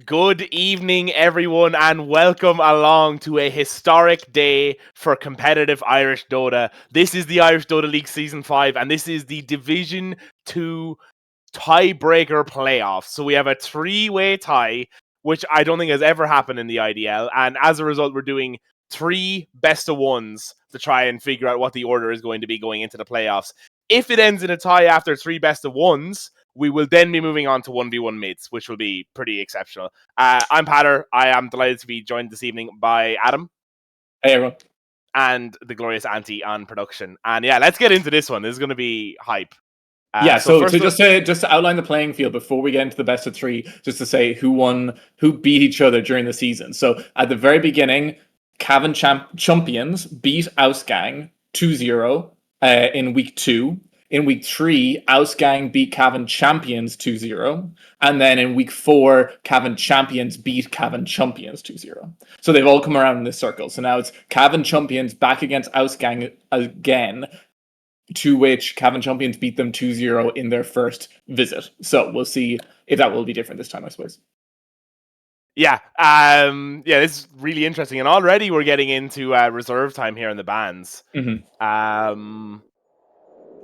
Good evening, everyone, and welcome along to a historic day for competitive Irish Dota. This is the Irish Dota League Season 5, and this is the Division 2 tiebreaker playoffs. So we have a three-way tie, which I don't think has ever happened in the IDL, and as a result, we're doing three best-of-ones to try and figure out what the order is going to be going into the playoffs. If it ends in a tie after three best-of-ones, we will then be moving on to 1v1 mids, which will be pretty exceptional. I'm Patter. I am delighted to be joined this evening by Adam. Hey, everyone. And the glorious Auntie on production. And yeah, let's get into this one. This is going to be hype. So just to outline the playing field before we get into the best of three, just to say who beat each other during the season. So at the very beginning, Cavan Champions beat Ausgang 2-0 in week 2. In week 3, Ausgang beat Cavan Champions 2-0. And then in week 4, Cavan Champions beat Cavan Champions 2-0. So they've all come around in this circle. So now it's Cavan Champions back against Ausgang again, to which Cavan Champions beat them 2-0 in their first visit. So we'll see if that will be different this time, I suppose. Yeah, this is really interesting. And already we're getting into reserve time here in the bans. Mm-hmm.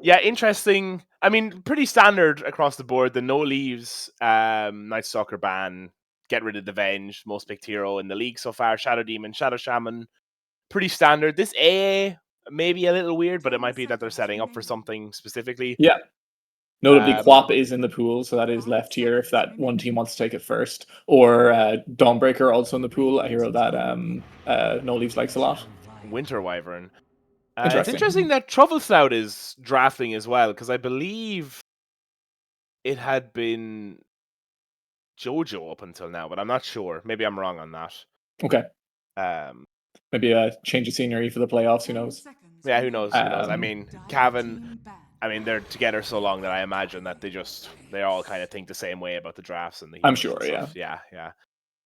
Yeah, interesting. I mean, pretty standard across the board. The no leaves, Night Stalker ban, get rid of the Venge, most picked hero in the league so far, Shadow Demon, Shadow Shaman. Pretty standard. This AA maybe a little weird, but it might be that they're setting up for something specifically. Yeah. Notably, Quap is in the pool, so that is left here if that one team wants to take it first. Or Dawnbreaker also in the pool, a hero that No Leaves likes a lot. Winter Wyvern. It's interesting that Truffle Snout is drafting as well, because I believe it had been Jojo up until now, but I'm not sure. Maybe I'm wrong on that. Okay. Maybe a change of scenery for the playoffs, who knows? Yeah, who knows? I mean, Cavan, they're together so long that I imagine that they all kind of think the same way about the drafts and the heroes. I'm sure, yeah.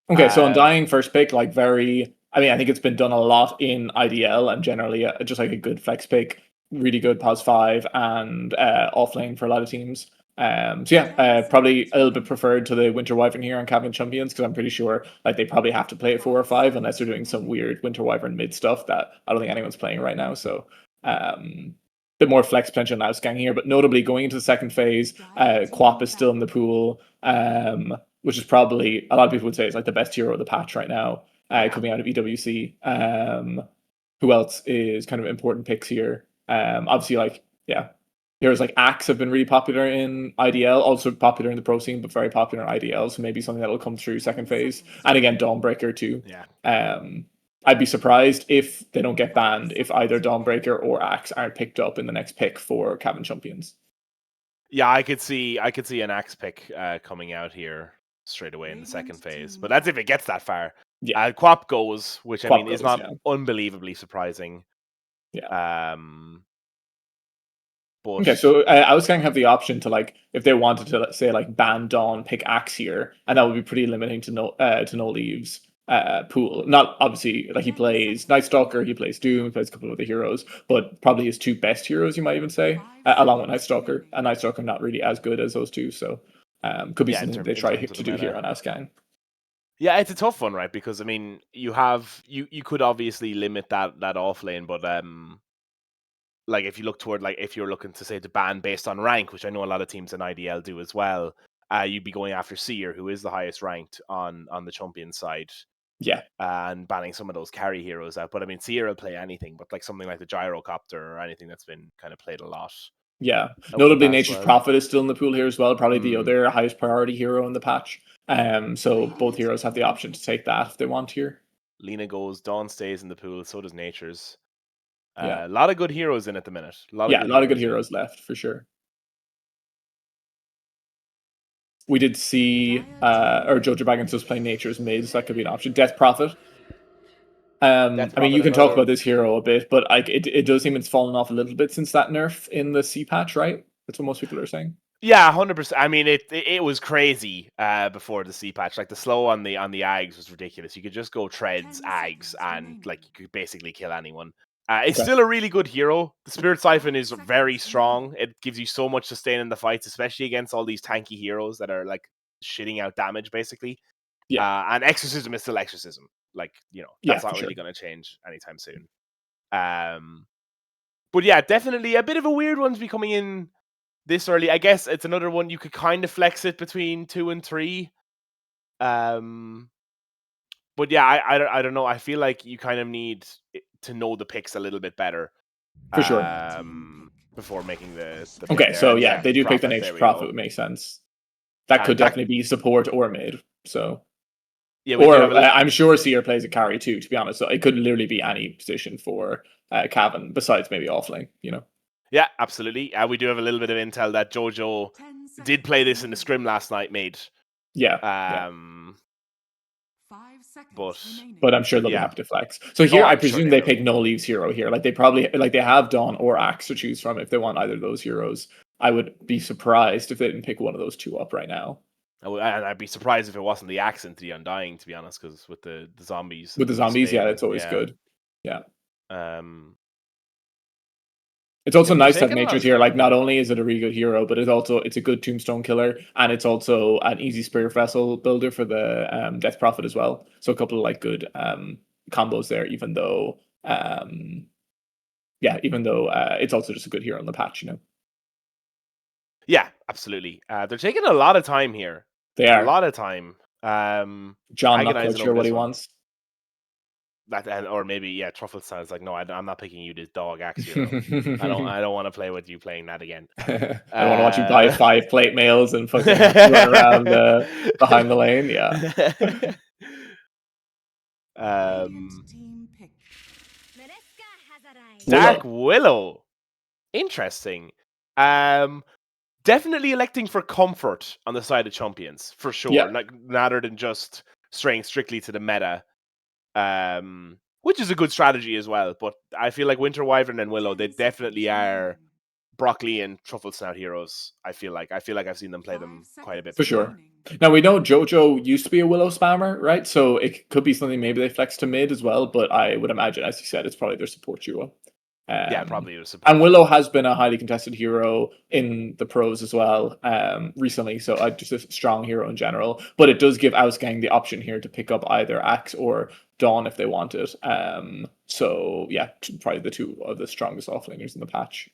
Okay, so Undying first pick, I think it's been done a lot in IDL and generally just like a good flex pick, really good pos 5 and offlane for a lot of teams. Probably a little bit preferred to the Winter Wyvern here on Cavan Champions, because I'm pretty sure they probably have to play it 4 or 5 unless they're doing some weird Winter Wyvern mid stuff that I don't think anyone's playing right now. So bit more flex potential on Ausgang here, but notably going into the second phase, Quap is still in the pool, which is probably, a lot of people would say, is the best hero of the patch right now, coming out of EWC. Who else is kind of important picks here? Obviously, heroes like Axe have been really popular in IDL, also popular in the pro scene, but very popular in IDL, so maybe something that'll come through second phase. And again, Dawnbreaker too. Yeah. I'd be surprised if they don't get banned if either Dawnbreaker or Axe aren't picked up in the next pick for Cavan Champions. Yeah, I could see an Axe pick coming out here straight away in the second phase, but that's if it gets that far. Yeah, Quap goes, which is not unbelievably surprising. Yeah. But okay, so Ausgang have the option to if they wanted to say ban Dawn, pick Axe here, and that would be pretty limiting to no leaves. Pool. Not obviously, he plays Night Stalker, he plays Doom, he plays a couple of other heroes, but probably his two best heroes, you might even say, along with Night Stalker. And Night Stalker not really as good as those two, so could be something they try to do here on Ausgang. Yeah, it's a tough one, right? Because you could obviously limit that off lane, but if you look toward if you're looking to say to ban based on rank, which I know a lot of teams in IDL do as well, you'd be going after Seer, who is the highest ranked on the champion side. Yeah. And banning some of those carry heroes out. But Seer will play anything, but something like the Gyrocopter or anything that's been kind of played a lot. Yeah. Notably, Nature's Prophet is still in the pool here as well, probably the other highest priority hero in the patch. So both heroes have the option to take that if they want here. Lena goes, Dawn stays in the pool, so does Nature's. Yeah. A lot of good heroes in at the minute. A lot of good heroes left, for sure. We did see, or Jojo Baggins was playing Nature's mid, so that could be an option. Death Prophet. You can talk about this hero a bit, but it does seem it's fallen off a little bit since that nerf in the C patch, right? That's what most people are saying. Yeah, 100%. It was crazy before the C patch. The slow on the Ags was ridiculous. You could just go treads, Ags, and you could basically kill anyone. It's still a really good hero. The Spirit Siphon is very strong. It gives you so much sustain in the fights, especially against all these tanky heroes that are shitting out damage, basically. And Exorcism is still Exorcism. Like, that's not really going to change anytime soon. But yeah, definitely a bit of a weird one to be coming in this early. I guess it's another one you could kind of flex it between 2 and 3. But yeah, I don't know. I feel like you kind of need to know the picks a little bit better. For sure. Before making the pick okay, there. so And they do pick the nature profit would make sense. That could definitely be support or mid. So yeah, or I'm sure Seer plays a carry too, to be honest. So it could literally be any position for Cavan besides maybe offlane, Yeah, absolutely. We do have a little bit of intel that Jojo did play this in the scrim last night, mate. Yeah. 5 seconds but I'm sure they'll be happy to flex. So here, I presume they pick no leaves hero here. Like they probably they have Dawn or Axe to choose from if they want either of those heroes. I would be surprised if they didn't pick one of those two up right now. And I'd be surprised if it wasn't the Axe into the Undying, to be honest, because with the zombies. With the zombies, that's always good. Yeah. It's also nice to have natures here. Like, not only is it a really good hero, but it's a good tombstone killer, and it's also an easy spirit vessel builder for the death prophet as well. So a couple of good combos there, even though it's also just a good hero on the patch, Yeah, absolutely. They're taking a lot of time here. They are a lot of time. John not quite sure what he wants. Or maybe Truffle sounds like, no, I'm not picking you, this dog Axe hero. I don't want to play with you playing that again. I don't want to watch you buy 5 plate mails and fucking run around behind the lane. Yeah. Dark Willow. Interesting. Definitely electing for comfort on the side of champions, for sure. Like, rather than just straying strictly to the meta. Which is a good strategy as well, but I feel like Winter Wyvern and Willow, they definitely are broccoli and truffle snout heroes. I feel like I've seen them play them quite a bit for sure. Now we know Jojo used to be a Willow spammer, right? So it could be something maybe they flex to mid as well, but I would imagine, as you said, it's probably their support duo. Probably their support. And Willow has been a highly contested hero in the pros as well recently, so just a strong hero in general. But it does give Ausgang the option here to pick up either Axe or Dawn if they want it. So yeah, probably the two of the strongest offlaners in the patch.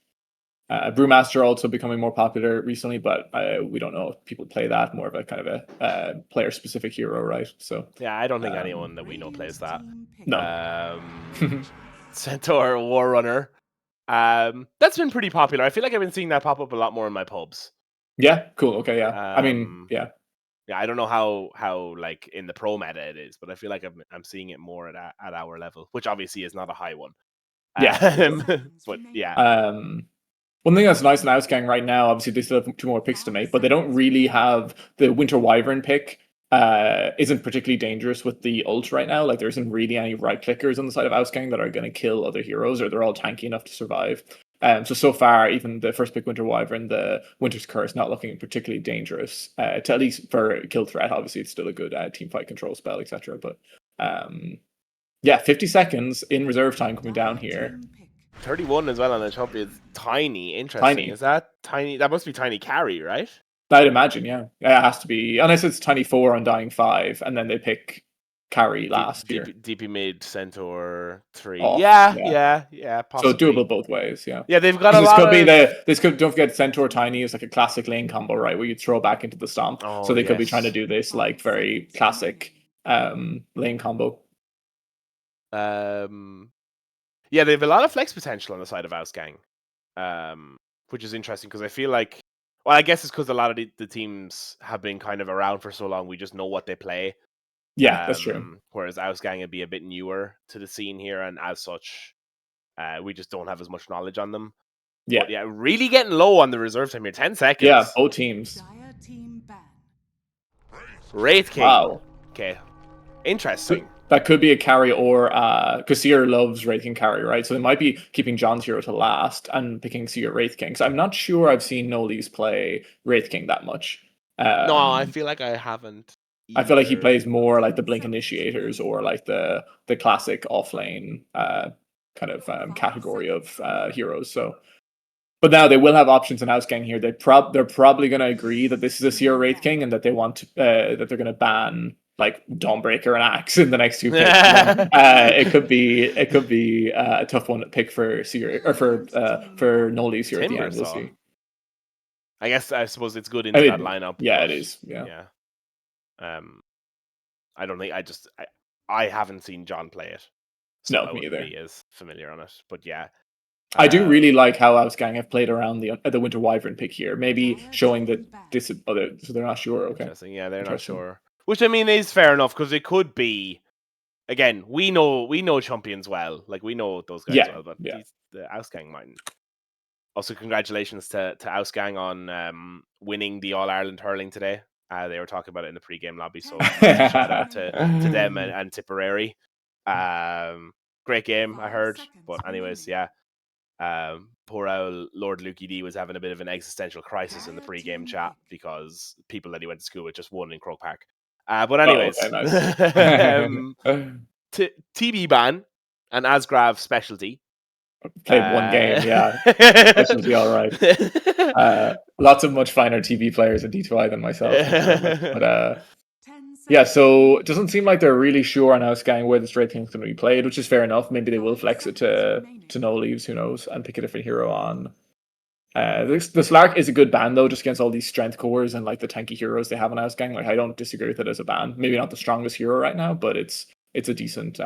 Brewmaster also becoming more popular recently, but we don't know if people play that. More of a kind of a player-specific hero, right? So yeah, I don't think anyone that we know plays that. No. Centaur Warrunner. That's been pretty popular. I feel like I've been seeing that pop up a lot more in my pubs. Yeah, cool. Okay, yeah. I mean, yeah. Yeah, I don't know how like in the pro meta it is, but I feel like I'm seeing it more at our level, which obviously is not a high one. Yeah. But yeah. One thing that's nice in Ausgang right now, obviously they still have 2 more picks to make, but they don't really have the Winter Wyvern pick. Isn't particularly dangerous with the ult right now. Like, there isn't really any right clickers on the side of Ausgang that are going to kill other heroes, or they're all tanky enough to survive. So far, even the first pick Winter Wyvern, the Winter's Curse, not looking particularly dangerous. To at least for kill threat, obviously it's still a good team fight control spell, etc. But 50 seconds in reserve time coming down here. 31 as well on the Chump is tiny. Interesting. Tiny. Is that tiny? That must be tiny carry, right? I'd imagine, yeah. It has to be, unless it's tiny 4 on dying 5, and then they pick carry last here. DP mid, Centaur 3. Oh, yeah, possibly. So doable both ways, yeah. Yeah, they've got a lot don't forget Centaur Tiny is like a classic lane combo, right, where you throw back into the stomp. So they could be trying to do this like very classic lane combo. Yeah, they have a lot of flex potential on the side of Ausgang, which is interesting because I feel like, well, I guess it's because a lot of the teams have been kind of around for so long, we just know what they play. Yeah, that's true. Whereas Ausgang would be a bit newer to the scene here, and as such, we just don't have as much knowledge on them. Yeah. But yeah, really getting low on the reserve time here. 10 seconds. Yeah, both teams. Wraith King. Wow. Okay. Interesting. That could be a carry, or because Seer loves Wraith King carry, right? So they might be keeping John's hero to last and picking Seer Wraith King. So I'm not sure I've seen Nolies play Wraith King that much. No, I feel like I haven't. I feel like he plays more like the Blink Initiators or like the classic offlane kind of category of heroes. So, but now they will have options in Ausgang here. They're probably going to agree that this is a Seer Wraith King and that they want that they're going to ban like Dawnbreaker and Axe in the next 2 picks. It could be a tough one to pick for No Leaves here at the end. We'll see. I suppose it's good into that lineup. Yeah, it is. Yeah. I don't think I haven't seen John play it, so I wouldn't be as familiar on it. But yeah, I do really like how Ausgang have played around the Winter Wyvern pick here. Maybe showing that this so they're not sure. Okay. Interesting. Yeah, they're not sure. Which I mean is fair enough because it could be. Again, we know champions well. Like we know those guys well, but the Ausgang mightn't. Also, congratulations to Ausgang on winning the All Ireland hurling today. They were talking about it in the pre-game lobby, so shout out to them and Tipperary. Great game, I heard. But anyways, yeah. Poor old Lord Lukey D was having a bit of an existential crisis in the pre-game chat because people that he went to school with just won in Croke Park. But anyways, TB ban and Asgrav specialty. Played one game, yeah. Specialty, all right. Lots of much finer TV players in D2I than myself. But yeah, so it doesn't seem like they're really sure on Ausgang where the straight thing's going to be played, which is fair enough. Maybe they will flex it to No Leaves, who knows, and pick a different hero on. The Slark is a good ban though, just against all these strength cores and like the tanky heroes they have on Ausgang. Like I don't disagree with it as a ban. Maybe not the strongest hero right now, but it's a decent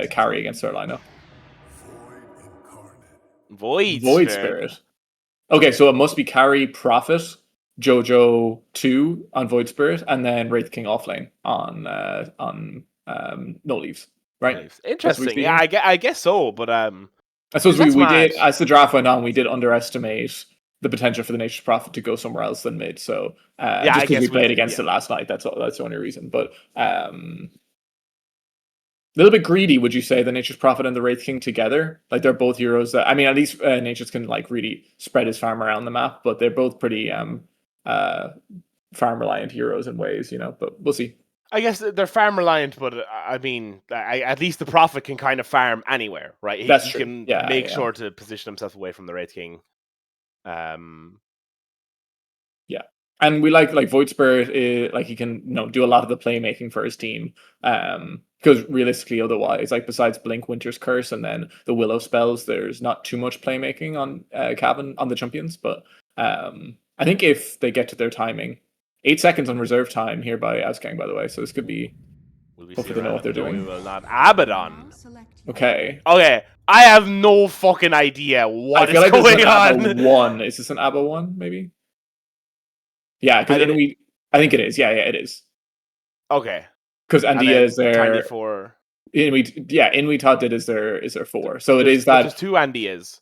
carry against their lineup. Void Spirit. Okay, so it must be carry Prophet, Jojo 2 on Void Spirit, and then Wraith King offlane on No Leaves. Right? Interesting. Yeah, I guess so, but I suppose we did, as the draft went on, we did underestimate the potential for the Nature's Prophet to go somewhere else than mid. So just because we played against it last night, that's the only reason. But a little bit greedy, would you say, the Nature's Prophet and the Wraith King together? Like they're both heroes that, I mean, at least Nature's can like really spread his farm around the map, but they're both pretty farm reliant heroes in ways, you know. But we'll see. I guess they're farm reliant, but I mean, at least the Prophet can kind of farm anywhere, right? He can make sure to position himself away from the Wraith King. Yeah. And we like Void Spirit, like he can do a lot of the playmaking for his team. Because realistically, otherwise, like besides Blink, Winter's Curse, and then the Willow spells, there's not too much playmaking on Cavan on the champions. But I think if they get to their timing, 8 seconds on reserve time here by Ausgang, by the way. So this could be. Hopefully they know what they're doing. We will not. Abaddon. Okay. I have no fucking idea what is going on. I feel like this is an ABBA 1. Is this an ABBA 1, maybe? Yeah, because I think it is. Yeah, it is. Okay. Because Andia is there. Tiny 4. Inuit did is there 4. So it is that. There's 2 Andias.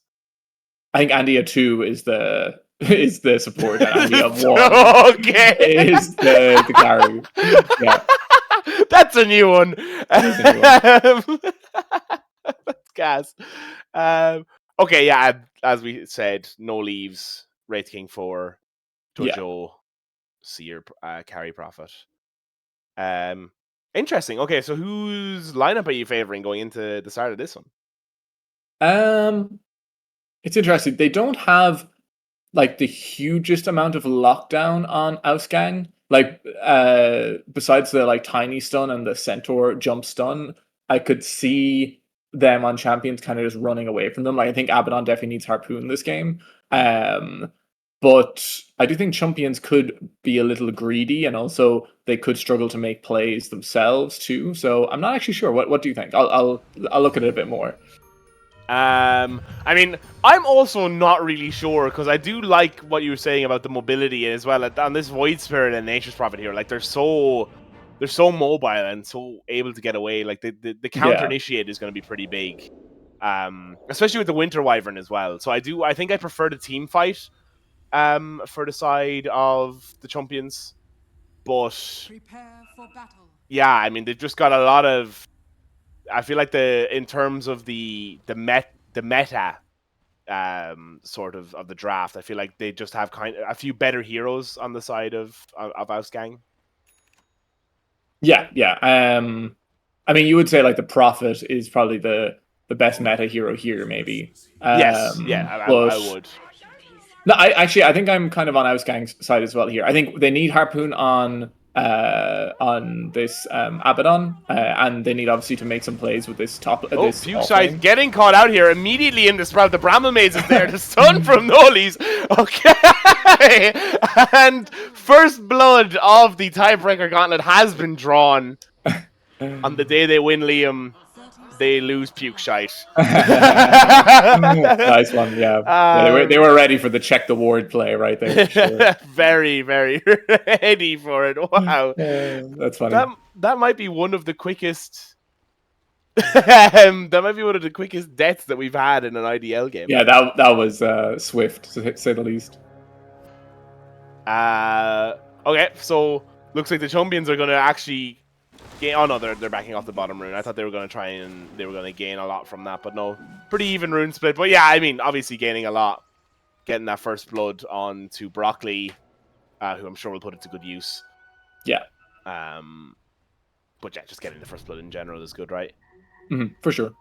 I think Andia 2 is the support, and Andia 1 is the carry. Yeah. That's a new one. That's gas. Okay, yeah, as we said, No Leaves, Wraith King 4, Jojo, Seer, carry Prophet. Interesting. Okay, so whose lineup are you favoring going into the start of this one? It's interesting. They don't have like the hugest amount of lockdown on Ausgang. Like besides the like tiny stun and the centaur jump stun, I could see them on champions kind of just running away from them. Like I think Abaddon definitely needs Harpoon this game. But I do think champions could be a little greedy, and also they could struggle to make plays themselves too. So I'm not actually sure. What do you think? I'll look at it a bit more. I mean, I'm also not really sure because I do like what you were saying about the mobility as well. On this Void Spirit and Nature's Prophet here, like they're so mobile and so able to get away. Like the counter initiate is going to be pretty big, especially with the Winter Wyvern as well. So I think I prefer the team fight, for the side of the champions. But prepare for battle. Yeah, I mean they've just got a lot of. I feel like in terms of the meta sort of the draft, I feel like they just have kind of a few better heroes on the side of Ausgang. Yeah. I mean, you would say like the Prophet is probably the best meta hero here, maybe. Yes, I would. No, I think I'm kind of on Ausgang's side as well here. I think they need Harpoon on on this Abaddon, and they need obviously to make some plays with this top. Oh, This Puke getting caught out here immediately in the Sprout. The Bramble Maze is there. The stun from Nolies. Okay. And first blood of the Tiebreaker Gauntlet has been drawn. On the day they win Liam, they lose Puke Shite. Nice one, yeah. They were ready for the check the ward play right there. For sure. Very, very ready for it. Wow, that's funny. That might be one of the quickest. That might be one of the quickest deaths that we've had in an IDL game. Yeah, that was swift, to say the least. Okay, so looks like the Chumpians are going to actually gain. Oh no, they're backing off the bottom rune. I thought they were going to try and they were going to gain a lot from that, but no, pretty even rune split. But yeah, I mean, obviously gaining a lot, getting that first blood onto Broccoli, who I'm sure will put it to good use. Yeah. But yeah, just getting the first blood in general is good, right? For sure.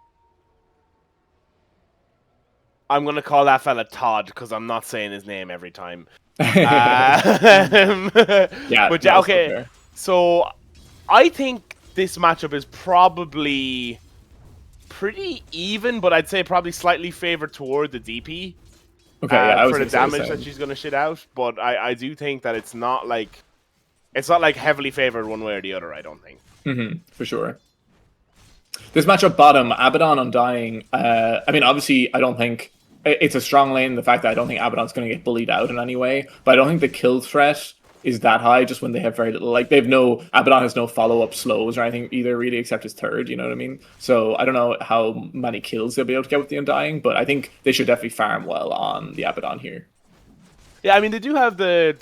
I'm going to call that fella Todd because I'm not saying his name every time. Yeah, but yeah, okay. So I think this matchup is probably pretty even, but I'd say probably slightly favored toward the DP. Okay, yeah, for the damage that she's going to shit out. But I do think that it's not like heavily favored one way or the other, I don't think. For sure. This matchup bottom, Abaddon Undying, I mean, obviously, I don't think it's a strong lane, the fact that I don't think Abaddon's going to get bullied out in any way, but I don't think the kill threat is that high just when they have very little, like, Abaddon has no follow-up slows or anything either, really, except his third, you know what I mean? So I don't know how many kills they'll be able to get with the Undying, but I think they should definitely farm well on the Abaddon here. Yeah, I mean, they do have the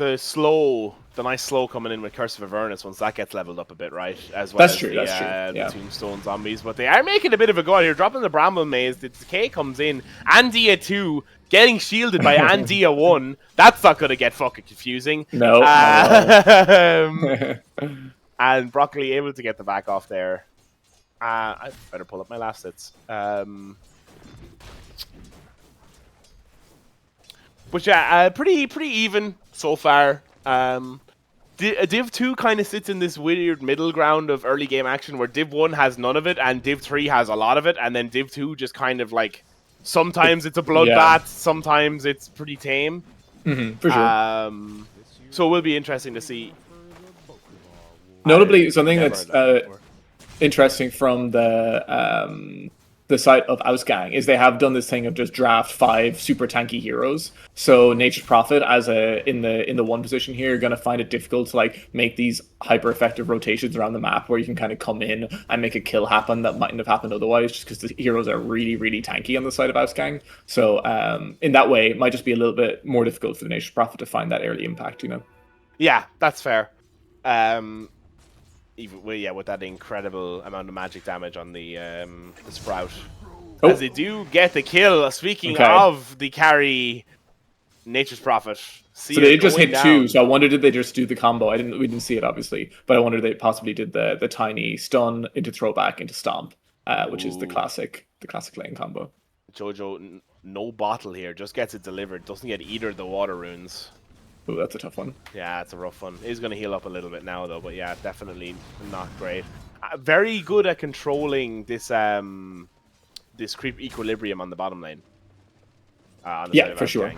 nice slow coming in with Curse of Avernus once that gets leveled up a bit, right? As well that's true. The Tombstone zombies. But they are making a bit of a go out here, dropping the Bramble Maze. The Decay comes in. Andia 2 getting shielded by Andia 1. That's not going to get fucking confusing. No. And Broccoli able to get the back off there. I better pull up my last hits. But yeah, pretty even so far. Div 2 kind of sits in this weird middle ground of early game action where Div 1 has none of it and Div 3 has a lot of it, and then Div 2 just kind of like sometimes it's a bloodbath, sometimes it's pretty tame. For sure. So it will be interesting to see. Notably, something that's interesting from the side of Ausgang is they have done this thing of just draft 5 super tanky heroes. So Nature's Prophet as in the one position here, you're gonna find it difficult to like make these hyper effective rotations around the map where you can kind of come in and make a kill happen that mightn't have happened otherwise, just because the heroes are really, really tanky on the side of Ausgang. So in that way, it might just be a little bit more difficult for the Nature's Prophet to find that early impact, you know? Yeah, that's fair. Even with that incredible amount of magic damage on the Sprout. As they do get the kill. Speaking of the carry, Nature's Prophet. So they just hit down 2, so I wonder did they just do the combo? We didn't see it obviously, but I wonder they possibly did the tiny stun into throwback into stomp, which is the classic lane combo. Jojo, no bottle here, just gets it delivered. Doesn't get either of the water runes. Oh, that's a tough one. Yeah, it's a rough one. He's going to heal up a little bit now, though. But yeah, definitely not great. Very good at controlling this this creep equilibrium on the bottom lane. Yeah, for sure.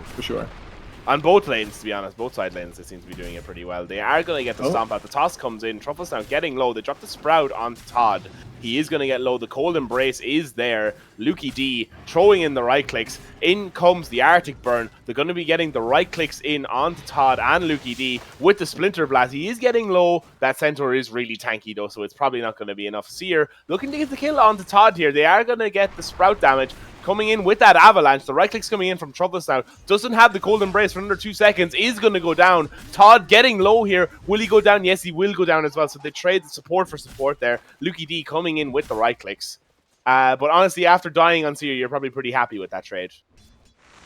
On both lanes, to be honest, both side lanes, they seem to be doing it pretty well. They are going to get the stomp out. The toss comes in. Truffle's now getting low. They drop the Sprout onto Todd. He is going to get low. The Cold Embrace is there. Lukey D throwing in the right clicks. In comes the Arctic Burn. They're going to be getting the right clicks in onto Todd and Lukey D with the Splinter Blast. He is getting low. That Centaur is really tanky, though, so it's probably not going to be enough. Seer looking to get the kill onto Todd here. They are going to get the Sprout damage. Coming in with that avalanche, the right click's coming in from Truffles now. Doesn't have the Cold Embrace for under 2 seconds. Is going to go down. Todd getting low here. Will he go down? Yes, he will go down as well. So they trade the support for support there. Lukey D coming in with the right clicks. But honestly, after dying on Seer, you're probably pretty happy with that trade.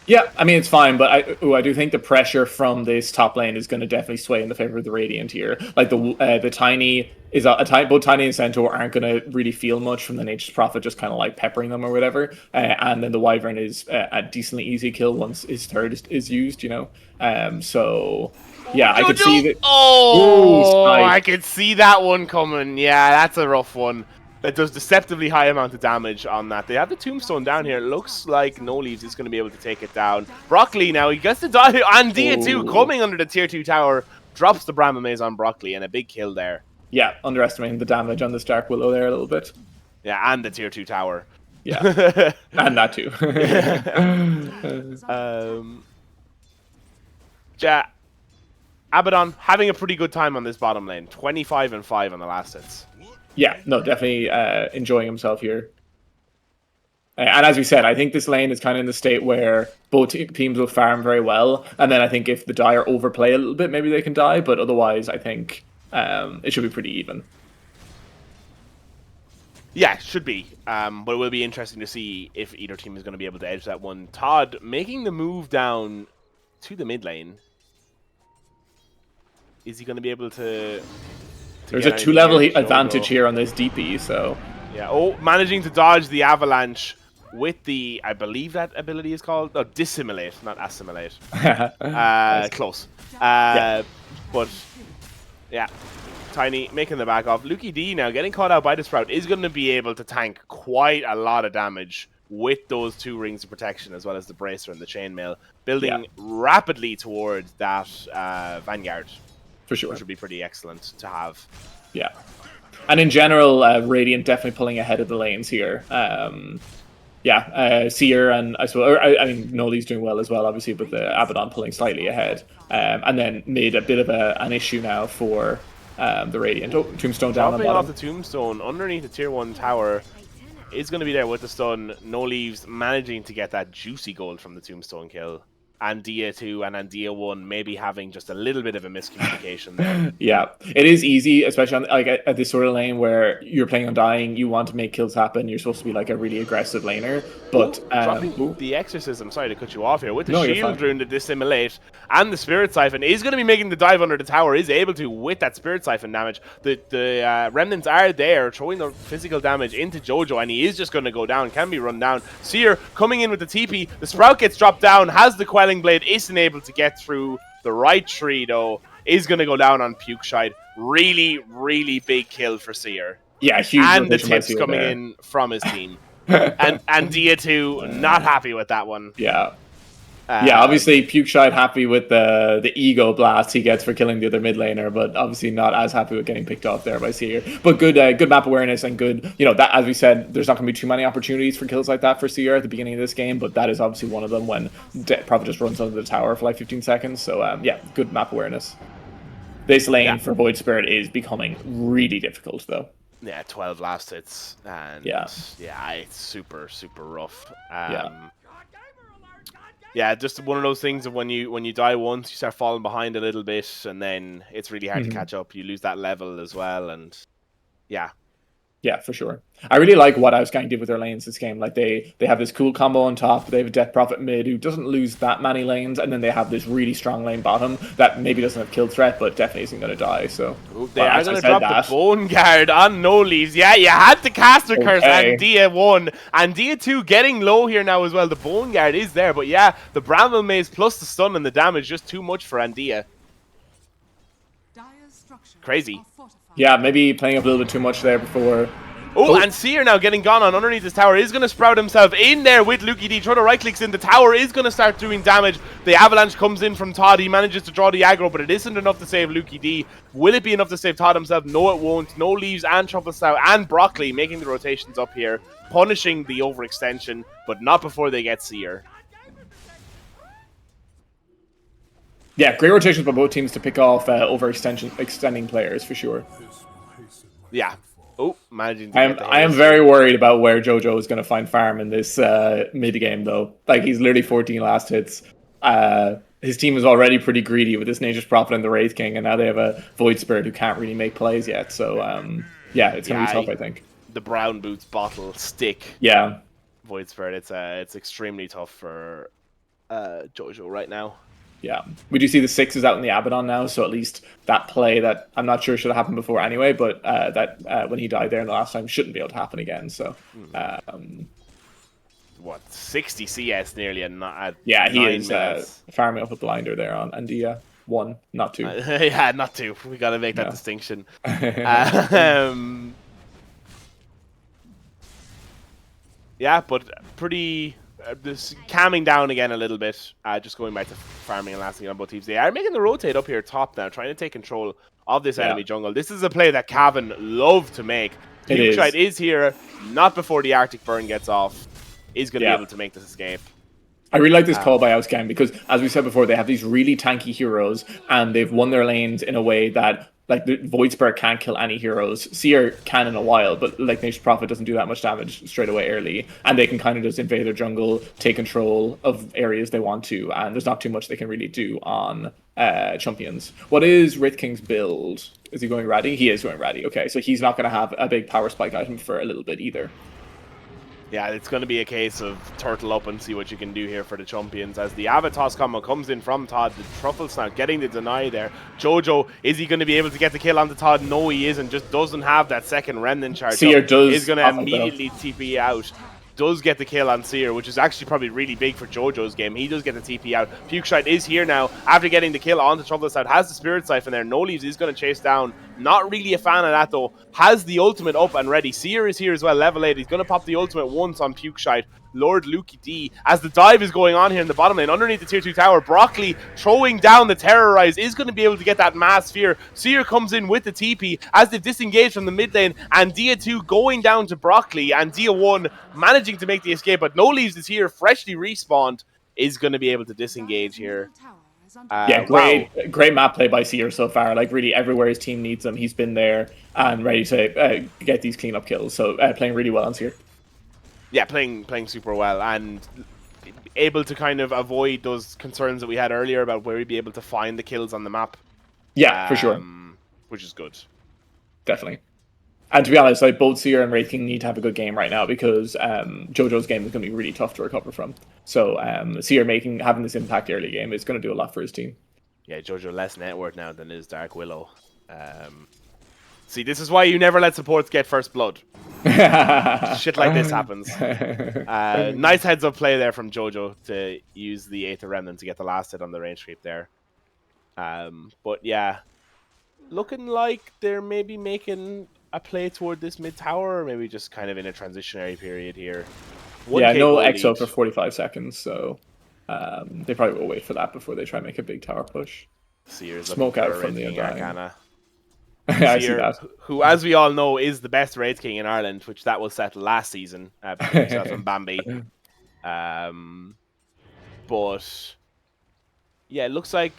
Yeah, I mean it's fine, but I do think the pressure from this top lane is going to definitely sway in the favor of the Radiant here. Like the Tiny is both Tiny and Centaur aren't going to really feel much from the Nature's Prophet just kind of like peppering them or whatever, and then the Wyvern is a decently easy kill once his third is used, you know. So yeah, I could see that. Oh, Ooh, I could see that one coming. Yeah, that's a rough one. That does deceptively high amount of damage on that. They have the Tombstone down here. It looks like No Leaves is going to be able to take it down. Broccoli now, he gets to die. And Dia2 coming under the tier 2 tower. Drops the Bramble Maze on Broccoli and a big kill there. Yeah, underestimating the damage on this Dark Willow there a little bit. Yeah, and the tier 2 tower. Yeah, and that too. Yeah, Abaddon having a pretty good time on this bottom lane. 25-5 on the last hits. Yeah, no, definitely enjoying himself here. And as we said, I think this lane is kind of in the state where both teams will farm very well. And then I think if the Dire overplay a little bit, maybe they can die. But otherwise, I think it should be pretty even. Yeah, should be. But it will be interesting to see if either team is going to be able to edge that one. Todd making the move down to the mid lane. Is he going to be able to There's a 2-level advantage here on this DP, so... Yeah, oh, managing to dodge the Avalanche with the, I believe that ability is called, no, Dissimulate, not Assimilate. Close. Yeah. But, yeah, Tiny making the back off. Luki D now getting caught out by the Sprout is going to be able to tank quite a lot of damage with those 2 rings of protection as well as the Bracer and the Chainmail, building rapidly towards that Vanguard. For sure. Which would be pretty excellent to have. Yeah. And in general, Radiant definitely pulling ahead of the lanes here. Seer and I suppose, I mean, Noli's doing well as well, obviously, but the Abaddon pulling slightly ahead. And then made a bit of an issue now for the Radiant. Oh, Tombstone down on the bottom. Off the Tombstone underneath the tier 1 tower is going to be there with the stun. No Leaves managing to get that juicy gold from the Tombstone kill. Andia 2 and Andia 1 maybe having just a little bit of a miscommunication there. Yeah, it is easy, especially on, like at this sort of lane where you're playing on dying, you want to make kills happen, you're supposed to be like a really aggressive laner, but dropping the Exorcism, sorry to cut you off here, with the Shield Rune to Dissimulate, and the Spirit Siphon is going to be making the dive under the tower, is able to with that Spirit Siphon damage. The Remnants are there, throwing the physical damage into Jojo, and he is just going to go down, can be run down. Seer coming in with the TP, the Sprout gets dropped down, has the Quelling Blade, isn't able to get through the right tree though, is going to go down on Pukeshide. Really, really big kill for Seer. Yeah, huge. And the tips coming in from his team. and Dia 2 not happy with that one. Yeah. Obviously Pukeshide happy with the ego blast he gets for killing the other mid laner, but obviously not as happy with getting picked off there by Seer. But good map awareness and good, that, as we said, there's not going to be too many opportunities for kills like that for Seer at the beginning of this game, but that is obviously one of them when Prophet just runs under the tower for like 15 seconds. So yeah, good map awareness. This lane for Void Spirit is becoming really difficult though. Yeah, 12 last hits, and yeah, it's super, super rough. Yeah, just one of those things of when you die once, you start falling behind a little bit, and then it's really hard to catch up. You lose that level as well, and yeah. Yeah, for sure. I really like what Ausgang did with their lanes this game. Like they have this cool combo on top. They have a Death Prophet mid who doesn't lose that many lanes, and then they have this really strong lane bottom that maybe doesn't have kill threat, but definitely isn't going to die. So they are going to drop the Bone Guard on No Leaves. Yeah, you had the Caster Curse and Dia 1 and Dia 2 getting low here now as well. The Bone Guard is there, but yeah, the Bramble Maze plus the stun and the damage just too much for Andia. Crazy. Yeah, maybe playing up a little bit too much there before. Oh, and Seer now getting gone on underneath this tower is going to sprout himself in there with Luki D. Throw the right clicks in. The tower is going to start doing damage. The Avalanche comes in from Todd. He manages to draw the aggro, but it isn't enough to save Luki D. Will it be enough to save Todd himself? No, it won't. No Leaves and Truffle Stout and Broccoli making the rotations up here, punishing the overextension, but not before they get Seer. Yeah, great rotations by both teams to pick off extending players for sure. Yeah. Oh, managing to I am very worried about where Jojo is going to find farm in this mid game though. Like he's literally 14 last hits. His team is already pretty greedy with this Nature's Prophet and the Wraith King, and now they have a Void Spirit who can't really make plays yet. So yeah, it's going to be tough, I think. The Brown Boots bottle stick. Yeah. Void Spirit. It's extremely tough for Jojo right now. Yeah, we do see the 6 is out in the Abaddon now, so at least that play that I'm not sure should have happened before anyway, but that when he died there in the last time shouldn't be able to happen again. So, what 60 CS nearly at yeah, he 9 is minutes. farming up a blinder there on Andia 1, not 2. Yeah, not 2. We got to make that No. distinction. Yeah, but pretty this calming down again a little bit. Just going back to farming and lasting on both teams. They are making the rotate up here top now, trying to take control of this enemy jungle. This is a play that Cavan love to make. Pukeshite is here, not before the Arctic Burn gets off. Is going to be able to make this escape. I really like this call by Ausgang because, as we said before, they have these really tanky heroes, and they've won their lanes in a way that, like, the Void Spirit can't kill any heroes. Seer can in a while, but, like, Nature's Prophet doesn't do that much damage straight away early, and they can kind of just invade their jungle, take control of areas they want to, and there's not too much they can really do on champions. What is Wraith King's build? Is he going Ratty? He is going Ratty. Okay, so he's not going to have a big power spike item for a little bit either. Yeah, it's going to be a case of turtle up and see what you can do here for the champions. As the Avatos combo comes in from Todd, the Truffles now getting the deny there. Jojo, is he going to be able to get the kill onto Todd? No, he isn't. Just doesn't have that second Remnant charge. Seer does. Is going to immediately TP out. Does get the kill on Seer, which is actually probably really big for Jojo's game. He does get the TP out. Pukeshite is here now after getting the kill on the Trouble Side. Has the Spirit Siphon there. No Leaves is going to chase down. Not really a fan of that though. Has the ultimate up and ready. Seer is here as well, level 8. He's going to pop the ultimate once on Pukeshite. Lord Lukey D, as the dive is going on here in the bottom lane underneath the tier 2 tower. Broccoli throwing down the Terrorize is going to be able to get that mass sphere. Seer comes in with the TP as they disengage from the mid lane, and Dia 2 going down to Broccoli, and Dia 1 managing to make the escape, but No Leaves is here, freshly respawned, is going to be able to disengage here. Yeah, great map play by Seer so far. Like, really, everywhere his team needs him, he's been there and ready to get these cleanup kills. So playing really well on Seer. Yeah, playing super well and able to kind of avoid those concerns that we had earlier about where he'd be able to find the kills on the map. Yeah, for sure. Which is good. Definitely. And to be honest, like, both Seer and Wraith King need to have a good game right now because Jojo's game is going to be really tough to recover from. So Seer having this impact early game is going to do a lot for his team. Yeah, Jojo less network now than is Dark Willow. See, this is why you never let supports get first blood. Shit like this happens. Nice heads up play there from Jojo to use the Aether Remnant to get the last hit on the range creep there. But yeah, looking like they're maybe making a play toward this mid tower, or maybe just kind of in a transitionary period here. Yeah, no EXO for 45 seconds, so they probably will wait for that before they try and make a big tower push. Seer's smoke out from the Arcana. I see that. Who, as we all know, is the best Wraith King in Ireland, which that was set last season between himself and Bambi. But yeah, it looks like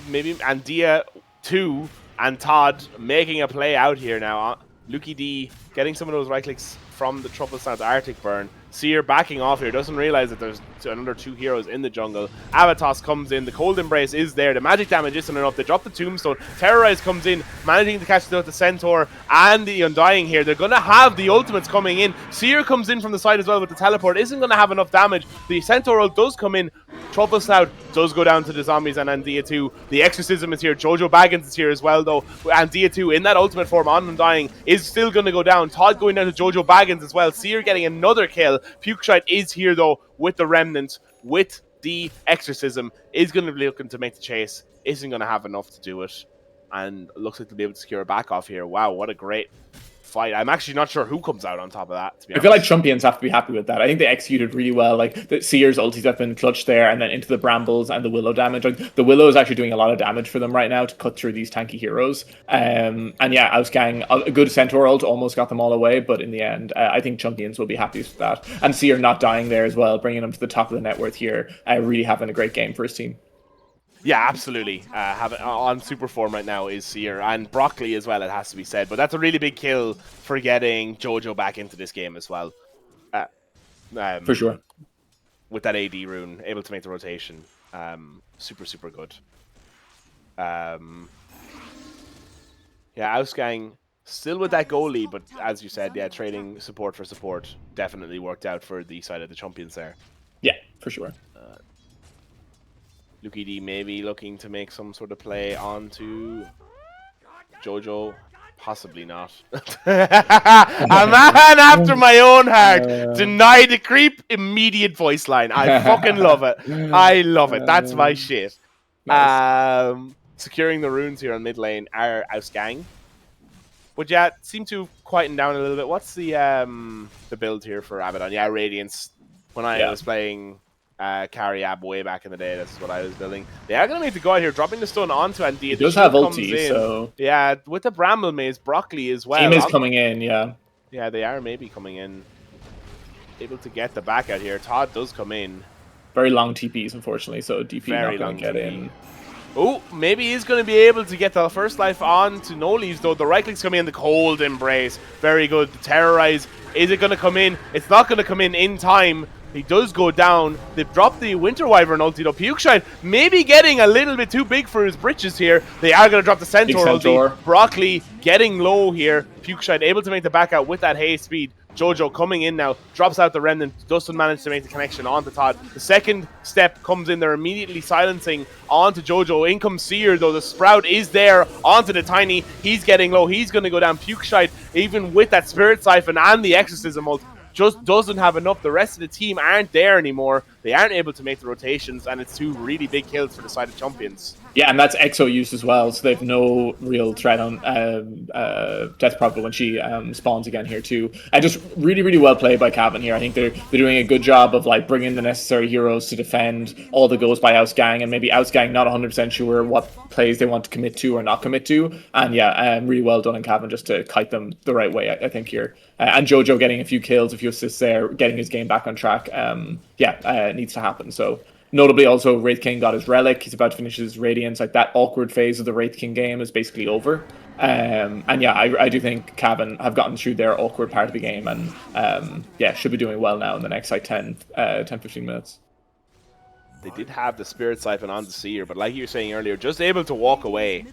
maybe Andia 2 and Todd making a play out here now. Lukey D getting some of those right clicks from the Trouble Sounds Arctic Burn. Seer backing off here, doesn't realize that there's another 2 heroes in the jungle. Avatos comes in, the Cold Embrace is there, the magic damage isn't enough, they drop the Tombstone. Terrorize comes in, managing to catch the Centaur and the Undying here. They're going to have the ultimates coming in. Seer comes in from the side as well with the teleport, isn't going to have enough damage. The Centaur ult does come in. Trouble Snout does go down to the zombies and Andia 2. The Exorcism is here. Jojo Baggins is here as well, though. Andia 2 in that ultimate form on Undying is still going to go down. Todd going down to Jojo Baggins as well. Seer getting another kill. Pukeshite is here, though, with the Remnant, with the Exorcism. Is going to be looking to make the chase. Isn't going to have enough to do it. And looks like they'll be able to secure a back off here. Wow, what a great fight. I'm actually not sure who comes out on top of that, to be honest. I feel like champions have to be happy with that. I think they executed really well. Like, the Seer's ultis have been clutched there, and then into the Brambles and the Willow damage. Like, the Willow is actually doing a lot of damage for them right now to cut through these tanky heroes. And yeah, Ausgang, a good Centaur ult almost got them all away, but in the end, I think champions will be happy with that. And Seer not dying there as well, bringing him to the top of the net worth here, really having a great game for his team. Yeah, absolutely. On super form right now is Seer and Broccoli as well, it has to be said. But that's a really big kill for getting Jojo back into this game as well. For sure. With that AD rune, able to make the rotation. Super, super good. Yeah, Ausgang still with that goal lead, but as you said, yeah, trading support for support definitely worked out for the side of the champions there. Yeah, for sure. Lucky D maybe looking to make some sort of play onto Jojo. Possibly not. A man after my own heart. Deny the creep, immediate voice line. I fucking love it. I love it. That's my shit. Nice. Securing the runes here on mid lane are Ausgang. But yeah, seem to quieten down a little bit. What's the build here for Abaddon? Yeah, Radiance. When I was playing Carry Ab way back in the day, that's what I was building. They are going to make the go out here, dropping the stun onto Andia. He does have ulti, so... Yeah, with the Bramble Maze, Broccoli as well. Team is coming in, yeah. Yeah, they are maybe coming in. Able to get the back out here. Todd does come in. Very long TPs, unfortunately, so DP Very not going to get in. Oh, maybe he's going to be able to get the first life on to no leaves, though. The right click's coming in, the cold embrace. Very good. The terrorize. Is it going to come in? It's not going to come in time. He does go down. They've dropped the Winter Wyvern ulti, though. Pukeshine maybe getting a little bit too big for his britches here. They are going to drop the Centaur ulti. Broccoli getting low here. Pukeshine able to make the back out with that haste speed. Jojo coming in now, drops out the Remnant, doesn't manage to make the connection onto Todd. The second step comes in, they're immediately silencing onto Jojo. In comes Seer, though the Sprout is there onto the Tiny. He's getting low, he's going to go down. Pukeshide, even with that Spirit Siphon and the Exorcism ult, just doesn't have enough. The rest of the team aren't there anymore. They aren't able to make the rotations, and it's two really big kills for the side of Champions. Yeah, and that's Exo used as well, so they have no real threat on Death Prophet when she spawns again here too. And just really, really well played by Cavan here. I think they're doing a good job of like bringing the necessary heroes to defend all the goals by Ausgang, and maybe Ausgang not 100% sure what plays they want to commit to or not commit to. And yeah, really well done on Cavan just to kite them the right way, I think here. And Jojo getting a few kills, a few assists there, getting his game back on track. It needs to happen. So. Notably, also, Wraith King got his Relic. He's about to finish his Radiance. Like, that awkward phase of the Wraith King game is basically over. And yeah, I do think Cavan have gotten through their awkward part of the game and, should be doing well now in the next, like, 10-15 minutes. They did have the Spirit Siphon on the Seer, but like you were saying earlier, just able to walk away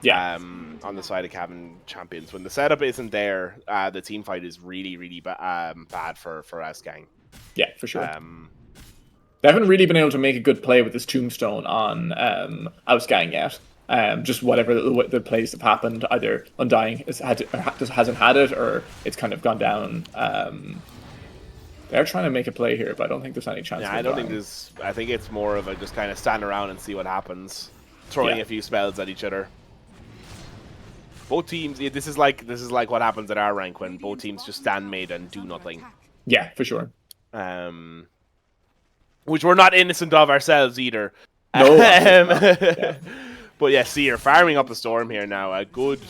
on the side of Cavan Champions. When the setup isn't there, the team fight is really, really bad for Ausgang. Yeah, for sure. They haven't really been able to make a good play with this Tombstone on Ausgang yet. Just whatever the plays have happened, either Undying hasn't had it, or it's kind of gone down. They're trying to make a play here, but I don't think there's any chance. Yeah, I don't think there's. I think it's more of a just kind of stand around and see what happens, throwing a few spells at each other. Both teams. Yeah, this is like what happens at our rank when both teams just stand mid and do nothing. Yeah, for sure. Which we're not innocent of ourselves either. No. Yeah. But yeah, Seer farming up a storm here now. A good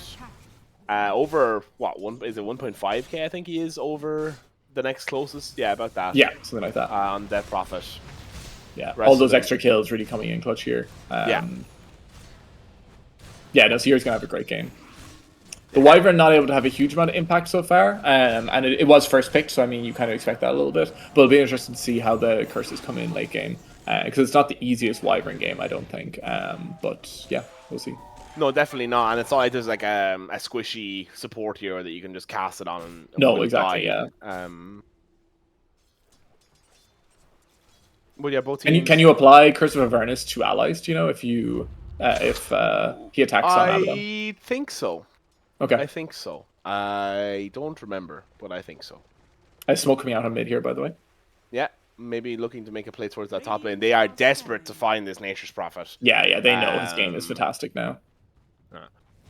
over what is it 1.5k? I think he is over the next closest. Yeah, about that. Yeah, something like that. On Death Prophet. Yeah, all those extra kills really coming in clutch here. Seer's gonna have a great game. The Wyvern not able to have a huge amount of impact so far, and it was first picked, so I mean you kind of expect that a little bit. But it'll be interesting to see how the curses come in late game, because it's not the easiest Wyvern game, I don't think. But yeah, we'll see. No, definitely not, and it's not like there's like a squishy support hero that you can just cast it on. And no, exactly. Die. Yeah. Well, yeah, both teams. Can you apply Curse of Avernus to allies? Do you know if he attacks on Abaddon? I think so. Okay. I think so. I don't remember, but I think so. I smoke coming out on mid here, by the way. Yeah, maybe looking to make a play towards that top lane. They are desperate to find this Nature's Prophet. Yeah, they know his game is fantastic now.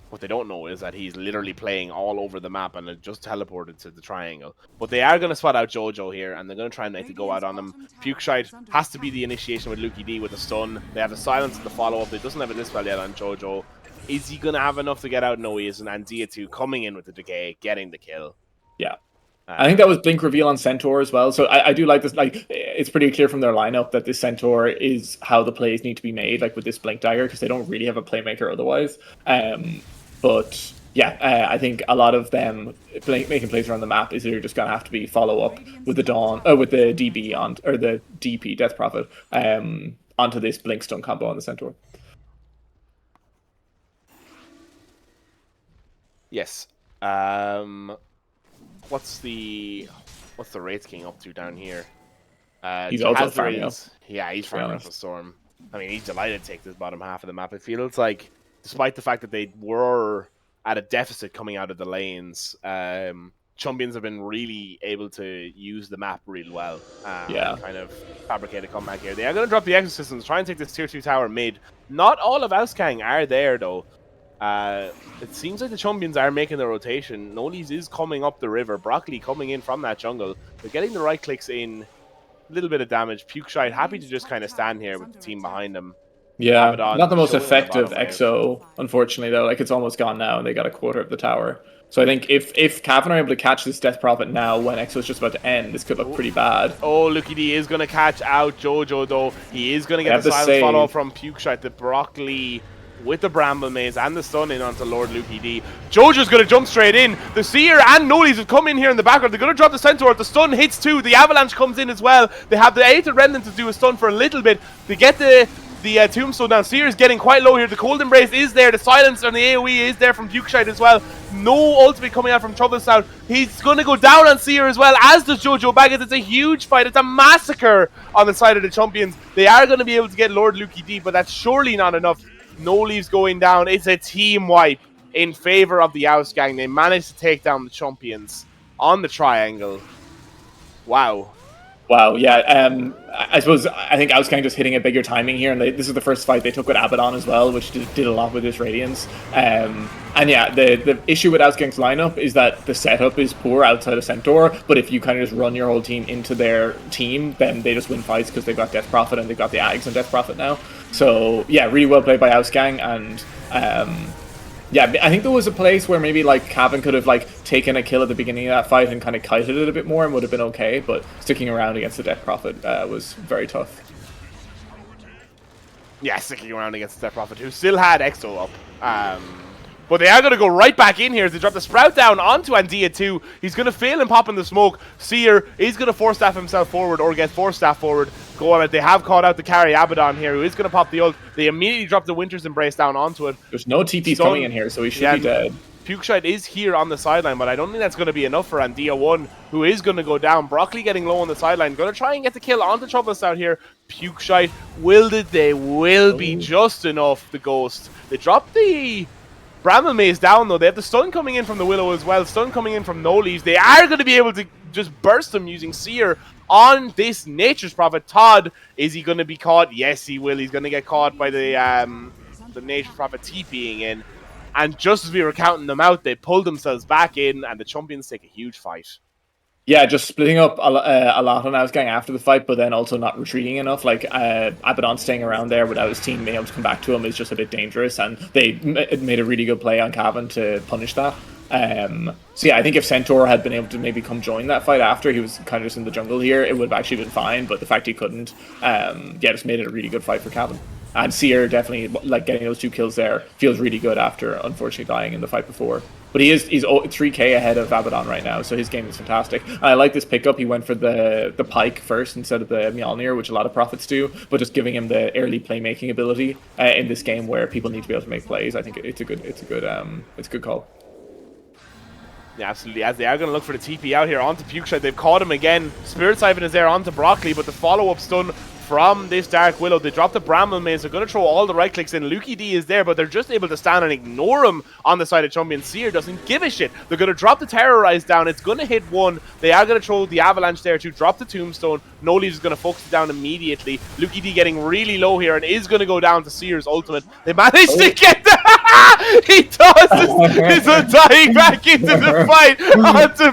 What they don't know is that he's literally playing all over the map and it just teleported to the triangle. But they are going to spot out Jojo here, and they're going to try and make the go out on him. Pukeshide has to be the initiation with Lucky D with the stun. They have the silence and the follow-up. They doesn't have a dispel yet on Jojo. Is he going to have enough to get out? No, he isn't. And Dia2 coming in with the decay, getting the kill. Yeah. I think that was Blink reveal on Centaur as well. So I do like this. Like, it's pretty clear from their lineup that this Centaur is how the plays need to be made, like with this Blink Dagger, because they don't really have a playmaker otherwise. But yeah, I think a lot of them making plays around the map is either just going to have to be follow up with the with the DB or the DP Death Prophet onto this Blink Stun combo on the Centaur. Yes. What's the Wraith King up to down here? He's also farming up. Yeah, he's farming up a storm. I mean, he's delighted to take this bottom half of the map. It feels like, despite the fact that they were at a deficit coming out of the lanes, Chumpians have been really able to use the map really well and kind of fabricate a comeback here. They are going to drop the exosystems, try and take this tier 2 tower mid. Not all of Ausgang are there, though. It seems like the Chumpians are making the rotation. Nolies is coming up the river. Broccoli coming in from that jungle. They're getting the right clicks in. A little bit of damage. Pukeshite happy to just kind of stand here with the team behind him. Yeah, Abaddon not the most showing on the effective bottom wave. EXO, unfortunately, though. Like, it's almost gone now, and they got a quarter of the tower. So I think if Cavan are able to catch this Death Prophet now, when EXO's just about to end, this could look pretty bad. Oh, Lucky D is going to catch out Jojo, though. He is going to get the silent follow from Pukeshite. The Broccoli with the Bramble Maze and the stun in onto Lord Lucky D. Jojo's going to jump straight in. The Seer and Nolies have come in here in the background. They're going to drop the Centaur. The stun hits too. The Avalanche comes in as well. They have the Aether Remnant to do a stun for a little bit. They get the Tombstone down. Seer is getting quite low here. The Cold Embrace is there. The Silence and the AoE is there from Pukeshite as well. No ultimate coming out from Troubleshout. He's going to go down on Seer as well, as does Jojo Baggins. It's a huge fight. It's a massacre on the side of the Chumpians. They are going to be able to get Lord Lucky D, but that's surely not enough. No leaves going down. It's a team wipe in favor of the Ausgang. They managed to take down the Chumpians on the triangle. Wow. Wow, yeah. I suppose I think Ausgang just hitting a bigger timing here, and this is the first fight they took with Abaddon as well, which did a lot with his Radiance. And yeah, the issue with Ausgang's lineup is that the setup is poor outside of Centaur, but if you kind of just run your whole team into their team, then they just win fights because they've got Death Prophet and they've got the Ags and Death Prophet now. So yeah, really well played by Ausgang, and yeah, I think there was a place where maybe like Cavan could have like taken a kill at the beginning of that fight and kind of kited it a bit more and would have been okay, but sticking around against the Death Prophet was very tough. Yeah, sticking around against the Death Prophet, who still had Exo up. But they are going to go right back in here as they drop the Sprout down onto Andia too. He's going to fail and pop in the smoke. Seer is going to force staff himself forward or get force staff forward. Go on it. They have caught out the carry Abaddon here, who is going to pop the ult. They immediately drop the Winter's Embrace down onto it. There's no TPs coming in here, so he should be dead. Pukeshite is here on the sideline, but I don't think that's going to be enough for Andia 1, who is going to go down. Broccoli getting low on the sideline. Going to try and get the kill onto Troublous out here. Pukeshite will be just enough, the Ghost. They drop the Bramble Maze down, though. They have the stun coming in from the Willow as well. Stun coming in from No Leaves. They are going to be able to just burst them using Seer on this Nature's Prophet. Todd, is he going to be caught? Yes, he will. He's going to get caught by the Nature's Prophet TPing in. And just as we were counting them out, they pulled themselves back in, and the Chumpians take a huge fight. Yeah, just splitting up a lot on Ausgang after the fight, but then also not retreating enough. Like, Abaddon staying around there without his team being able to come back to him is just a bit dangerous, and they made a really good play on Cavan to punish that. So yeah, I think if Centaur had been able to maybe come join that fight after he was kind of just in the jungle here, it would have actually been fine, but the fact he couldn't, yeah, just made it a really good fight for Cavan. And Seer definitely, like, getting those 2 kills there feels really good after unfortunately dying in the fight before. But he's 3k ahead of Abaddon right now, so his game is fantastic. And I like this pickup. He went for the Pike first instead of the Mjolnir, which a lot of prophets do, but just giving him the early playmaking ability in this game where people need to be able to make plays. I think it's a good call. Yeah, absolutely. As they are going to look for the TP out here onto Pukeshite. They've caught him again. Spirit Siphon is there onto Broccoli, but the follow-up stun from this Dark Willow. They drop the Bramble Maze. They're going to throw all the right clicks in. Lucky D is there, but they're just able to stand and ignore him on the side of Chumpian. Seer doesn't give a shit. They're going to drop the Terrorize down. It's going to hit 1. They are going to throw the Avalanche there to drop the Tombstone. No Leaves is going to focus it down immediately. Lucky D getting really low here and is going to go down to Seer's ultimate. They managed to get the... He tosses his Undying back into the fight onto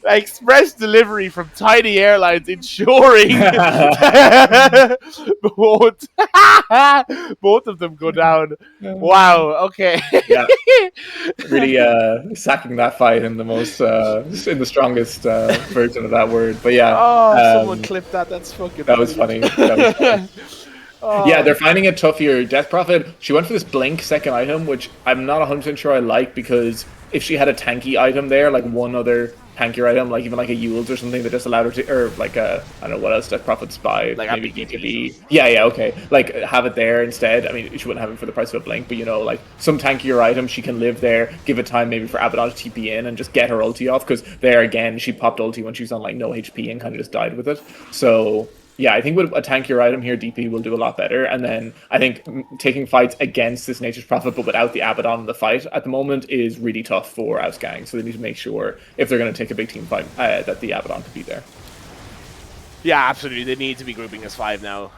Express delivery from Tiny Airlines, ensuring both of them go down. Wow. Okay. Yeah. Really sacking that fight in the most in the strongest version of that word. But yeah. Oh, someone clipped that. That's fucking. That was funny. Oh. Yeah, they're finding it tough here. Death Prophet, she went for this Blink second item, which I'm not 100% sure I like, because if she had a tanky item there, like one other tankier item, like even like a Yules or something that just allowed her to, or like a, I don't know what else that Prophet's buy, Like maybe a BKB. BKB. Yeah, okay. Like have it there instead. I mean, she wouldn't have it for the price of a blink, but you know, like some tankier item, she can live there, give it time maybe for Abaddon to TP in and just get her ulti off, because there again, she popped ulti when she was on like no HP and kind of just died with it. So yeah, I think with a tankier item here, DP will do a lot better. And then I think taking fights against this Nature's Prophet, but without the Abaddon in the fight at the moment, is really tough for Ausgang. So they need to make sure, if they're going to take a big team fight, that the Abaddon could be there. Yeah, absolutely. They need to be grouping as 5 now.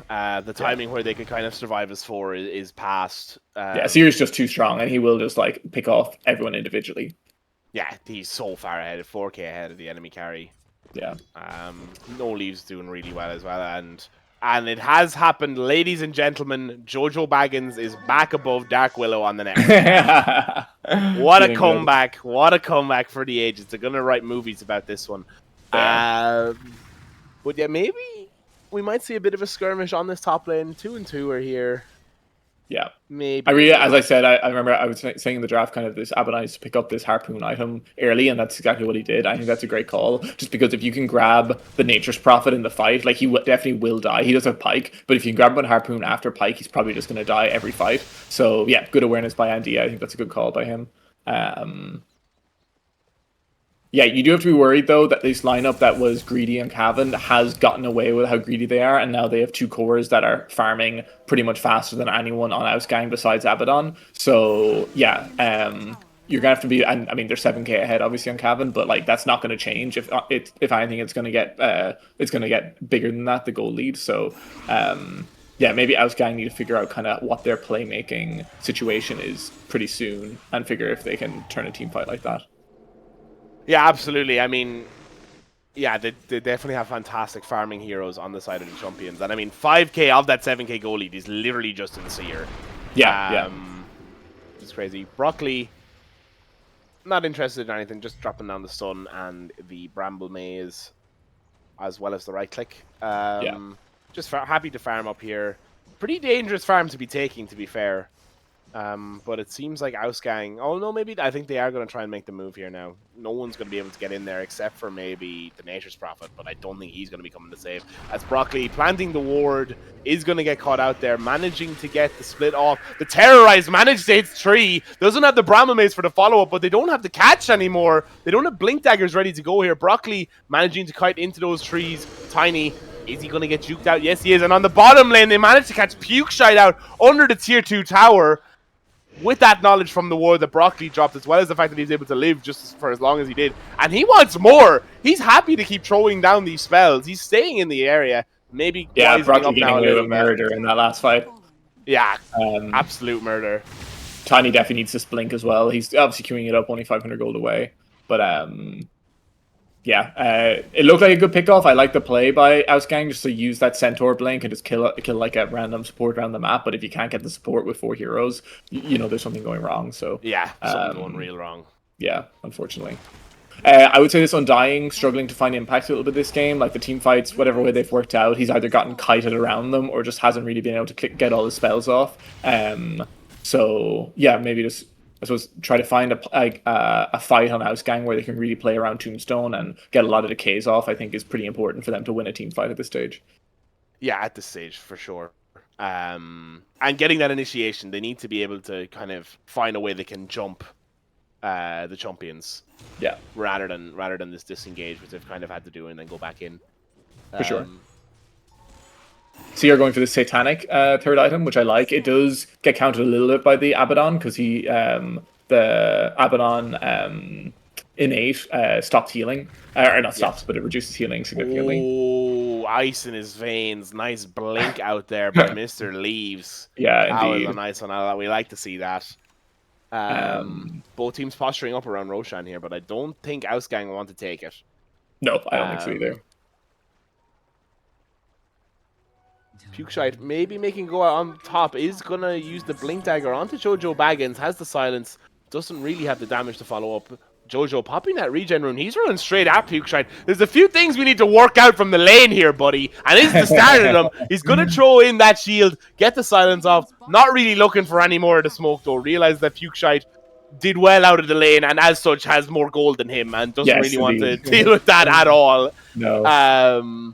The timing where they could kind of survive as 4 is past. Yeah, Seer's just too strong, and he will just like pick off everyone individually. Yeah, he's so far ahead, 4k ahead of the enemy carry. Yeah. No Leave's doing really well as well, and it has happened, ladies and gentlemen. Jojo Baggins is back above Dark Willow on the net. What a comeback! Good. What a comeback for the ages. They're gonna write movies about this one. Yeah. But yeah, maybe we might see a bit of a skirmish on this top lane. 2 and 2 are here. Yeah, maybe. I really, as I said, I remember I was saying in the draft kind of this Abaddon needs to pick up this harpoon item early, and that's exactly what he did. I think that's a great call, just because if you can grab the Nature's Prophet in the fight, like he definitely will die. He does have Pike, but if you can grab him on harpoon after Pike, he's probably just going to die every fight. So yeah, good awareness by Andy. I think that's a good call by him. Yeah, you do have to be worried, though, that this lineup that was greedy on Cavan has gotten away with how greedy they are, and now they have 2 cores that are farming pretty much faster than anyone on Ausgang besides Abaddon. So, yeah, you're going to have to be, and I mean, they're 7k ahead, obviously, on Cavan, but, like, that's not going to change. If anything, it's going to get bigger than that, the goal lead. So, yeah, maybe Ausgang need to figure out kind of what their playmaking situation is pretty soon, and figure if they can turn a team fight like that. Yeah, absolutely. I mean, yeah, they definitely have fantastic farming heroes on the side of the champions. And I mean, 5k of that 7k goal lead is literally just in Seer. Yeah. It's crazy. Broccoli, not interested in anything, just dropping down the stun and the Bramble Maze, as well as the right click. Just happy to farm up here. Pretty dangerous farm to be taking, to be fair. But it seems like Ausgang... Oh, no, maybe... I think they are going to try and make the move here now. No one's going to be able to get in there except for maybe the Nature's Prophet, but I don't think he's going to be coming to save. As Broccoli, planting the ward, is going to get caught out there, managing to get the split off. The Terrorize managed stage 3. Doesn't have the Bramble Maze for the follow-up, but they don't have the catch anymore. They don't have Blink Daggers ready to go here. Broccoli managing to kite into those trees. Tiny... Is he going to get juked out? Yes, he is. And on the bottom lane, they managed to catch Pukeshite out under the tier 2 tower. With that knowledge from the ward that Broccoli dropped, as well as the fact that he's able to live just for as long as he did. And he wants more. He's happy to keep throwing down these spells. He's staying in the area. Maybe Broccoli up now a little murder in that last fight. Yeah, absolute murder. Tiny definitely needs this blink as well. He's obviously queuing it up, only 500 gold away. But yeah, it looked like a good pickoff. I like the play by Ausgang just to use that Centaur blink and just kill like a random support around the map. But if you can't get the support with 4 heroes, you know there's something going wrong. So yeah, something going real wrong. Yeah, unfortunately. I would say this Undying struggling to find impact a little bit this game. Like the team fights, whatever way they've worked out, he's either gotten kited around them or just hasn't really been able to get all his spells off. So yeah, maybe just I suppose try to find a fight on Ausgang where they can really play around Tombstone and get a lot of decays off. I think is pretty important for them to win a team fight at this stage. Yeah, at this stage for sure. And getting that initiation, they need to be able to kind of find a way they can jump the champions. Yeah. Rather than this disengage, which they've kind of had to do and then go back in. For sure. So you're going for the Satanic third item, which I like. It does get countered a little bit by the Abaddon because the Abaddon innate stopped healing, or not stops, but it reduces healing significantly. Oh, ice in his veins! Nice blink out there by Mr. Leaves. Yeah, that indeed. was a nice one. We like to see that. Both teams posturing up around Roshan here, but I don't think Ausgang want to take it. No, I don't think so either. Pukeshite maybe making go out on top, is going to use the Blink Dagger onto Jojo Baggins, has the silence, doesn't really have the damage to follow up. Jojo popping that regen rune, he's running straight at Pukeshite. There's a few things we need to work out from the lane here, buddy, and this is the start of them. He's going to throw in that shield, get the silence off, not really looking for any more of the smoke though, realize that Pukeshite did well out of the lane, and as such has more gold than him, and doesn't really want to indeed. deal with that at all. No.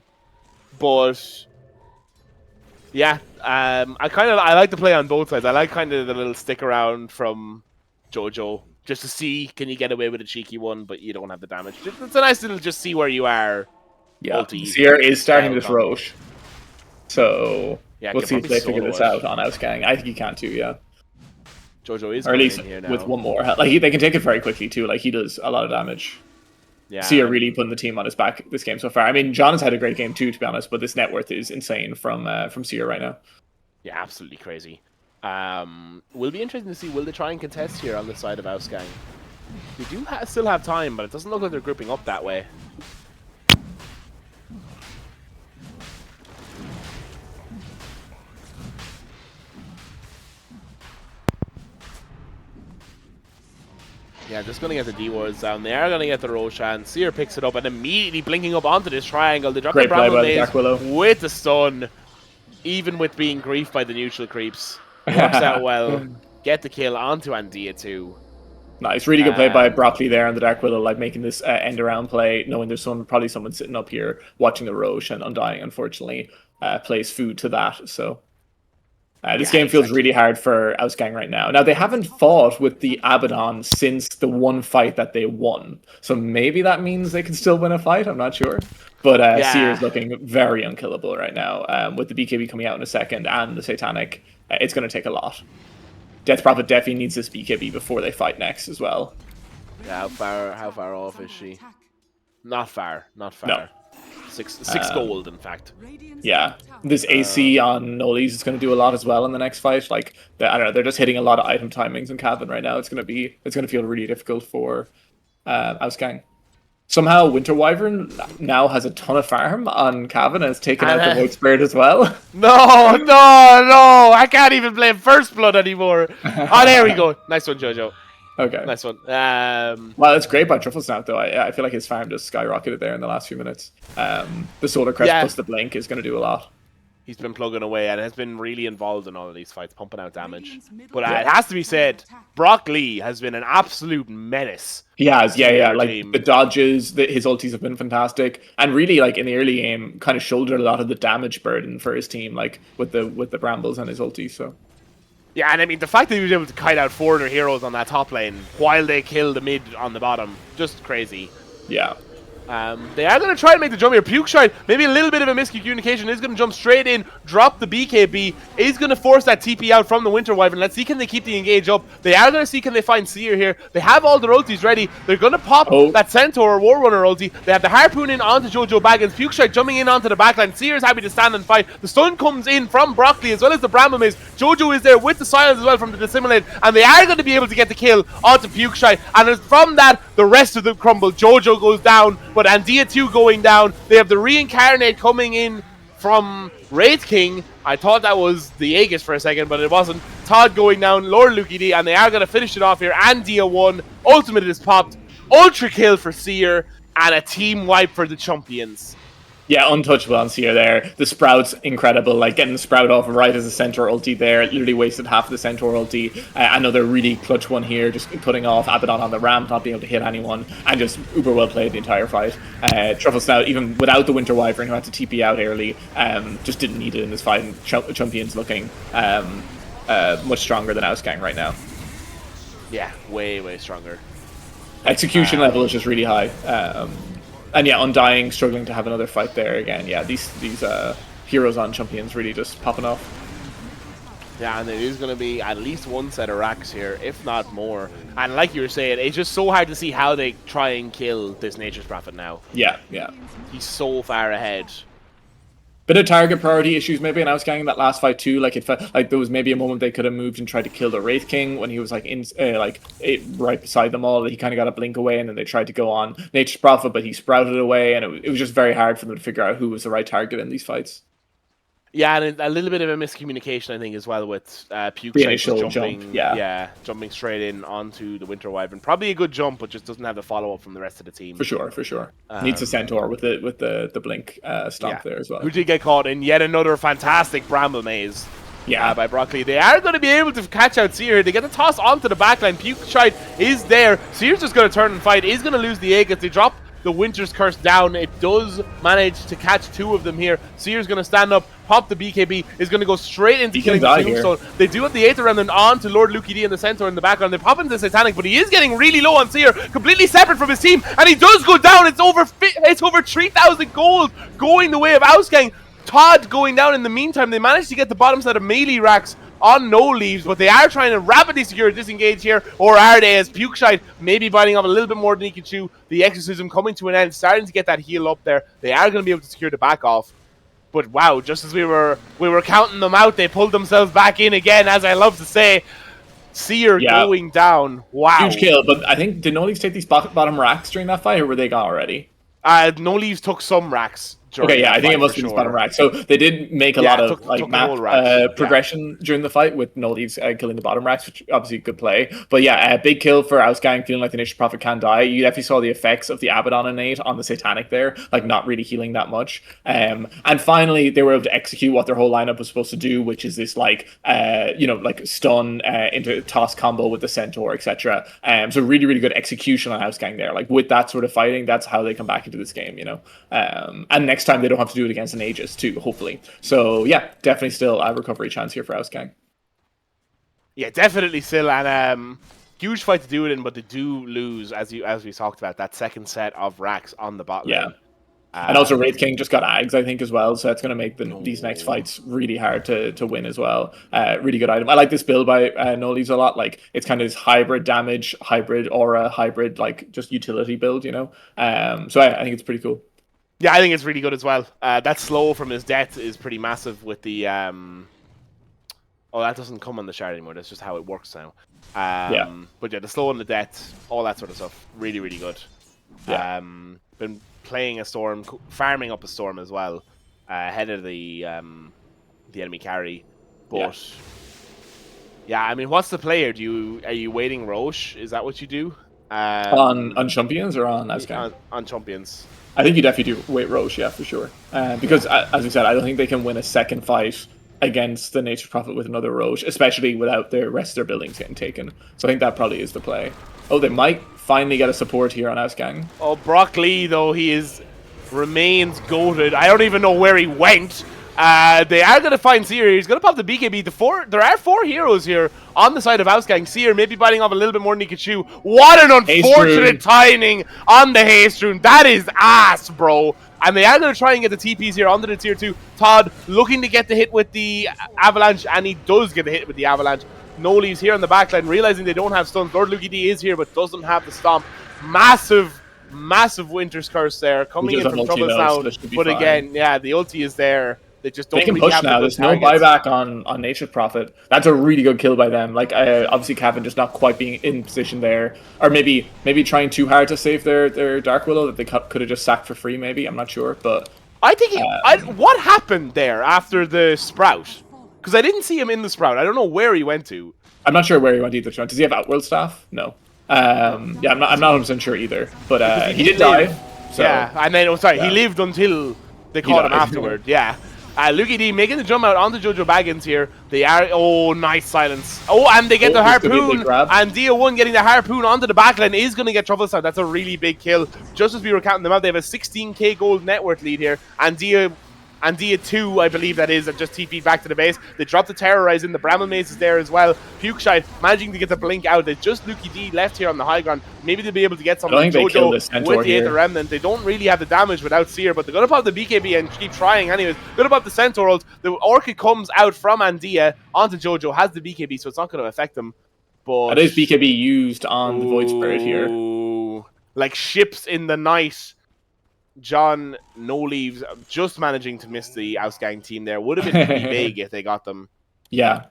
But yeah, I like to play on both sides. I like kind of the little stick around from Jojo just to see, can you get away with a cheeky one, but you don't have the damage. It's a nice little just see where you are. Yeah, Seer is starting this combo. Roche, so yeah, we'll see if they figure this out on Ausgang. I think he can too. Yeah. Jojo is, or at least in here now. with one more. Like they can take it very quickly too. Like he does a lot of damage. Yeah, Seer really putting the team on his back this game so far. I mean, John has had a great game too, to be honest. But this net worth is insane from Seer right now. Yeah, absolutely crazy. Will be interesting to see, will they try and contest here on the side of Ausgang? They do still have time, but it doesn't look like they're grouping up that way. Yeah, just going to get the D-wards down. They are going to get the Roshan. Seer picks it up and immediately blinking up onto this triangle. They drop the Bramble Maze with the stun, even with being griefed by the neutral creeps. Works out well. Get the kill onto Andia too. Nice, really good play by Broccoli there on the Dark Willow, like making this end around play, knowing there's probably someone sitting up here watching the Roche, and Undying unfortunately plays food to that. So this game feels really hard for Ausgang right now. Now, they haven't fought with the Abaddon since the one fight that they won. So maybe that means they can still win a fight. I'm not sure. But Seer is looking very unkillable right now. With the BKB coming out in a second and the Satanic, it's going to take a lot. Death Prophet definitely needs this BKB before they fight next as well. Yeah, how far off is she? Not far. Not far. No. Six gold, in fact. Yeah, this AC on Noli's is going to do a lot as well in the next fight. Like, I don't know, they're just hitting a lot of item timings in Cavan right now. It's going to feel really difficult for Ausgang. Somehow Winter Wyvern now has a ton of farm on Cavan and has taken out the Void Spirit as well. No, I can't even play First Blood anymore. Oh, there we go. Nice one, Jojo. Okay. Nice one. Well, it's great by Truffle Snap, though. I feel like his farm just skyrocketed there in the last few minutes. The Solar Crest plus the Blink is going to do a lot. He's been plugging away and has been really involved in all of these fights, pumping out damage. But it has to be said, Brock Lee has been an absolute menace. He has, yeah. Like, the dodges, his ultis have been fantastic. And really, like, in the early game, kind of shouldered a lot of the damage burden for his team, like, with the Brambles and his ultis, so... Yeah, and I mean, the fact that he was able to kite out 4 of their heroes on that top lane while they kill the mid on the bottom, just crazy. Yeah. They are going to try and make the jump here. Pukeshine, maybe a little bit of a miscommunication, is going to jump straight in, drop the BKB, is going to force that TP out from the Winter Wyvern. Let's see, can they keep the engage up? They are going to see, can they find Seer here? They have all their ultis ready. They're going to pop that Centaur or War Runner ulti. They have the Harpoon in onto Jojo Baggins. Pukeshine jumping in onto the backline. Seer is happy to stand and fight. The stun comes in from Broccoli as well as the Bramble Maze. Jojo is there with the silence as well from the Dissimulate, and they are going to be able to get the kill onto Pukeshine. And from that, the rest of them crumble. Jojo goes down, but Andia 2 going down. They have the Reincarnate coming in from Wraith King. I thought that was the Aegis for a second, but it wasn't. Todd going down, Lord Lucky D, and they are going to finish it off here. Andia 1, Ultimate is popped, Ultra Kill for Seer, and a team wipe for the champions. Yeah, untouchable on Seer there. The Sprout's incredible, like getting the Sprout off right as a Centaur ulti there. Literally wasted half of the Centaur ulti. Another really clutch one here, just cutting off Abaddon on the ramp, not being able to hit anyone, and just uber well played the entire fight. Truffle Snout, even without the Winter Wyvern, who had to TP out early, just didn't need it in this fight, and Champions looking much stronger than Ausgang right now. Yeah, way stronger. Execution level is just really high. And yeah, Undying struggling to have another fight there again. Yeah, these heroes on Champions really just popping off. Yeah, and there is going to be at least one set of racks here, if not more. And like you were saying, it's just so hard to see how they try and kill this Nature's Prophet now. Yeah. He's so far ahead. Bit of target priority issues maybe in Ausgang in that last fight too. Like it felt like there was maybe a moment they could have moved and tried to kill the Wraith King when he was like right beside them all. He kind of got a blink away, and then they tried to go on Nature's Prophet, but he sprouted away, and it was just very hard for them to figure out who was the right target in these fights. Yeah, and a little bit of a miscommunication, I think, as well with Pukeshine jumping, jumping straight in onto the Winter Wyvern. Probably a good jump, but just doesn't have the follow up from the rest of the team. For sure. Needs a Centaur with the blink stomp there as well. Who did get caught in yet another fantastic Bramble Maze. Yeah. by Broccoli. They are going to be able to catch out Seer. They get the toss onto the backline. Pukeshite is there. Seer's just going to turn and fight. Is going to lose the egg as they drop the Winter's Curse down. It does manage to catch 2 of them here. Seer's going to stand up, pop the BKB, is going to go straight into killing the Tombstone. They do have the 8th Remnant on to Lord Lucky D and the Centaur in the background. They pop into the Satanic, but he is getting really low on Seer, completely separate from his team, and he does go down. It's over 3,000 gold going the way of Ausgang. Todd going down in the meantime. They managed to get the bottom side of melee racks on No Leaves, but they are trying to rapidly secure a disengage here, or are they, as Pukeshite maybe biting off a little bit more than he can chew. The exorcism coming to an end, starting to get that heal up there. They are going to be able to secure the back off. But wow, just as we were counting them out, they pulled themselves back in again, as I love to say. Seer going down. Wow. Huge kill, but I think, did No Leaves take these bottom racks during that fight, or were they gone already? No Leaves took some racks. Okay, yeah, I think it must be the bottom rack. So they did make a lot of map progression during the fight with No Leaves killing the bottom racks, which obviously good play. But yeah, a big kill for Ausgang, feeling like the Nature Prophet can die. You definitely saw the effects of the Abaddon innate on the Satanic there, like not really healing that much. And finally, they were able to execute what their whole lineup was supposed to do, which is this like stun into toss combo with the Centaur, etc. So really, really good execution on Ausgang there. Like with that sort of fighting, that's how they come back into this game, and next time they don't have to do it against an Aegis too, hopefully. So yeah, definitely still a recovery chance here for Ausgang. Yeah, definitely still, and huge fight to do it in, but they do lose, as we talked about, that second set of racks on the bot lane. And also Wraith King just got Ags, I think, as well, so that's going to make these next fights really hard to win as well. Really good item. I like this build by No Leaves a lot. Like, it's kind of this hybrid damage, hybrid aura, hybrid, like, just utility build, So I think it's pretty cool. Yeah, I think it's really good as well. That slow from his death is pretty massive with the... Oh, that doesn't come on the shard anymore. That's just how it works now. But yeah, the slow on the death, all that sort of stuff, really, really good. Yeah. Been playing a Storm, farming up a Storm as well, ahead of the enemy carry. But yeah, I mean, what's the player? Are you waiting Roche? Is that what you do? On Champions or on Ausgang? On Champions. I think you definitely do wait Roche, yeah, for sure. Because, as we said, I don't think they can win a second fight against the Nature Prophet with another Roche, especially without the rest of their buildings getting taken. So I think that probably is the play. Oh, they might finally get a support here on Ausgang. Oh, Brock Lee, though, remains goated. I don't even know where he went. They are going to find Seer. He's going to pop the BKB. There are 4 heroes here on the side of Ausgang. Seer maybe biting off a little bit more than he could chew. What an unfortunate timing on the Haste Rune. That is ass, bro. And they are going to try and get the TPs here onto the tier 2. Todd looking to get the hit with the Avalanche, and he does get the hit with the Avalanche. No Leaves here on the backline, realizing they don't have stuns. Lord Lucky D is here, but doesn't have the stomp. Massive Winter's Curse there, coming in from trouble now. But again, yeah, the ulti is there. They just don't. They can push now. There's no buyback on Nature Prophet. That's a really good kill by them. Like obviously Cavan just not quite being in position there, or maybe trying too hard to save their Dark Willow that they could have just sacked for free. Maybe, I'm not sure, but I think what happened there after the Sprout? Because I didn't see him in the Sprout. I don't know where he went to. I'm not sure where he went either. Does he have Outworld Staff? No. Yeah, I'm not 100% sure either. But he did die. So. Yeah, and then he lived until they caught him afterward. Yeah. Lucky D making the jump out onto Jojo Baggins here. They are... Oh, nice silence. Oh, and they get the harpoon. And Dia1 getting the harpoon onto the backline is going to get Trouble Sound. That's a really big kill. Just as we were counting them out, they have a 16k gold net worth lead here. And Dia 2, I believe that is, and just TP'd back to the base. They dropped the Terrorize in. The Bramble Maze is there as well. Pukeshite managing to get the Blink out. There's just Lucky D left here on the high ground. Maybe they'll be able to get something. Jojo with the 8th Remnant. They don't really have the damage without Seer, but they're going to pop the BKB and keep trying anyways. Going to pop the Centaur ult. The Orchid comes out from Andia onto Jojo, has the BKB, so it's not going to affect them. But that is BKB used on the Void Spirit here. Like ships in the night. John No Leaves just managing to miss the Ausgang team there. Would have been pretty big if they got them. Yeah.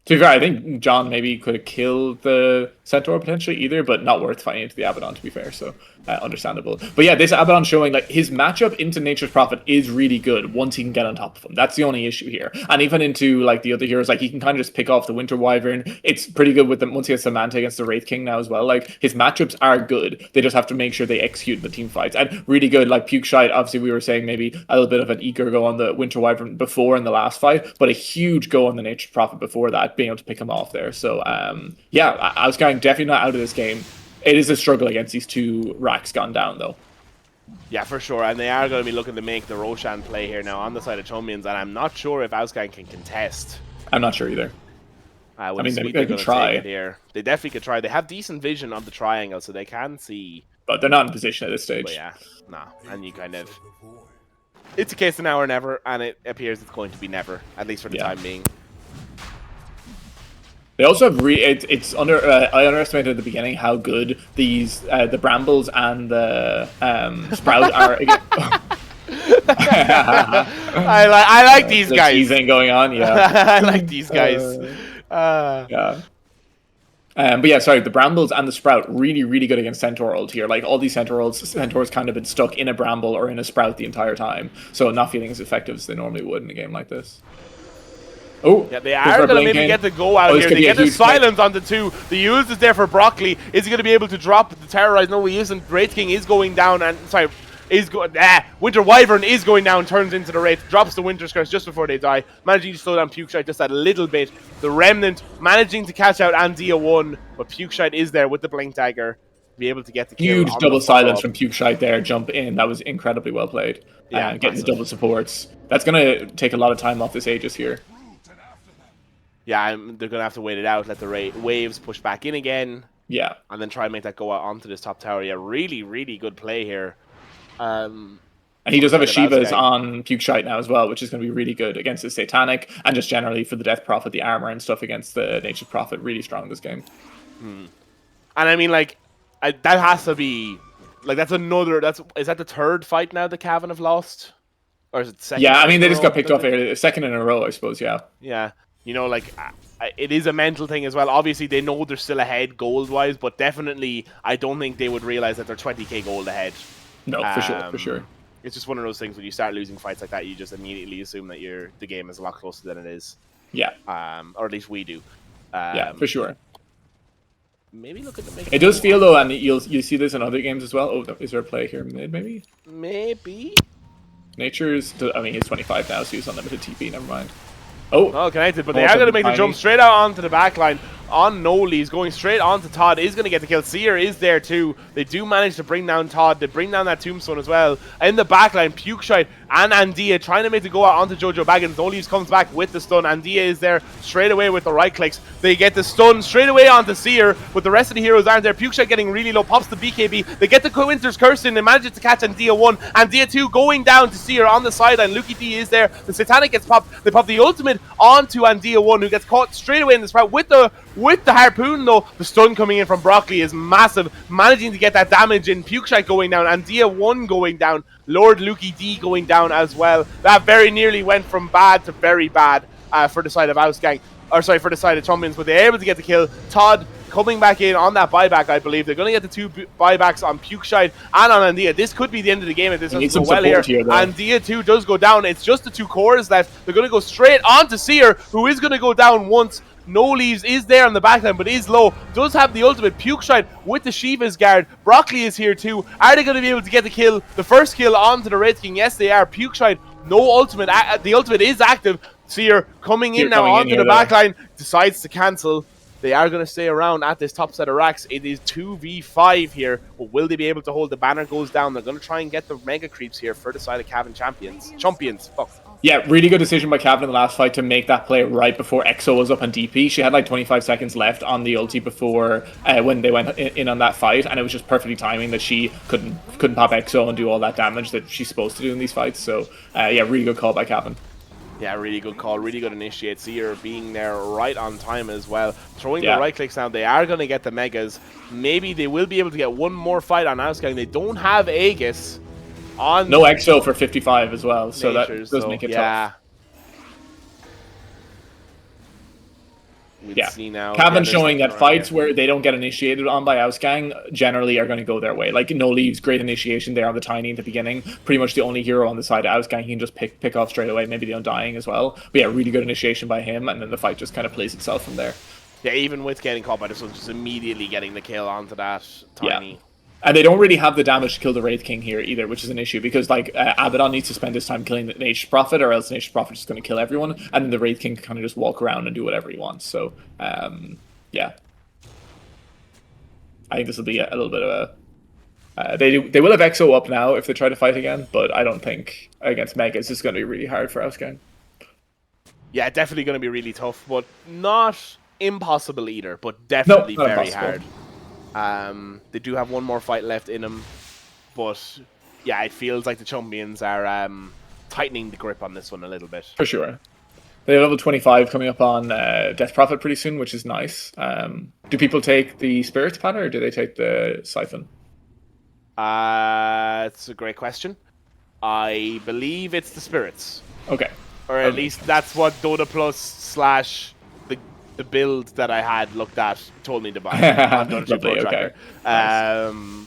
To be fair, I think John maybe could have killed the Centaur potentially either, but not worth fighting into the Abaddon, to be fair. So understandable. But yeah, this Abaddon showing like his matchup into Nature's Prophet is really good once he can get on top of him. That's the only issue here. And even into like the other heroes, like he can kind of just pick off the Winter Wyvern. It's pretty good with them once he gets Samantha against the Wraith King now as well. Like his matchups are good. They just have to make sure they execute the team fights. And really good, like Puke Shite, obviously we were saying maybe a little bit of an eager go on the Winter Wyvern before in the last fight, but a huge go on the Nature's Prophet before that, being able to pick him off there. So yeah, Ausgang definitely not out of this game. It is a struggle against these two racks gone down, though. Yeah, for sure. And they are going to be looking to make the Roshan play here now on the side of Chumpians, and I'm not sure if Ausgang can contest. I'm not sure either. I mean, they could try. Here. They definitely could try. They have decent vision of the triangle, so they can see. But they're not in position at this stage. But yeah, nah. And you kind of... It's a case of now or never, and it appears it's going to be never, at least for the time being. They also have it's under. I underestimated at the beginning how good these the Brambles and the Sprout are. I like these guys. Teasing going on, yeah. I like these guys. Yeah. But yeah, sorry, the Brambles and the Sprout really, really good against Centaur ult here. Like all these Centaurs kind of been stuck in a Bramble or in a Sprout the entire time, so not feeling as effective as they normally would in a game like this. Oh, yeah, they are going to maybe get the go out here. They get the silence on the 2. The use is there for Broccoli. Is he going to be able to drop the Terrorize? No, he isn't. Wraith King is going down, and sorry, Winter Wyvern is going down, turns into the Wraith, drops the Winter's Curse just before they die, managing to slow down Puke Shite just a little bit. The Remnant managing to catch out Andia 1, but Puke Shite is there with the Blink Dagger to be able to get the kill. Huge double silence from Puke Shite there, jump in. That was incredibly well played. Yeah, getting the double supports. That's going to take a lot of time off this Aegis here. Yeah, they're going to have to wait it out, let the waves push back in again. Yeah. And then try and make that go out onto this top tower. Yeah, really, really good play here. And he does have a Shiva's on Puke Shite now as well, which is going to be really good against the Satanic and just generally for the Death Prophet, the armor and stuff against the Nature's Prophet. Really strong this game. And I mean, like, that has to be, like, is that the 3rd fight now that Cavan have lost? Or is it the 2nd? Yeah, I mean, they just got picked off here. 2nd in a row, I suppose, yeah. Yeah. You know, like, it is a mental thing as well. Obviously, they know they're still ahead gold-wise, but definitely, I don't think they would realize that they're 20k gold ahead. No, for sure. It's just one of those things when you start losing fights like that, you just immediately assume that the game is a lot closer than it is. Yeah. Or at least we do. Yeah, for sure. Maybe look at the make. It does feel though, and you see this in other games as well. Oh, is there a play here mid? Maybe. Nature's. I mean, he's 25 now, so he's unlimited TP. Never mind. Oh, connected, but they are going to make the jump straight out onto the back line. On Noli, he's going straight onto Todd, is going to get the kill. Seer is there too. They do manage to bring down Todd. They bring down that Tombstone as well. In the back line, Puke Shite and Andia trying to make the go out onto Jojo Baggins. Noli comes back with the stun. Andia is there straight away with the right clicks. They get the stun straight away onto Seer, but the rest of the heroes aren't there. Puke Shite getting really low, pops the BKB. They get the Winter's Curse in. They manage to catch Andia 1. Andia 2 going down to Seer on the sideline. Luki D is there. The Satanic gets popped. They pop the ultimate onto Andia 1, who gets caught straight away in the sprout with the harpoon though. The stun coming in from Broccoli is massive, managing to get that damage in. Puke Shite going down, Andia 1 going down, Lord Luki D going down as well. That very nearly went from bad to very bad for the side of Ausgang, or sorry, for the side of Chumpians, but they're able to get the kill. Todd coming back in on that buyback, I believe. They're going to get the 2 buybacks on Puke Shite and on Andia. This could be the end of the game if this doesn't go well here. Andia 2 does go down. It's just the 2 cores left. They're going to go straight on to Seer, who is going to go down once. No Leaves is there on the backline, but is low. Does have the ultimate. Puke Shite with the Shiva's guard. Broccoli is here too. Are they going to be able to get the kill? The first kill onto the Wraith King? Yes, they are. Puke Shite, no ultimate. The ultimate is active. Seer coming in now onto the backline. Decides to cancel. They are going to stay around at this top set of racks. It is 2v5 here, but will they be able to hold? The banner goes down. They're going to try and get the mega creeps here for the side of Cavan Chumpians. Fuck. Yeah, really good decision by Cavan in the last fight to make that play right before EXO was up on DP. She had like 25 seconds left on the ulti before when they went in on that fight, and it was just perfectly timing that she couldn't pop EXO and do all that damage that she's supposed to do in these fights. So yeah, really good call by Cavan. Yeah, really good call, really good initiate. Seer being there right on time as well. Throwing the right clicks down, they are going to get the megas. Maybe they will be able to get one more fight on Ausgang. They don't have Aegis on. No EXO for 55 as well, so that does make it tough. We'll see now. Cavan they're showing sticking that around fights here. where they don't get initiated on by Ausgang generally are going to go their way. Like No Leaves, great initiation there on the Tiny at the beginning. Pretty much the only hero on the side of Ausgang. He can just pick off straight away. Maybe the Undying as well. But yeah, really good initiation by him, and then the fight just kind of plays itself from there. Yeah, even with getting caught by this one, just immediately getting the kill onto that Tiny. Yeah. And they don't really have the damage to kill the Wraith King here either, which is an issue because like Abaddon needs to spend his time killing the Nature's Prophet, or else the Nature's Prophet is just going to kill everyone, and then the Wraith King can kind of just walk around and do whatever he wants. So yeah, I think this will be a little bit of a. They will have Exo up now if they try to fight again, but I don't think against Mega it's just going to be really hard for Ausgang. Yeah, definitely going to be really tough, but not impossible either. But definitely very hard. They do have one more fight left in them, but yeah, it feels like the Chumpians are tightening the grip on this one a little bit. For sure. They have level 25 coming up on Death Prophet pretty soon, which is nice. Do people take the Spirits pattern or do they take the Siphon? It's a great question. I believe it's the Spirits. Okay. Or at least that's what Dota Plus / the build that I had looked at told me to buy on Dota 2 Pro Tracker. Nice.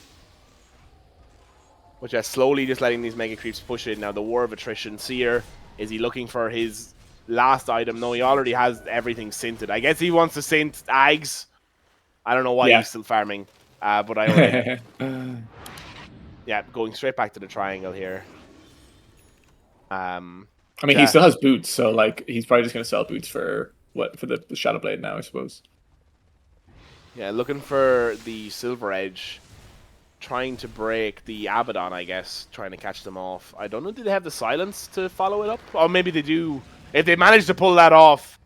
But yeah, slowly just letting these Mega Creeps push in. Now the War of Attrition. Seer, is he looking for his last item? No, he already has everything synted. I guess he wants to synt Ags. I don't know why he's still farming, but I already... Yeah, going straight back to the triangle here. I mean, he still has boots, so like he's probably just going to sell boots for the Shadow Blade now, I suppose. Yeah, looking for the Silver Edge, trying to break the Abaddon, I guess, trying to catch them off. I don't know, do they have the silence to follow it up? Or maybe they do. If they manage to pull that off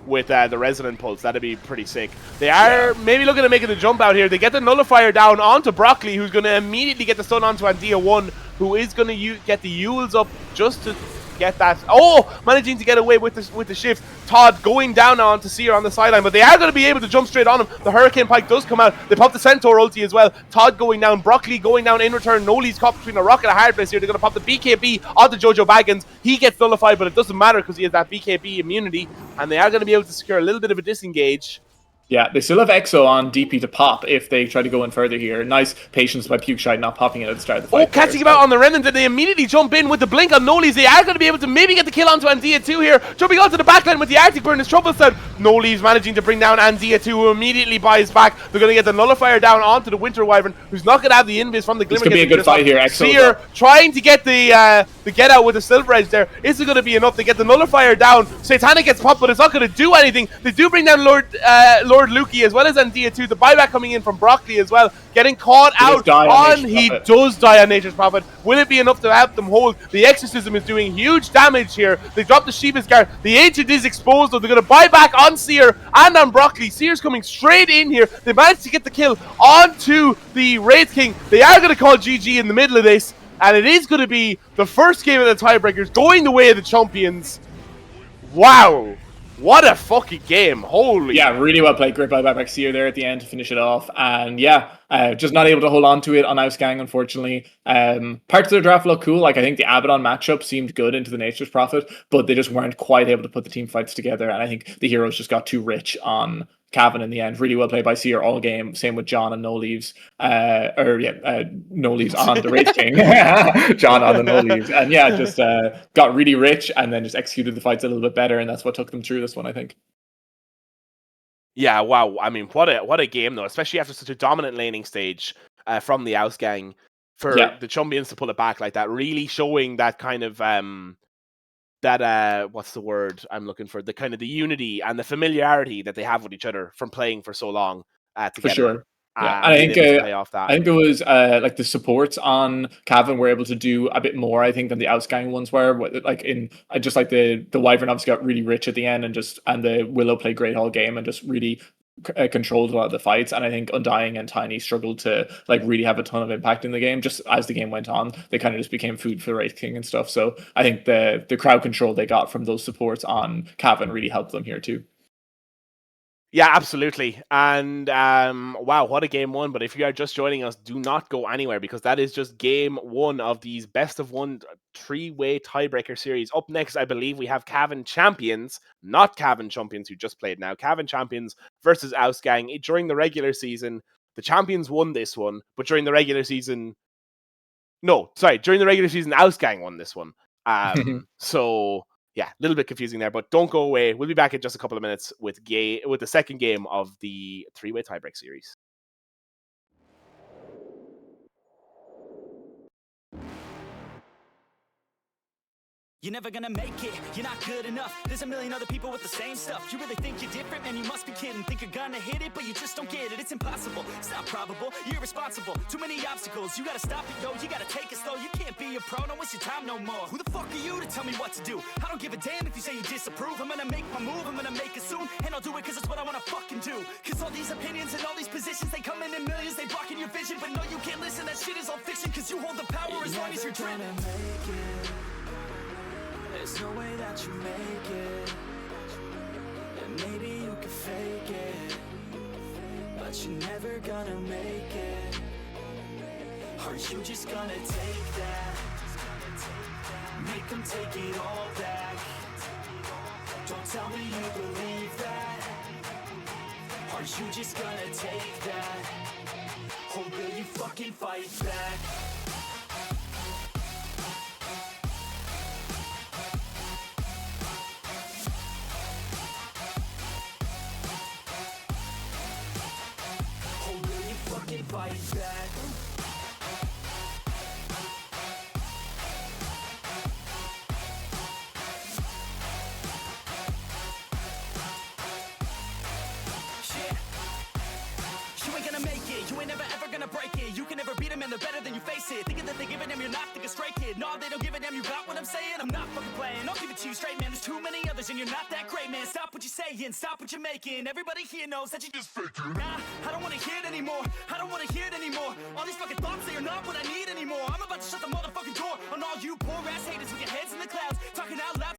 with the Resonant Pulse, that'd be pretty sick. They are maybe looking at making the jump out here. They get the Nullifier down onto Broccoli, who's going to immediately get the stun onto Andia 1, who is going to get the Yules up just to get that. Oh, managing to get away with the shift. Todd going down now onto Seer on the sideline, but they are going to be able to jump straight on him. The Hurricane Pike does come out. They pop the Centaur ulti as well. Todd going down, Broccoli going down in return. Noli's caught between a rock and a hard place here. They're going to pop the BKB onto Jojo Baggins. He gets nullified, but it doesn't matter because he has that BKB immunity, and they are going to be able to secure a little bit of a disengage. Yeah, they still have Exo on DP to pop if they try to go in further here. Nice patience by Pukeshide not popping it at the start of the fight. Oh, catching him out on the Remnant, and they immediately jump in with the blink on Noli's. They are going to be able to maybe get the kill onto Andia 2 here. Jumping onto the backline with the Arctic Burn is Troublesome. Noli's managing to bring down Andia 2, who immediately buys back. They're going to get the Nullifier down onto the Winter Wyvern, who's not going to have the invis from the Glimmer. This could be a good fight here, Exo. Seer trying to get the get out with the Silver Edge there. Is it going to be enough? They get the Nullifier down. Satanic gets popped, but it's not going to do anything. They do bring down Lord Lukey as well as Andia 2. The buyback coming in from Broccoli as well. Getting caught out on. He does die on Nature's Prophet. Will it be enough to help them hold? The Exorcism is doing huge damage here. They drop the Shiva's Guard. The Ancient is exposed though. They're going to buy back on Seer and on Broccoli. Seer's coming straight in here. They managed to get the kill onto the Wraith King. They are going to call GG in the middle of this. And it is going to be the first game of the tiebreakers going the way of the champions. Wow. What a fucking game. Holy. Yeah, really well played. Great buyback Seer there at the end to finish it off. And yeah, just not able to hold on to it on Ausgang, unfortunately. Parts of the draft look cool. Like, I think the Abaddon matchup seemed good into the Nature's Prophet, but they just weren't quite able to put the team fights together. And I think the heroes just got too rich on Cavan in the end. Really well played by Seer all game. Same with John and No Leaves. No Leaves on the Wraith King. John on the No Leaves. And yeah, just got really rich and then just executed the fights a little bit better. And that's what took them through this one, I think. Yeah, wow. I mean, what a game, though, especially after such a dominant laning stage from the Ausgang for the Chumpians to pull it back like that, really showing that kind of what's the word I'm looking for? The kind of the unity and the familiarity that they have with each other from playing for so long together. For sure. Yeah, and I think there was like the supports on Cavan were able to do a bit more, I think, than the Ausgang ones were. Like in just like the Wyvern obviously got really rich at the end, and the Willow played great all game and just really controlled a lot of the fights. And I think Undying and Tiny struggled to like really have a ton of impact in the game. Just as the game went on, they kind of just became food for the Wraith King and stuff. So I think the crowd control they got from those supports on Cavan really helped them here too. Yeah, absolutely. And wow, what a game one. But if you are just joining us, do not go anywhere because that is just game one of these best of one three-way tiebreaker series. Up next, I believe we have Cavan Champions, not Cavan Champions who just played now. Cavan Champions versus Ausgang. During the regular season, the Champions won this one, but during the regular season, during the regular season, Ausgang won this one. So yeah, a little bit confusing there, but don't go away. We'll be back in just a couple of minutes with the second game of the three-way tiebreak series. You're never gonna make it, you're not good enough. There's a million other people with the same stuff. You really think you're different? Man, you must be kidding. Think you're gonna hit it, but you just don't get it. It's impossible, it's not probable, you're irresponsible. Too many obstacles, you gotta stop it, yo. You gotta take it slow, you can't be a pro. Don't waste your time no more. Who the fuck are you to tell me what to do? I don't give a damn if you say you disapprove. I'm gonna make my move, I'm gonna make it soon. And I'll do it cause it's what I wanna fucking do. Cause all these opinions and all these positions, they come in millions, they blocking your vision. But no, you can't listen, that shit is all fiction. Cause you hold the power as long as you're driven. There's no way that you make it. And maybe you can fake it, but you're never gonna make it. Are you just gonna take that? Make them take it all back. Don't tell me you believe that. Are you just gonna take that? Or will you fucking fight back? Fight back. You ain't gonna make it, you ain't never ever gonna break it. You can never beat them and they're better than you face it. Thinking that they give a damn, you're not thinking straight, kid. No, they don't give a damn, you got what I'm saying? I'm not fucking playing, I'll give it to you straight, man. There's too many others and you're not that great, man. Stop what you're saying, stop what you're making. Everybody here knows that you just faking. Nah, I don't wanna hear it anymore, I don't wanna hear it anymore. All these fucking thoughts, they are not what I need anymore. I'm about to shut the motherfucking door on all you poor ass haters with your heads in the clouds, talking out loud.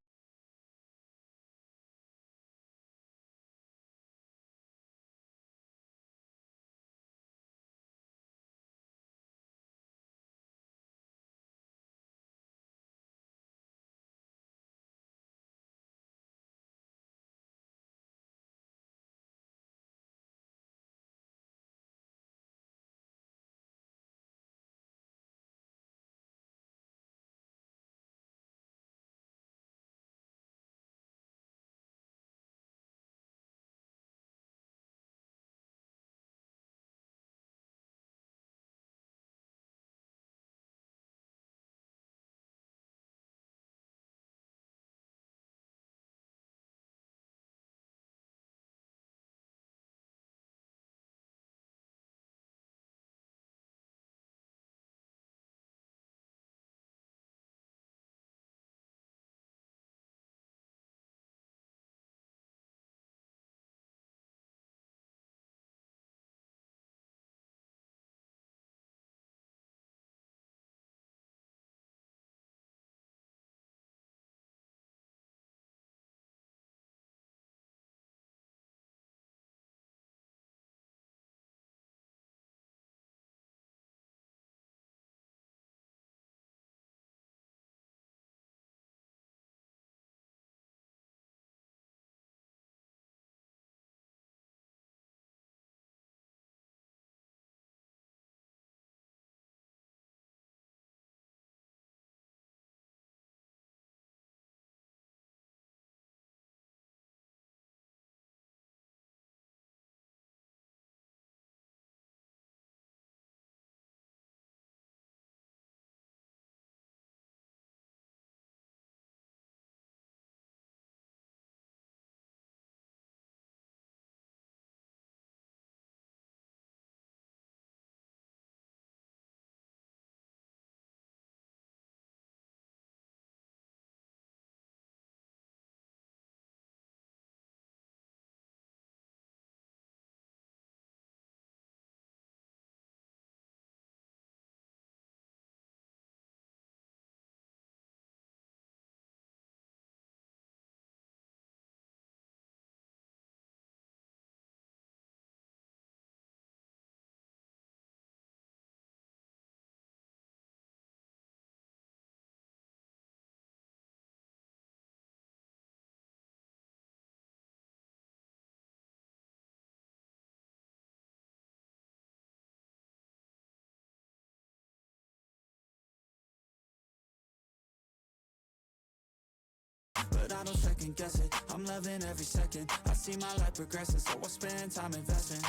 but I don't second guess it. I'm loving every second. I see my life progressing, so I spend time investing.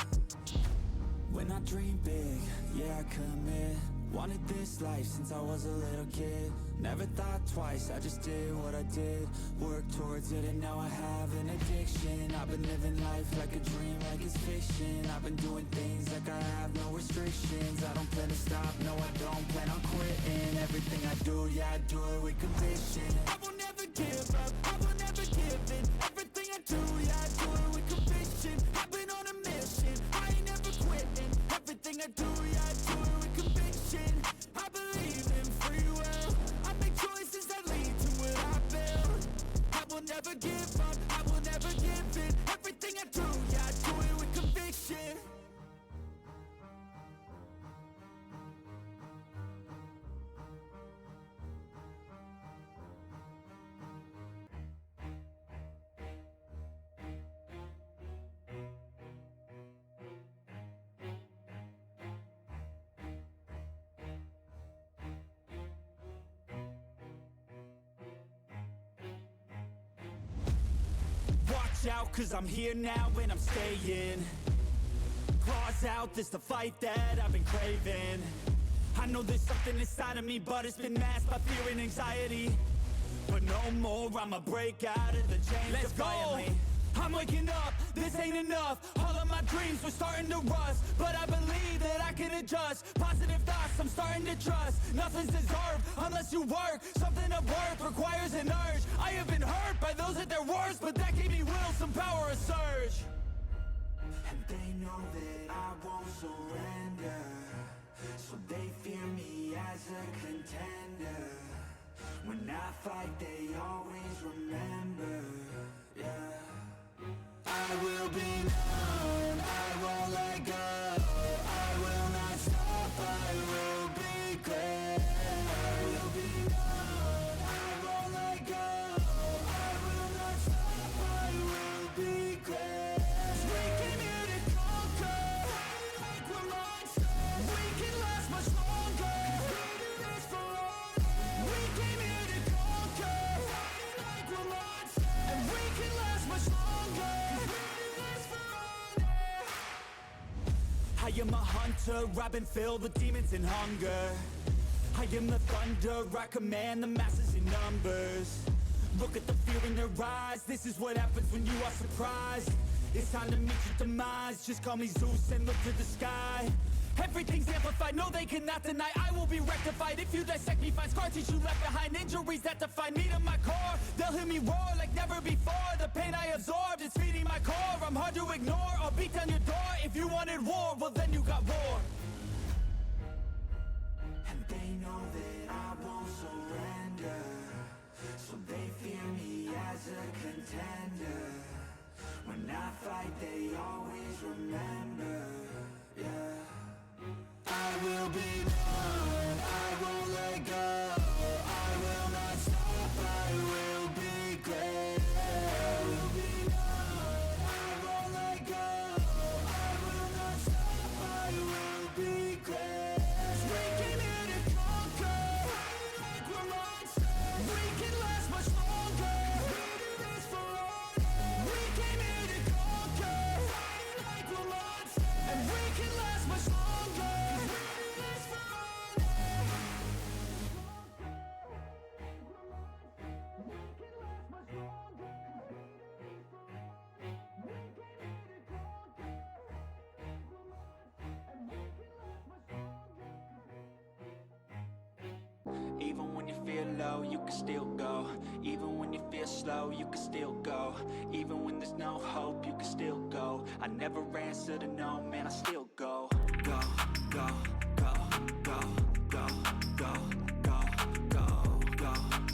When I dream big, yeah, I commit. Wanted this life since I was a little kid. Never thought twice, I just did what I did. Worked towards it and now I have an addiction. I've been living life like a dream, like it's fiction. I've been doing things like I have no restrictions. I don't plan to stop, no I don't plan on quitting. Everything I do, yeah, I do it with conviction. I will never give up, I will never give in. Everything I do, yeah, I do it with conviction. I've been on a mission, I ain't never quitting. Everything I do, yeah, I do it with conviction. I believe in free will. I make choices that lead to what I build. I will never give up, I will never give in. Everything I do, yeah, I do it with conviction. Watch out, cause I'm here now and I'm staying. Claws out, this the fight that I've been craving. I know there's something inside of me, but it's been masked by fear and anxiety. But no more, I'ma break out of the chains. Let's defiantly. Go! I'm waking up, this ain't enough. All of my dreams were starting to rust, but I believe that I can adjust. Positive thoughts, I'm starting to trust. Nothing's deserved unless you work. Something of worth requires an urge. I have been hurt by those at their worst, but that gave me will, some power, a surge. And they know that I won't surrender, so they fear me as a contender. When I fight, they always remember, yeah. I will be known, I won't let go. I will not stop, I will be great. I will be known, I won't let go. I will not stop, I will be great. 'Cause we came here to conquer, like we're monsters. We can last much longer, 'cause we do this for honor. We came here to conquer, like we're monsters. And we can last much longer. I am a hunter, I've been filled with demons and hunger. I am the thunder, I command the masses in numbers. Look at the fear in their eyes, this is what happens when you are surprised. It's time to meet your demise, just call me Zeus and look to the sky. Everything's amplified, no they cannot deny. I will be rectified, if you dissect me, find scars teach you left behind. Injuries that define me to my core, they'll hear me roar like never before. The pain I absorbed, it's feeding my core. I'm hard to ignore, I'll beat down your door. If you wanted war, well then you got war. And they know that I won't surrender, so they fear me as a contender. When I fight, they always remember, yeah. I will be known, I won't let go. I will not stop, I will be great. I will be known, I won't let go. I will not stop, I will be great. 'Cause we came here to conquer, like we're monsters. We can last much longer, we do this for honor. We came here to conquer, like we're monsters. And we can last much longer. Even when you feel low, you can still go. Even when you feel slow, you can still go. Even when there's no hope, you can still go. I never answer to no, man, I still go. Go, go, go, go, go, go, go, go, go,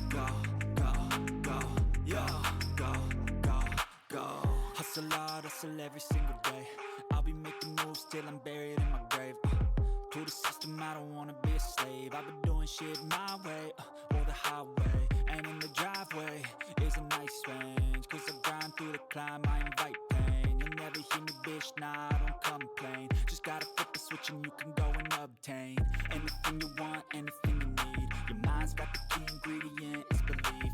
go, go, go, yo, go, go, go. Hustle hard, hustle every single day. I'll be making moves till I'm buried in my grave. To the system, I don't wanna be a slave. I've been doing shit my way, or the highway. And in the driveway is a nice range, 'cause I grind through the climb, I invite pain. You'll never hear me, bitch, nah, I don't complain. Just gotta flip the switch and you can go and obtain anything you want, anything you need. Your mind's got the key ingredient, it's belief.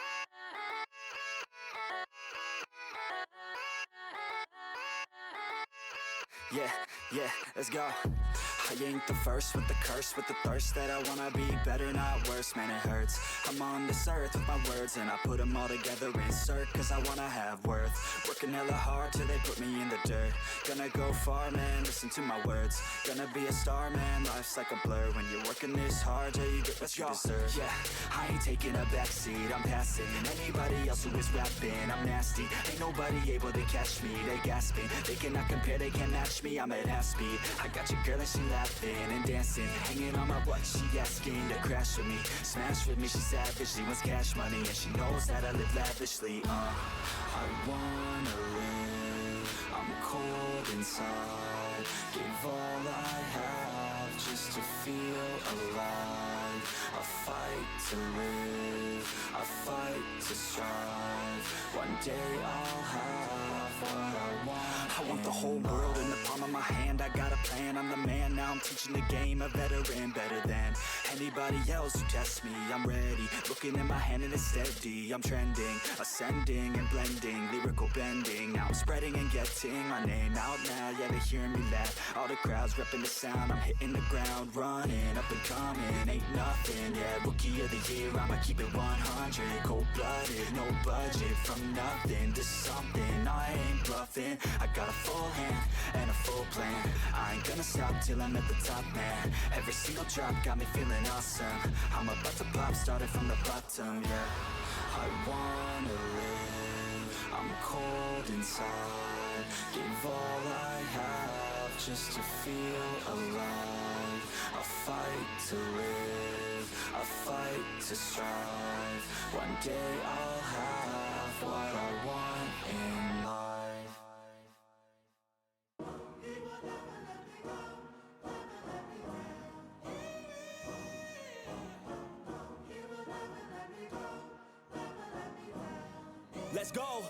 Yeah, let's go. I ain't the first with the curse, with the thirst that I wanna be better, not worse, man it hurts. I'm on this earth with my words and I put them all together, insert, cause I wanna have worth. Working hella hard till they put me in the dirt. Gonna go far, man, listen to my words. Gonna be a star, man, life's like a blur. When you're working this hard, yeah, you get what you deserve. Yeah, I ain't taking a backseat, I'm passing anybody else who is rapping. I'm nasty, ain't nobody able to catch me. They gasping, they cannot compare, they can't match me. I'm at half speed, I got your girl and she laughing and dancing, hanging on my butt, she asking to crash with me, smash with me, she savage, she wants cash money, and she knows that I live lavishly. I wanna live, I'm cold inside, give all I have just to feel alive. I fight to live, I fight to strive, one day I'll have what I want. I want the whole world in the palm of my hand, I got a plan, I'm the man, now I'm teaching the game, a veteran, better than anybody else who tests me. I'm ready, looking in my hand and it's steady, I'm trending, ascending and blending, lyrical bending, now I'm spreading and getting my name out now, yeah they hearing me laugh, all the crowds repping the sound, I'm hitting the ground, running, up and coming, ain't nothing, yeah, rookie of the year, I'ma keep it 100, cold-blooded, no budget, from nothing to something, I ain't bluffing, I got a full hand and a full plan, I ain't gonna stop till I'm at the top, man, every single drop got me feeling awesome, I'm about to pop, started from the bottom, yeah, I wanna live, I'm cold inside, give all I have just to feel alive, I fight to live, I fight to strive, one day I'll have what I want in life. Let's go.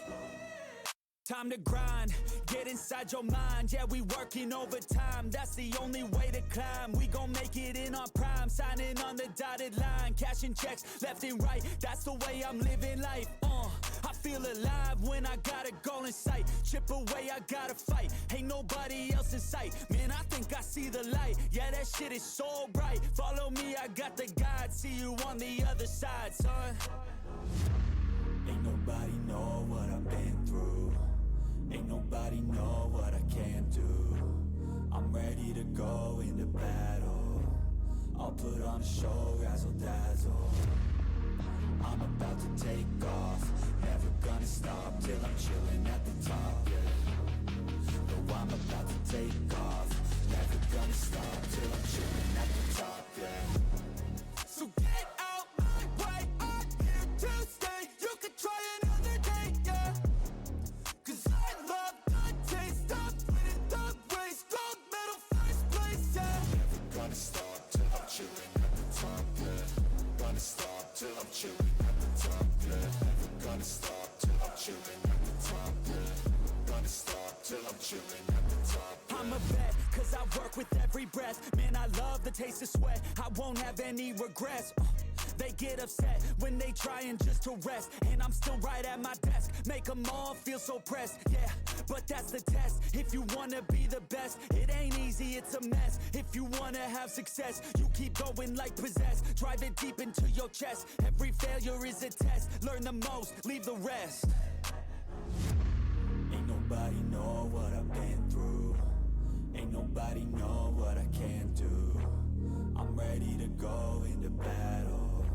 Time to grind, get inside your mind. Yeah, we working overtime, that's the only way to climb. We gon' make it in our prime, signing on the dotted line, cashing checks left and right, that's the way I'm living life. I feel alive when I got a goal in sight. Chip away, I gotta fight, ain't nobody else in sight. Man, I think I see the light, yeah that shit is so bright. Follow me, I got the guide, see you on the other side, son. Ain't nobody know what I've been through, ain't nobody know what I can't do. I'm ready to go into battle, I'll put on a show, razzle dazzle. I'm about to take off, never gonna stop till I'm chilling at the top, yeah. No, I'm about to take off, never gonna stop till I'm chilling at the top, yeah. So get out my way, I'm here to stay. You could try another day, yeah. Cause I love the taste of winning the race, gold medal first place, yeah. Never gonna stop till I'm chilling at the top, yeah. Gonna stop till I'm chilling at the top, yeah. Never gonna stop till I'm chilling at the top, yeah. Gonna stop till I'm chilling at the top, yeah. I'm a vet, cause I work with every breath. Man, I love the taste of sweat, I won't have any regrets. They get upset when they trying just to rest, and I'm still right at my desk, make them all feel so pressed, yeah. But that's the test, if you wanna be the best. It ain't easy, it's a mess. If you wanna have success, you keep going like possessed. Drive it deep into your chest, every failure is a test. Learn the most, leave the rest. Ain't nobody know what I've been through, ain't nobody know what I can't do. I'm ready to go into battle,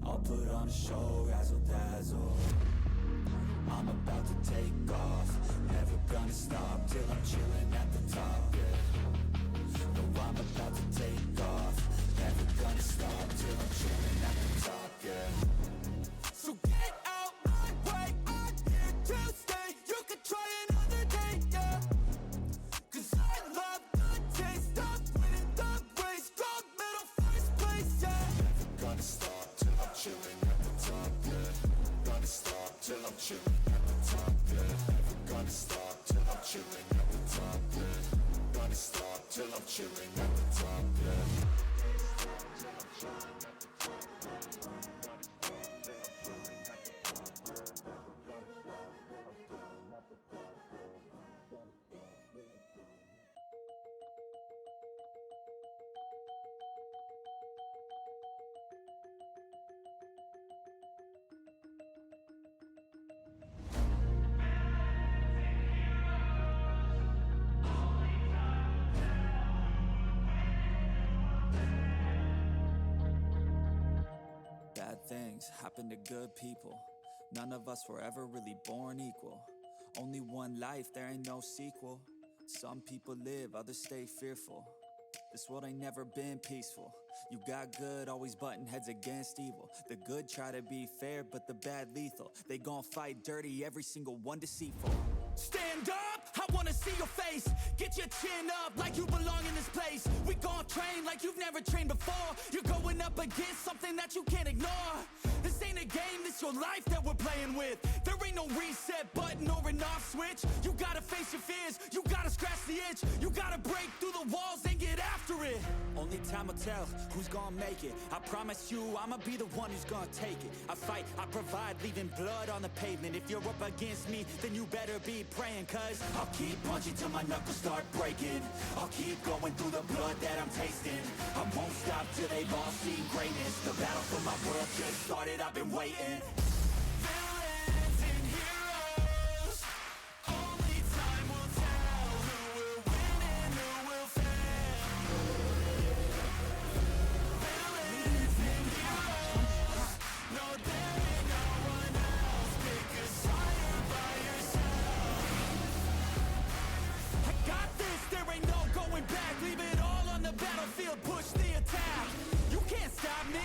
I'll put on a show, razzle dazzle. I'm about to take off, never gonna stop till I'm chilling at the top, yeah. No, I'm about to take off, never gonna stop till I'm chilling at the top, yeah. So get out my way, I'm here to stay. You could try another day, yeah. Cause I love the taste of winning the race, gold medal first place, yeah. Never gonna stop till I'm chilling at the top, yeah. Gonna stop till I'm chilling at the top, yeah. Never gonna stop till I'm chilling at the top, yeah. Gonna stop till I'm chilling at the top, yeah. Bad things happen to good people. None of us were ever really born equal. Only one life, there ain't no sequel. Some people live, others stay fearful. This world ain't never been peaceful. You got good, always butting heads against evil. The good try to be fair, but the bad lethal. They gon' fight dirty, every single one deceitful. Stand up, I wanna see your face. Get your chin up like you belong in this place. We gon' train like you've never trained before. You're going up against something that you can't ignore. This ain't a game, this your life that we're playing with. There ain't no reset button or an off switch. You gotta face your fears, you gotta scratch the itch. You gotta break through the walls and get after it. Only time will tell who's gonna make it. I promise you, I'ma be the one who's gonna take it. I fight, I provide, leaving blood on the pavement. If you're up against me, then you better be praying. Cause I'll keep punching till my knuckles start breaking. I'll keep going through the blood that I'm tasting. I won't stop till they've all seen greatness. The battle for my world just started, I've been waiting. Villains and heroes, only time will tell who will win and who will fail. Villains and heroes, no there ain't no one else. Pick a side by yourself. I got this, there ain't no going back. Leave it all on the battlefield, push the attack. You can't stop me,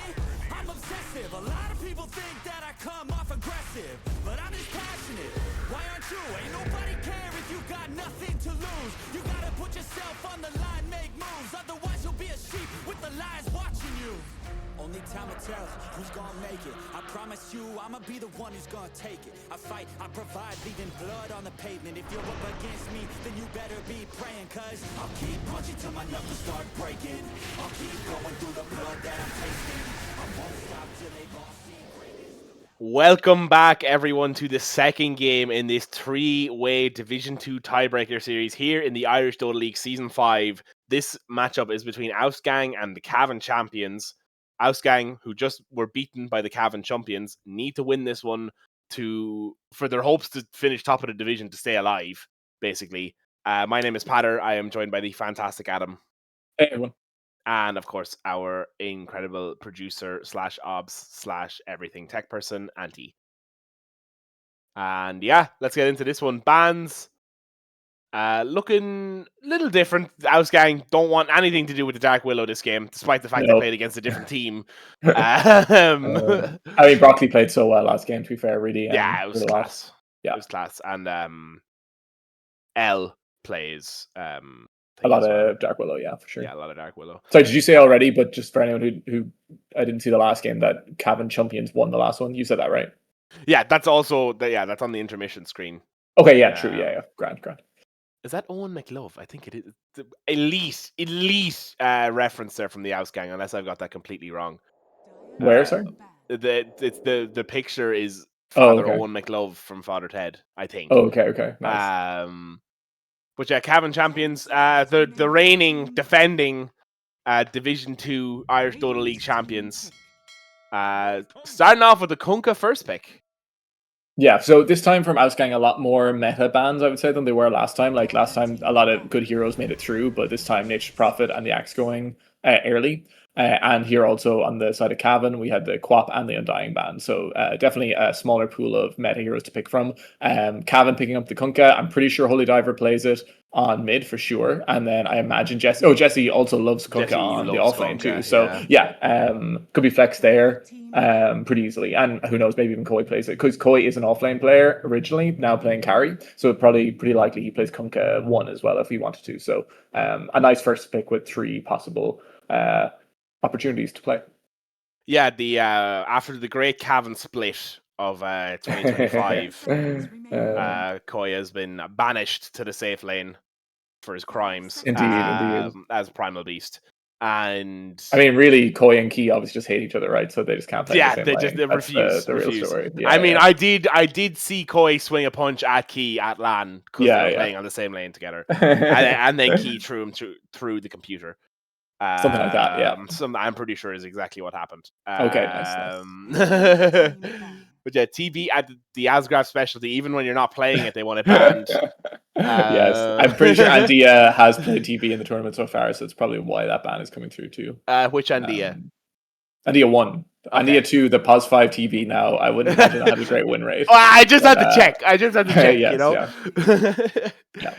I'm obsessive. A lot of people think that I come off aggressive, but I'm just passionate. Why aren't you? Ain't nobody care if you got nothing to lose. You gotta put yourself on the line, make moves. Otherwise you'll be a sheep with the lies watching you. Only time will tell who's gonna make it. I promise you, I'ma be the one who's gonna take it. I fight, I provide, leaving blood on the pavement. If you're up against me, then you better be praying. Cause I'll keep punching till my knuckles start breaking. I'll keep going through the blood that I'm tasting. I won't stop till they've all seen greatness. Welcome back, everyone, to the second game in this three-way Division 2 tiebreaker series here in the Irish Dota League Season 5. This matchup is between Ausgang and the Cavan champions. Ausgang, who just were beaten by the Cavan champions, need to win this one for their hopes to finish top of the division to stay alive, basically. My name is Patter. I am joined by the fantastic Adam. Hey, everyone. And, of course, our incredible producer / obs / everything tech person, Auntie. And, yeah, let's get into this one. Bans. Looking a little different. Ausgang don't want anything to do with the Dark Willow this game, despite the fact they played against a different team. I mean, Broccoli played so well last game, to be fair, really. Yeah, it was class. Yeah. It was class. And L plays a lot of Dark Willow, yeah, for sure. Yeah, a lot of Dark Willow. Sorry, did you say already, but just for anyone who I didn't see the last game, that Cavan champions won the last one? You said that, right? Yeah, that's also, that's on the intermission screen. Okay, yeah, true, yeah. Grand. Is that Owen McLove? I think it is. Elite reference there from the Ausgang, unless I've got that completely wrong. Where, sorry? The picture is Father Owen McLove from Father Ted, I think. Oh, okay, nice. But yeah, Cavan champions, the reigning, defending Division 2 Irish Dota League champions. Starting off with the Kunkka first pick. Yeah, so this time from Ausgang, a lot more meta bans, I would say, than they were last time. Like last time, a lot of good heroes made it through, but this time Nature's Prophet and the Axe going early. And here also on the side of Cavan, we had the Quap and the Undying ban. So definitely a smaller pool of meta heroes to pick from. Cavan picking up the Kunkka. I'm pretty sure Holy Diver plays it on mid for sure. And then I imagine Jesse also loves Kunkka on the offlane too. So yeah, could be flex there pretty easily. And who knows, maybe even Koi plays it. Because Koi is an offlane player originally, now playing carry. So probably pretty likely he plays Kunkka 1 as well if he wanted to. So a nice first pick with 3 possible opportunities to play. Yeah, the after the great Cavan split of 2025, Koi has been banished to the safe lane for his crimes. Indeed. As Primal Beast. And I mean, really, Koi and Key obviously just hate each other, right? So they just can't play the same lane. They refuse. The real story. Yeah, I mean, I did see Koi swing a punch at Key at LAN because they were playing on the same lane together, and then Key threw him through the computer. Something like that, yeah. I'm pretty sure is exactly what happened. Okay, nice. But yeah, TB at the Asgraf specialty, even when you're not playing it, they want it banned. Yes, I'm pretty sure Andia has played TB in the tournament so far, so it's probably why that ban is coming through too. Which Andia? India 1. Okay. India 2, the POS 5 TV now, I wouldn't imagine that had a great win rate. I just had to check. Yes, you know? Yeah.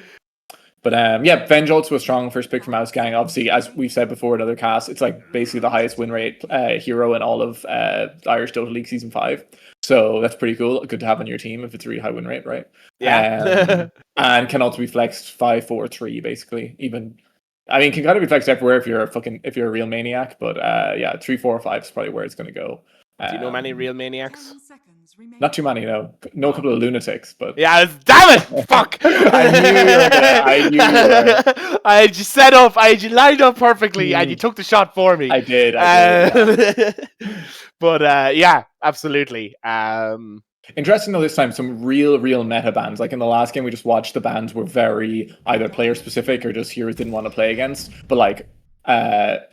But yeah, Venge also a strong first pick from Ausgang. Obviously, as we've said before in other casts, it's like basically the highest win rate hero in all of Irish Dota League Season 5. So that's pretty cool. Good to have on your team if it's a really high win rate, right? Yeah. And can also be flexed 5, 4, 3, basically. Even, I mean, can kind of be flexed everywhere if you're a real maniac. But yeah, 3, 4, or 5 is probably where it's going to go. Do you know many real maniacs? Not too many, no. No couple of lunatics, but yeah, damn it! Fuck! I knew you were gonna. I knew you were. I had you set up. I had you lined up perfectly, and you took the shot for me. I did. Yeah. But yeah, absolutely. Interesting though, this time some real meta bans. Like in the last game we just watched, the bans were very either player specific or just heroes didn't want to play against. But like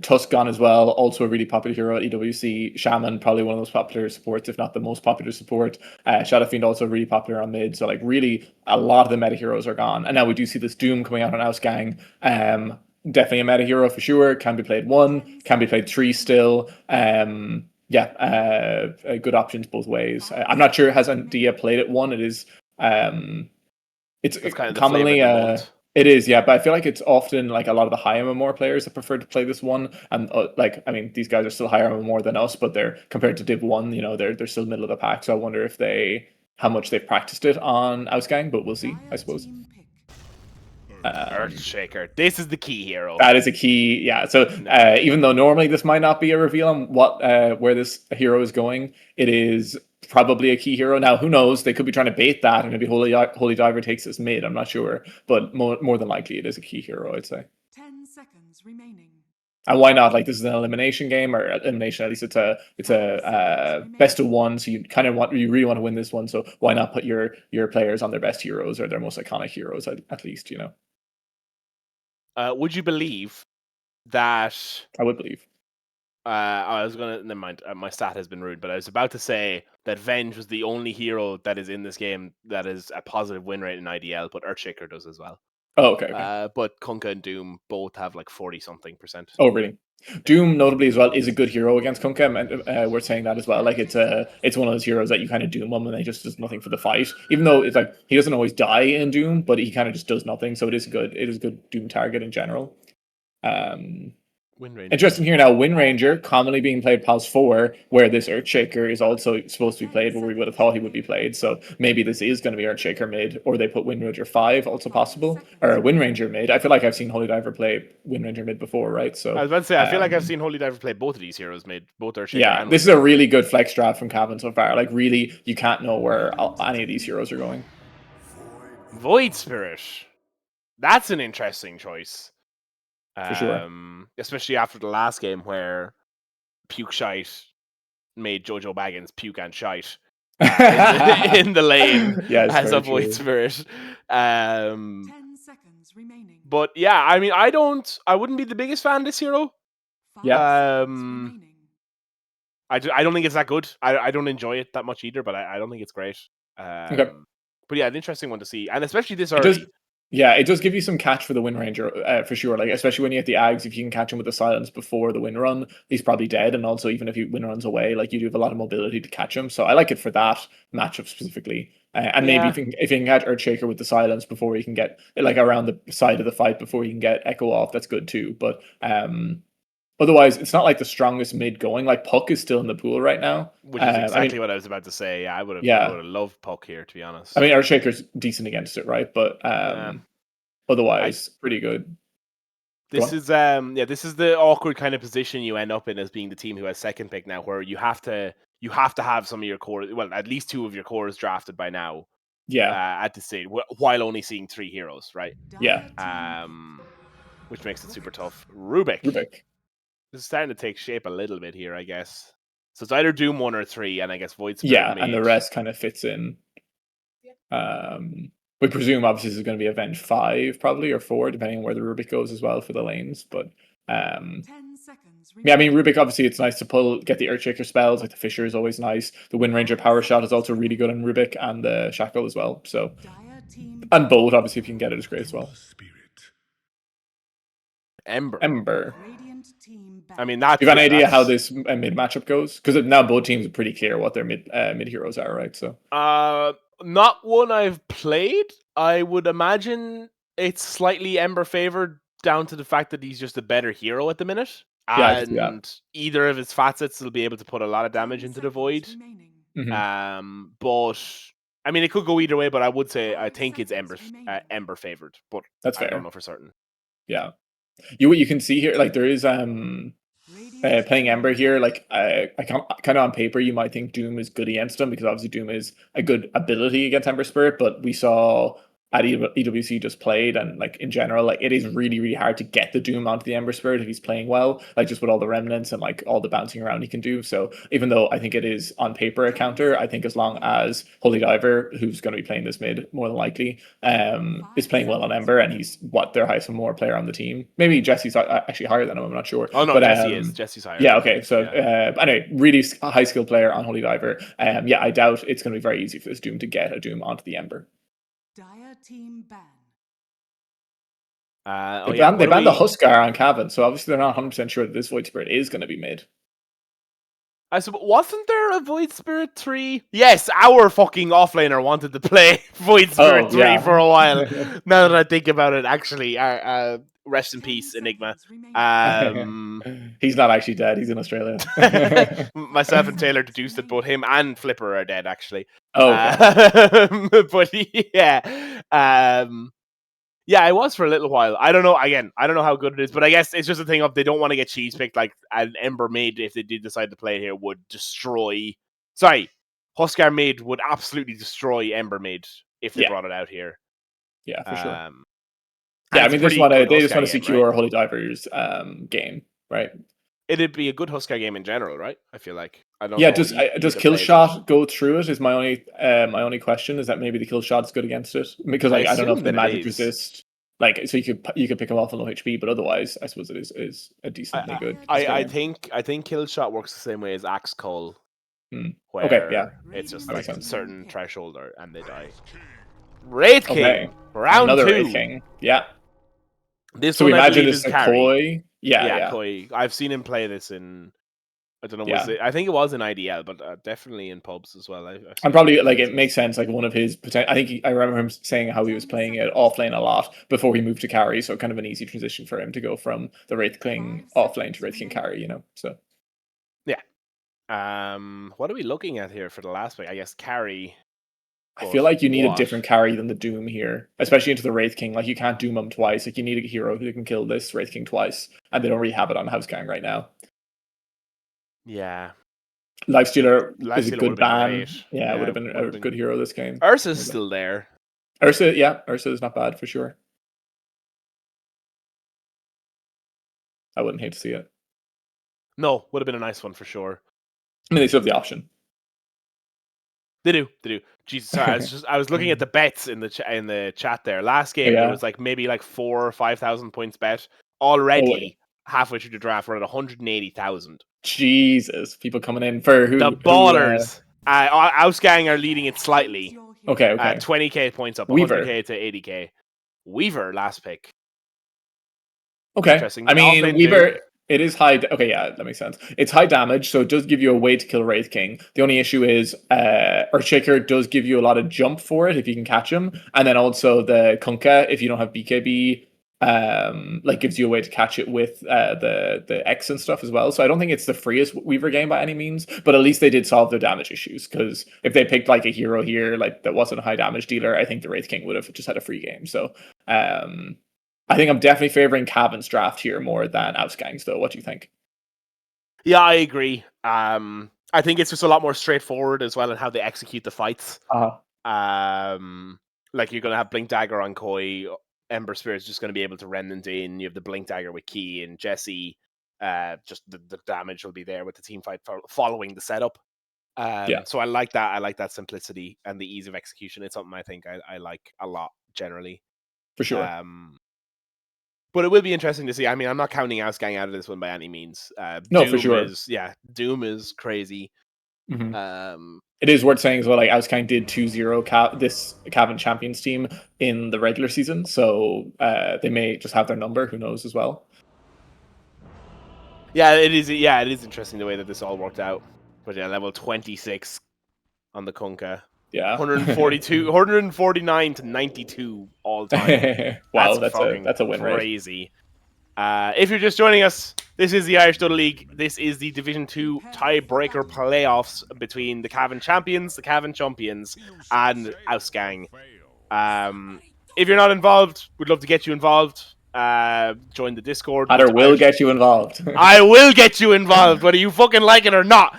Tusk gone as well, also a really popular hero at EWC. Shaman, probably one of those popular supports, if not the most popular support. Shadow Fiend also really popular on mid. So like really a lot of the meta heroes are gone. And now we do see this Doom coming out on Ausgang. Definitely a meta hero for sure. Can be played 1, can be played 3 still. Yeah, good options both ways. I'm not sure has India played it 1. It is it's kind of commonly it is, yeah, but I feel like it's often like a lot of the high MMOR players that prefer to play this 1, and like I mean these guys are still higher MMOR than us, but they're compared to Div 1, you know, they're still middle of the pack. So I wonder if how much they've practiced it on Ausgang, but we'll see, I suppose. Earthshaker. This is the key hero. That is a key, yeah. So even though normally this might not be a reveal on what where this hero is going, it is probably a key hero. Now, who knows? They could be trying to bait that, and maybe Holy Diver takes this mid. I'm not sure, but more than likely, it is a key hero, I'd say. 10 seconds remaining. And why not? Like this is an elimination game, or elimination. At least it's a best of 1. So you really want to win this one. So why not put your players on their best heroes or their most iconic heroes at least, you know. Would you believe that? I would believe. I was gonna. Never mind. My stat has been rude, but I was about to say that Venge was the only hero that is in this game that is a positive win rate in IDL, but Earthshaker does as well. Oh, okay. But Kunkka and Doom both have like 40-something%. Oh, really? Doom, notably as well, is a good hero against Kunkka, and we're saying that as well. Like it's one of those heroes that you kind of Doom him and he just does nothing for the fight. Even though it's like he doesn't always die in Doom, but he kind of just does nothing. So it is good. It is a good Doom target in general. Interesting here now, Wind Ranger commonly being played POS 4, where this Earthshaker is also supposed to be played, where we would have thought he would be played. So maybe this is going to be Earthshaker mid, or they put Wind Ranger 5, also possible, or Wind Ranger mid. I feel like I've seen Holy Diver play Wind Ranger mid before, right? So I was about to say, I feel like I've seen Holy Diver play both of these heroes mid, both Earthshaker. Yeah, this is a really good flex draft from Cavan so far. Like really, you can't know where any of these heroes are going. Void Spirit. That's an interesting choice. For sure. Especially after the last game where Puke Shite made Jojo Baggins puke and shite in the lane as a Void Spirit. 10 seconds remaining. But yeah, I mean, I wouldn't be the biggest fan of this hero. Yeah. I don't think it's that good. I don't enjoy it that much either, but I don't think it's great. Okay. But yeah, an interesting one to see, and especially this early. It does give you some catch for the Wind Ranger, for sure. Like especially when you get the Ags, if you can catch him with the silence before the wind run, he's probably dead. And also, even if he wind runs away, like you do have a lot of mobility to catch him. So I like it for that matchup specifically. And maybe if you can catch Earthshaker with the silence before you can get like around the side of the fight before you can get Echo off, that's good too. But otherwise, it's not like the strongest mid going. Like Puck is still in the pool right now, which is exactly what I was about to say. Yeah, I would have loved Puck here, to be honest. I mean, Earthshaker's decent against it, right? But otherwise, pretty good. This is the awkward kind of position you end up in as being the team who has second pick now, where you have to have some of your core, well, at least 2 of your cores drafted by now. Yeah. At this stage, while only seeing 3 heroes, right? Yeah. Which makes it super tough. Rubik. This is starting to take shape a little bit here, I guess. So it's either Doom 1 or 3, and I guess Void Spirit. Yeah, and the rest kind of fits in. We presume obviously this is going to be Avenge 5 probably, or 4, depending on where the Rubik goes as well for the lanes. But 10 seconds. Yeah, I mean Rubik obviously it's nice to get the Earthshaker spells, like the Fissure is always nice. The Wind Ranger power shot is also really good on Rubik, and the Shackle as well. So and Bolt obviously if you can get it is great as well. Ember. Ember. Radiant team I mean, banned. that's. Do you have an yeah, idea how that's- this mid matchup goes? Because now both teams are pretty clear what their mid heroes are, right? So Not one I've played. I would imagine it's slightly Ember favored down to the fact that he's just a better hero at the minute. yeah, I can see that. And either of his facets will be able to put a lot of damage 10 into the seconds void. remaining. But I mean, it could go either way. But I would say I 5 think it's seconds remaining. Ember favored, but That's I fair. don't know for certain. Yeah, you can see here, like there is Radiant playing team Ember here, banned. like I kind of on paper you might think Doom is good against him because obviously Doom is a good ability against Ember Spirit, but we saw at EWC just played, and like in general, like it is really really hard to get the Doom onto the Ember Spirit if he's playing well, like just with all the remnants and like all the bouncing around he can do. So even though I think it is on paper a counter, I think as long as Holy Diver, who's going to be playing this mid more than likely, is playing well on Ember, and he's their highest and more player on the team. Maybe Jesse's actually higher than him. I'm not sure. Oh no, but Jesse is. Jesse's higher. Yeah. Okay. So Yeah. anyway, really high skill player on Holy Diver. Yeah, I doubt it's going to be very easy for this Doom to get a Doom onto the Ember. Dire team ban. They banned the Huskar on Cavan, so obviously they're not 100% sure that this Void Spirit is going to be mid. I suppose, wasn't there a Void Spirit 3? Yes, our fucking offlaner wanted to play Void Spirit 3 for a while. Now that I think about it, actually, rest in peace, Enigma. He's not actually dead. He's in Australia. Myself and Taylor deduced it, both him and Flipper are dead, actually. Oh, okay. But yeah. Yeah, I was for a little while. I don't know. Again, I don't know how good it is, but I guess it's just a thing of they don't want to get cheese picked. Like an Ember mid, if they did decide to play it here, would destroy. Sorry, Huskar mid would absolutely destroy Ember mid if they brought it out here. Yeah, for sure. Yeah, I mean, they just want to secure Holy Diver's game, right? It'd be a good Huskar game in general, right? I feel like. I don't yeah, know. Does kill shot go through it? Is my only question. Is that maybe the kill shot is good against it? Because like I don't know if the magic resist. Like so you could pick him off on low HP, but otherwise I suppose it is a decently good. I think kill shot works the same way as Axe Cull. Where okay, yeah, it's just like a certain threshold and they die. Wraith King, okay. round Another 2. Wraith King, yeah. This so one we I imagine believe it's is a Koi. Yeah. Koi. I've seen him play this in. I don't know. I think it was in IDL, but definitely in pubs as well. I'm probably like it makes sense. Like one of his potential. I think I remember him saying how he was playing it offlane a lot before he moved to carry. So kind of an easy transition for him to go from the Wraith King offlane to Wraith King carry. You know. So yeah. What are we looking at here for the last pick? I guess carry. I feel like you need a different carry than the Doom here, especially into the Wraith King. Like you can't Doom him twice. Like you need a hero who can kill this Wraith King twice, and they don't really have it on Ausgang right now. Yeah. Lifestealer is a good ban. Yeah, it would have been a good hero this game. Ursa's still there. Ursa is not bad for sure. I wouldn't hate to see it. No, would have been a nice one for sure. I mean, they still have the option. They do. Jesus, sorry, I was looking at the bets in the chat there. Last game there was like maybe like 4,000 or 5,000 points bet already. Halfway through the draft, we're at 180,000. Jesus, people coming in for who? The ballers. Ausgang are leading it slightly. Okay. 20k points up, Weaver. 100k to 80k. Weaver last pick. Okay. I mean, Weaver. It is high. Okay, yeah, that makes sense. It's high damage, so it does give you a way to kill Wraith King. The only issue is, Earthshaker does give you a lot of jump for it if you can catch him, and then also the Kunkka if you don't have BKB, like gives you a way to catch it with the X and stuff as well. So I don't think it's the freest Weaver game by any means, but at least they did solve their damage issues. Because if they picked like a hero here, like that wasn't a high damage dealer, I think the Wraith King would have just had a free game. So, I think I'm definitely favoring Cavan's draft here more than Ausgang's, though. What do you think? Yeah, I agree. I think it's just a lot more straightforward as well in how they execute the fights. Like you're going to have Blink Dagger on Koi. Ember Spirit's just going to be able to remnant in. You have the Blink Dagger with Key and Jesse. Just the damage will be there with the team fight following the setup. So I like that. I like that simplicity and the ease of execution. It's something I think I like a lot generally. For sure. But it will be interesting to see. I mean, I'm not counting Ausgang out of this one by any means. No, Doom for sure. Doom is crazy. Mm-hmm. It is worth saying as well, like Ausgang did 2-0 this Cavan Champions team in the regular season, so they may just have their number. Who knows as well. Yeah, it is. Yeah, it is interesting the way that this all worked out. But yeah, level 26 on the Kunkka. Yeah. 149 to 92 all time. Wow, That's fucking that's a win rate. crazy. If you're just joining us, this is the Irish Dota League. This is the Division 2 tiebreaker playoffs between the Cavan champions, the Cavan champions, and Ausgang. If you're not involved, we'd love to get you involved. Join the Discord. Adder will get you involved. I will get you involved, whether you fucking like it or not.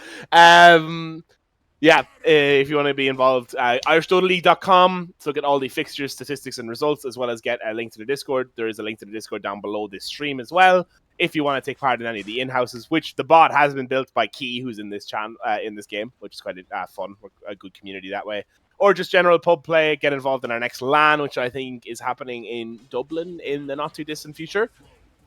Yeah, if you want to be involved, IrishDotaLeague.com to look at all the fixtures, statistics, and results, as well as get a link to the Discord. There is a link to the Discord down below this stream as well. If you want to take part in any of the in-houses, which the bot has been built by Key, who's in this in this game, which is quite fun. We're a good community that way. Or just general pub play, get involved in our next LAN, which I think is happening in Dublin in the not-too-distant future.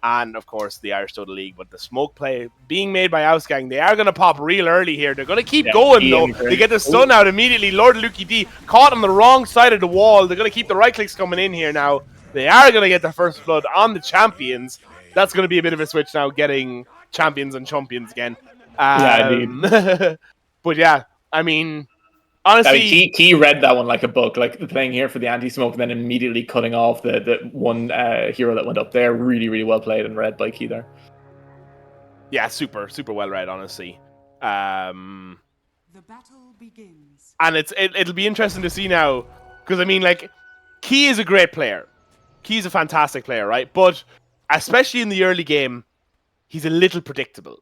And, of course, the Irish Dota League. But the smoke play being made by Ausgang, they are going to pop real early here. They're going to keep going, though. They get the stun out immediately. Lord Lukey D caught on the wrong side of the wall. They're going to keep the right clicks coming in here now. They are going to get the first blood on the champions. That's going to be a bit of a switch now, getting champions and champions again. Yeah, indeed. But, yeah, I mean... Honestly, Key read that one like a book, like playing here for the anti-smoke and then immediately cutting off the one hero that went up there. Really, really well played and read by Key there. Yeah, super well read, honestly. The battle begins. And it'll be interesting to see now, because I mean, like, Key is a great player. Key's a fantastic player, right? But especially in the early game, he's a little predictable.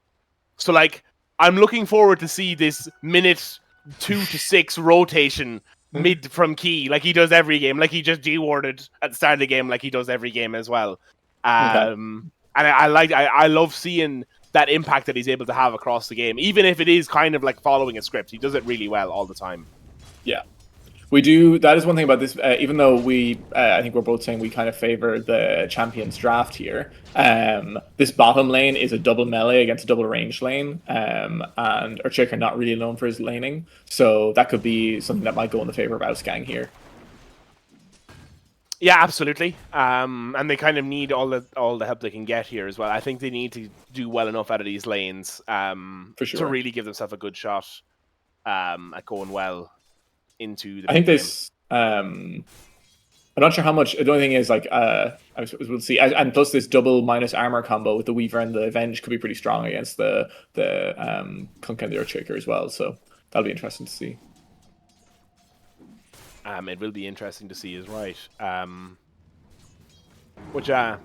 So, like, I'm looking forward to see this minute 2 to 6 rotation mid from Key, like he does every game, like he just G-warded at the start of the game, like he does every game as well. And I love seeing that impact that he's able to have across the game, even if it is kind of like following a script. He does it really well all the time. Yeah. We do. That is one thing about this. Even though I think we're both saying we kind of favor the champions draft here. This bottom lane is a double melee against a double range lane, and Urchik are not really known for his laning, so that could be something that might go in the favor of Ausgang here. Yeah, absolutely. And they kind of need all the help they can get here as well. I think they need to do well enough out of these lanes for sure, to really give themselves a good shot at going well into the I think game. this I'm not sure how much. The only thing is, like, we'll see, and plus this double minus armor combo with the Weaver and the Avenge could be pretty strong against the Kunkka and the Earthshaker as well, so that'll be interesting to see. It will be interesting to see, is right. Which yeah,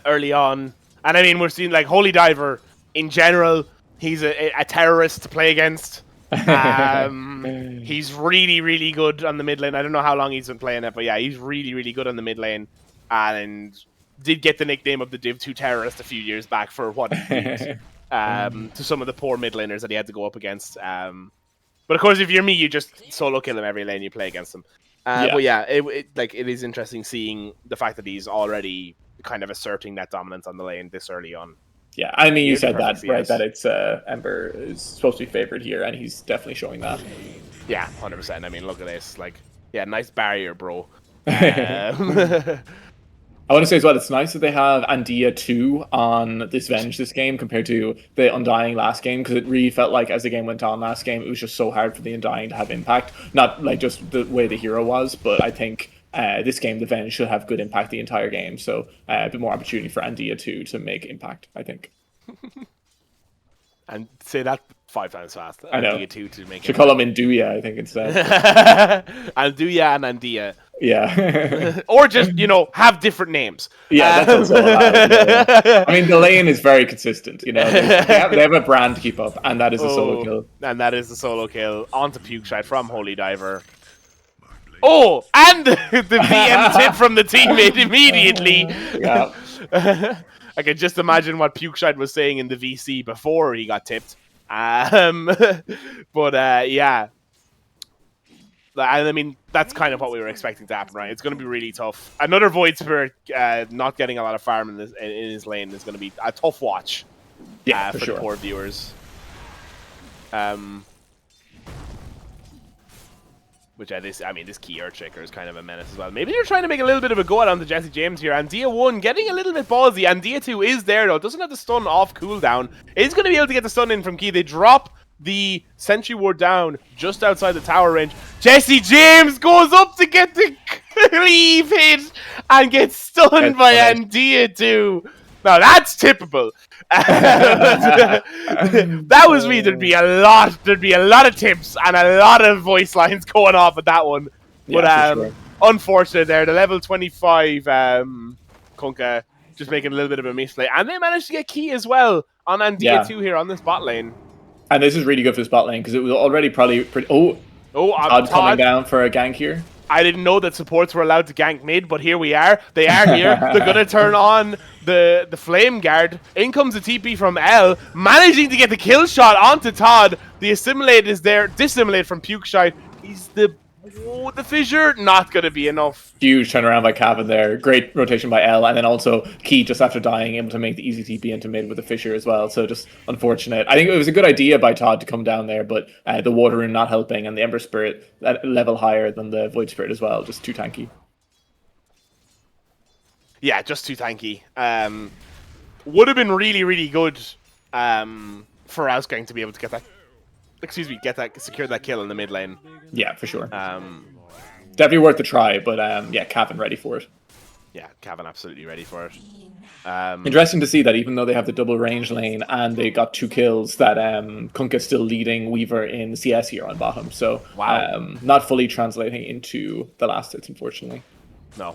early on, and I mean, we're seeing, like, Holy Diver in general, he's a terrorist to play against. He's really, really good on the mid lane. I don't know how long he's been playing it, but yeah, he's really, really good on the mid lane, and did get the nickname of the Div 2 terrorist a few years back for what he did to some of the poor mid laners that he had to go up against. But of course, if you're me, you just solo kill him every lane you play against him. But yeah, it is interesting seeing the fact that he's already kind of asserting that dominance on the lane this early on. Yeah, I mean, you said that, right? That it's Ember is supposed to be favored here, and he's definitely showing that. Yeah, 100%. I mean, look at this. Like, yeah, nice barrier, bro. I want to say as well, it's nice that they have Andia 2 on this Venge this game compared to the Undying last game, because it really felt like as the game went on last game, it was just so hard for the Undying to have impact. Not like just the way the hero was, but I think this game, the Venge should have good impact the entire game, so a bit more opportunity for Andia 2 to make impact, I think. And say that 5 times fast. I know. Andia 2 to make Should call him Induya, I think, instead. Anduya and Andia. Yeah. Or just, have different names. Yeah, that's also allowed. I mean, the lane is very consistent, they have a brand to keep up, and that is a solo kill. And that is the solo kill onto Pukeshide from Holy Diver. Oh, and the VM tip from the teammate immediately. Yeah. I can just imagine what Pukeshide was saying in the VC before he got tipped. But yeah. I mean, that's kind of what we were expecting to happen, right? It's going to be really tough. Another Void Spirit not getting a lot of farm in his lane is going to be a tough watch. Yeah, for sure. the poor viewers. Which this key Earthshaker is kind of a menace as well. Maybe they're trying to make a little bit of a go at onto Jesse James here. And Dia 1 getting a little bit ballsy. And Dia 2 is there though. Doesn't have the stun off cooldown. Is going to be able to get the stun in from Key. They drop the Sentry Ward down just outside the tower range. Jesse James goes up to get the cleave hit and gets stunned by Andia 2. Now that's tippable. That was me. There'd be a lot of tips and a lot of voice lines going off at that one. But sure. Unfortunate there. The level 25 Kunkka just making a little bit of a misplay. And they managed to get Key as well on Andia 2 here on this bot lane. And this is really good for this bot lane because it was already probably pretty... Todd coming down for a gank here. I didn't know that supports were allowed to gank mid, but here we are. They are here. They're going to turn on the Flame Guard. In comes the TP from L, managing to get the kill shot onto Todd. The Assimilate is there. Dissimilate from Pukeshite. He's the fissure. Not going to be enough. Huge turnaround by Cavan there. Great rotation by L. And then also Key just after dying, able to make the easy TP into mid with the fissure as well. So just unfortunate. I think it was a good idea by Todd to come down there, but the Water Rune not helping and the Ember Spirit at a level higher than the Void Spirit as well. Just too tanky. Yeah, just too tanky. Would have been really, really good for Ausgang to be able to get that. Secure that kill in the mid lane. Yeah, for sure. Definitely worth the try, but yeah, Cavan ready for it. Yeah, Cavan absolutely ready for it. Interesting to see that even though they have the double range lane and they got 2 kills, that Kunkka's still leading Weaver in CS here on bottom. So wow. Not fully translating into the last hits, unfortunately. No.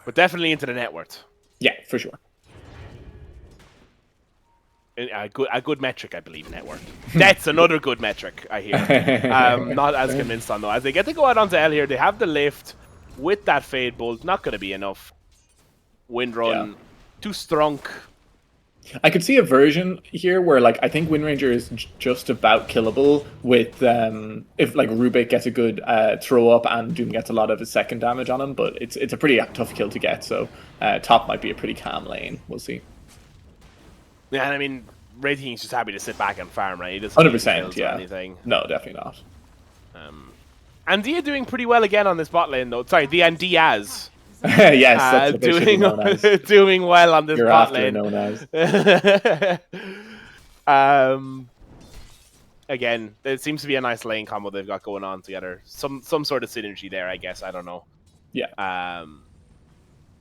But definitely into the net worth. Yeah, for sure. A good metric, I believe, net worth. That's another good metric, I hear. Not as convinced on, though. As they get to go out onto L here, they have the lift with that Fade Bolt. Not going to be enough. Windrun, too strong. I could see a version here where, like, I think Windranger is just about killable with, if, like, Rubik gets a good throw up and Doom gets a lot of his second damage on him, but it's a pretty tough kill to get, so top might be a pretty calm lane. We'll see. Yeah, and I mean, Raytheon's just happy to sit back and farm, right? He doesn't 100%, yeah. Anything. No, definitely not. Andia doing pretty well again on this bot lane, though. Sorry, the Andiaz. Yes, that's what they should be known as. Doing well on this You're bot after lane. known as. Again, there seems to be a nice lane combo they've got going on together. Some sort of synergy there, I guess. I don't know. Yeah.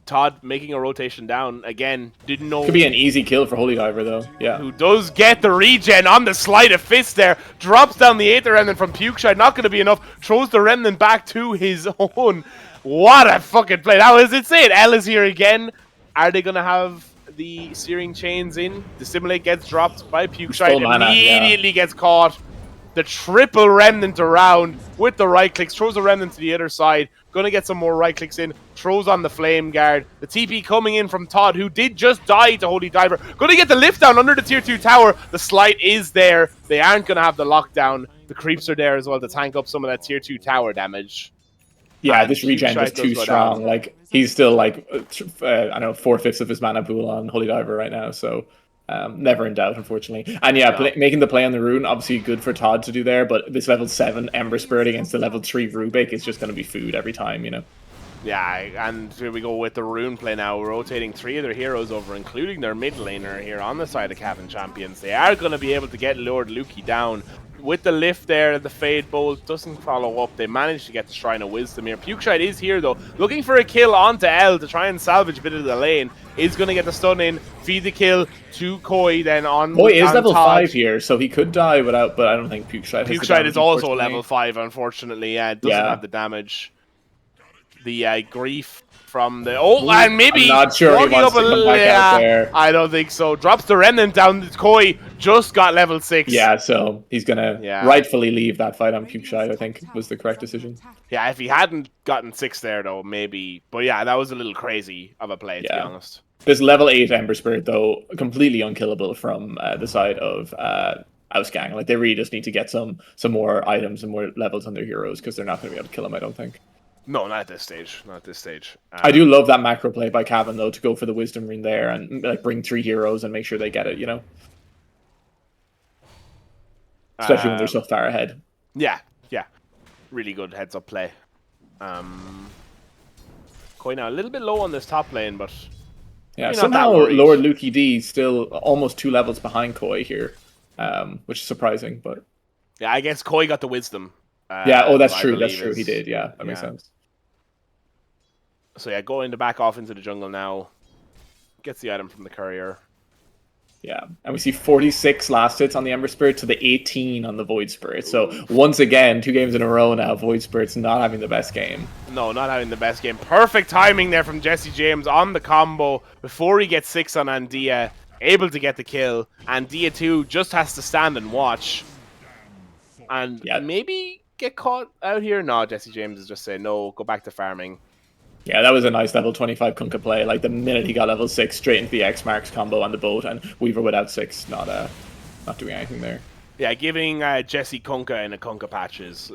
Todd making a rotation down again. Didn't know. Could be an easy kill for Holy Diver though. Yeah. Who does get the regen on the sleight of fist there. Drops down the Aether Remnant from Pukeshide. Not going to be enough. Throws the Remnant back to his own. What a fucking play. That was insane. L is here again. Are they going to have the Searing Chains in? The Simulate gets dropped by Pukeshide. Immediately gets caught. The triple Remnant around with the right clicks. Throws the Remnant to the other side. Going to get some more right clicks in. Throws on the Flame Guard. The TP coming in from Todd, who did just die to Holy Diver. Going to get the lift down under the tier 2 tower. The Slight is there. They aren't going to have the lockdown. The creeps are there as well to tank up some of that tier 2 tower damage. Yeah, this regen is too strong. Down. Like, he's still like, I don't know, 4/5 of his mana pool on Holy Diver right now. So never in doubt, unfortunately. And yeah, making the play on the rune, obviously good for Todd to do there, but this level 7 Ember Spirit against the level 3 Rubik is just going to be food every time, you know? Yeah, and here we go with the rune play now, rotating 3 of their heroes over, including their mid laner here on the side of Cavan Champions. They are going to be able to get Lord Lukey down. With the lift there, the Fade Bolt doesn't follow up. They managed to get the Shrine of Wisdom here. Pukeshide is here, though, looking for a kill onto L to try and salvage a bit of the lane. Is going to get the stun in, feed the kill to Koi, then on... Koi is level 5 here, so he could die without, but I don't think Pukeshide has Pukeshide is also level 5, unfortunately. Yeah, it doesn't have the damage. The grief from the... Oh, and maybe... I'm not sure he wants to come back out there. I don't think so. Drops the Remnant down. Koi just got level 6. Yeah, so he's going to rightfully leave that fight on Pukeshide, I think, was the correct decision. Yeah, if he hadn't gotten 6 there, though, maybe. But yeah, that was a little crazy of a play, to be honest. This level 8 Ember Spirit, though, completely unkillable from the side of Ausgang. Like, they really just need to get some more items and more levels on their heroes, because they're not going to be able to kill him, I don't think. No, not at this stage. Not at this stage. I do love that macro play by Cavan, though, to go for the Wisdom Ring there and like bring 3 heroes and make sure they get it, you know? Especially when they're so far ahead. Yeah, yeah. really good heads-up play. Koi now a little bit low on this top lane, but yeah, not somehow that worried. Lord Lukey D still almost 2 levels behind Koi here, which is surprising. But yeah, I guess Koi got the wisdom. yeah, oh, that's I true. That's believe true. He is- did. Yeah, that makes yeah. sense. So yeah, going to back off into the jungle now. Gets the item from the courier. Yeah, and we see 46 last hits on the Ember Spirit to the 18 on the Void Spirit. So once again, 2 games in a row now, Void Spirit's not having the best game. No, not having the best game. Perfect timing there from Jesse James on the combo before he gets 6 on Andia. Able to get the kill. Andia too just has to stand and watch. And maybe get caught out here. No, Jesse James is just saying, no, go back to farming. Yeah, that was a nice level 25 Kunkka play. Like the minute he got level 6, straight into the X marks combo on the boat, and Weaver without 6, not doing anything there. Yeah, giving Jesse Kunkka in a Kunkka patch is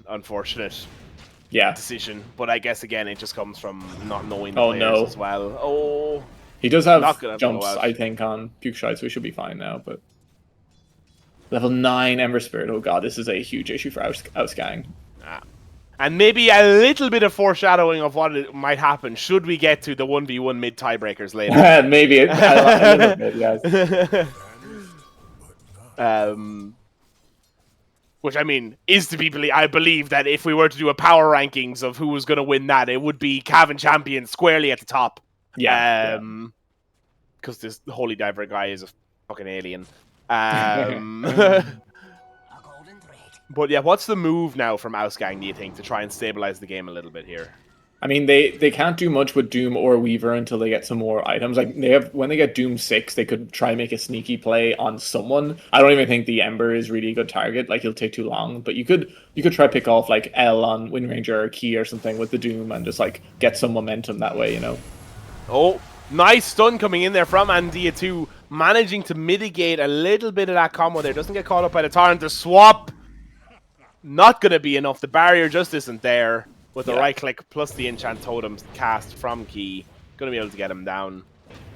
unfortunate decision. But I guess again it just comes from not knowing the players as well. Oh, he does have jumps, I think, on Puke Shite, so he should be fine now. But level 9 Ember Spirit. Oh god, this is a huge issue for Ausgang. And maybe a little bit of foreshadowing of what might happen should we get to the 1v1 mid tiebreakers later. Maybe a little bit, yes. Which I mean is to be believed. I believe that if we were to do a power rankings of who was going to win that, it would be Cavan champion squarely at the top. Yeah. Because this Holy Diver guy is a fucking alien. But yeah, what's the move now from Ausgang, do you think, to try and stabilize the game a little bit here? I mean, they can't do much with Doom or Weaver until they get some more items. Like when they get Doom 6, they could try and make a sneaky play on someone. I don't even think the Ember is really a good target. Like he'll take too long, but you could try pick off like L on Wind Ranger or Key or something with the Doom and just like get some momentum that way, you know. Oh, nice stun coming in there from Andia too, managing to mitigate a little bit of that combo there. Doesn't get caught up by the Torrent. The swap, not going to be enough. The barrier just isn't there. With the right click plus the enchant totem cast from Key, going to be able to get him down.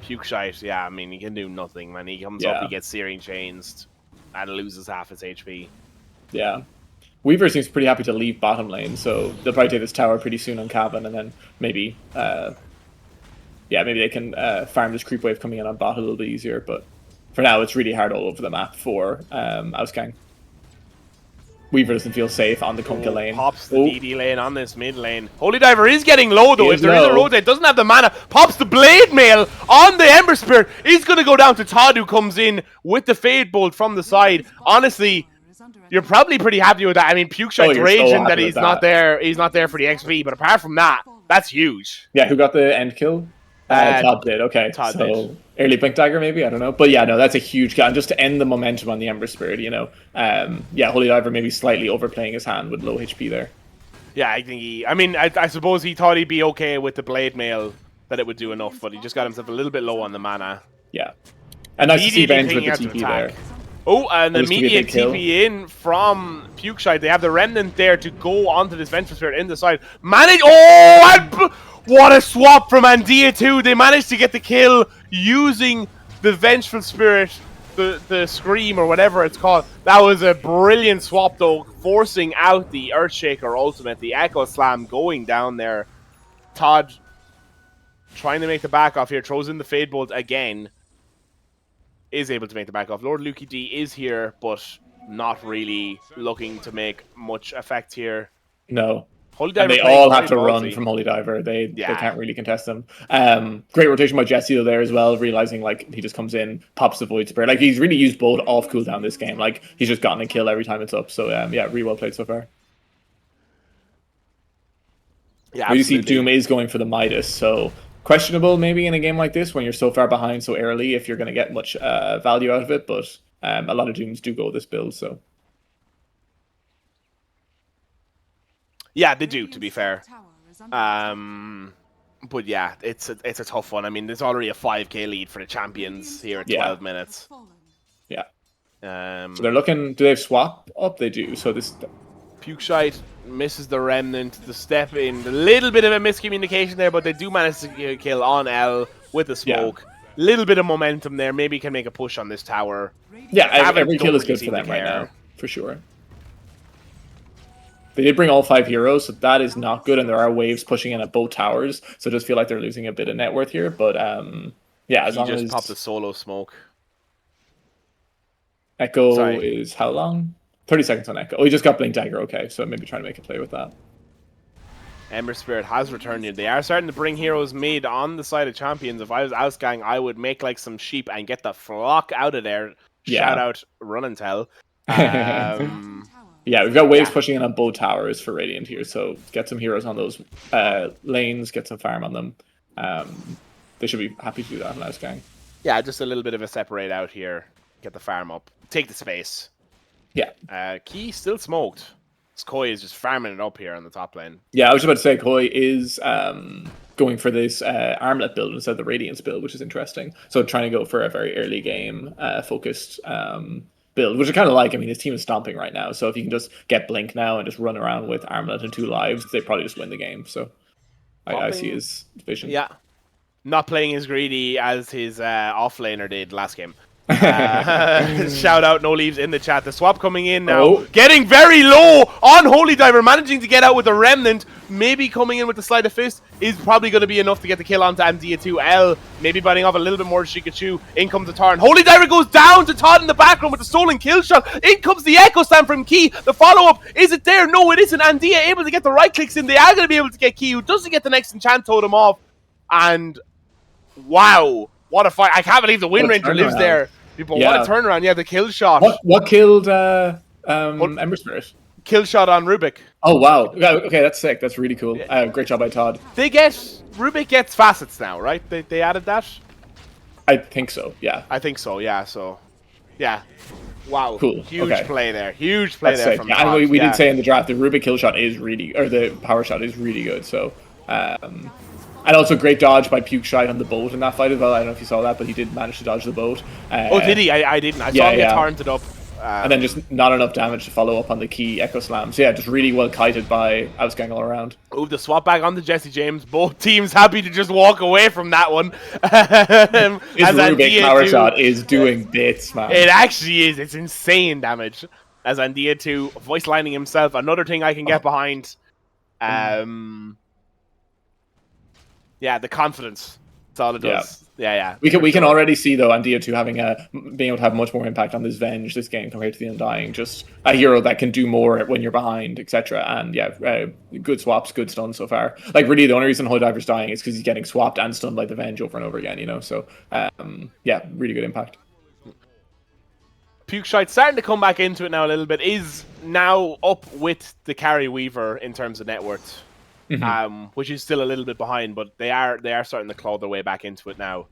Puke Shite, yeah, I mean, he can do nothing, man. He comes up, he gets Searing Chains, and loses half his HP. Yeah. Weaver seems pretty happy to leave bottom lane, so they'll probably take this tower pretty soon on Cavan, and then maybe, maybe they can farm this creep wave coming in on bot a little bit easier, but for now, it's really hard all over the map for Ausgang. Weaver doesn't feel safe on the Kunkka lane. Pops the DD lane on this mid lane. Holy Diver is getting low though. If there is a rotate, doesn't have the mana. Pops the Blade Mail on the Ember Spirit. He's going to go down to Todd, who comes in with the Fade Bolt from the side. Honestly, you're probably pretty happy with that. I mean, Puke Shite's raging that he's not there. He's not there for the XP, but apart from that, that's huge. Yeah, who got the end kill? Todd did. Okay, Todd did. Early Blink Dagger maybe, I don't know, but yeah, no, that's a huge kill. And just to end the momentum on the Ember Spirit, you know, Holy Diver maybe slightly overplaying his hand with low HP there. Yeah, I think I suppose he thought he'd be okay with the Blade Mail, that it would do enough, but he just got himself a little bit low on the mana. Yeah, and nice to see Venge with the TP there. Oh, an immediate TP in from Puke Shite. They have the Remnant there to go onto this Vengeful Spirit in the side. What a swap from Andia too. They managed to get the kill using the Vengeful Spirit, the Scream or whatever it's called. That was a brilliant swap though, forcing out the Earthshaker ultimate, the Echo Slam going down there. Todd trying to make the back off here, throws in the Fade Bolt again. Is able to make the back off. Lord Lukey D is here, but not really looking to make much effect here. No. Holy Diver, and they all have to run from Holy Diver. They can't really contest them. Great rotation by Jesse though there as well, realizing like he just comes in, pops the Void Spirit. Like he's really used both off cooldown this game. Like he's just gotten a kill every time it's up. So really well played so far. Yeah, we see Doom is going for the Midas, so questionable maybe in a game like this when you're so far behind so early if you're going to get much value out of it, but a lot of Dooms do go this build, so. Yeah, they do, to be fair. But yeah, it's a tough one. I mean, there's already a 5k lead for the champions here at 12 minutes. Yeah. So they're looking, do they have swap up? They do, so this... Puke Shite misses the Remnant, the step in, a little bit of a miscommunication there, but they do manage to get a kill on L with the smoke. Little bit of momentum there, maybe can make a push on this tower. Yeah, every kill is good for them right now, for sure. They did bring all 5 heroes, so that is not good, and there are waves pushing in at both towers, so it does feel like they're losing a bit of net worth here, but yeah, as He long just as popped a solo smoke. Echo Sorry. is how long? 30 seconds on Echo. Oh, he just got Blink Dagger, okay, so maybe trying to make a play with that. Ember Spirit has returned here. They are starting to bring heroes mid on the side of champions. If I was Ausgang, I would make like some sheep and get the flock out of there. Yeah. Shout out Run and Tell. Yeah, we've got waves pushing in on both towers for Radiant here, so get some heroes on those lanes, get some farm on them. They should be happy to do that in Ausgang. Yeah, just a little bit of a separate out here. Get the farm up. Take the space. Yeah. Key still smoked. Koi is just farming it up here on the top lane. Yeah, I was about to say Koi is going for this Armlet build instead of the Radiance build, which is interesting. So trying to go for a very early game focused build, which I kind of like. I mean, his team is stomping right now, so if you can just get Blink now and just run around with Armlet and 2 lives, they probably just win the game. So I see his vision. Yeah. Not playing as greedy as his offlaner did last game. Shout out No Leaves in the chat. The swap coming in now, getting very low on Holy Diver, managing to get out with a Remnant. Maybe coming in with the Sleight of Fist is probably going to be enough to get the kill onto Andia2L. Maybe biting off a little bit more to Shikachu. In comes the Tarn. Holy Diver goes down to Todd in the background with the stolen kill shot. In comes the Echo Slam from Key. The follow-up, is it there? No, it isn't. Andia able to get the right clicks in. They are going to be able to get Key, who doesn't get the next enchant totem off. And wow, what a fight. I can't believe the Wind Ranger lives there. People, what a turnaround. Yeah, the kill shot. What killed Ember Spirit? Kill shot on Rubik. Oh, wow. Okay, that's sick. That's really cool. Great job by Todd. Rubik gets facets now, right? They added that? I think so, yeah. I think so, yeah. So, yeah. Wow. Cool. Huge play there. Huge play there from Todd. And we did say in the draft, the Rubik kill shot is really, or the power shot is really good. So, and also great dodge by Puke Shite on the boat in that fight as well. I don't know if you saw that, but he did manage to dodge the boat. Oh, did he? I didn't. I saw him get taunted up. And then just not enough damage to follow up on the key Echo Slam. So yeah, just really well kited by Ausgang all around. Oh, the swap back on to Jesse James. Both teams happy to just walk away from that one. His Rubik power shot is doing bits, man. It actually is. It's insane damage. As Andia2 voice lining himself. Another thing I can get behind. Yeah, the confidence. That's all it does. Yeah. We can already see though Andia2 being able to have much more impact on this Venge this game compared to the Undying. Just a hero that can do more when you're behind, etc. And yeah, good swaps, good stuns so far. Like really, the only reason Holy Diver's dying is because he's getting swapped and stunned by the Venge over and over again. You know, so yeah, really good impact. Puke Shite starting to come back into it now a little bit. Is now up with the Carry Weaver in terms of net worth. Which is still a little bit behind, but they are starting to claw their way back into it now.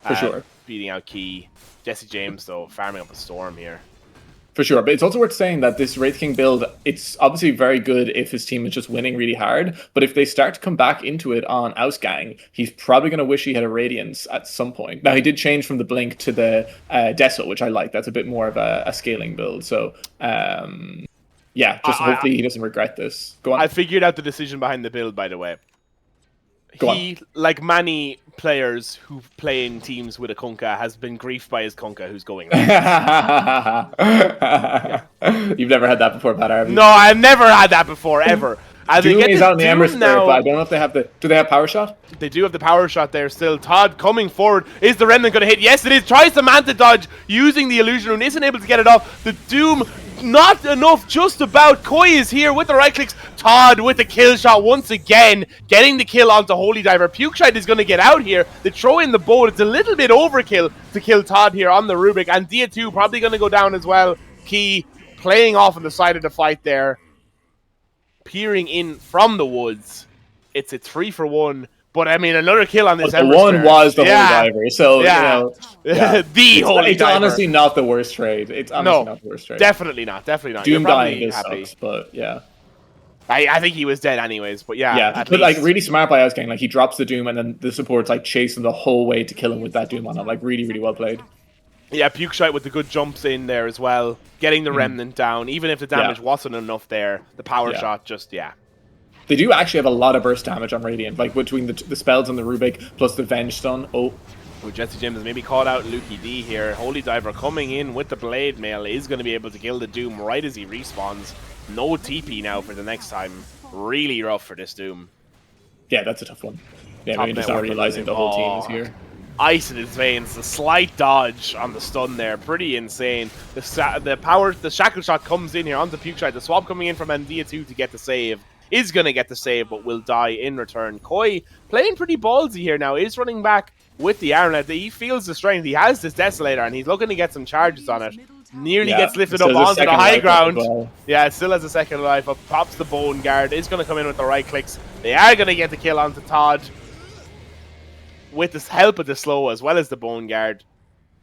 For sure. Beating out Key. Jesse James, though, farming up a Storm here. For sure, but it's also worth saying that this Wraith King build, it's obviously very good if his team is just winning really hard, but if they start to come back into it on Ausgang, he's probably going to wish he had a Radiance at some point. Now, he did change from the Blink to the Deso, which I like. That's a bit more of a scaling build, so... yeah, just hopefully he doesn't regret this. Go on. I figured out the decision behind the build, by the way. Like many players who play in teams with a Kunkka, has been griefed by his Kunkka who's going You've never had that before, Pat, have you? No, I've never had that before, ever. Doom is out in the Ember Spirit, but I don't know if they have the... Do they have Power Shot? They do have the Power Shot there still. Todd coming forward. Is the Remnant going to hit? Yes, it is. Tries the Manta dodge using the Illusion Rune. Isn't able to get it off. The Doom, not enough, just about. Koi is here with the right clicks. Todd with the kill shot once again. Getting the kill onto Holy Diver. Pukeshide is going to get out here. They throw in the boat. It's a little bit overkill to kill Todd here on the Rubik. And Dia2 probably going to go down as well. Key playing off on the side of the fight there. Peering in from the woods. It's 3-for-1, but I mean another kill on this. The one was the Holy Diver, so you know, the Holy Diver. It's honestly not the worst trade. It's honestly not the worst trade. Definitely not. Doom dying sucks, but yeah. I think he was dead anyways, but yeah. But like really smart by Ausgang. Like he drops the Doom and then the support's like chasing the whole way to kill him with that Doom on him. Like really, really well played. Yeah, Pukeshite with the good jumps in there as well. Getting the Remnant down, even if the damage wasn't enough there. The power shot just, They do actually have a lot of burst damage on Radiant, like between the spells on the Rubik plus the Venge stun. Oh, Jesse James has maybe called out Lukey D here. Holy Diver coming in with the Blade Mail is going to be able to kill the Doom right as he respawns. No TP now for the next time. Really rough for this Doom. Yeah, that's a tough one. Yeah, Top maybe just not network realizing the whole team is here. Ice in his veins. The slight dodge on the stun there, pretty insane. The shackle shot comes in here onto Puke Shot. The swap coming in from Andia 2 to get the save. Is going to get the save, but will die in return. Koi playing pretty ballsy here now. Is running back with the armlet. He feels the strength. He has this Desolator, and he's looking to get some charges on it. Nearly gets lifted up onto the high ground. Well. Yeah, it still has a second life up. Pops the Bone Guard. Is going to come in with the right clicks. They are going to get the kill onto Todd. With the help of the slow as well as the Bone Guard.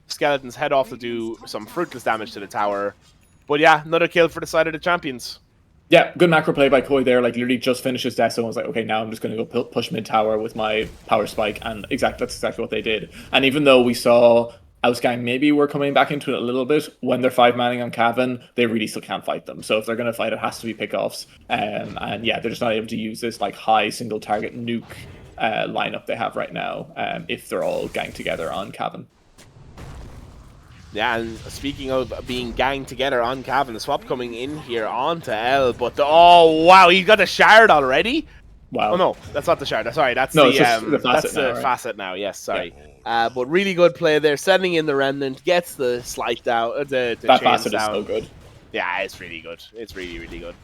Skeletons head off to do some fruitless damage to the tower. But yeah, another kill for the side of the champions. Yeah, good macro play by Koi there. Like, literally just finished his death, so I was like, okay, now I'm just going to go push mid tower with my power spike, and that's exactly what they did. And even though we saw Ausgang maybe were coming back into it a little bit, when they're 5-manning on Cavan, they really still can't fight them. So if they're going to fight, it has to be pickoffs. And yeah, they're just not able to use this like high single target nuke lineup they have right now if they're all ganged together on Cavan. Yeah, and speaking of being ganged together on Cavan, the swap coming in here onto L, but oh wow, he's got the shard already. Wow. Oh no, that's not the shard. Sorry, that's no, the facet that's now, the right? facet now. Yes, sorry. Yeah. But really good play there, sending in the remnant, gets the slight down, the that chains facet down. is so good. Yeah, it's really good. It's really, really good.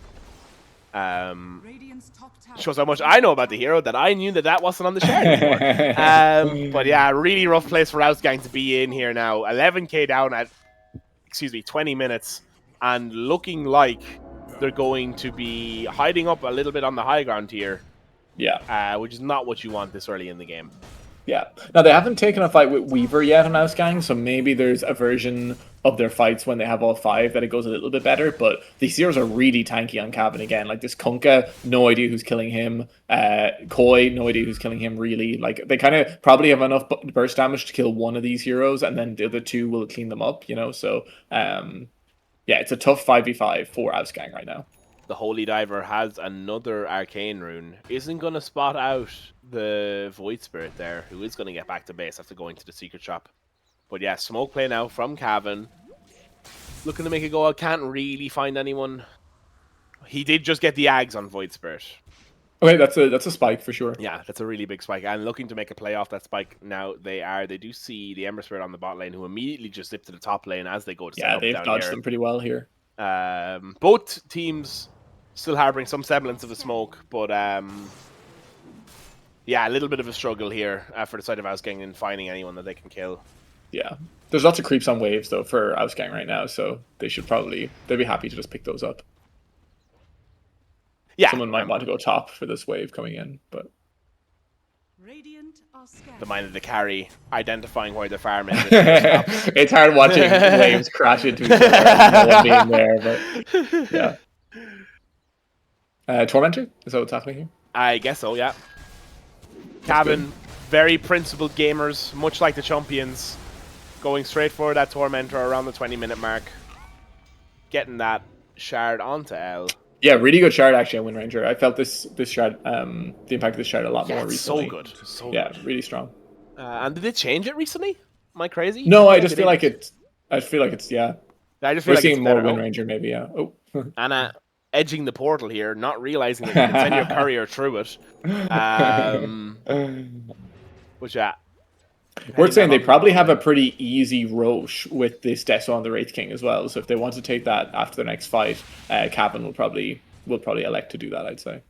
Shows how much I know about the hero that I knew that wasn't on the shard anymore. But yeah, really rough place for Ausgang to be in here now. 11k down at 20 minutes, and looking like they're going to be hiding up a little bit on the high ground here. Yeah. Which is not what you want this early in the game. Yeah. Now, they haven't taken a fight with Weaver yet on Ausgang, so maybe there's a version of their fights when they have all 5 that it goes a little bit better, but these heroes are really tanky on Cavan again. Like, this Kunkka, no idea who's killing him. Koi, no idea who's killing him, really. Like, they kind of probably have enough burst damage to kill one of these heroes, and then the other 2 will clean them up, you know? So, yeah, it's a tough 5v5 for Ausgang right now. The Holy Diver has another Arcane Rune. Isn't going to spot out the Void Spirit there, who is going to get back to base after going to the Secret Shop. But yeah, smoke play now from Cavan. Looking to make a go out. Can't really find anyone. He did just get the Ags on Void Spirit. Okay, that's a spike for sure. Yeah, that's a really big spike. And looking to make a play off that spike now, they do see the Ember Spirit on the bot lane, who immediately just zip to the top lane as they go to set up they've down dodged here. them pretty well here. Both teams still harboring some semblance of a smoke, but yeah, a little bit of a struggle here for the side of Ausgang in finding anyone that they can kill. Yeah, there's lots of creeps on waves though for Ausgang right now, so they'd be happy to just pick those up. Yeah, someone might want to go top for this wave coming in, but The mind of the carry, identifying where the farm is. It's hard watching waves crash into each other and no one being there, but yeah. Tormentor? Is that what's happening here? I guess so, yeah. Cavan, very principled gamers, much like the champions, going straight for that Tormentor around the 20-minute mark. Getting that shard onto L. Yeah, really good shard actually on Wind Ranger. I felt this shard, the impact of this shard a lot more recently. So good. So good. Yeah, really strong. And did they change it recently? Am I crazy? No, I just feel like it's I just feel like we're seeing more Wind Ranger maybe, yeah. Oh. Anna edging the portal here, not realizing that you can send your courier through it. Which Worth saying they probably have a pretty easy Roche with this Deso on the Wraith King as well. So if they want to take that after the next fight, Cavan will probably elect to do that, I'd say.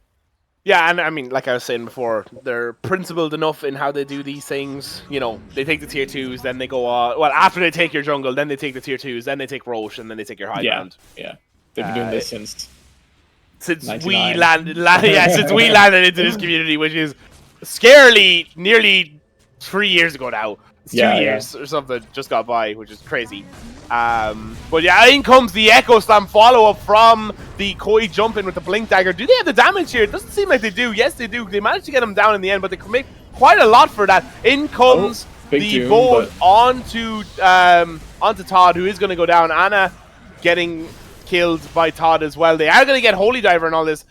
Yeah, and I mean, like I was saying before, they're principled enough in how they do these things. You know, they take the tier 2s, then they go on. Well, after they take your jungle, then they take the tier 2s, then they take Roche, and then they take your high ground. Yeah, they've been doing this since we landed into this community, which is scarily nearly 3 years ago now. It's 2 years or something just got by, which is crazy. But yeah, in comes the Echo Slam follow-up from the Koi jump in with the Blink Dagger. Do they have the damage here? It doesn't seem like they do. Yes, they do. They managed to get him down in the end, but they commit quite a lot for that. In comes the bolt onto Todd, who is going to go down. Anna getting killed by Todd as well. They are going to get Holy Diver and all this.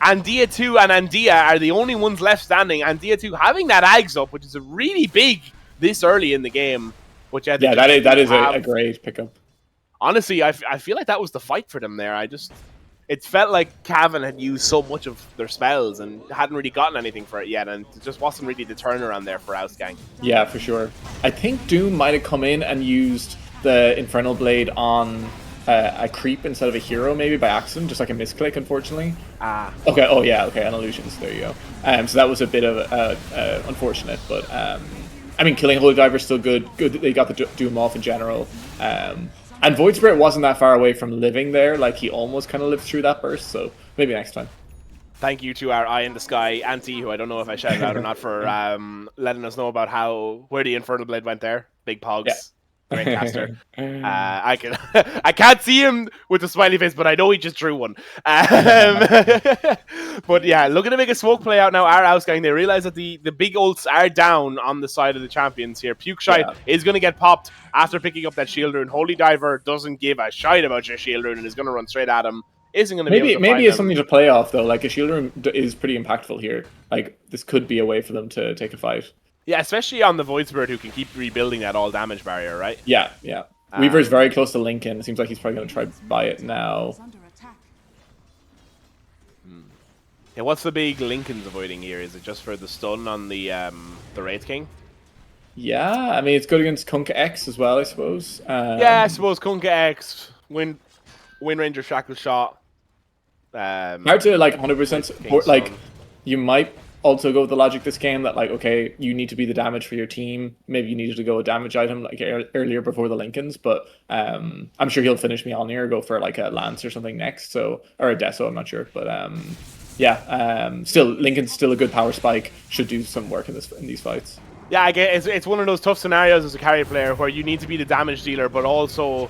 Andia 2 and Andia are the only ones left standing. Andia 2 having that Ags up, which is a really big this early in the game. Which I think that is a great pickup. Honestly, I feel like that was the fight for them there. It's felt like Cavan had used so much of their spells and hadn't really gotten anything for it yet, and it just wasn't really the turnaround there for Ausgang. Yeah, for sure. I think Doom might have come in and used the Infernal Blade on a creep instead of a hero, maybe by accident, just like a misclick, unfortunately. Ah. Okay. Oh yeah. Okay. On illusions. There you go. So that was a bit of unfortunate, but I mean, killing Holy Diver is still good. Good that they got the Doom off in general. And Void Spirit wasn't that far away from living there. Like, he almost kind of lived through that burst, so maybe next time. Thank you to our Eye in the Sky auntie, who I don't know if I shouted out or not, for letting us know about where the Infernal Blade went there. Big Pogs. Yeah. Great caster. I can't see him with the smiley face, but I know he just drew one. But yeah, looking to make a smoke play out now. Our Ausgang, they realize that the big ults are down on the side of the champions here. Pukeshite is going to get popped after picking up that shield rune. Holy Diver doesn't give a shite about your shield rune and is going to run straight at him. Isn't going to be able to maybe find it's him. something to play off though. Like, a shield rune is pretty impactful here. Like, this could be a way for them to take a fight. Yeah, especially on the Void Spirit, who can keep rebuilding that all damage barrier, right? Yeah. Weaver's very close to Lincoln. It seems like he's probably going to try to buy it now. Yeah, what's the big Lincoln's avoiding here? Is it just for the stun on the Wraith King? Yeah, I mean, it's good against Kunkka X as well, I suppose. Yeah, I suppose Kunkka X, Wind Ranger Shackle Shot. Hard to, like, 100% support. Like, you might also go with the logic this game that, like, okay, you need to be the damage for your team. Maybe you needed to go a damage item like earlier before the Lincolns, but I'm sure he'll finish me on here or go for like a Lance or something next. So, or a Deso, I'm not sure, but yeah. Still, Lincoln's still a good power spike. Should do some work in these fights. Yeah, I get it's one of those tough scenarios as a carry player where you need to be the damage dealer, but also.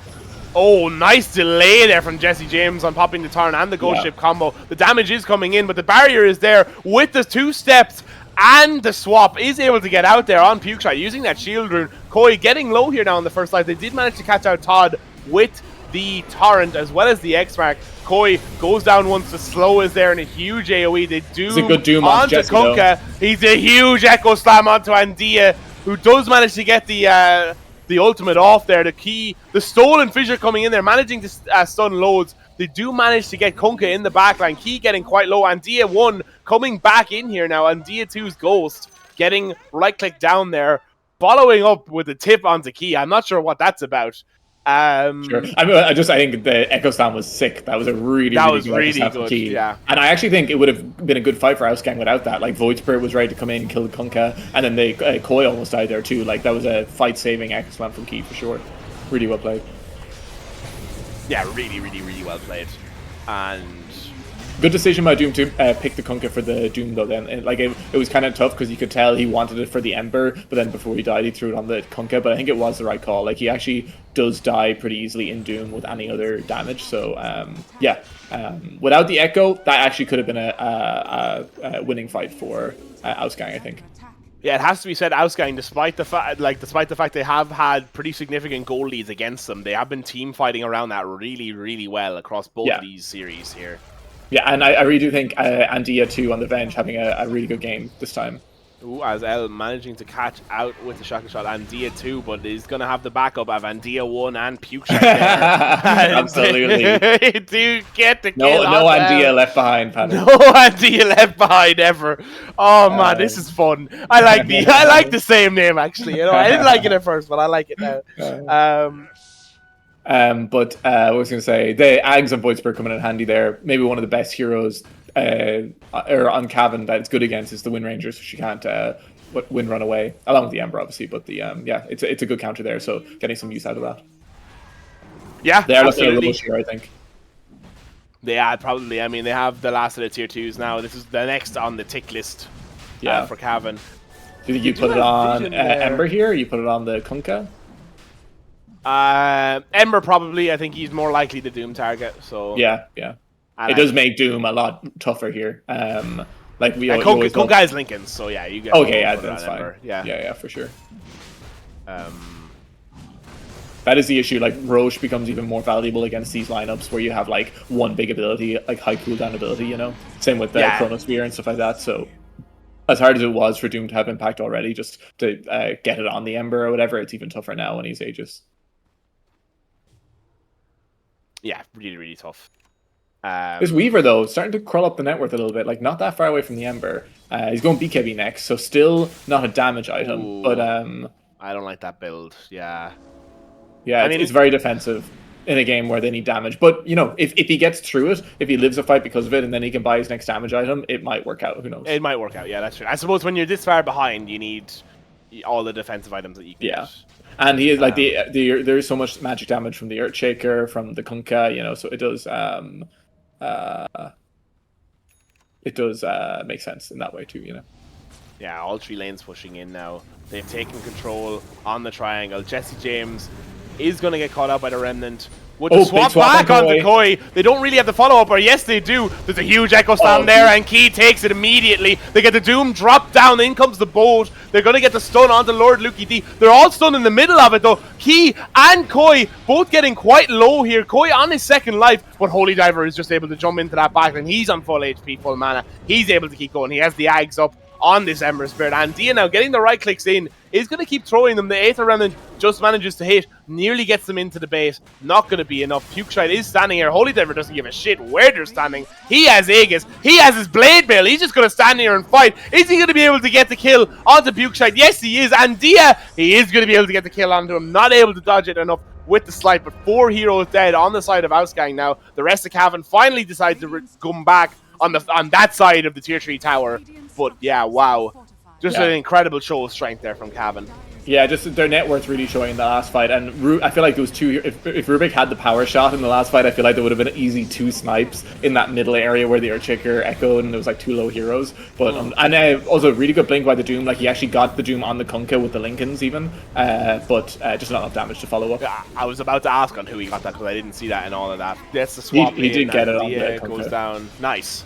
Oh, nice delay there from Jesse James on popping the Tarn and the Ghost Ship combo. The damage is coming in, but the barrier is there with the 2 steps, and the swap is able to get out there on Pukeshite using that shield rune. Koi getting low here now on the first life. They did manage to catch out Todd with the Torrent as well as the X-Mark. Koi goes down once, the slow is there, and a huge AoE. They do it's a good Doom onto Jesse, Kunkka. He's a huge Echo Slam onto Andia, who does manage to get the ultimate off there. The stolen fissure coming in there, managing to stun loads. They do manage to get Kunkka in the backline. Key getting quite low. Andia 1 coming back in here now. Andia 2's Ghost getting right-click down there, following up with a tip onto Key. I'm not sure what that's about. Sure. I think the Echo Slam was sick. That was a really good key. Yeah. And I actually think it would have been a good fight for Ausgang without that. Like, Void Spirit was ready to come in and kill the Kunkka, and then Koi almost died there too. Like, that was a fight-saving Echo Slam from Key for sure. Really well played. Yeah, really well played. And good decision by Doom to pick the Kunkka for the Doom though. Then like it was kind of tough because you could tell he wanted it for the Ember, but then before he died, he threw it on the Kunkka. But I think it was the right call. Like, he actually does die pretty easily in Doom with any other damage. So without the Echo, that actually could have been a winning fight for Ausgang, I think. Yeah, it has to be said, Ausgang, despite the fact they have had pretty significant goal leads against them, they have been team fighting around that really well across both of these series here. Yeah, and I really do think Andia 2 on the bench having a really good game this time. Ooh, as El managing to catch out with the shackle shot, Andia 2, but he's going to have the backup of Andia 1 and Pukeshite there. Absolutely. Do get the kill. No Andia left behind, Paddy. No Andia left behind ever. Oh man, this is fun. I like the same name actually. You know, I didn't like it at first, but I like it now. But what was I going to say? The Ags and Void Spirit coming in handy there. Maybe one of the best heroes on Cavan that it's good against is the Wind Ranger, so she can't Wind Run away, along with the Ember, obviously. But the it's a good counter there, so getting some use out of that. Yeah, they're looking a little here, I think. Yeah, probably. I mean, they have the last of the tier 2s now. This is the next on the tick list for Cavan. Do you think you put it on Ember here, or you put it on the Kunkka? Ember probably. I think he's more likely the Doom target. So yeah. It does make Doom a lot tougher here. Like we always Kunkka is Lincoln, so yeah, you get. Okay, yeah, that's fine. Ember. Yeah, for sure. That is the issue. Like, Roche becomes even more valuable against these lineups where you have like one big ability, like high cooldown ability. You know, same with the Chronosphere and stuff like that. So as hard as it was for Doom to have impact already, just to get it on the Ember or whatever, it's even tougher now when he's Aegis. Yeah, really tough. This Weaver, though, starting to crawl up the net worth a little bit, like not that far away from the Ember. He's going BKB next, so still not a damage item, but I don't like that build. Yeah. Yeah, it's very defensive in a game where they need damage. But, you know, if he gets through it, if he lives a fight because of it, and then he can buy his next damage item, it might work out. Who knows? It might work out, yeah, that's true. I suppose when you're this far behind, you need all the defensive items that you can get. And he is like there's so much magic damage from the Earthshaker, from the Kunkka, you know, so it does make sense in that way too, you know. Yeah, all 3 lanes pushing in now. They've taken control on the triangle. Jesse James is going to get caught out by the Remnant. Would swap back on the Koi. They don't really have the follow-up, or yes, they do. There's a huge Echo Slam there, and Key takes it immediately. They get the Doom drop down. In comes the boat. They're going to get the stun onto Lord Luki D. They're all stunned in the middle of it, though. Key and Koi both getting quite low here. Koi on his second life, but Holy Diver is just able to jump into that back, and he's on full HP, full mana. He's able to keep going. He has the Ags up on this Ember Spirit, and Dia now getting the right clicks in is going to keep throwing them. The Aether Remnant just manages to hit, nearly gets them into the base. Not going to be enough. Pukeshite is standing here. Holy Diver doesn't give a shit where they're standing. He has Aegis. He has his Blade Mail. He's just going to stand here and fight. Is he going to be able to get the kill onto Pukeshite? Yes, he is. And Dia, he is going to be able to get the kill onto him. Not able to dodge it enough with the slight, but 4 heroes dead on the side of Ausgang now. The rest of Cavan finally decide to come back on that side of the tier 3 tower. But yeah, wow. Just an incredible show of strength there from Cavan. Yeah, just their net worth really showing in the last fight. And I feel like those two, if Rubik had the power shot in the last fight, I feel like there would have been easy 2 snipes in that middle area where the Earthshaker echoed and there was like 2 low heroes. But and also really good blink by the Doom. Like he actually got the Doom on the Kunkka with the Lincolns even, but just not enough damage to follow up. Yeah, I was about to ask on who he got that because I didn't see that in all of that. That's the swap. He did get it on the Kunkka. Goes down. Nice.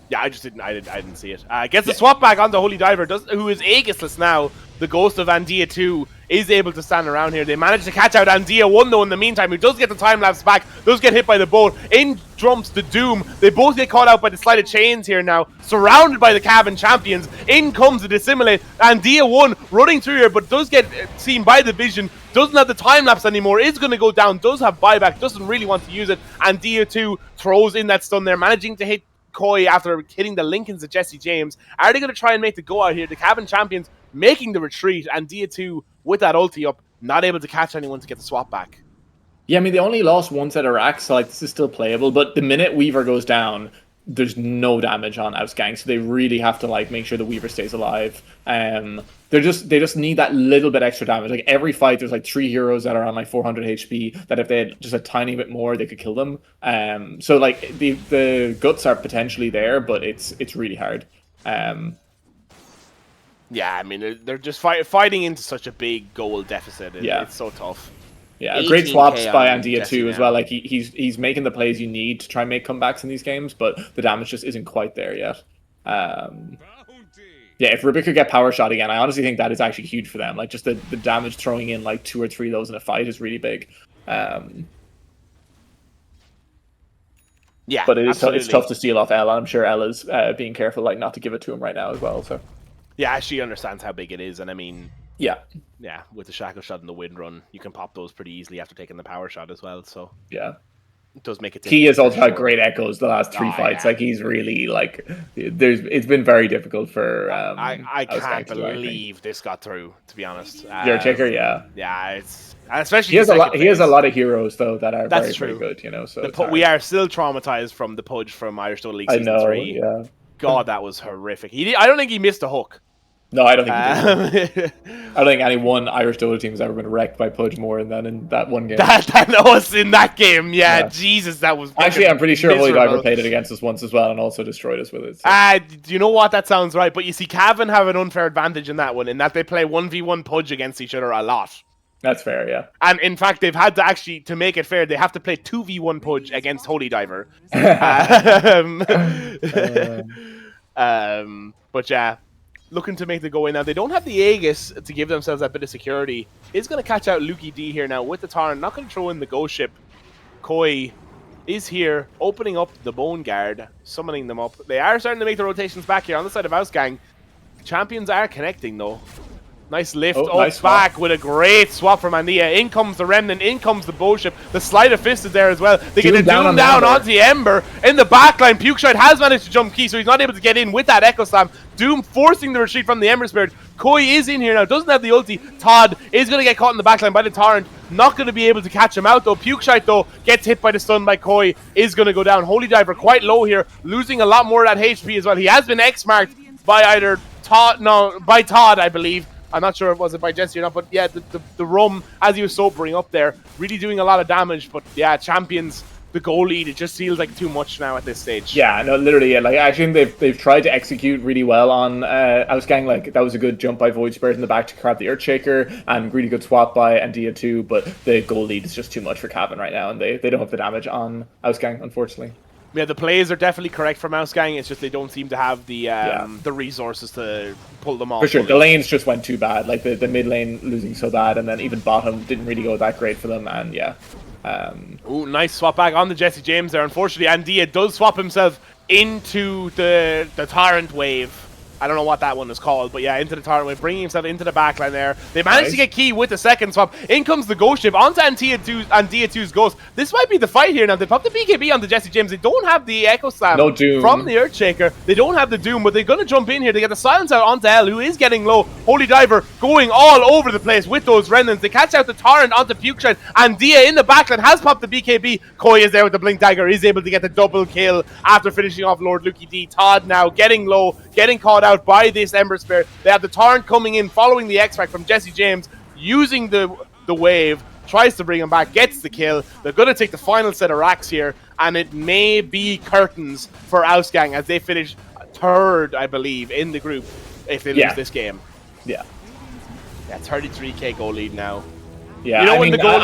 Yeah, I didn't see it. Gets the swap back onto Holy Diver, who is Aegisless now. The Ghost of Andia 2 is able to stand around here. They manage to catch out Andia 1 though in the meantime, who does get the time lapse back, does get hit by the boat. In jumps the Doom. They both get caught out by the Sleight of Chains here now, surrounded by the Cavan champions. In comes the Dissimulate. Andia 1 running through here, but does get seen by the Vision. Doesn't have the time lapse anymore, is going to go down, does have buyback, doesn't really want to use it. Andia 2 throws in that stun there, managing to hit Koi after hitting the Lincolns at Jesse James. Are they going to try and make the go out here? The Cavan champions making the retreat, and Dia 2 with that ulti up, not able to catch anyone to get the swap back. Yeah, I mean, they only lost 1 set of racks, so like this is still playable, but the minute Weaver goes down, there's no damage on Ausgang, so they really have to like make sure the Weaver stays alive. They just need that little bit extra damage. Like every fight, there's like 3 heroes that are on like 400 HP that if they had just a tiny bit more, they could kill them. So like the guts are potentially there, but it's really hard. Yeah, I mean they're just fighting into such a big goal deficit. It's so tough. Yeah, great swaps by Andia too as well. Like he's making the plays you need to try and make comebacks in these games, but the damage just isn't quite there yet. Yeah, if Rubik could get power shot again, I honestly think that is actually huge for them. Like just the damage throwing in like 2 or 3 of those in a fight is really big. Yeah, but it's tough to steal off Ella. I'm sure Ella's being careful like not to give it to him right now as well. So yeah, she understands how big it is, and I mean, yeah, with the shackle shot and the wind run, you can pop those pretty easily after taking the power shot as well. So yeah, it does make it. He has also had great echoes the last 3 fights. Yeah. Like he's really like it's been very difficult for. I can't believe this got through. To be honest, your ticker, yeah, it's especially he has a lot of heroes though that are very good. You know, so we are still traumatized from the pudge from Irish Total League season 3. Yeah. God, that was horrific. I don't think he missed a hook. No, I don't think he did. I don't think any one Irish Dota team has ever been wrecked by Pudge more than in that one game. That was in that game, yeah. Jesus, that was actually. I'm pretty sure Holy Diver played it against us once as well, and also destroyed us with it. So. Do you know what? That sounds right. But you see, Cavan have an unfair advantage in that one, in that they play 1v1 Pudge against each other a lot. That's fair, yeah. And in fact, they've had to actually, to make it fair, they have to play 2v1 Pudge against Holy Diver. But yeah. Looking to make the go in now. They don't have the Aegis to give themselves that bit of security. Is going to catch out Luki D here now with the Torrent. Not going to throw in the Ghost Ship. Koi is here, opening up the Bone Guard, summoning them up. They are starting to make the rotations back here on the side of Ausgang. Champions are connecting though. Nice lift up nice back with a great swap from Andia. In comes the Remnant, in comes the Bowship. The Sleight of Fist is there as well. They get a Doom down onto the Ember. In the backline, Pukeshide has managed to jump Key, so he's not able to get in with that Echo Slam. Doom forcing the retreat from the Ember Spirit. Koi is in here now, doesn't have the ulti. Todd is going to get caught in the backline by the Torrent. Not going to be able to catch him out though. Pukeshide though gets hit by the stun by Koi. Is going to go down. Holy Diver quite low here, losing a lot more of that HP as well. He has been X-marked by either Todd, by Todd, I believe. I'm not sure if it was by Jesse or not, but yeah, the Rum, as he was sobering up there, really doing a lot of damage. But yeah, Champions, the goal lead, it just feels like too much now at this stage. Yeah, no, literally, yeah. Like, actually, they've tried to execute really well on Ausgang. Like, that was a good jump by Void Spirit in the back to grab the Earthshaker, and really good swap by Andia too. But the goal lead is just too much for Cavan right now, and they don't have the damage on Ausgang, unfortunately. Yeah, the plays are definitely correct from Ausgang. It's just they don't seem to have the resources to pull them off. For sure, the lanes just went too bad. Like the mid lane losing so bad, and then even bottom didn't really go that great for them. And yeah. Ooh, nice swap back on the Jesse James there. Unfortunately, Andia does swap himself into the Torrent wave. I don't know what that one is called, but yeah, into the Torrent wave, bringing himself into the backline there. They managed to get Key with the second swap. In comes the Ghost Ship onto Andia 2's Ghost. This might be the fight here now. They pop the BKB onto Jesse James. They don't have the Echo Slam from the Earthshaker. They don't have the Doom, but they're going to jump in here. They get the silence out onto L, who is getting low. Holy Diver going all over the place with those Remnants. They catch out the Torrent onto Pukeshide. Andia in the backline has popped the BKB. Koi is there with the Blink Dagger. Is able to get the double kill after finishing off Lord Lucky D. Todd now getting low, getting caught out by this Ember Spirit. They have the Torrent coming in, following the X-Pack from Jesse James, using the wave, tries to bring him back, gets the kill. They're going to take the final set of racks here, and it may be curtains for Ausgang as they finish third, I believe, in the group if they lose this game. Yeah, 33k goal lead now. Yeah, you know, I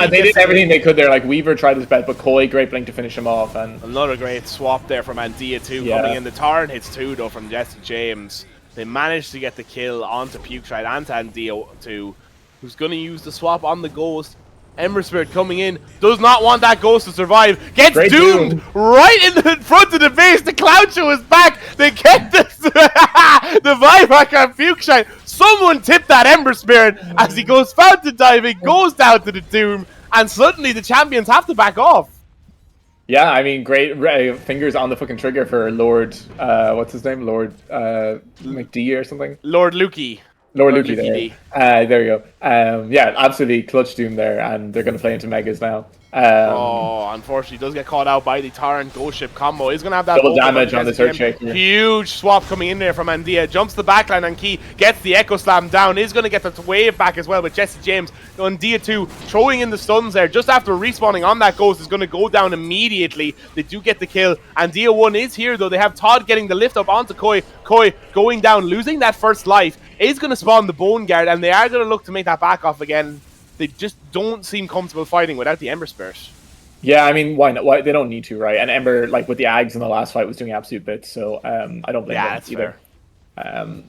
mean, they did everything they could there. Like, Weaver tried his best, but Koi, great blink to finish him off. And another great swap there from Andia too, coming in. The Torrent hits 2 though from Jesse James. They managed to get the kill onto Pukeshide and to Andia too, who's going to use the swap on the Ghost. Ember Spirit coming in, does not want that Ghost to survive, gets doomed right in the front of the base. The Cloud Show is back. They get the buyback on Pukeshide. Someone tipped that Ember Spirit as he goes fountain diving, goes down to the Doom, and suddenly the Champions have to back off. Yeah, I mean, great fingers on the fucking trigger for Lord, what's his name? Lord McD or something? Lord Lukey. Lord Lukey there. There you go. Yeah, absolutely clutch Doom there, and they're going to play into Megas now. Unfortunately, does get caught out by the Torrent Ghost Ship combo. He's going to have that double damage on the Earthshaker. Huge swap coming in there from Andia. Jumps the backline on Key, gets the Echo Slam down. Is going to get the wave back as well with Jesse James. Andia 2 throwing in the stuns there. Just after respawning on that Ghost is going to go down immediately. They do get the kill. Andia 1 is here though. They have Todd getting the lift up onto Koi. Koi going down, losing that first life. Is going to spawn the Bone Guard, and they are going to look to make that back off again. They just don't seem comfortable fighting without the Ember Spirit. Yeah, I mean, why not? Why they don't need to, right? And Ember, like with the Ags in the last fight, was doing absolute bits. So I don't blame them that's either. Fair.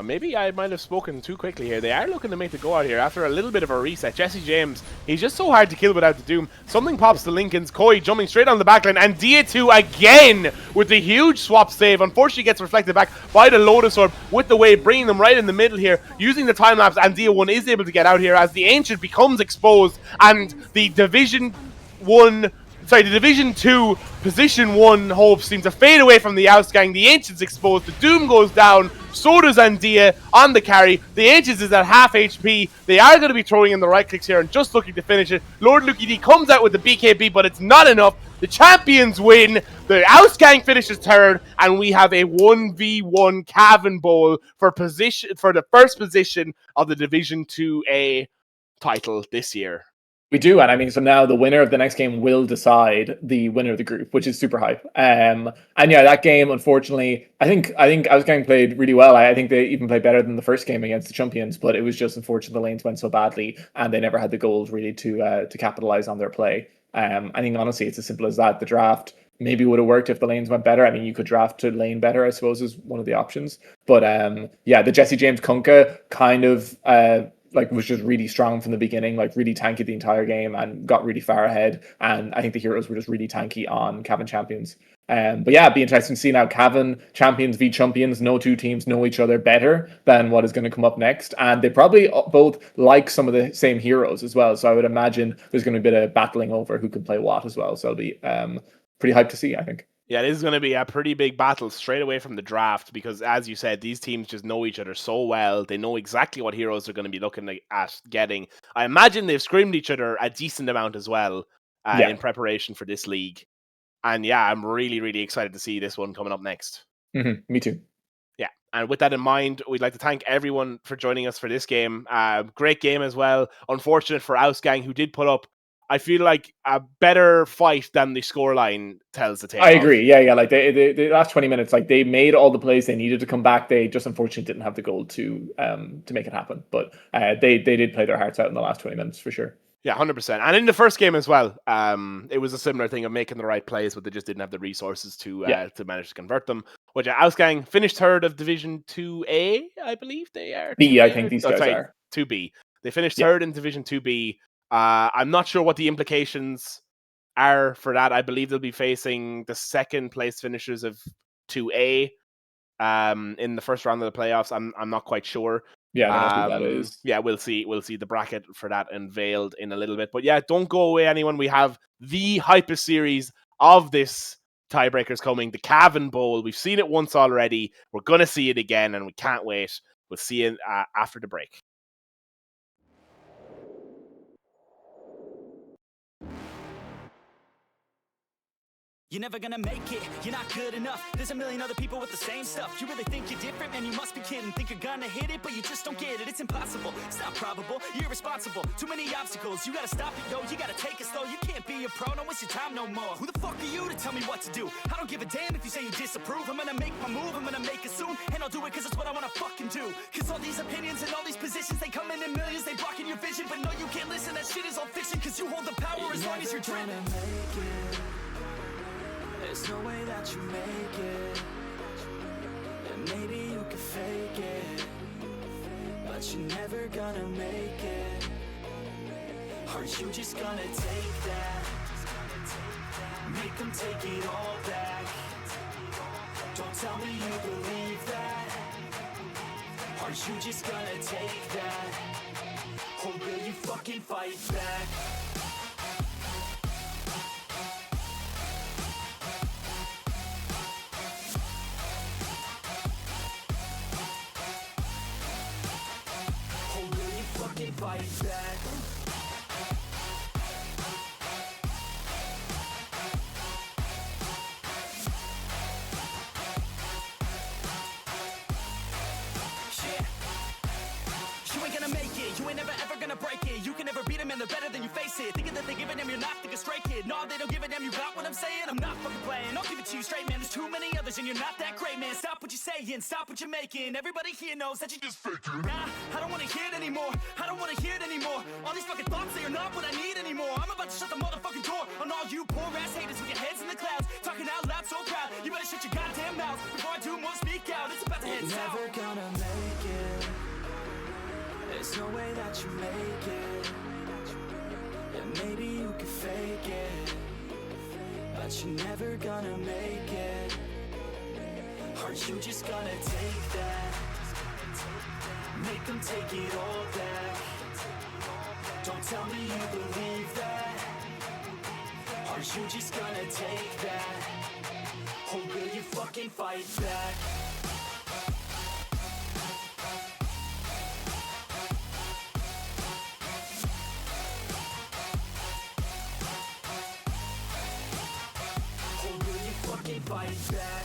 Maybe I might have spoken too quickly here. They are looking to make the go out here after a little bit of a reset. Jesse James, he's just so hard to kill without the Doom. Something pops to Lincoln's. Koi jumping straight on the backline, and Dia2 again with the huge swap save. Unfortunately gets reflected back by the Lotus Orb with the wave, bringing them right in the middle here. Using the time lapse, and Dia1 is able to get out here as the Ancient becomes exposed, and the Division 2 Position 1 hopes seem to fade away from the Ausgang. The Ancient's exposed, the Doom goes down, so does Andia on the carry. The Ancients is at half HP. They are going to be throwing in the right clicks here and just looking to finish it. Lord Lucky D comes out with the BKB, but it's not enough. The Champions win. The Ausgang finishes third, and we have a 1v1 Cavan Bowl for the first position of the Division 2A title this year. We do, and I mean, so now the winner of the next game will decide the winner of the group, which is super hype. And yeah, that game, unfortunately, I think Ausgang played really well. I think they even played better than the first game against the Champions, but it was just unfortunate the lanes went so badly, and they never had the goals really to capitalize on their play. I think honestly, it's as simple as that. The draft maybe would have worked if the lanes went better. I mean, you could draft to lane better, I suppose, is one of the options. But yeah, the Jesse James Kunkka kind of like was just really strong from the beginning, like really tanky the entire game and got really far ahead. And I think the heroes were just really tanky on Cavan champions. But yeah, it'd be interesting to see now Cavan champions v champions. No two teams know each other better than what is going to come up next, and they probably both like some of the same heroes as well. So I would imagine there's going to be a bit of battling over who can play what as well. So it'll be pretty hyped to see, I think. Yeah, this is going to be a pretty big battle straight away from the draft because, as you said, these teams just know each other so well. They know exactly what heroes they're going to be looking at getting. I imagine they've scrimmed each other a decent amount as well in preparation for this league. And yeah, I'm really, really excited to see this one coming up next. Me too. Yeah, and with that in mind, we'd like to thank everyone for joining us for this game. Great game as well. Unfortunate for Ausgang, who did put up, I feel like, a better fight than the scoreline tells the tale. I agree. Yeah. Like the last 20 minutes, like they made all the plays they needed to come back. They just unfortunately didn't have the goal to make it happen. But they did play their hearts out in the last 20 minutes for sure. Yeah, 100%. And in the first game as well, it was a similar thing of making the right plays, but they just didn't have the resources to manage to convert them. Which Ausgang finished third of Division 2A, I believe they are. B, I think these guys are. 2B. They finished third in Division 2B. I'm not sure what the implications are for that. I believe they'll be facing the second place finishers of 2A in the first round of the playoffs. I'm not quite sure. Yeah, that's what that is. Yeah, we'll see the bracket for that unveiled in a little bit. But yeah, don't go away, anyone. We have the hypest series of this tiebreakers coming, the Cavan Bowl. We've seen it once already. We're going to see it again, and we can't wait. We'll see you after the break. You're never gonna make it, you're not good enough. There's a million other people with the same stuff. You really think you're different, man, you must be kidding. Think you're gonna hit it, but you just don't get it. It's impossible, it's not probable, you're irresponsible. Too many obstacles, you gotta stop it, yo. You gotta take it slow, you can't be a pro, don't waste your time no more. Who the fuck are you to tell me what to do? I don't give a damn if you say you disapprove. I'm gonna make my move, I'm gonna make it soon. And I'll do it cause it's what I wanna fucking do. Cause all these opinions and all these positions, they come in millions, they blocking your vision. But no, you can't listen, that shit is all fiction. Cause you hold the power as long as you're dreaming. There's no way that you make it. And maybe you can fake it, but you're never gonna make it. Are you just gonna take that? Make them take it all back. Don't tell me you believe that. Are you just gonna take that? Or will you fucking fight back? Fight back. You ain't gonna make it, you ain't never ever gonna break it. You can never beat them and they're better than you face it. Thinking that they give a damn, you're not, think a straight kid. No, they don't give a damn, you got what I'm saying? I'm not fucking playing, I'll give it to you straight, man. There's too many others and you're not that great, man. Stop what you're saying, stop what you're making. Everybody here knows that you just faking. Nah, I don't wanna hear it anymore, I don't wanna hear it anymore. All these fucking thoughts, they are not what I need anymore. I'm about to shut the motherfucking door on all you poor ass haters with your heads in the clouds. Talking out loud so proud, you better shut your goddamn mouth before I do more speak out. It's about to head south. Never gonna make it. There's no way that you make it. And maybe you can fake it, but you're never gonna make it. Are you just gonna take that? Make them take it all back. Don't tell me you believe that. Are you just gonna take that? Or will you fucking fight back? Fight back.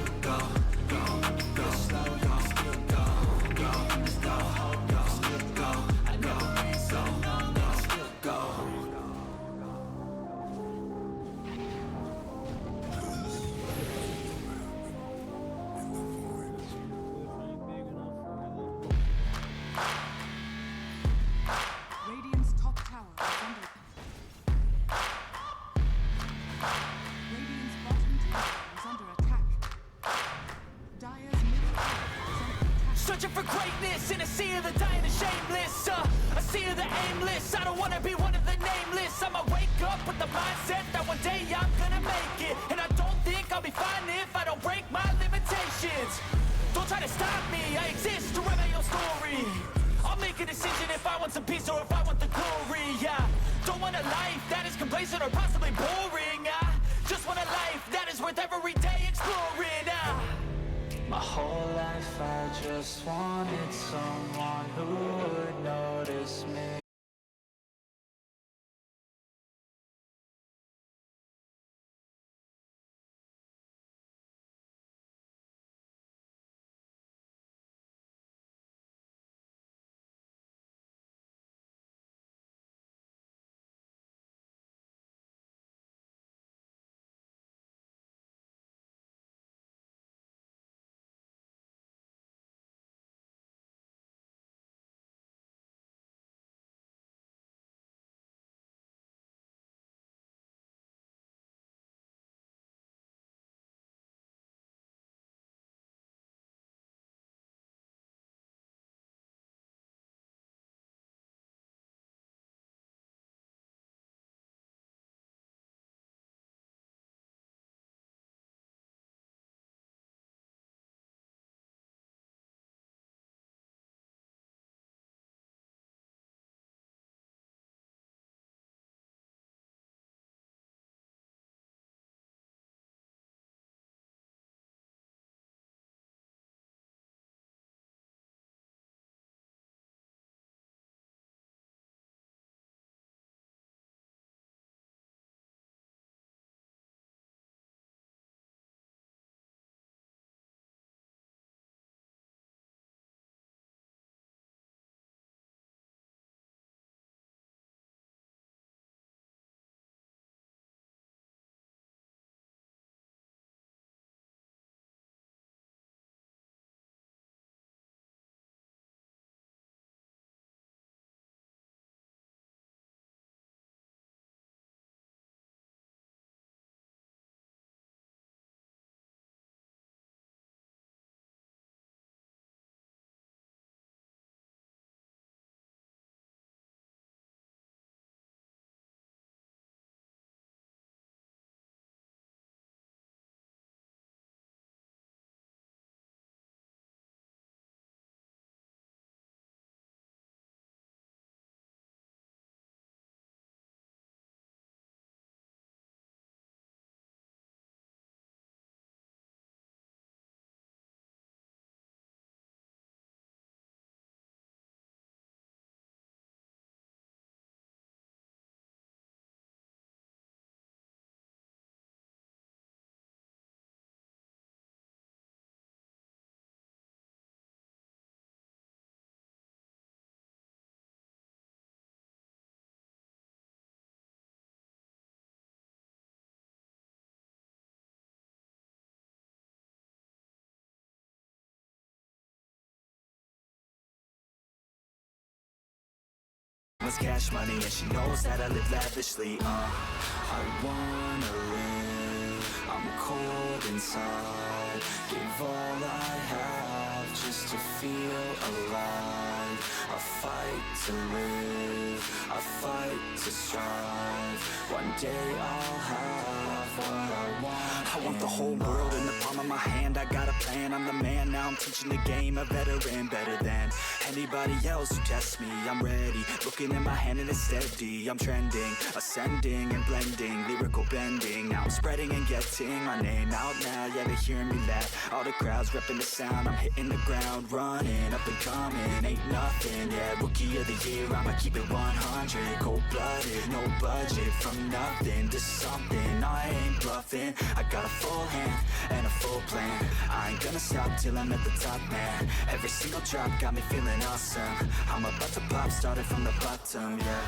of the dying and shameless. I see of the aimless. I don't wanna be one of the nameless. I'ma wake up with the mindset that one day I'm gonna make it. And I don't think I'll be fine if I don't break my limitations. Don't try to stop me, I exist to write my own story. I'll make a decision if I want some peace or if I want the glory. Yeah, don't want a life that is complacent or possibly boring. I just want a life that is worth every day exploring. My whole life I just wanted someone who would notice me. Cash money and she knows that I live lavishly. I wanna live, I'm cold inside. Give all I have just to feel alive. I fight to live, I fight to strive. One day I'll have what I want. I want the whole world in the palm of my hand. I got a plan, I'm the man. Now I'm teaching the game, a veteran, better than anybody else who tests me. I'm ready, looking in my hand and it's steady. I'm trending, ascending and blending, lyrical bending. Now I'm spreading and getting my name out now. Yeah, they hearing me laugh. All the crowds repping the sound. I'm hitting the ground, running, up and coming. Ain't nothing, yeah, rookie of the year. I'ma keep it 100, cold-blooded, no budget. From nothing to something, I ain't bluffing. I got a full hand and a full plan. I ain't gonna stop till I'm at the top, man. Every single drop got me feeling awesome. I'm about to pop, started from the bottom, yeah.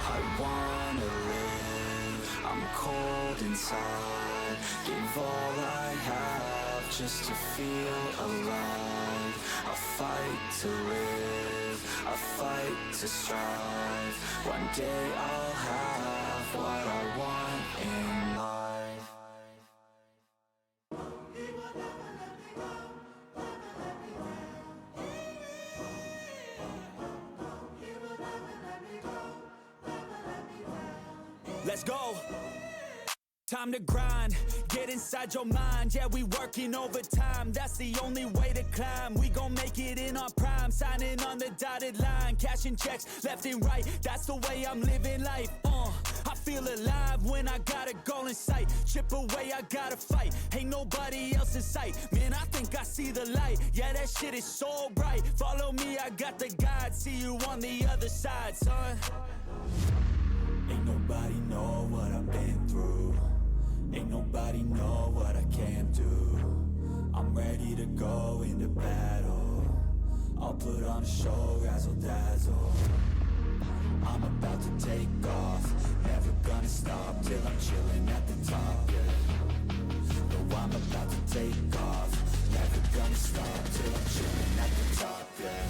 I wanna live, I'm cold inside. Give all I have just to feel alive. I fight to live, I fight to strive. One day I'll have what I want in life. Let's go. Time to grind, get inside your mind. Yeah, we working overtime, that's the only way to climb. We gon' make it in our prime, signing on the dotted line. Cashing checks left and right, that's the way I'm living life. I feel alive when I got a goal in sight. Chip away, I gotta fight, ain't nobody else in sight. Man, I think I see the light, yeah, that shit is so bright. Follow me, I got the guide, see you on the other side, son. Ain't nobody know what I've been through. Ain't nobody know what I can do. I'm ready to go into battle. I'll put on a show, razzle dazzle. I'm about to take off, never gonna stop till I'm chilling at the top, yeah. No, I'm about to take off, never gonna stop till I'm chilling at the top, yeah.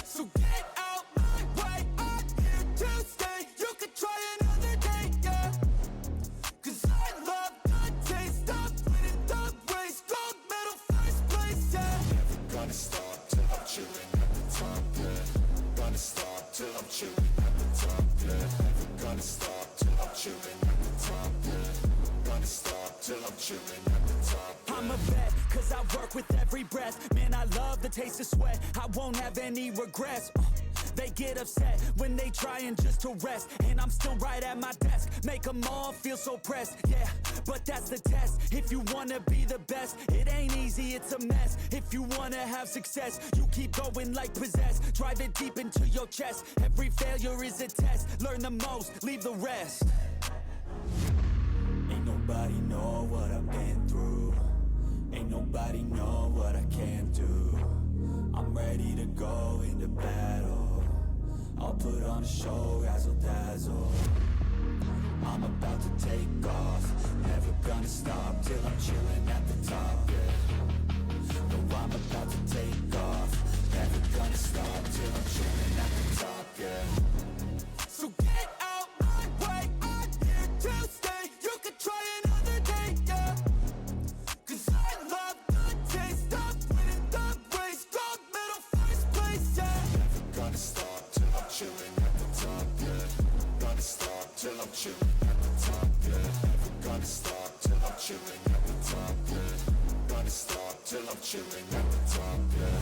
So get out my way, I'm here to stay. You could try another day, yeah. Cause I love the taste of winning the race. Gold medal, first place, yeah. Never gonna stop till I'm chilling at the top, yeah. Gonna stop till I'm chilling at the top, yeah. Never gonna stop till I'm chilling at the top, yeah. Gonna stop till I'm chilling at the top, yeah. I'm a vet, cause I work with every breath. Man, I love the taste of sweat, I won't have any regrets. They get upset when they trying just to rest, and I'm still right at my desk, make them all feel so pressed, yeah, but that's the test. If you wanna be the best, it ain't easy, it's a mess. If you wanna have success, you keep going like possessed. Drive it deep into your chest, every failure is a test. Learn the most, leave the rest. Ain't nobody know what I've been through. Ain't nobody know what I can do. I'm ready to go into battle. I'll put on a show, razzle dazzle. I'm about to take off, never gonna stop till I'm chilling at the top, yeah. No, I'm about to take off, never gonna stop till I'm chilling at the top, yeah. So get out my way, I'm here to stay. You could try another day, yeah. Cause I love the taste of winning the race. Gold medal, first place, yeah. Never gonna stop till I'm chilling at the top, yeah. Gonna stop till I'm chilling at the top, yeah. Never gonna stop till I'm chilling at the top, yeah. Gonna stop till I'm chilling at the top, yeah.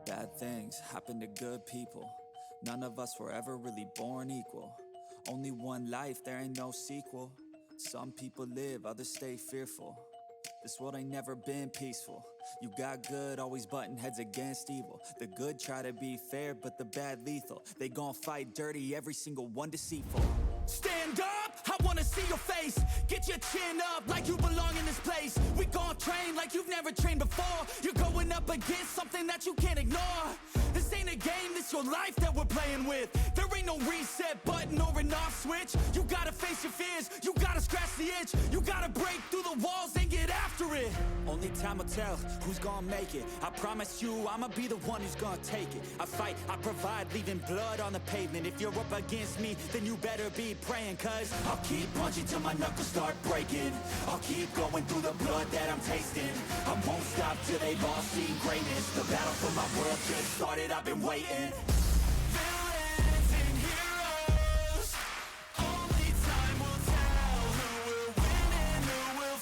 Bad things happen to good people. None of us were ever really born equal. Only one life, there ain't no sequel. Some people live, others stay fearful. This world ain't never been peaceful. You got good, always butting heads against evil. The good try to be fair, but the bad lethal. They gon' fight dirty, every single one deceitful. Stand up, I wanna see your face. Get your chin up like you belong in this place. We gon' train like you've never trained before. You're going up against something that you can't ignore. This ain't a game, this your life that we're playing with. There ain't no reset button or an off switch. You gotta face your fears, you gotta scratch the itch. You gotta break through the walls and get after it. Only time will tell who's gonna make it. I promise you, I'ma be the one who's gonna take it. I fight, I provide, leaving blood on the pavement. If you're up against me, then you better be praying. Cause I'll keep punching till my knuckles start breaking. I'll keep going through the blood that I'm tasting. I won't stop till they've all seen greatness. The battle for my world just started, I've been waiting. Villains and heroes, only time will tell who will win and who will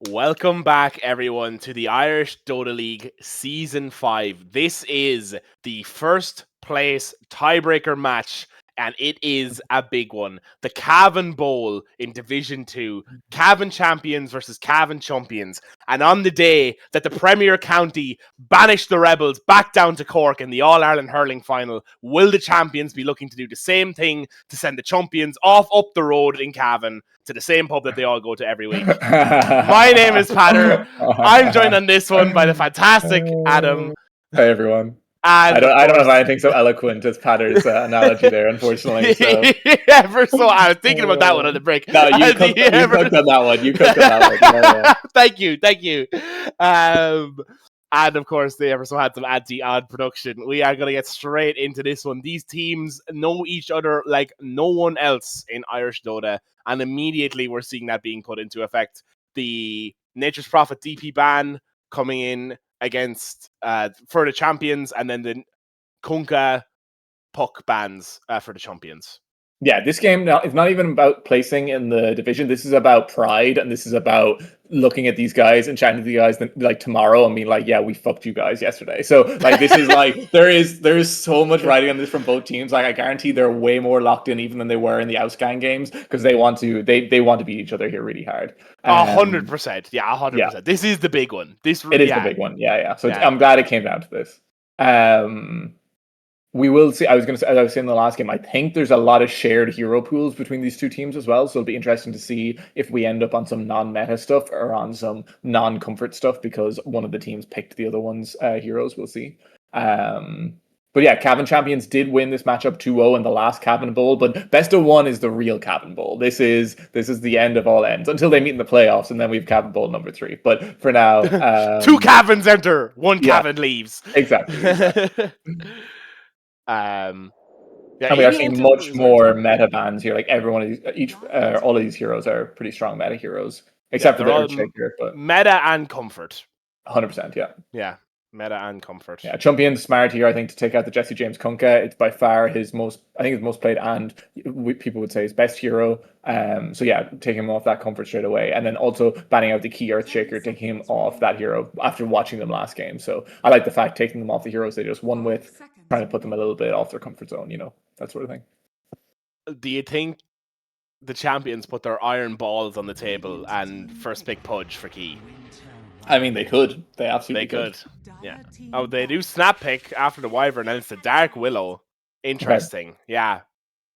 fail. Welcome back, everyone, to the Irish Dota League Season 5. This is the first place tiebreaker match, and it is a big one. The Cavan Bowl in Division 2. Cavan champions versus Cavan champions. And on the day that the Premier County banished the Rebels back down to Cork in the All-Ireland Hurling Final, will the champions be looking to do the same thing to send the champions off up the road in Cavan to the same pub that they all go to every week? My name is Patter. I'm joined on this one by the fantastic Adam. Hey everyone. And I don't of have course- anything so eloquent as Patter's analogy there, unfortunately. So Ever so, I was thinking about that one on the break. no, you cooked on that one. You cooked on that one. Yeah. Thank you. And of course, they ever so had some anti-odd production. We are going to get straight into this one. These teams know each other like no one else in Irish Dota, and immediately we're seeing that being put into effect. The Nature's Prophet DP ban coming in against for the champions, and then the Kunkka puck bans for the champions. Yeah, this game now is not even about placing in the division. This is about pride, and this is about looking at these guys and chatting to the guys like tomorrow and being like, "Yeah, we fucked you guys yesterday." So like, this is like there is so much riding on this from both teams. Like, I guarantee they're way more locked in even than they were in the Ausgang games because they want to beat each other here really hard. 100%, yeah, 100%. Yeah. This is the big one. It is the big one. Yeah. So Yeah. I'm glad it came down to this. We will see. I was going to say, as I was saying in the last game, I think there's a lot of shared hero pools between these two teams as well. So it'll be interesting to see if we end up on some non-meta stuff or on some non-comfort stuff because one of the teams picked the other one's heroes. We'll see. But yeah, Cavan Champions did win this matchup 2-0 in the last Cavan Bowl, but best of one is the real Cavan Bowl. This is the end of all ends until they meet in the playoffs, and then we've Cavan Bowl number 3. But for now, 2 Cavans enter, 1 Cavan leaves. Exactly. And we are seeing much more meta bans here. Like every one of these, all of these heroes are pretty strong meta heroes, except for the Earthshaker. But meta and comfort. 100%, yeah. Yeah, meta and comfort. Yeah, Chumpion's smart here, I think, to take out the Jesse James Kunkka. It's by far his most played and people would say his best hero. So yeah, taking him off that comfort straight away, and then also banning out the key Earthshaker, taking him off that hero after watching them last game. So I like the fact taking them off the heroes they just won with, trying to put them a little bit off their comfort zone, that sort of thing. Do you think the champions put their iron balls on the table and first pick Pudge for key? I mean, they could. They absolutely could. Yeah. Oh, they do snap pick after the Wyvern, and it's the Dark Willow. Interesting. Okay. Yeah.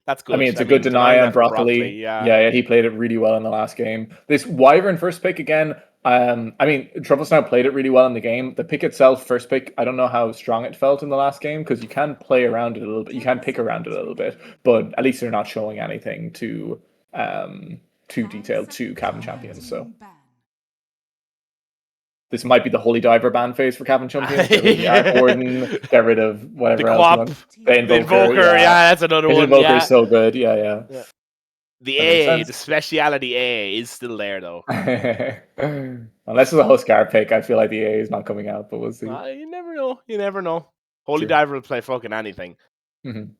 That's good. I mean, it's a good deny on Broccoli. Yeah, he played it really well in the last game. This Wyvern first pick again. I mean, Truffles now played it really well in the game. The pick itself, first pick, I don't know how strong it felt in the last game because you can play around it a little bit. You can pick around it a little bit, but at least they're not showing anything too detailed to Cavan Champions. So this might be the Holy Diver ban phase for Cavan Champions. Get rid of Gordon, get rid of whatever else. The Invoker, yeah, that's another one. The Invoker is so good. Yeah. The AA, the speciality AA is still there though. Unless it's a Huskar pick, I feel like the AA is not coming out, but we'll see. You never know. Holy Diver will play fucking anything. Mm-hmm.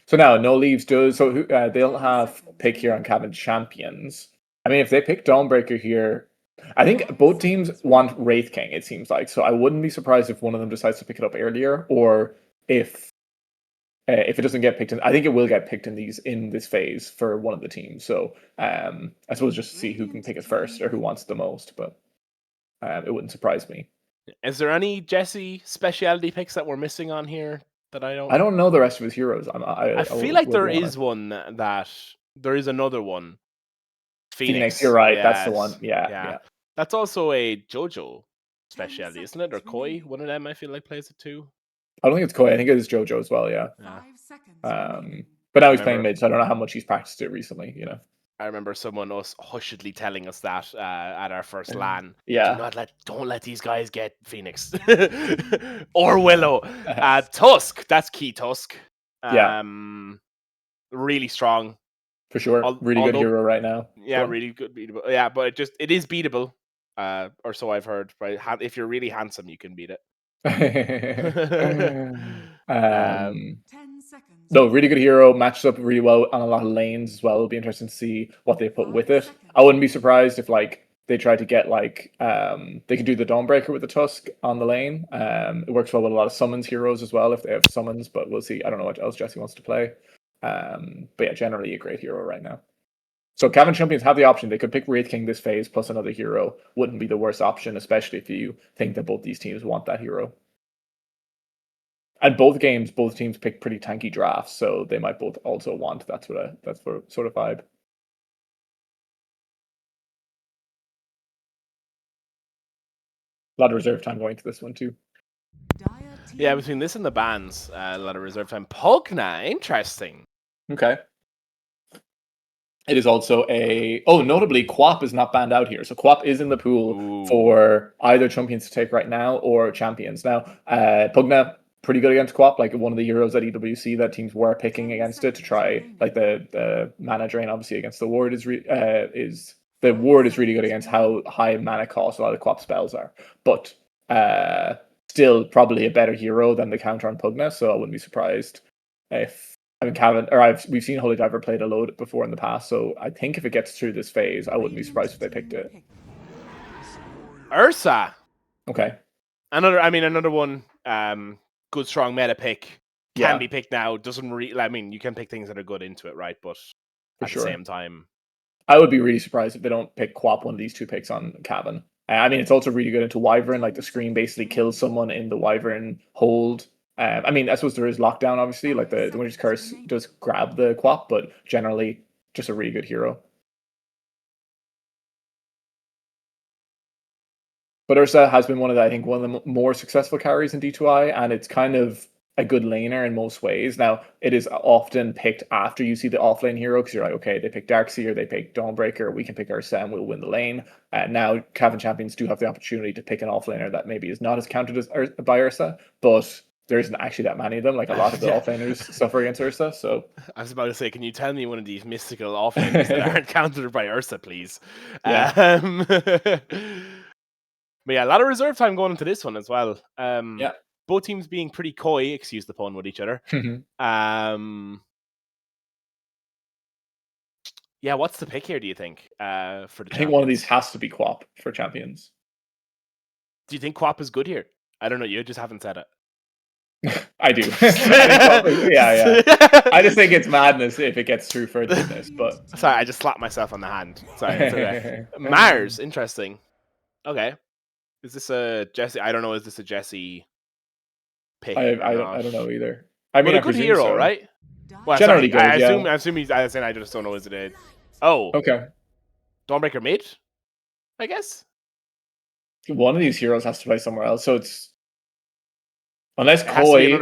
So now, No Leaves does. So they'll have a pick here on Cavan Champions. I mean, if they pick Dawnbreaker here, I think both teams want Wraith King, it seems like. So I wouldn't be surprised if one of them decides to pick it up earlier, or if it doesn't get picked. I think it will get picked in this phase for one of the teams. So I suppose just to see who can pick it first or who wants it the most. But it wouldn't surprise me. Is there any Jesse speciality picks that we're missing on here that I don't? I don't know the rest of his heroes. I feel like there is one that there is another one. Phoenix, you're right. Yes. That's the one. Yeah. That's also a JoJo specialty, isn't it? Or Koi? One of them I feel like plays it too. I don't think it's Koi. I think it is JoJo as well, yeah. 5 seconds. But now he's playing mid, so I don't know how much he's practiced it recently, I remember someone hushedly telling us that at our first LAN. Yeah. Don't let these guys get Phoenix. Or Willow. Tusk. That's key Tusk. Really strong. For sure. Really good hero right now. Yeah, really good beatable. Yeah, but it is beatable. Or so I've heard. Right? If you're really handsome, you can beat it. 10 seconds. No, really good hero. Matches up really well on a lot of lanes as well. It'll be interesting to see what they put with it. I wouldn't be surprised if they try to get they could do the Dawnbreaker with the Tusk on the lane. It works well with a lot of summons heroes as well if they have summons, but we'll see. I don't know what else Jesse wants to play. But yeah, generally a great hero right now. So Cavan Champions have the option. They could pick Wraith King this phase plus another hero. Wouldn't be the worst option, especially if you think that both these teams want that hero. And both teams pick pretty tanky drafts, so they might both also want that sort of vibe. A lot of reserve time going to this one too. Yeah, between this and the bans, a lot of reserve time. Pugna, interesting. Okay. It is also notably, Quap is not banned out here. So Quap is in the pool for either champions to take right now or champions. Now, Pugna, pretty good against Quap, like one of the heroes at EWC that teams were picking against it to try, like the mana drain, obviously, against the ward is really good against how high mana cost a lot of Quap spells are. But still probably a better hero than the counter on Pugna, so I wouldn't be surprised if Cavan, we've seen Holy Diver played a load before in the past, so I think if it gets through this phase, I wouldn't be surprised if they picked it. Ursa. Okay. Another one. Good strong meta pick can be picked now. Doesn't you can pick things that are good into it, right? But at the same time, I would be really surprised if they don't pick Quap one of these two picks on Cavan. It's also really good into Wyvern. Like the screen basically kills someone in the Wyvern hold. I suppose there is lockdown, obviously. Like the Winter's Curse does grab the Quap, but generally just a really good hero. But Ursa has been one of the more successful carries in D2I, and it's kind of a good laner in most ways. Now, it is often picked after you see the offlane hero, because you're like, okay, they pick Darkseer, they pick Dawnbreaker, we can pick Ursa and we'll win the lane. Now, Cavan champions do have the opportunity to pick an offlaner that maybe is not as counted as by Ursa, but there isn't actually that many of them. Like a lot of the offlaners suffer against Ursa. So I was about to say, can you tell me one of these mystical offlaners that aren't countered by Ursa, please? Yeah. But yeah, a lot of reserve time going into this one as well. Yeah. Both teams being pretty coy, excuse the pun, with each other. Yeah, what's the pick here, do you think, for the champions? I think one of these has to be Quap for champions. Do you think Quap is good here? I don't know, you just haven't said it. I do. Yeah. I just think it's madness if it gets through further than this, but... Sorry, I just slapped myself on the hand. Sorry, it's okay. Mars, interesting. Okay. Is this a Jesse? I don't know, is this a Jesse pick? I don't know either. A good hero, so. Right? Well, generally good, I assume he's... I just don't know, is it a... Oh. Okay. Dawnbreaker mid? I guess? One of these heroes has to play somewhere else, so it's... Unless Koi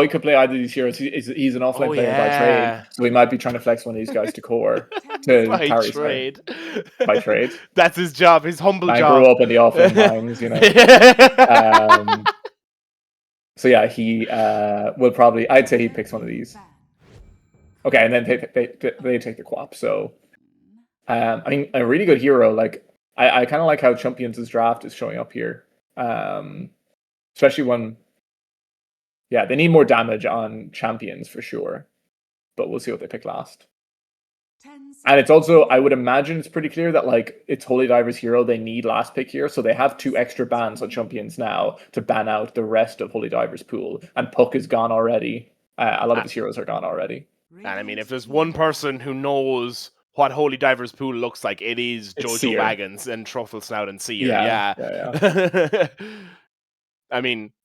could play either of these heroes. He's an offline player by trade, so we might be trying to flex one of these guys to core to by carry trade. By trade. That's his job, his humble job. I grew up in the offline times, you know. So yeah, he will probably. I'd say he picks one of these. Okay, and then they take the Quap. So, a really good hero. Like I kind of like how Champions' draft is showing up here. Especially when, they need more damage on champions for sure, but we'll see what they pick last. And it's also, I would imagine it's pretty clear that like it's Holy Diver's hero they need last pick here, so they have 2 extra bans on champions now to ban out the rest of Holy Diver's pool, and Puck is gone already. A lot of his heroes are gone already. And if there's one person who knows what Holy Diver's pool looks like, it is Jojo Seer. Wagons and Truffle Snout and Seer. Yeah.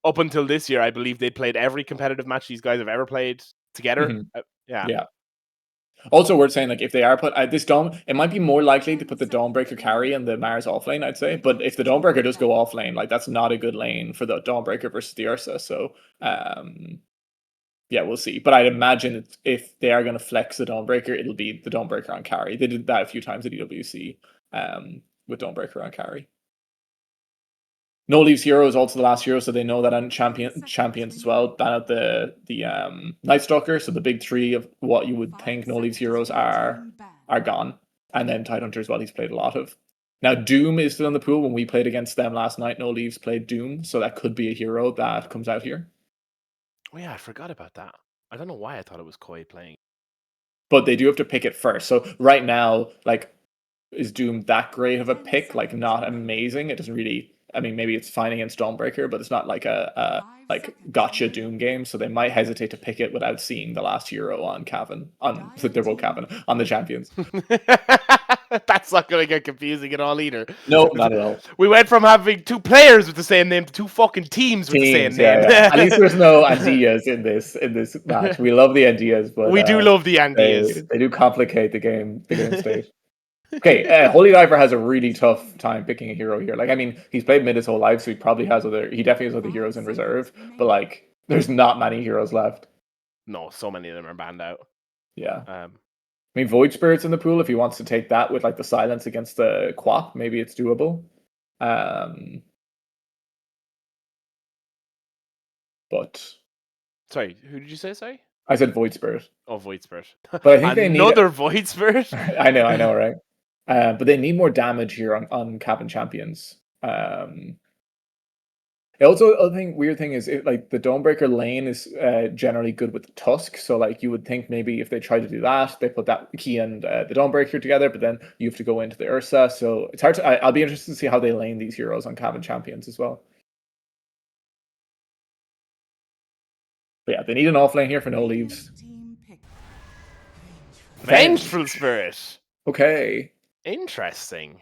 Up until this year, I believe they played every competitive match these guys have ever played together. Mm-hmm. Yeah. Also, worth saying, like, if they are put this Dawn, it might be more likely to put the Dawnbreaker carry and the Mars offlane, I'd say. But if the Dawnbreaker does go offlane, like, that's not a good lane for the Dawnbreaker versus the Ursa. So, we'll see. But I'd imagine if they are going to flex the Dawnbreaker, it'll be the Dawnbreaker on carry. They did that a few times at EWC with Dawnbreaker on carry. No Leaves hero is also the last hero, so they know that on champions as well. Ban out the Night Stalker, so the big 3 of what you would think No Leaves heroes are gone. And then Tidehunter as well, he's played a lot of. Now Doom is still in the pool. When we played against them last night, No Leaves played Doom, so that could be a hero that comes out here. Oh yeah, I forgot about that. I don't know why I thought it was Koi playing. But they do have to pick it first. So right now, like, is Doom that great of a pick? Like, not amazing. It doesn't really... maybe it's fine against Dawnbreaker, but it's not like a gotcha Doom game, so they might hesitate to pick it without seeing the last hero on Cavan. They're both Cavan on the champions. That's not going to get confusing at all either. No, not at all. We went from having 2 players with the same name to 2 fucking teams with the same name. Yeah. At least there's no Andias in this match. We love the Andias, but we do love the Andias. They do complicate the game state. Okay, Holy Diver has a really tough time picking a hero here. Like, I mean, he's played mid his whole life, so he definitely has other heroes in reserve, but like, there's not many heroes left. No, so many of them are banned out. Yeah. I mean, Void Spirit's in the pool if he wants to take that with like the silence against the Quap, maybe it's doable. But sorry, who did you say? Sorry, I said Void Spirit. Oh, Void Spirit. But I think they need another Void Spirit. I know, right? But they need more damage here on Cavan champions. Also, weird thing is like the Dawnbreaker lane is generally good with the Tusk. So like you would think maybe if they try to do that, they put that key and the Dawnbreaker together, but then you have to go into the Ursa. So it's hard to. I'll be interested to see how they lane these heroes on Cavan champions as well. But yeah, they need an offlane here for no leaves. Vengeful Spirit. Okay. Interesting.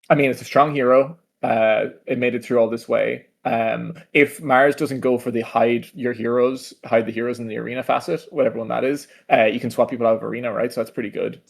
I mean, it's a strong hero. It made it through all this way. If Mars doesn't go for the hide the heroes in the arena facet, whatever one that is, you can swap people out of arena, right? So that's pretty good.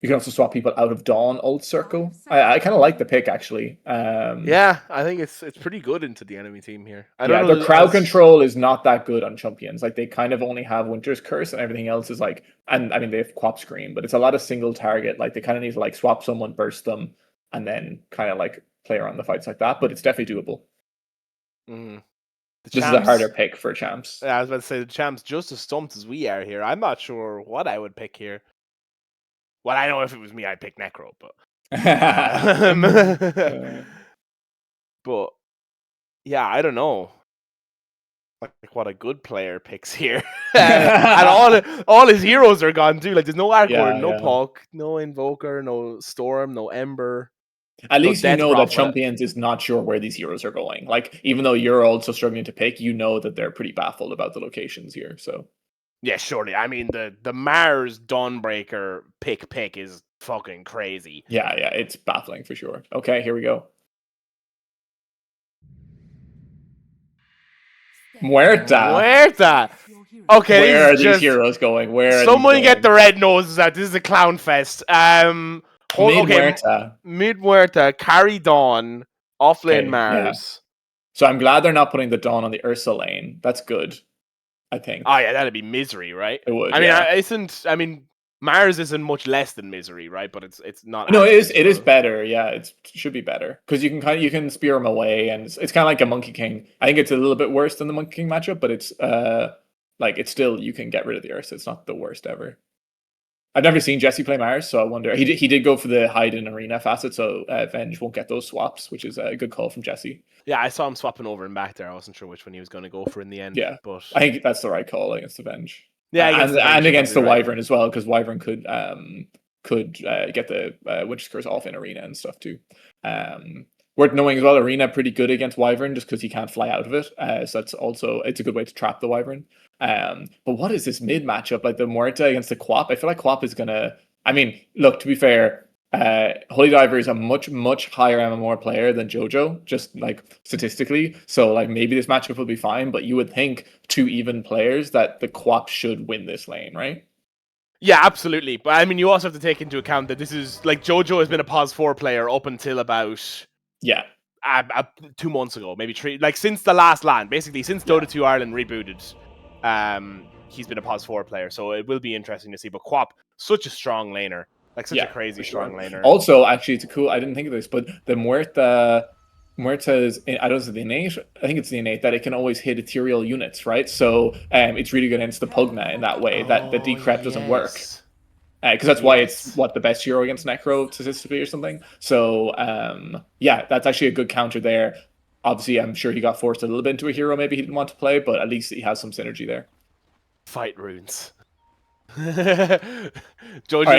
You can also swap people out of Dawn ult circle. I kind of like the pick actually. Yeah, I think it's pretty good into the enemy team here. I don't know their crowd control is not that good on champions. Like they kind of only have Winter's Curse and everything else is like, and I mean they have Quap Scream, but it's a lot of single target. Like they kind of need to like swap someone, burst them, and then kind of like play around the fights like that. But it's definitely doable. This is a harder pick for champs. Yeah, I was about to say the champs just as stumped as we are here. I'm not sure what I would pick here. Well, I know if it was me, I'd pick Necro, but but yeah, I don't know. Like what a good player picks here, and all his heroes are gone too. Like there's no Arcor, no Puck, no Invoker, no Storm, no Ember. At least you know that Champions is not sure where these heroes are going. Like even though you're also struggling to pick, you know that they're pretty baffled about the locations here. So yeah, surely. I mean the Mars Dawnbreaker pick is fucking crazy. Yeah, it's baffling for sure. Okay, here we go. Muerta. Okay, where are these heroes going? Where someone get the red noses out. This is a clown fest. Mid Muerta, carry Dawn, offlane Mars. Yeah. So I'm glad they're not putting the Dawn on the Ursa lane. That's good, I think. Oh yeah, that'd be misery, right? It would. I mean, Mars isn't much less than misery, right? But it's not. No, it is better. Yeah, it should be better because you can spear him away, and it's kind of like a Monkey King. I think it's a little bit worse than the Monkey King matchup, but it's it's still you can get rid of the Ursa. It's not the worst ever. I've never seen Jesse play Mars, so I wonder. He did go for the hide in arena facet, so Venge won't get those swaps, which is a good call from Jesse. Yeah, I saw him swapping over and back there. I wasn't sure which one he was going to go for in the end. Yeah, but I think that's the right call against the Venge. Yeah, and against the Wyvern as well, because Wyvern could get the Witch's Curse off in arena and stuff too. Worth knowing as well, arena pretty good against Wyvern just because he can't fly out of it. So it's a good way to trap the Wyvern. But what is this mid matchup like the Muerta against the Quap? I feel like Quap is gonna. I mean, look, to be fair, Holy Diver is a much higher MMR player than Jojo, just like statistically. So like maybe this matchup will be fine, but you would think 2 even players that the Quap should win this lane, right? Yeah, absolutely. But I mean, you also have to take into account that this is like Jojo has been a Pos 4 player up until about 2 months ago, maybe 3, like since the last LAN, basically since Dota 2 Ireland rebooted. He's been a Pos 4 player, so it will be interesting to see. But Quap, such a strong laner. Like such a crazy strong laner. Also, actually, it's cool. I didn't think of this, but the Muerta's, I don't know the innate. I think it's the innate that it can always hit ethereal units, right? So it's really good against the Pugna in that way. That the Decrep doesn't work. Because that's why it's the best hero against Necro statistically or something. So that's actually a good counter there. Obviously, I'm sure he got forced a little bit into a hero maybe he didn't want to play, but at least he has some synergy there. Fight runes. Jojo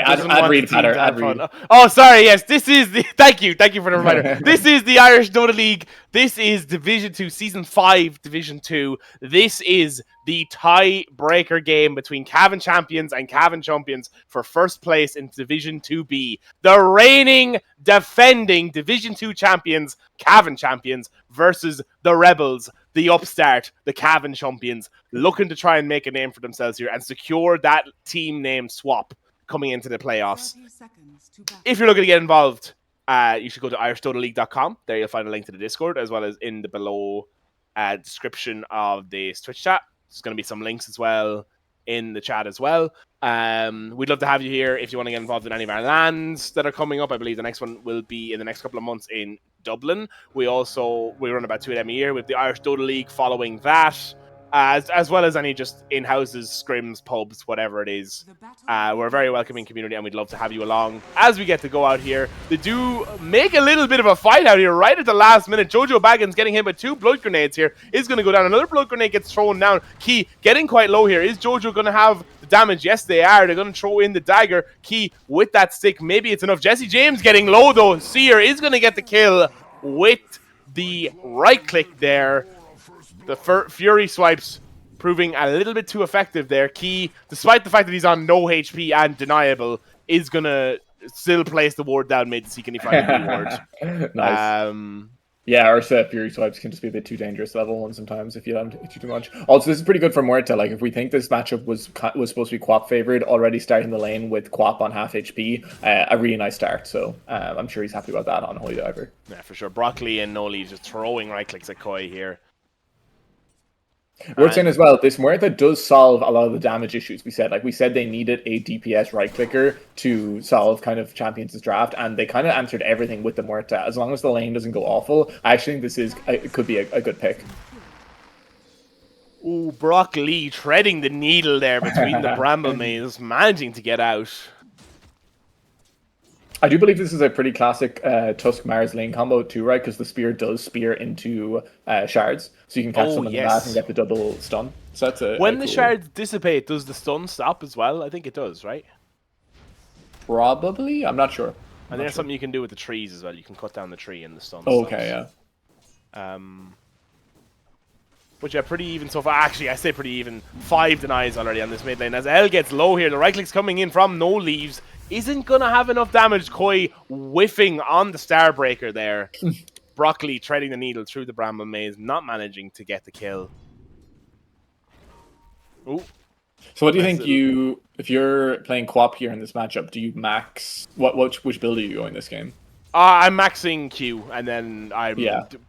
doesn't want read pattern. Oh, sorry. Yes, this is the. Thank you for the reminder. This is the Irish Dota League. This is Division 2, Season 5, Division 2. This is the tiebreaker game between Cavan Champions and Cavan Champions for first place in Division 2B. The reigning, defending Division 2 champions, Cavan Champions, versus the Rebels, the upstart, the Cavan champions, looking to try and make a name for themselves here and secure that team name swap coming into the playoffs. 30 seconds to battle. If you're looking to get involved, you should go to irishdotaleague.com. There you'll find a link to the Discord, as well as in the below description of this Twitch chat. There's going to be some links as well in the chat as well. We'd love to have you here if you want to get involved in any of our lands that are coming up. I believe the next one will be in the next couple of months in Dublin. We run about 2 of them a year with the Irish Dota League following that, as well as any just in-houses, scrims, pubs, whatever it is. We're a very welcoming community, and we'd love to have you along as we get to go out here. They do make a little bit of a fight out here right at the last minute. Jojo Baggins getting hit with 2 blood grenades here is going to go down. Another blood grenade gets thrown down. Key getting quite low here. Is Jojo going to have the damage? Yes, they are. They're going to throw in the dagger. Key with that stick. Maybe it's enough. Jesse James getting low, though. Seer is going to get the kill with the right click there. The Fury swipes proving a little bit too effective there. Key, despite the fact that he's on no HP and deniable, is going to still place the ward down mid to see can he find a new ward. Nice. Yeah, our Fury swipes can just be a bit too dangerous level 1 sometimes if you don't too much. Also, this is pretty good for Muerta. Like, if we think this matchup was supposed to be Quap favored, already starting the lane with Quap on half HP, a really nice start. So I'm sure he's happy about that on Holy Diver. Yeah, for sure. Broccoli and Noli just throwing right clicks at Koi here. Worth saying as well, this Muerta does solve a lot of the damage issues we said. Like, we said they needed a DPS right clicker to solve kind of Champions' draft, and they kind of answered everything with the Muerta. As long as the lane doesn't go awful, I actually think it could be a good pick. Ooh, Broccoli treading the needle there between the Bramble Maze, managing to get out. I do believe this is a pretty classic Tusk Mars lane combo too, right? Because the spear does spear into shards, so you can catch someone in that and get the double stun. So that's when the shards dissipate, does the stun stop as well? I think it does, right? Probably, I'm not sure. And there's something you can do with the trees as well. You can cut down the tree and the stun. Okay, yeah. Which are pretty even so far. Actually, I say pretty even. 5 denies already on this mid lane. As L gets low here, the right click's coming in from no leaves. Isn't going to have enough damage. Koi whiffing on the Starbreaker there. Broccoli treading the needle through the Bramble Maze, not managing to get the kill. Ooh. So what do you think if you're playing Quap here in this matchup, do you max... which build are you going this game? I'm maxing Q, and then I'm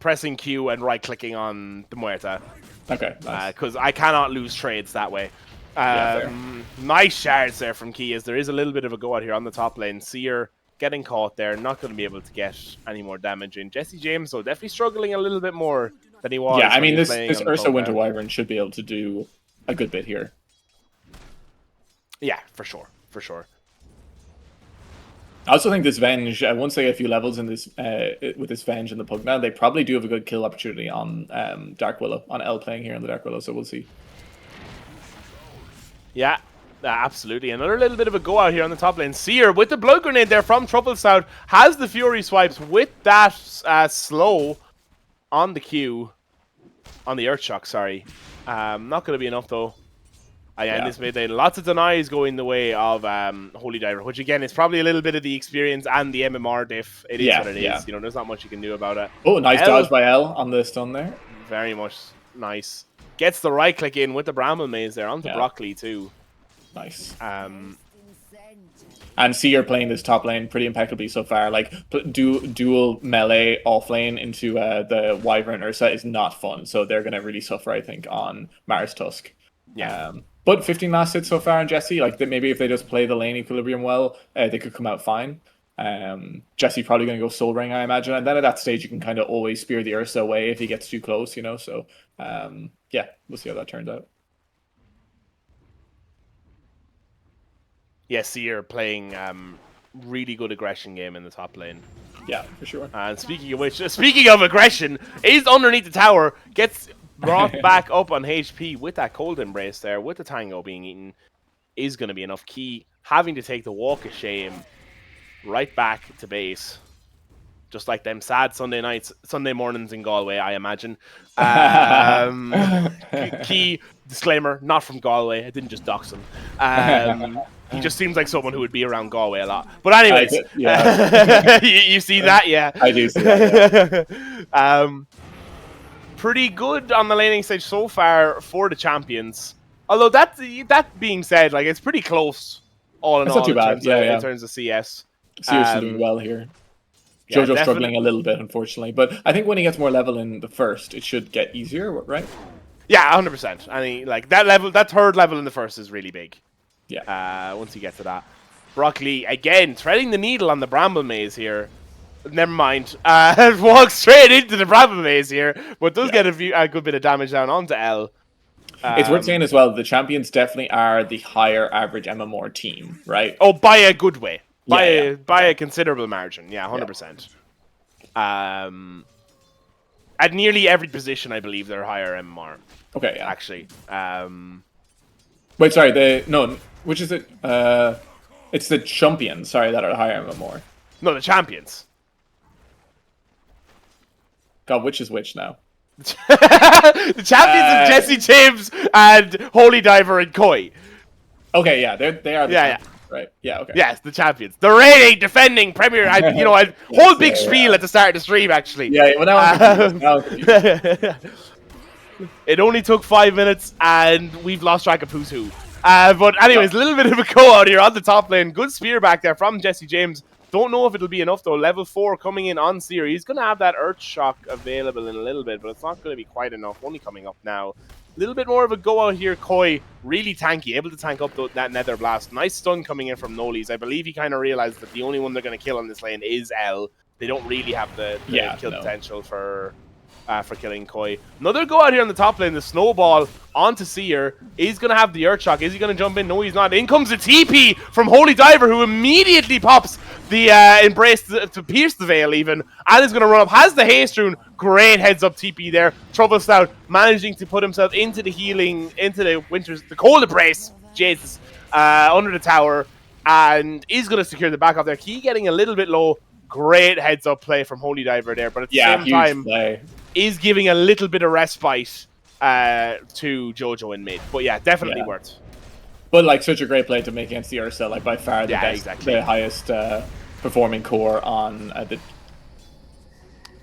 pressing Q and right-clicking on the Muerta. Okay, nice. Because I cannot lose trades that way. Nice shards there from Key, as there is a little bit of a go out here on the top lane. Seer getting caught there, not going to be able to get any more damage in. Jesse James, though, definitely struggling a little bit more than he was. Yeah, I mean, this Ursa Winter Wyvern should be able to do a good bit here. Yeah, for sure, for sure. I also think this Venge, once they get a few levels in this with this Venge and the Pugna, they probably do have a good kill opportunity on Dark Willow, on L playing here on the Dark Willow, so we'll see. Yeah, absolutely. Another little bit of a go out here on the top lane. Seer with the blood grenade there from Trouble Stout has the Fury swipes with that slow on the Q, on the Earthshock, sorry. Not going to be enough though. In this mid lane, lots of denies going the way of Holy Diver, which again is probably a little bit of the experience and the MMR diff. It is what it is. You know, there's not much you can do about it. Oh, nice dodge by L on the stun there. Very much nice. Gets the right click in with the Bramble Maze there onto Broccoli too. Nice. And Seer playing this top lane pretty impeccably so far. Like, dual melee off lane into the Wyvern Ursa is not fun. So they're going to really suffer, I think, on Mars Tusk. Yeah. But 15 last hits so far on Jesse. Like, maybe if they just play the lane equilibrium well, they could come out fine. Jesse probably going to go Soul Ring, I imagine. And then at that stage, you can kind of always spear the Ursa away if he gets too close, you know. So, yeah, we'll see how that turns out. Yeah, Seer playing really good aggression game in the top lane. Yeah, for sure. And speaking of which, speaking of aggression, is underneath the tower, gets brought back up on HP with that Cold Embrace there, with the Tango being eaten, is going to be enough. Key having to take the Walk of Shame right back to base. Just like them sad Sunday mornings in Galway, I imagine. Key disclaimer, not from Galway. I didn't just dox him. He just seems like someone who would be around Galway a lot. But anyways, you see that, yeah. I do see that, yeah. pretty good on the laning stage so far for the champions. Although that being said, like it's pretty close all in It's all not too bad. in terms of CS. Seer's still doing well here. Yeah, Jojo's struggling a little bit, unfortunately. But I think when he gets more level in the first, it should get easier, right? Yeah, 100%. I mean, like that third level in the first is really big. Yeah. Once you get to that. Broccoli, again, threading the needle on the Bramble Maze here. Never mind. Walks straight into the Bramble Maze here, but does get a good bit of damage down onto L. It's worth saying as well, the champions definitely are the higher average MMR team, right? Oh, by a good way. By Yeah. a considerable margin. Yeah, 100%. At nearly every position, I believe they're higher MMR. Okay, yeah. Actually. Wait, sorry, which is it? It's the champions, sorry, that are higher MMR. No, the champions. God, which is which now? The champions of Jesse James and Holy Diver and Koi. Okay, yeah, they are the champions, right? Yeah, okay. Yes, the champions. The reigning, defending premier. I whole big spiel at the start of the stream, actually. Yeah, well, now I'm confused. It only took 5 minutes, and we've lost track of who's who. But anyways, a little bit of a go out here on the top lane. Good spear back there from Jesse James. Don't know if it'll be enough, though. Level 4 coming in on Seer. He's going to have that Earth Shock available in a little bit, but it's not going to be quite enough. Only coming up now. A little bit more of a go out here. Koi, really tanky, able to tank up that Nether Blast. Nice stun coming in from Nolies. I believe he kind of realized that the only one they're going to kill on this lane is L. They don't really have the kill potential for killing Koi. Another go out here on the top lane. The snowball onto Seer. Is going to have the Earth Shock. Is he going to jump in? No, he's not. In comes the TP from Holy Diver, who immediately pops the Embrace to pierce the veil even. And is going to run up. Has the haste rune. Great heads up TP there. Trouble Stout managing to put himself into the healing, into the cold embrace. Jesus. Under the tower. And is going to secure the back off there. Key getting a little bit low. Great heads up play from Holy Diver there. But at the same time, is giving a little bit of respite to Jojo in mid. But yeah, definitely worth. But like such a great play to make against the Ursa, like by far the best, the highest performing core on the.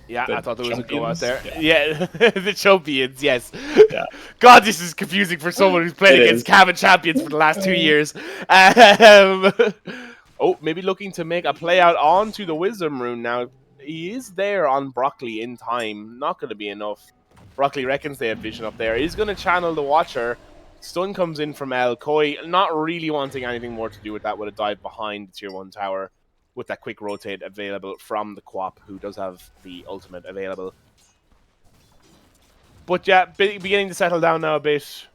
Yeah, I thought there was a go out there. Yeah, the champions, yes. Yeah. God, this is confusing for someone who's played against Cavan champions for the last 2 years. Oh, maybe looking to make a play out onto the Wisdom Rune now. He is there on Broccoli in time. Not going to be enough. Broccoli reckons they have vision up there. He's going to channel the Watcher. Stun comes in from El. Koi not really wanting anything more to do with that. Would have dived behind the tier 1 tower with that quick rotate available from the Quap, who does have the ultimate available. But yeah, beginning to settle down now a bit.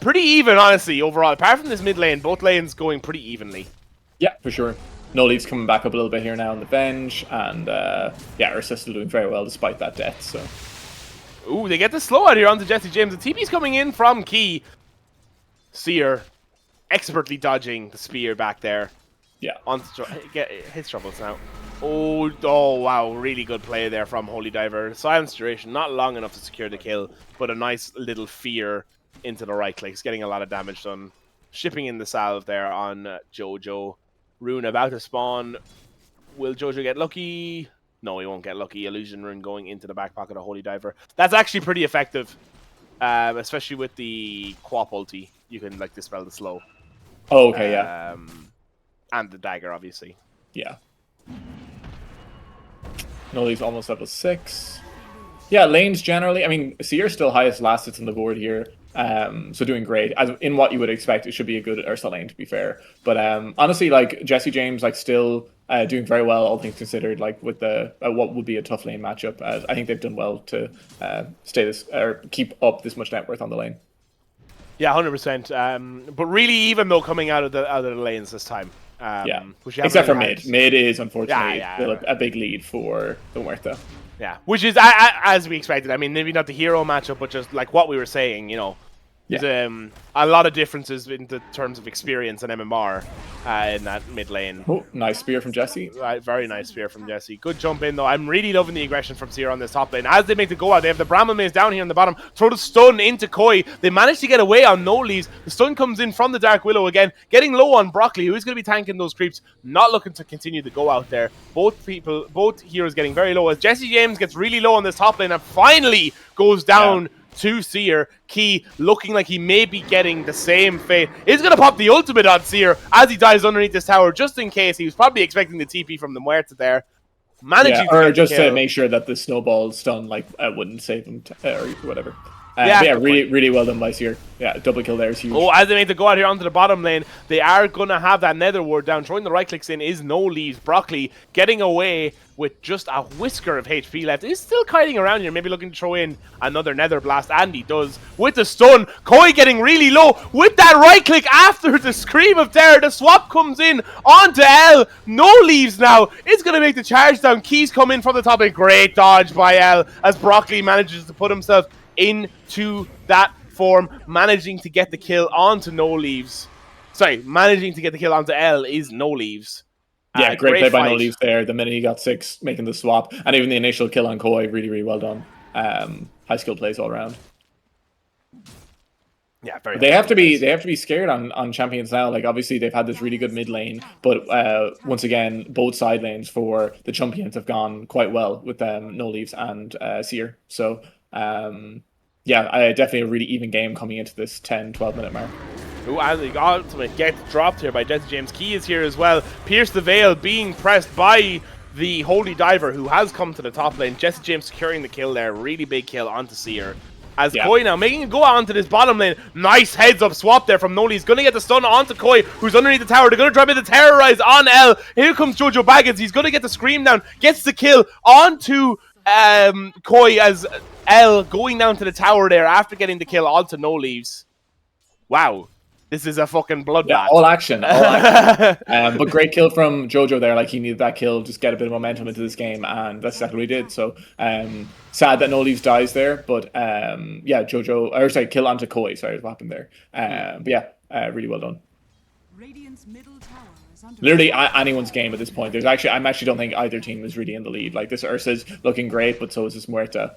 Pretty even, honestly, overall. Apart from this mid lane, both lanes going pretty evenly. Yeah, for sure. No Leaf's coming back up a little bit here now on the bench, and yeah, Ursa still doing very well despite that death. So, ooh, they get the slow out here onto Jesse James. The TP's coming in from Key. Seer expertly dodging the spear back there. Yeah, his troubles now. Oh, wow, really good play there from Holy Diver. Silence duration, not long enough to secure the kill, but a nice little fear into the right click. He's getting a lot of damage done. Shipping in the salve there on Jojo. Rune about to spawn. Will Jojo get lucky? No, he won't get lucky. Illusion Rune going into the back pocket of Holy Diver. That's actually pretty effective, especially with the Quap ulti. You can like dispel the slow. Oh, okay, yeah. And the dagger, obviously. Yeah. Noli's almost level 6. Yeah, lanes generally. I mean, Seer's still highest last hits on the board here. So doing great. As in what you would expect, it should be a good Ursa lane, to be fair. But honestly, like Jesse James, like still doing very well, all things considered. Like with the what would be a tough lane matchup. I think they've done well to keep up this much net worth on the lane. Yeah, 100%. But really, even though coming out of the lanes this time. Yeah, except for mid. Mid is unfortunately still a big lead for the Muerta. Yeah, which is as we expected. I mean, maybe not the hero matchup, but just like what we were saying, you know, There's a lot of differences in the terms of experience and MMR in that mid lane. Oh, nice spear from Jesse. Very nice spear from Jesse. Good jump in, though. I'm really loving the aggression from Seer on this top lane. As they make the go out, they have the Bramble Maze down here on the bottom. Throw the stun into Koi. They manage to get away on No Leaves. The stun comes in from the Dark Willow again, getting low on Broccoli, who is going to be tanking those creeps. Not looking to continue the go out there. Both heroes getting very low as Jesse James gets really low on this top lane and finally goes down to Seer. Key looking like he may be getting the same fate. He's going to pop the ultimate on Seer as he dives underneath this tower, just in case. He was probably expecting the TP from the Muerta there. Managing or just to make sure that the snowball stun wouldn't save him or whatever. Really well done by Seer. Yeah, double kill there is huge. Oh, as they make the go out here onto the bottom lane, they are going to have that nether ward down. Throwing the right clicks in is No Leaves. Broccoli getting away with just a whisker of HP left. He's still kiting around here, maybe looking to throw in another nether blast, and he does with the stun. Koi getting really low with that right click after the scream of terror. The swap comes in onto L. No Leaves now. It's going to make the charge down. Keys come in from the top. A great dodge by L as Broccoli manages to put himself into that form, managing to get the kill onto No Leaves. Sorry, managing to get the kill onto L is No Leaves. Yeah, great play by No Leaves there. The minute he got 6, making the swap, and even the initial kill on Koi, really well done. High skill plays all around. Yeah, very. They have to be scared on champions now. Like obviously they've had this really good mid lane, but once again both side lanes for the champions have gone quite well with No Leaves and Seer. So definitely a really even game coming into this 10-12 minute mark. Ooh, and the ultimate gets dropped here by Jesse James. Key is here as well. Pierce the Veil being pressed by the Holy Diver, who has come to the top lane. Jesse James securing the kill there. Really big kill onto Seer. As Koi now making it go on to this bottom lane. Nice heads up swap there from Noli. He's going to get the stun onto Koi, who's underneath the tower. They're going to try to terrorize on L. Here comes Jojo Baggins. He's going to get the scream down. Gets the kill onto Koi as L going down to the tower there after getting the kill onto No Leaves. Wow. This is a fucking bloodbath. Yeah, all action. But great kill from Jojo there. Like, he needed that kill, just get a bit of momentum into this game, and that's exactly what he did. So, sad that No Leaves dies there, but kill onto Koi. Sorry, what happened there. Really well done. Literally anyone's game at this point. I actually don't think either team is really in the lead. Like, this Ursa's looking great, but so is this Muerta.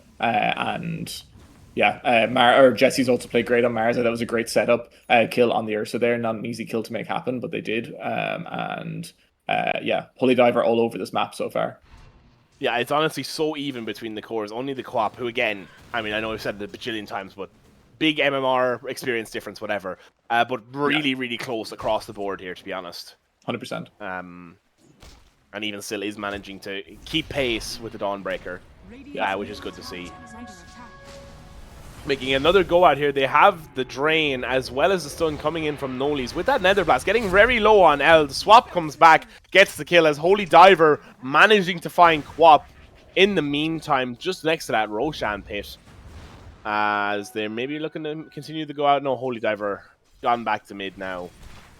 Jesse's also played great on Mars. That was a great setup kill on the Ursa there. Not an easy kill to make happen, but they did. Holy Diver all over this map so far. Yeah, it's honestly so even between the cores. Only the Co-op, who again, I mean, I know I've said it a bajillion times, but big MMR experience difference, whatever. But really close across the board here, to be honest. 100%. And even still is managing to keep pace with the Dawnbreaker, which is good to see. Making another go out here. They have the drain as well as the stun coming in from No Leaves with that Nether Blast getting very low on L. The swap comes back, gets the kill as Holy Diver managing to find Quap in the meantime just next to that Roshan pit, as they're maybe looking to continue to go out. No, Holy Diver gone back to mid now.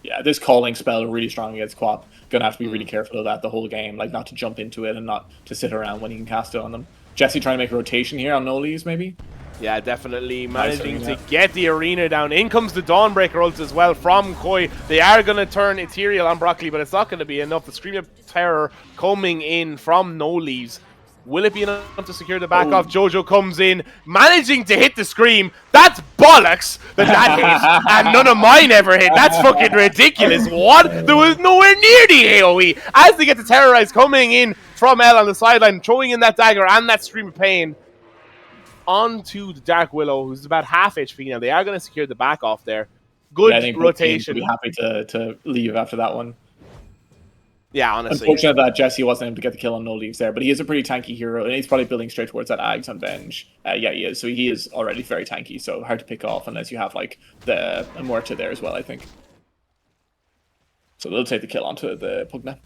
Yeah, this calling spell really strong against Quap. Gonna have to be really careful of that the whole game, like not to jump into it and not to sit around when you can cast it on them. Jesse trying to make a rotation here on No Leaves maybe. Yeah, definitely managing to get the arena down. In comes the Dawnbreaker ult as well from Koi. They are going to turn Ethereal on Broccoli, but it's not going to be enough. The Scream of Terror coming in from No Leaves. Will it be enough to secure the back off? Jojo comes in, managing to hit the Scream. That's bollocks that hit, and none of mine ever hit. That's fucking ridiculous. What? There was nowhere near the AoE. As they get the Terrorize coming in from L on the sideline, throwing in that dagger and that Scream of Pain onto the Dark Willow, who's about half HP now. They are going to secure the back off there. Good rotation. Be happy to leave after that one. Yeah, honestly. Unfortunate that Jesse wasn't able to get the kill on No Leaves there, but he is a pretty tanky hero, and he's probably building straight towards that Ags on Venge. He is. So he is already very tanky, so hard to pick off unless you have like the Muerta there as well, I think. So they'll take the kill onto the Pugna.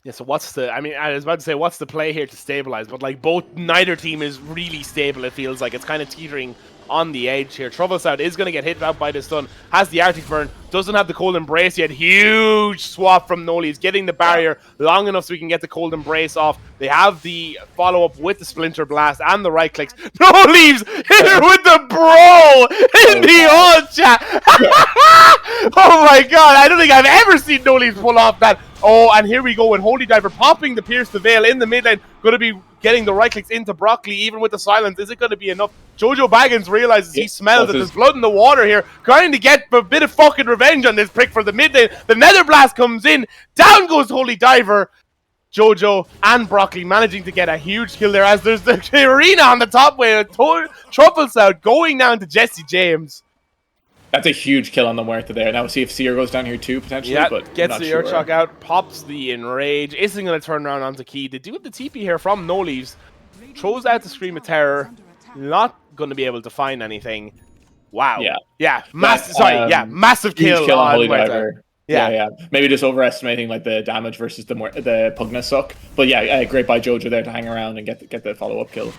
Yeah, so what's the... I mean, I was about to say, what's the play here to stabilize? But, like, neither team is really stable, it feels like. It's kind of teetering on the edge here. Troubleshout is going to get hit out by the stun. Has the Arctic Burn. doesn't have the Cold Embrace yet. Huge swap from No Leaves, getting the barrier long enough so we can get the Cold Embrace off. They have the follow-up with the Splinter Blast and the right clicks. No Leaves here with the bro in the old chat. Oh my god, I don't think I've ever seen No Leaves pull off that. Oh, and here we go with Holy Diver popping the Pierce the Veil in the mid lane. Going to be getting the right clicks into Broccoli, even with the silence. Is it going to be enough? Jojo Baggins realizes he smells that there's blood in the water here, trying to get a bit of fucking revenge on this prick for the mid lane. The Nether Blast comes in, down goes Holy Diver. Jojo and Broccoli managing to get a huge kill there, as there's the arena on the top way. Truffles out, going down to Jesse James. That's a huge kill on the Muerta there. Now we'll see if Seer goes down here too, potentially. Yeah, but gets the Urchok out, pops the Enrage. Isn't going to turn around onto Key. They do have the TP here from No Leaves. Throws out the Scream of Terror. Not going to be able to find anything. Wow. Yeah. Massive kill, huge kill on Holy Muerta. Diver. Yeah. Maybe just overestimating like the damage versus the Pugna suck. But yeah, great by Jojo there to hang around and get the follow-up kill.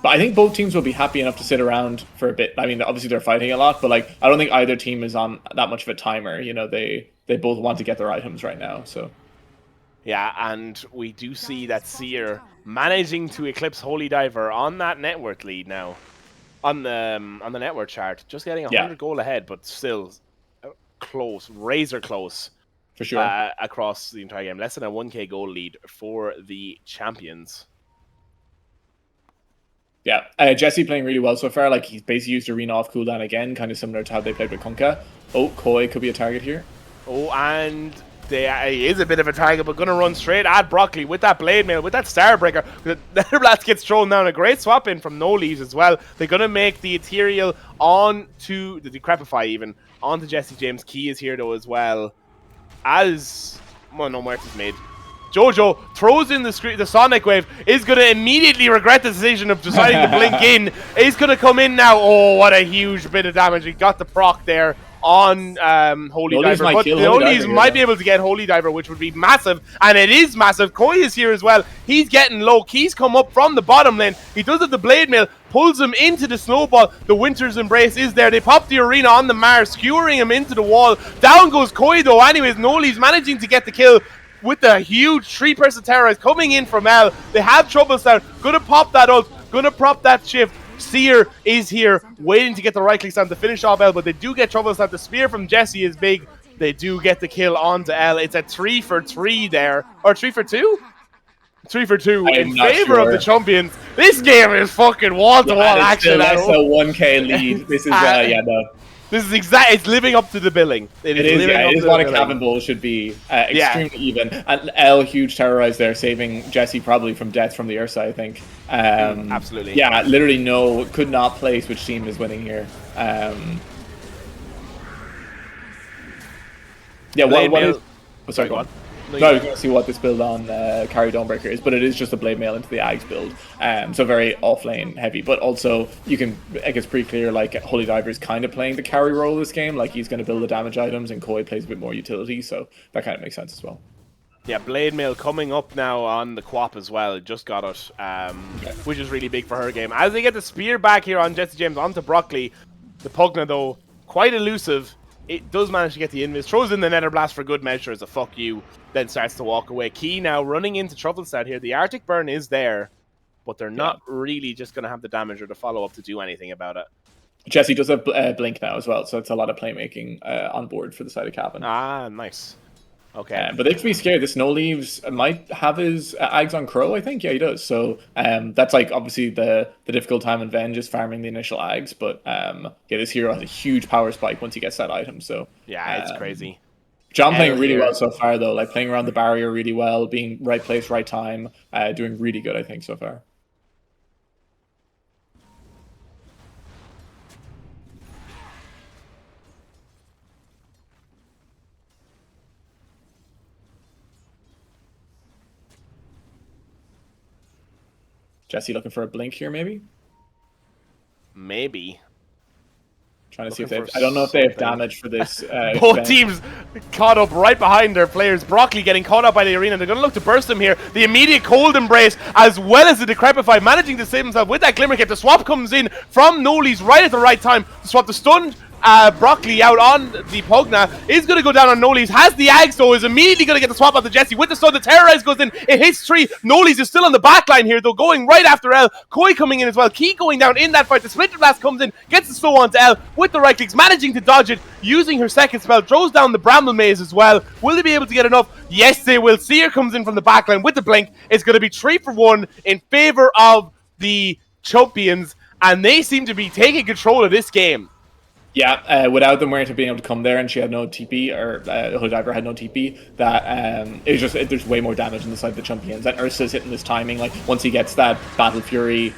But I think both teams will be happy enough to sit around for a bit. I mean, obviously they're fighting a lot, but like I don't think either team is on that much of a timer. You know, they both want to get their items right now. So yeah, and we do see that Seer managing to eclipse Holy Diver on that network lead now, on the network chart, just getting 100 goal ahead, but still close, razor close, for sure, across the entire game. Less than a 1k goal lead for the champions. Yeah, Jesse playing really well so far. Like, he's basically used Arena off cooldown again, kind of similar to how they played with Kunkka. Oh, Koi could be a target here. Oh, and he is a bit of a target, but going to run straight at Broccoli with that Blade Mail, with that Starbreaker. The Nether Blast gets thrown down. A great swap in from No Leaves as well. They're going to make the Ethereal onto the Decrepify even, onto Jesse James. Key is here though as well. As, well, no, Muerta's made. Jojo throws in the Sonic Wave, is going to immediately regret the decision of deciding to blink in. Is going to come in now. Oh, what a huge bit of damage. He got the proc there on Holy Diver. But the Holy might be able to get Holy Diver, which would be massive. And it is massive. Koi is here as well. He's getting low. Key's come up from the bottom lane. He does have the Blade Mail, pulls him into the Snowball. The Winter's Embrace is there. They pop the Arena on the Mars, skewering him into the wall. Down goes Koi though. Anyways, No Leaves managing to get the kill with the huge 3-person terrorize coming in from L. They have Troubles down. Gonna pop that ult. Gonna prop that shift. Seer is here, waiting to get the right clicks down to finish off L, but they do get Troubles down. The spear from Jesse is big. They do get the kill onto L. It's a 3 for 3 there. Or 3 for 2? 3 for 2 in favor of the champions. This game is fucking wall-to-wall action. That's a 1k lead. This is, no. This is it's living up to the billing. It is what a Cavan Bowl should be. Extremely even. And L, huge terrorize there, saving Jesse probably from death from the Ursa, I think. Absolutely. Yeah, literally could not place which team is winning here. Sorry, go on. No, I was going to see what this build on Carry Dawnbreaker is, but it is just a Blade Mail into the Ags build. So very off-lane heavy, but also you can, I guess, pretty clear, like, Holy Diver is kind of playing the carry role this game. Like, he's going to build the damage items, and Koi plays a bit more utility, so that kind of makes sense as well. Yeah, Blade Mail coming up now on the Quap as well. Just got it, which is really big for her game. As they get the spear back here on Jesse James onto Broccoli, the Pugna, though, quite elusive. It does manage to get the invis, throws in the Nether Blast for good measure as a fuck you, then starts to walk away. Key now running into Troubles out here. The Arctic Burn is there, but they're not really just going to have the damage or the follow-up to do anything about it. Jesse does have Blink now as well, so it's a lot of playmaking on board for the side of Cavan. Ah, nice. Okay. But they have to be scared. This No Leaves might have his Ags on Crow, I think. Yeah, he does. So that's like obviously the difficult time in Venge is farming the initial Ags. But this hero has a huge power spike once he gets that item. So yeah, it's crazy. John playing really well so far, though. Like playing around the barrier really well, being right place, right time, doing really good, I think, so far. Jesse looking for a blink here, maybe? Maybe. Trying to see if they have, I don't know if they have damage for this. Both teams caught up right behind their players. Broccoli getting caught up by the Arena. They're going to look to burst him here. The immediate Cold Embrace, as well as the Decrepify, managing to save himself with that Glimmer Cape. The swap comes in from No Leaves right at the right time to swap the stunned Broccoli out on the Pugna is going to go down on Noleaves. Has the Ags though, is immediately going to get the swap out the Jesse with the stun. The Terrorize goes in. It hits 3. Noleaves is still on the back line here though, going right after L. Koi coming in as well. Key going down in that fight. The Splinter Blast comes in, gets the slow onto L with the right clicks, managing to dodge it, using her second spell, throws down the Bramble Maze as well. Will they be able to get enough? Yes, they will. Seer comes in from the back line with the blink. It's going to be 3 for 1 in favor of the Champions, and they seem to be taking control of this game. Yeah, without the Muerta being able to come there, and she had no TP, or Hood Diver had no TP, that it was just there's way more damage on the side of the Champions. And Ursa's hitting this timing. Like once he gets that Battle Fury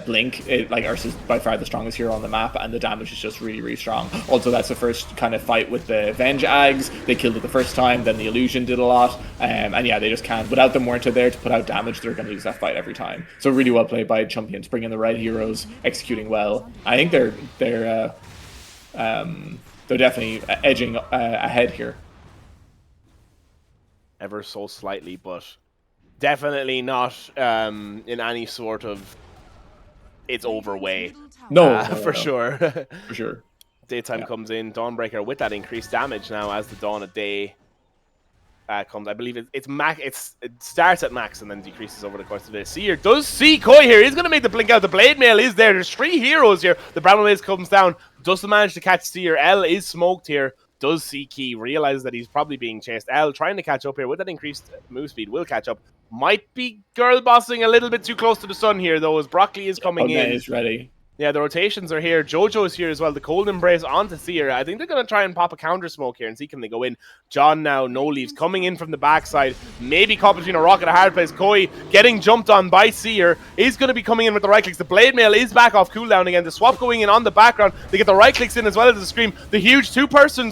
blink, like Ursa's by far the strongest hero on the map, and the damage is just really, really strong. Also, that's the first kind of fight with the Venge Ags. They killed it the first time, then the Illusion did a lot, and yeah, they just can't. Without the Muerta there to put out damage, they're going to lose that fight every time. So really well played by Champions, bringing the right heroes, executing well. I think they're definitely edging ahead here. Ever so slightly, but definitely not in any sort of it's over way. No, for sure. For sure. Daytime comes in, Dawnbreaker with that increased damage now as the dawn of day comes. I believe it starts at max and then decreases over the course of the day. Seer does see Koi here. He's going to make the blink out. The Blade Mail is there. There's 3 heroes here. The Bramble Maze comes down. Doesn't manage to catch Seer. L is smoked here. Does see Key. Realizes that he's probably being chased. L trying to catch up here with that increased move speed. Will catch up. Might be girl bossing a little bit too close to the sun here though, as Broccoli is coming in. Is ready. Yeah, the rotations are here. Jojo is here as well. The Cold Embrace onto Seer. I think they're going to try and pop a counter smoke here and see can they go in. John now, no leaves, coming in from the backside. Maybe caught between a rock and a hard place. Koi getting jumped on by Seer is going to be coming in with the right clicks. The Blade Mail is back off cooldown again. The swap going in on the background. They get the right clicks in as well as the scream. The huge 2-person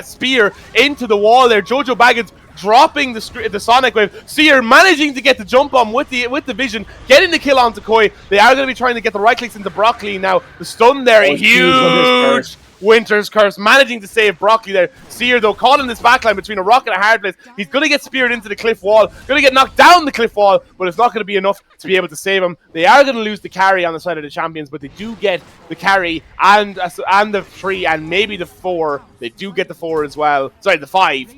spear into the wall there. Jojo Baggins dropping the Sonic Wave. Seer managing to get the jump on with the vision, getting the kill onto Koi. They are going to be trying to get the right clicks into Broccoli now. The stun there, huge Winter's Curse, managing to save Broccoli there. Seer though caught in this backline between a rock and a hard place. He's going to get speared into the cliff wall, going to get knocked down the cliff wall, but it's not going to be enough to be able to save him. They are going to lose the carry on the side of the Champions, but they do get the carry and the 3 and maybe the 4. They do get the 4 as well. Sorry, the 5.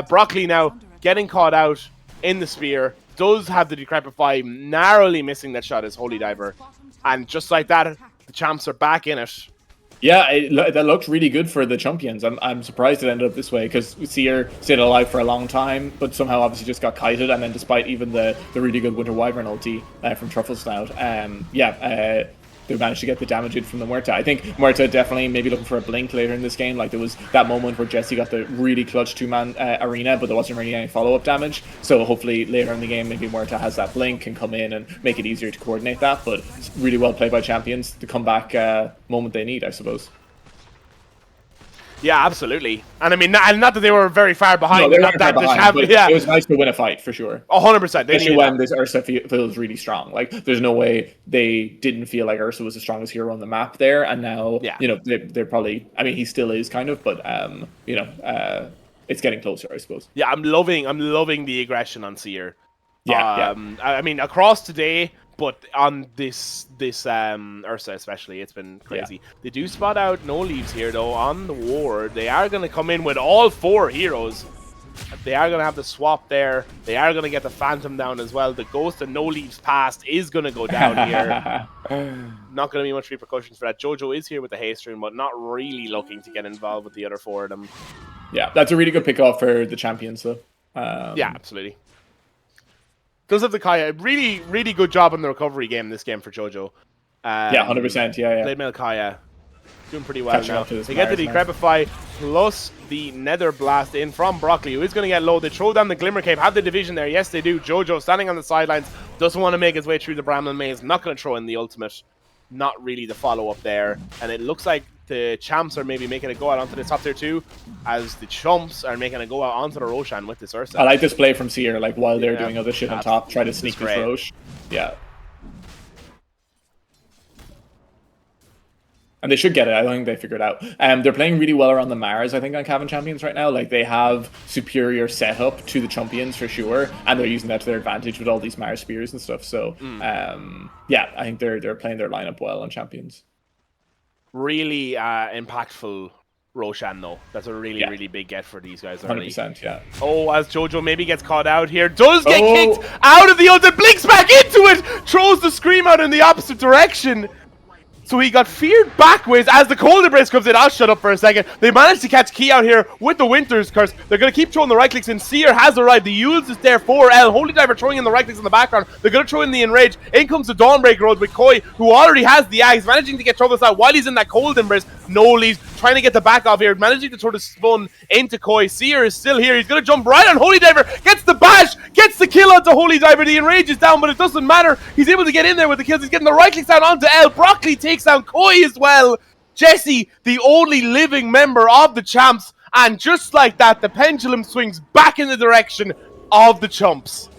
Broccoli now getting caught out in the spear. Does have the Decrepify, narrowly missing that shot as Holy Diver. And just like that, the Champs are back in it. Yeah, that looked really good for the Champions. I'm surprised it ended up this way because Seer stayed alive for a long time, but somehow obviously just got kited. And then despite even the really good Winter Wyvern ulti from Truffle Snout, they managed to get the damage in from the Muerta. I think Muerta definitely maybe looking for a blink later in this game. Like there was that moment where Jesse got the really clutch 2-man arena, but there wasn't really any follow-up damage. So hopefully later in the game, maybe Muerta has that blink and come in and make it easier to coordinate that. But it's really well played by Champions. The comeback moment they need, I suppose. Yeah, absolutely. And I mean, not that they were very far behind. No, they weren't far behind, but it was nice to win a fight, for sure. 100%. Especially when this Ursa feels really strong. Like, there's no way they didn't feel like Ursa was the strongest hero on the map there. And now, they're probably... I mean, he still is, kind of, but, it's getting closer, I suppose. Yeah, I'm loving the aggression on Seer. Yeah. I mean, across today... But on this Ursa especially, it's been crazy. Yeah. They do spot out no leaves here though on the ward. They are going to come in with all 4 heroes. They are going to have the swap there. They are going to get the Phantom down as well. The Ghost and no leaves past is going to go down here. Not going to be much repercussions for that. Jojo is here with the haste rune, but not really looking to get involved with the other 4 of them. Yeah, that's a really good pick off for the Champions though. Yeah, absolutely. Does have the Kaya. Really, really good job on the recovery game this game for Jojo. 100%. Yeah. Blade Mail Kaya. Doing pretty well now. They get the Decrepify plus the Nether Blast in from Broccoli, who is going to get low. They throw down the Glimmer Cape. Have the division there. Yes, they do. Jojo standing on the sidelines. Doesn't want to make his way through the Bramble Maze. Not going to throw in the ultimate. Not really the follow-up there. And it looks like the Champs are maybe making a go out onto the top tier too, as the Chumps are making a go out onto the Roshan with this Ursa. I like this play from Seer, like while they're doing other shit on top, try to sneak this Rosh. Yeah. And they should get it. I don't think they figured it out. They're playing really well around the Mars, I think, on Cavan Champions right now. Like, they have superior setup to the Champions for sure, and they're using that to their advantage with all these Mars spears and stuff. So, I think they're playing their lineup well on Champions. Really impactful Roshan, though. That's a really big get for these guys early. 100%, yeah. Oh, as Jojo maybe gets caught out here. Does get kicked out of the ult and blinks back into it! Throws the scream out in the opposite direction. So he got feared backwards as the cold embrace comes in. I'll shut up for a second. They managed to catch Key out here with the Winter's Curse. They're going to keep throwing the right clicks in. Seer has arrived. The Yules is there for L. Holy Diver throwing in the right clicks in the background. They're going to throw in the Enrage. In comes the Dawnbreaker Road with Koi, who already has the Axe, managing to get Troubles out while he's in that cold embrace. No leaves, trying to get the back off here, managing to throw the spun into Koi. Seer is still here. He's going to jump right on Holy Diver. Gets the bash, gets the kill onto Holy Diver. The Enrage is down, but it doesn't matter. He's able to get in there with the kills. He's getting the right clicks down onto L. Broccoli takes down Koi as well. Jesse, the only living member of the Champs, and just like that, the pendulum swings back in the direction of the Chumps.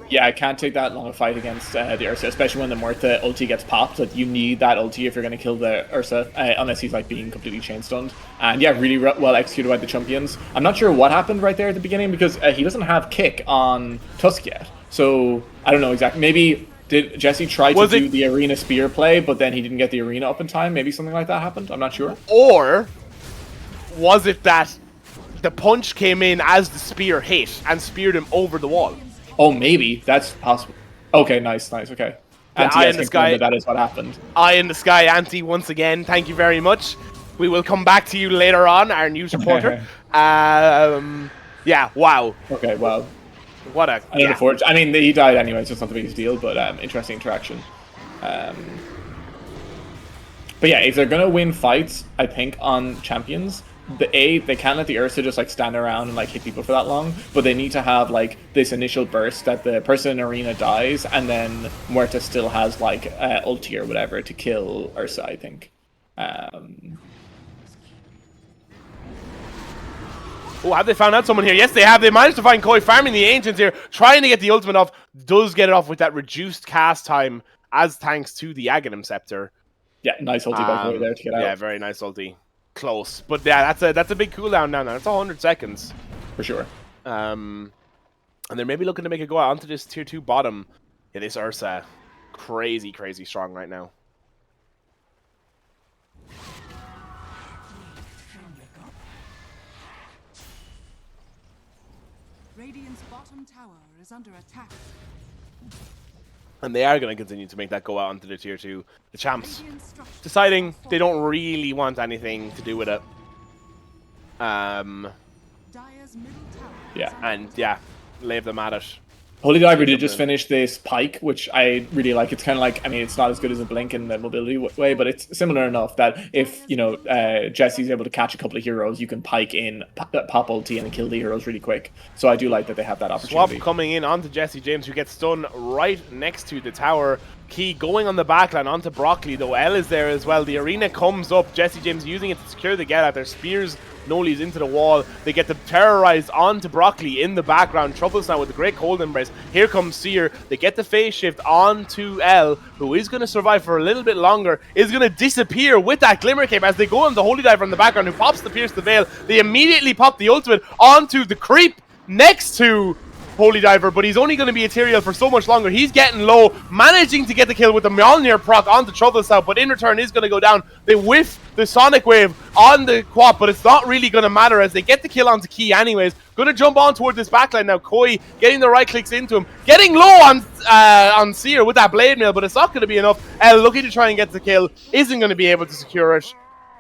Yeah, I can't take that long a fight against the Ursa, especially when the Murtha ulti gets popped. Like, you need that ulti if you're going to kill the Ursa, unless he's like being completely chain stunned. And yeah, really well executed by the champions. I'm not sure what happened right there at the beginning because he doesn't have kick on Tusk yet. So I don't know exactly. Maybe did Jesse try to do the arena spear play, but then he didn't get the arena up in time? Maybe something like that happened. I'm not sure. Or was it that the punch came in as the spear hit and speared him over the wall? Oh, maybe. That's possible. Okay, nice, okay. Eye in the sky. That is what happened. Eye in the sky, Auntie, once again. Thank you very much. We will come back to you later on, our news reporter. Yeah, wow. Okay, wow. What a... I mean, he died anyway, so it's not the biggest deal, but interesting interaction. But yeah, if they're going to win fights, I think, on champions, they can't let the Ursa just like stand around and like hit people for that long, but they need to have like this initial burst that the person in arena dies, and then Muerta still has like ulti or whatever to kill Ursa, I think. Oh, have they found out someone here? Yes, they have. They managed to find Koi farming the Ancients here, trying to get the ultimate off. Does get it off with that reduced cast time, as thanks to the Aghanim Scepter. Yeah, nice ulti by Koi there to get out. Yeah, very nice ulti. Close, but yeah, that's a big cooldown down there. That's 100 seconds for sure. And they're maybe looking to make a go out onto this tier 2 bottom. Yeah, this Ursa, crazy strong right now. Radiant's bottom tower is under attack. And they are going to continue to make that go out onto the tier 2. The Champs deciding they don't really want anything to do with it. Dire's middle tower. Yeah. And yeah, leave them at it. Holy Diver did just finish this Pike, which I really like. It's kind of like, I mean, it's not as good as a Blink in the mobility way, but it's similar enough that if, you know, Jesse's able to catch a couple of heroes, you can Pike in, pop ulti, and kill the heroes really quick. So I do like that they have that opportunity. Swap coming in onto Jesse James, who gets stunned right next to the tower. Key going on the backline onto Broccoli, though L is there as well. The arena comes up. Jesse James using it to secure the get out. Their spears Noli's into the wall. They get them terrorized onto Broccoli in the background. Troubles now with the great cold embrace. Here comes Seer. They get the phase shift onto L, who is going to survive for a little bit longer. Is going to disappear with that Glimmer Cape as they go on the Holy Diver in the background, who pops the Pierce the Veil. They immediately pop the ultimate onto the creep next to Holy Diver, but he's only going to be ethereal for so much longer. He's getting low, managing to get the kill with the Mjolnir proc onto Troubles now, but in return is going to go down. They whiff the Sonic Wave on the quad, but it's not really going to matter as they get the kill onto Key anyways. Going to jump on toward this backline now. Koi getting the right clicks into him, getting low on Seer with that Blade Mail, but it's not going to be enough. L looking to try and get the kill, isn't going to be able to secure it.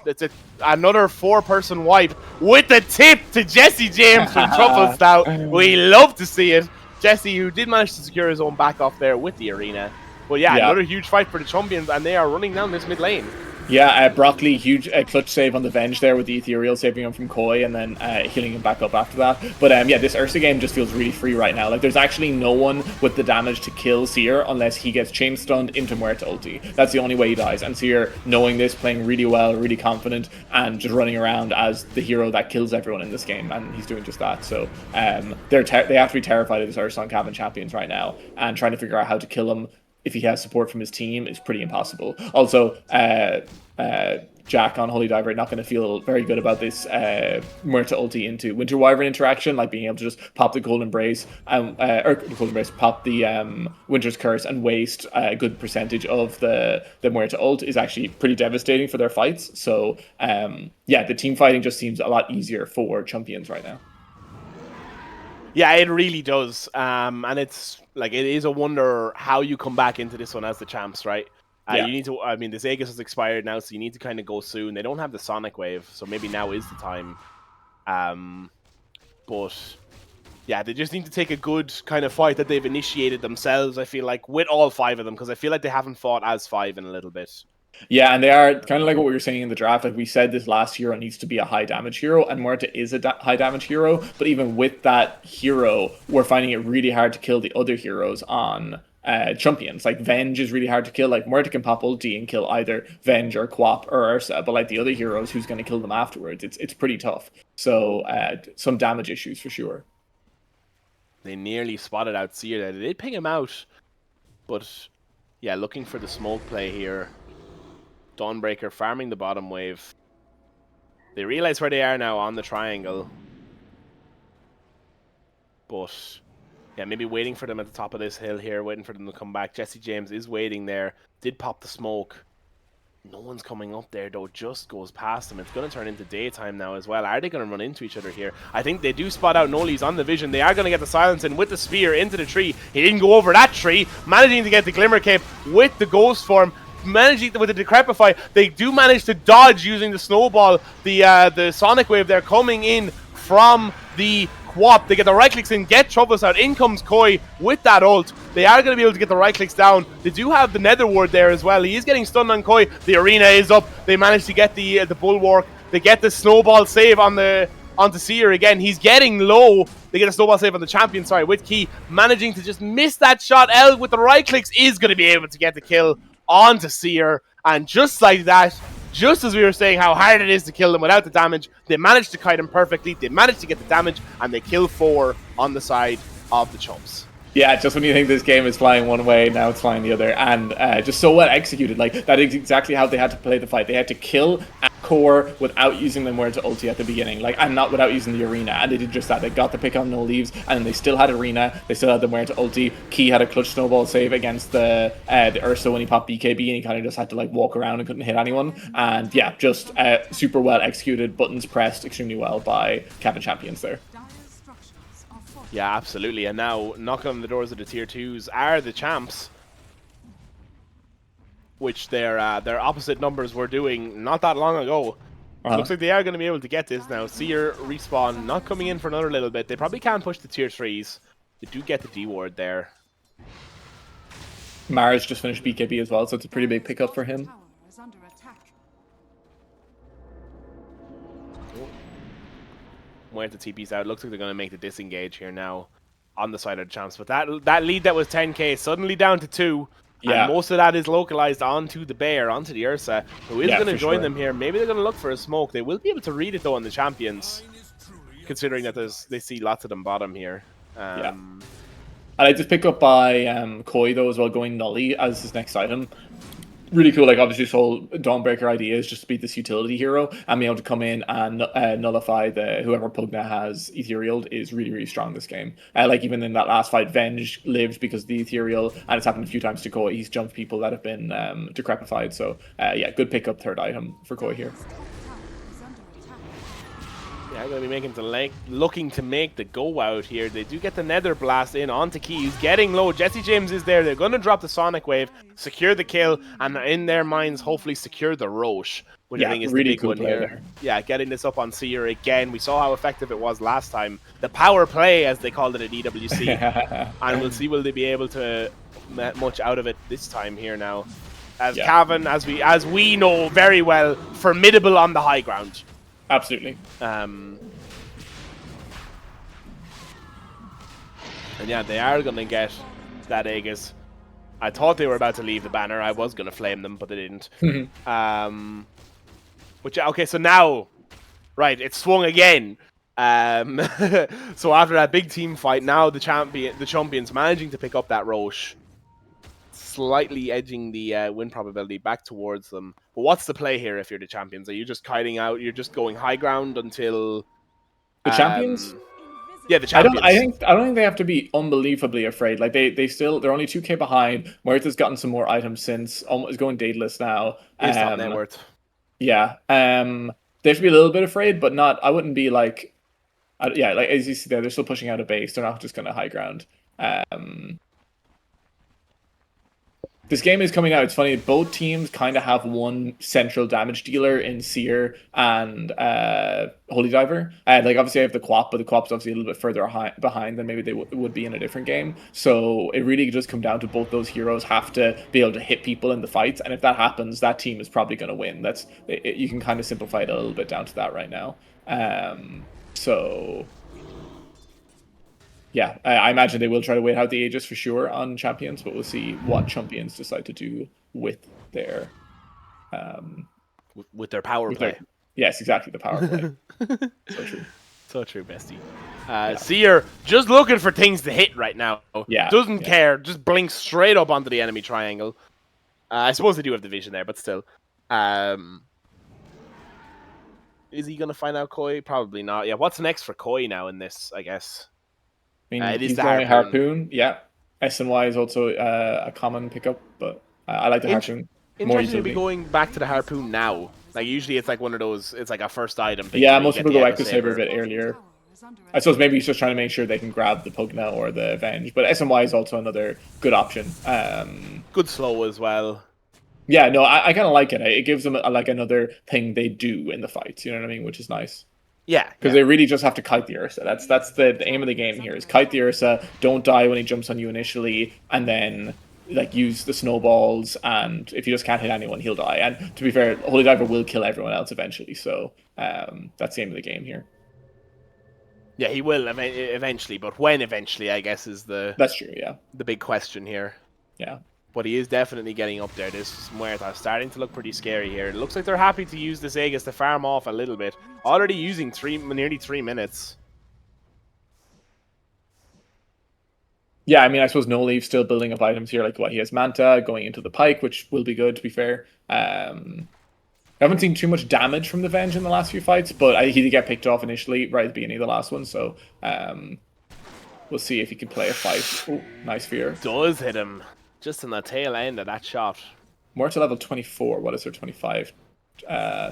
It's another 4-person wipe with the tip to Jesse James from Truffle Stout. We love to see it. Jesse, who did manage to secure his own back off there with the arena. But yeah, another huge fight for the champions, and they are running down this mid lane. Yeah, Broccoli, huge clutch save on the Venge there with the Ethereal saving him from Koi and then healing him back up after that. But yeah, this Ursa game just feels really free right now. Like, there's actually no one with the damage to kill Seer unless he gets chain stunned into Muerta ulti. That's the only way he dies. And Seer, knowing this, playing really well, really confident, and just running around as the hero that kills everyone in this game. And he's doing just that. So they have to be terrified of this Ursa on Cavan champions right now and trying to figure out how to kill him. If he has support from his team, it's pretty impossible. Also, Jack on Holy Diver not going to feel very good about this Muerta ulti into Winter Wyvern interaction, like being able to just pop the Golden Brace, or the Golden Brace, pop the Winter's Curse and waste a good percentage of the Muerta ult is actually pretty devastating for their fights. So yeah, the team fighting just seems a lot easier for Chumpions right now. Yeah, it really does. And it's like, it is a wonder how you come back into this one as the champs, right? Yeah. You need to, I mean, this Aegis has expired now, so you need to kind of go soon. They don't have the Sonic Wave, so maybe now is the time. But yeah, they just need to take a good kind of fight that they've initiated themselves, I feel like, with all 5 of them, because I feel like they haven't fought as 5 in a little bit. Yeah, and they are kind of like what we were saying in the draft. Like we said, this last hero needs to be a high damage hero, and Muerta is a high damage hero. But even with that hero, we're finding it really hard to kill the other heroes on Chumpions. Like Venge is really hard to kill. Like Muerta can pop ulti and kill either Venge or Quap or Ursa, but like the other heroes, who's going to kill them afterwards? It's pretty tough. So some damage issues for sure. They nearly spotted out Seer there. They did ping him out, but yeah, looking for the smoke play here. Dawnbreaker farming the bottom wave. They realize where they are now on the triangle. But yeah, maybe waiting for them at the top of this hill here, waiting for them to come back. Jesse James is waiting there. Did pop the smoke. No one's coming up there, though. Just goes past them. It's going to turn into daytime now as well. Are they going to run into each other here? I think they do spot out Noli's on the vision. They are going to get the silence in with the spear into the tree. He didn't go over that tree. Managing to get the Glimmer Cape with the Ghost Form. Managing with the Decrepify. They do manage to dodge using the Snowball. The Sonic Wave. They're coming in from the Quap. They get the right clicks in, get Troubles out. In comes Koi with that ult. They are going to be able to get the right clicks down. They do have the Nether Ward there as well. He is getting stunned on Koi. The arena is up. They manage to get the Bulwark. They get the Snowball save onto Seer again. He's getting low. They get a Snowball save on the champion, sorry, with Key. Managing to just miss that shot. L with the right clicks is going to be able to get the kill onto Seer. And just like that, just as we were saying how hard it is to kill them without the damage, they managed to kite him perfectly. They managed to get the damage, and they kill 4 on the side of the Chumps. Yeah, just when you think this game is flying one way, now it's flying the other, and just so well executed. Like, that is exactly how they had to play the fight. They had to kill at core without using the Muerta ulti at the beginning, like, and not without using the arena, and they did just that. They got the pick on no leaves, and then they still had arena, they still had the Muerta ulti. Key had a clutch snowball save against the Ursa when he popped BKB, and he kind of just had to like walk around and couldn't hit anyone. And yeah, just super well executed, buttons pressed extremely well by Cavan Champions there. Yeah, absolutely. And now, knocking on the doors of the tier 2s are the Champs, which their opposite numbers were doing not that long ago. Looks like they are going to be able to get this now. Seer respawn, not coming in for another little bit. They probably can push the tier 3s. They do get the D ward there. Mars just finished BKB as well, so it's a pretty big pickup for him. Went the TP's out. Looks like they're going to make the disengage here now on the side of the Champs. But that lead that was 10k suddenly down to 2. Yeah. And most of that is localized onto the Bear, onto the Ursa, who is going to join them here. Maybe they're going to look for a smoke. They will be able to read it, though, on the Champions, considering that they see lots of them bottom here. Yeah. And I just picked up by Koi, though, as well, going Nully as his next item. Really cool. Like, obviously, this whole Dawnbreaker idea is just to be this utility hero and be able to come in and nullify whoever Pugna has ethereal is really, really strong this game. Like, even in that last fight, Venge lived because of the ethereal, and it's happened a few times to Koi. He's jumped people that have been decrepified. So, yeah, good pickup, third item for Koi here. Yeah, I'm going to be looking to make the go out here. They do get the Nether Blast in onto Key. He's getting low. Jesse James is there. They're going to drop the Sonic Wave, secure the kill, and in their minds, hopefully secure the Roche, which I think is really the big cool one here. There. Yeah, getting this up on Seer again. We saw how effective it was last time. The power play, as they called it at EWC. And we'll see will they be able to get much out of it this time here now. As Cavan, as we know very well, formidable on the high ground. Absolutely. And yeah, they are going to get that Aegis. I thought they were about to leave the banner. I was going to flame them, but they didn't. Okay, so now, right, it's swung again. So after that big team fight, now the champions managing to pick up that Roche. slightly edging the win probability back towards them. But what's the play here if you're the champions? Are you just kiting out? You're just going high ground until the champions? Yeah, the champions. I don't think they have to be unbelievably afraid. Like they're only 2k behind. Muerta's gotten some more items since. Is going dadeless now. He's top net worth. Yeah. They should be a little bit afraid, but not. I wouldn't be like. Yeah, like as you see there, they're still pushing out a base. They're not just going to high ground. This game is coming out. It's funny. Both teams kind of have one central damage dealer in Seer and Holy Diver. Like obviously I have the Quap, but the Quap's obviously a little bit further behind than maybe they would be in a different game. So it really just come down to both those heroes have to be able to hit people in the fights, and if that happens, that team is probably going to win. You can kind of simplify it a little bit down to that right now. So yeah, I imagine they will try to wait out the Aegis for sure on champions, but we'll see what champions decide to do with their with their power play. Yes, exactly, the power play. So true. So true, bestie. Seer just looking for things to hit right now. Yeah, doesn't care. Just blinks straight up onto the enemy triangle. I suppose they do have the vision there, but still. Is he going to find out Koi? Probably not. Yeah, what's next for Koi now in this, I guess? I mean, it is he's the going harpoon. Yeah. SNY is also a common pickup, but I like the harpoon. Interesting to be going back to the harpoon now. Like usually it's like one of those, it's like a first item. Yeah, most people go Echo Saber a bit earlier. I suppose maybe he's just trying to make sure they can grab the Pugna or the Avenge, but SNY is also another good option. Good slow as well. Yeah, no, I kind of like it. It gives them like another thing they do in the fights, you know what I mean, which is nice. Yeah, because they really just have to kite the Ursa. That's the aim of the game here, is kite the Ursa, don't die when he jumps on you initially, and then like use the snowballs, and if you just can't hit anyone, he'll die. And to be fair, Holy Diver will kill everyone else eventually, so that's the aim of the game here. Yeah, he will eventually, but when eventually, I guess, is that's true. Yeah, the big question here. Yeah. But he is definitely getting up there. This Muerta starting to look pretty scary here. It looks like they're happy to use this Aegis to farm off a little bit. Already using nearly 3 minutes. Yeah, I mean, I suppose No Leaf still building up items here. Like, he has Manta going into the Pike, which will be good, to be fair. I haven't seen too much damage from the Venge in the last few fights, but he did get picked off initially right at the beginning of the last one, so we'll see if he can play a fight. Oh, nice fear. Does hit him. Just in the tail end of that shot. More to level 24. What is there? 25.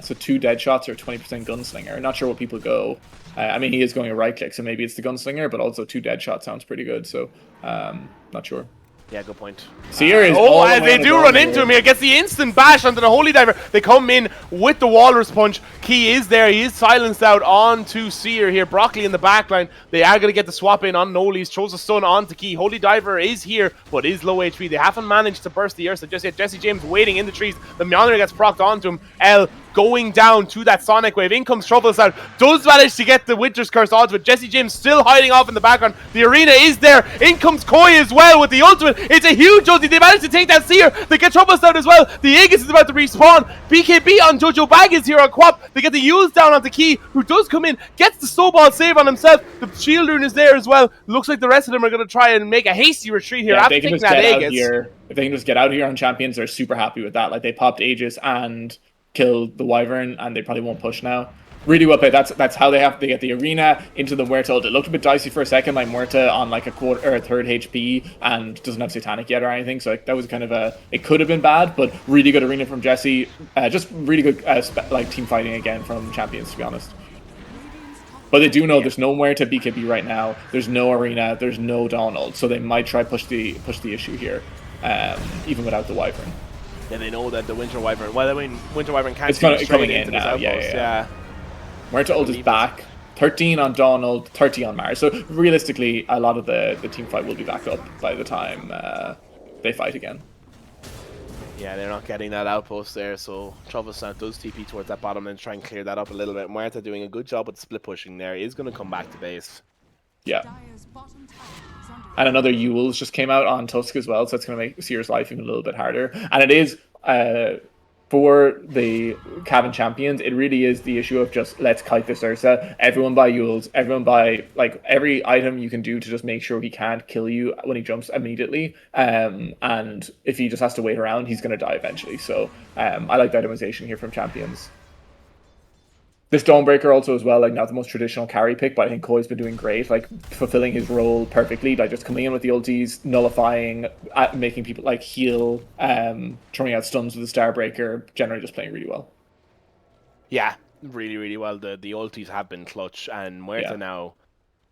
So 2 dead shots or 20% gunslinger. Not sure what people go. I mean, he is going a right click, so maybe it's the gunslinger, but also 2 dead shots sounds pretty good. So not sure. Yeah, good point. Seer is they do run into him here. Gets the instant bash onto the Holy Diver. They come in with the Walrus Punch. Key is there. He is silenced out onto Seer here. Broccoli in the backline. They are going to get the swap in on Nolies. Throws a stun onto Key. Holy Diver is here, but is low HP. They haven't managed to burst the Ursa just yet. Jesse James waiting in the trees. The Mjolnir gets procced onto him. L going down to that Sonic Wave. In comes Troubles out. Does manage to get the Winter's Curse onto it. Jesse James still hiding off in the background. The arena is there. In comes Koi as well with the ultimate. It's a huge ulti. They managed to take that Seer. They get Troubles out as well. The Aegis is about to respawn. BKB on Jojo Baggins here on Quap. They get the Yules down onto Key, who does come in. Gets the snowball save on himself. The Shield Rune is there as well. Looks like the rest of them are going to try and make a hasty retreat here after taking that Aegis. If they can just get out here on champions, they're super happy with that. Like, they popped Aegis and killed the Wyvern, and they probably won't push now. Really well played. That's how they get the arena into the Muerta. It looked a bit dicey for a second, like Muerta on like a quarter or a third HP and doesn't have Satanic yet or anything. So like, that was kind of it could have been bad, but really good arena from Jesse. Just really good like team fighting again from champions, to be honest. But they do know there's no Muerta BKB right now. There's no arena. There's no Donald, so they might try push the issue here, even without the Wyvern. Yeah, they know that the Winter Wyvern. Well, I mean, Winter Wyvern can't. It's coming in now. Yeah. Muerta ult is back. 13 on Donald, 30 on Mars. So realistically, a lot of the team fight will be back up by the time they fight again. Yeah, they're not getting that outpost there, so Troublesant does TP towards that bottom and try and clear that up a little bit. Muerta doing a good job with split pushing there. He is going to come back to base. Yeah. And another Yules just came out on Tusk as well, so it's going to make Seer's life even a little bit harder. And it is for the Cavan champions, it really is the issue of just let's kite this Ursa. Everyone buy Yules. Everyone buy like every item you can do to just make sure he can't kill you when he jumps immediately. And if he just has to wait around, he's going to die eventually. So I like the itemization here from champions. This Dawnbreaker also as well, like not the most traditional carry pick, but I think Koi's been doing great, like fulfilling his role perfectly, like just coming in with the ultis, nullifying, making people like heal, throwing out stuns with the Starbreaker, generally just playing really well. Yeah, really, really well. The ultis have been clutch, and Muerta now,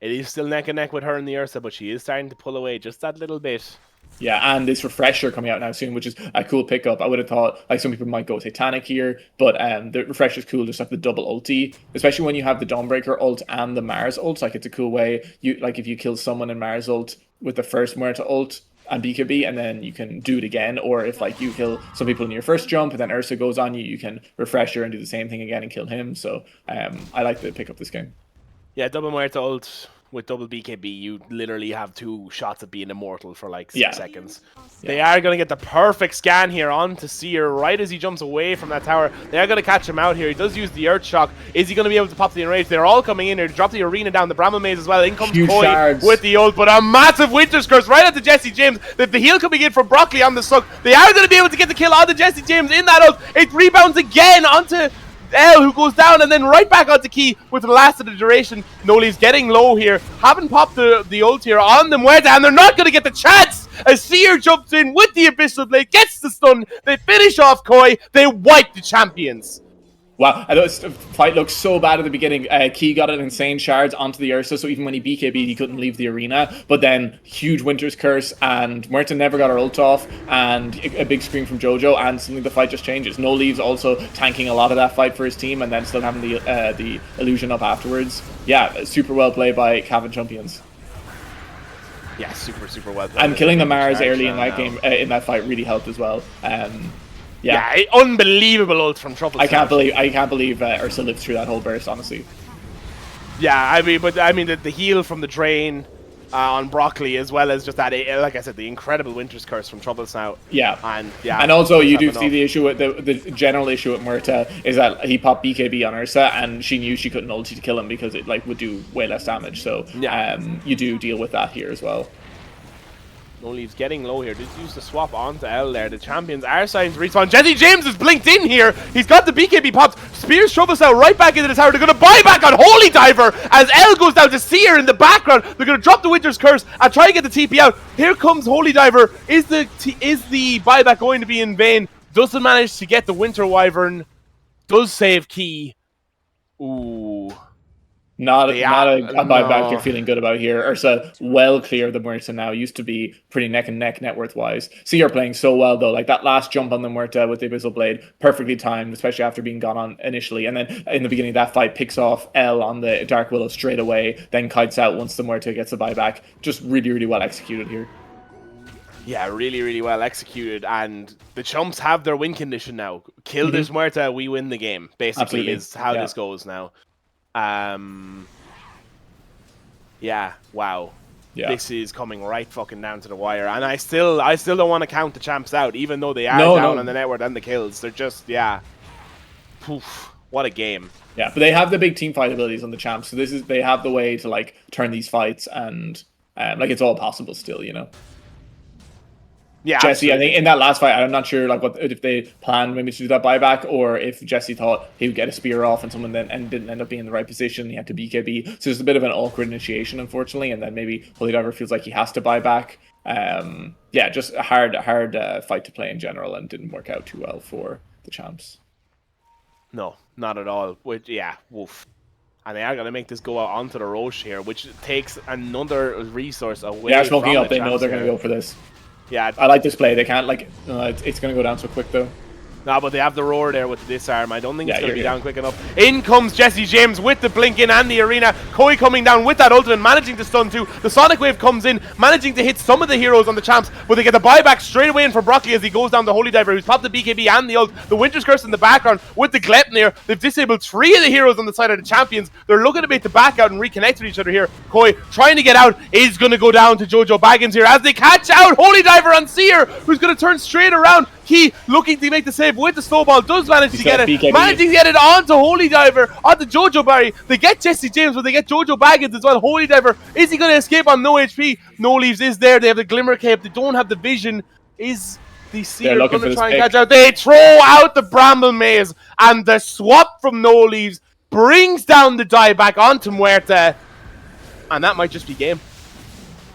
it is still neck and neck with her and the Ursa, but she is starting to pull away just that little bit. Yeah, and this Refresher coming out now soon, which is a cool pickup. I would have thought like some people might go Satanic here, but the Refresher's cool, just like the double ulti, especially when you have the Dawnbreaker ult and the Mars ult. Like it's a cool way. You like if you kill someone in Mars ult with the first Muerta ult and BKB, and then you can do it again. Or if like you kill some people in your first jump and then Ursa goes on you, you can Refresher and do the same thing again and kill him. So I like to pick up this game. Yeah, double Muerta ult with double BKB, you literally have 2 shots at being immortal for like 6 seconds. Yeah. They are going to get the perfect scan here on to Seer right as he jumps away from that tower. They are going to catch him out here. He does use the Earth Shock. Is he going to be able to pop the Enrage? They're all coming in here to drop the Arena down. The Bramble Maze as well. In comes Koi with the ult, but a massive Winter's Curse right onto Jesse James. The heal coming in from Broccoli on the Suck. They are going to be able to get the kill on the Jesse James in that ult. It rebounds again onto L, who goes down and then right back onto Key with the last of the duration. Noli's getting low here. Haven't popped the ult here on the Muerta, and they're not going to get the chance as Seer jumps in with the Abyssal Blade, gets the stun. They finish off Koi. They wipe the champions. Wow, I thought this fight looked so bad at the beginning. Key got an insane shards onto the Ursa, so even when he BKB'd, he couldn't leave the arena. But then, huge Winter's Curse, and Muerta never got her ult off, and a big scream from Jojo, and suddenly the fight just changes. No Leaves also tanking a lot of that fight for his team, and then still having the illusion up afterwards. Yeah, super well played by Cavan champions. Yeah, super well played. And killing the Mars early in that game, in that fight, really helped as well. Yeah, unbelievable ult from Trouble. I can't believe Ursa lived through that whole burst, honestly. Yeah, I mean the heal from the drain on Broccoli, as well as just that, like I said, the incredible Winter's Curse from Troubles now. Yeah, and also you do see the issue with the general issue with Muerta is that he popped BKB on Ursa, and she knew she couldn't ulti to kill him because it like would do way less damage. So you do deal with that here as well. No Leaves getting low here. Just use the swap onto L there. The champions are starting to respawn. Jesse James is blinked in here. He's got the BKB popped. Spears Troubles out right back into the tower. They're going to buy back on Holy Diver as L goes down to Seer in the background. They're going to drop the Winter's Curse and try to get the TP out. Here comes Holy Diver. Is the buyback going to be in vain? Doesn't manage to get the Winter Wyvern. Does save Key. Ooh. Not a buyback you're feeling good about here. Ursa well clear of the Muerta now. Used to be pretty neck and neck net worth wise. See, you're playing so well though. Like that last jump on the Muerta with the Abyssal Blade, perfectly timed, especially after being gone on initially. And then in the beginning of that fight, picks off L on the Dark Willow straight away, then kites out once the Muerta gets a buyback. Just really, really well executed here. Yeah, really, really well executed. And the Chumps have their win condition now. Kill this Muerta, we win the game. Basically, is how this goes now. Yeah, wow. Yeah. This is coming right fucking down to the wire, and I still don't want to count the champs out, even though they are down on the network and the kills. They're just poof, what a game. Yeah, but they have the big team fight abilities on the champs, so they have the way to like turn these fights, and like it's all possible still, you know. Yeah, Jesse, absolutely. I think in that last fight, I'm not sure like what if they planned maybe to do that buyback, or if Jesse thought he would get a spear off and someone then didn't end up being in the right position. He had to BKB, so it's a bit of an awkward initiation, unfortunately. And then maybe Holy Diver feels like he has to buy back. Yeah, just a hard fight to play in general, and didn't work out too well for the champs. No, not at all. Woof. And they are going to make this go out onto the Roche here, which takes another resource away. They are smoking up. They know they're going to go for this. Yeah, I like this play. They can't like. It's going to go down so quick though. No, but they have the roar there with the disarm. I don't think it's going to be down quick enough. In comes Jesse James with the blink in and the arena. Koi coming down with that ultimate, managing to stun too. The Sonic Wave comes in, managing to hit some of the heroes on the champs, but they get the buyback straight away in for Broccoli as he goes down the Holy Diver, who's popped the BKB and the ult. The Winter's Curse in the background with the Glepnir. They've disabled 3 of the heroes on the side of the champions. They're looking a bit to back out and reconnect with each other here. Koi trying to get out is going to go down to Jojo Baggins here as they catch out Holy Diver on Seer, who's going to turn straight around. Key looking to make the save with the snowball, does manage to get it. BKB. Managing to get it onto Holy Diver, onto Jojo Barry. They get Jesse James, but they get Jojo Baggins as well. Holy Diver, is he going to escape on no HP? No Leaves is there. They have the Glimmer Cape. They don't have the vision. Is the Seer going to try and catch out? They throw out the Bramble Maze, and the swap from No Leaves brings down the dieback onto Muerta. And that might just be game.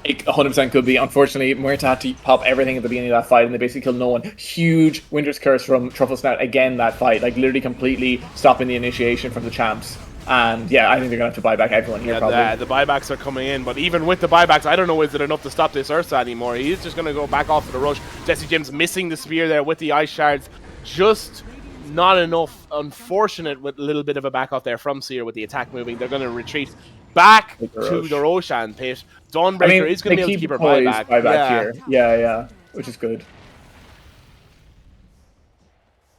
It 100% could be. Unfortunately, Muerta had to pop everything at the beginning of that fight, and they basically killed no one. Huge Winter's Curse from Truffle Snout again that fight, like literally completely stopping the initiation from the champs. And yeah, I think they're going to have to buy back everyone here probably. The buybacks are coming in, but even with the buybacks, I don't know is it enough to stop this Ursa anymore. He's just going to go back off to the rush. Jesse James missing the spear there with the ice shards. Just not enough. Unfortunate with a little bit of a back off there from Seer with the attack moving. They're going to retreat back to the Roshan pit. Dawnbreaker is going to be able to keep her buyback here. Yeah, which is good.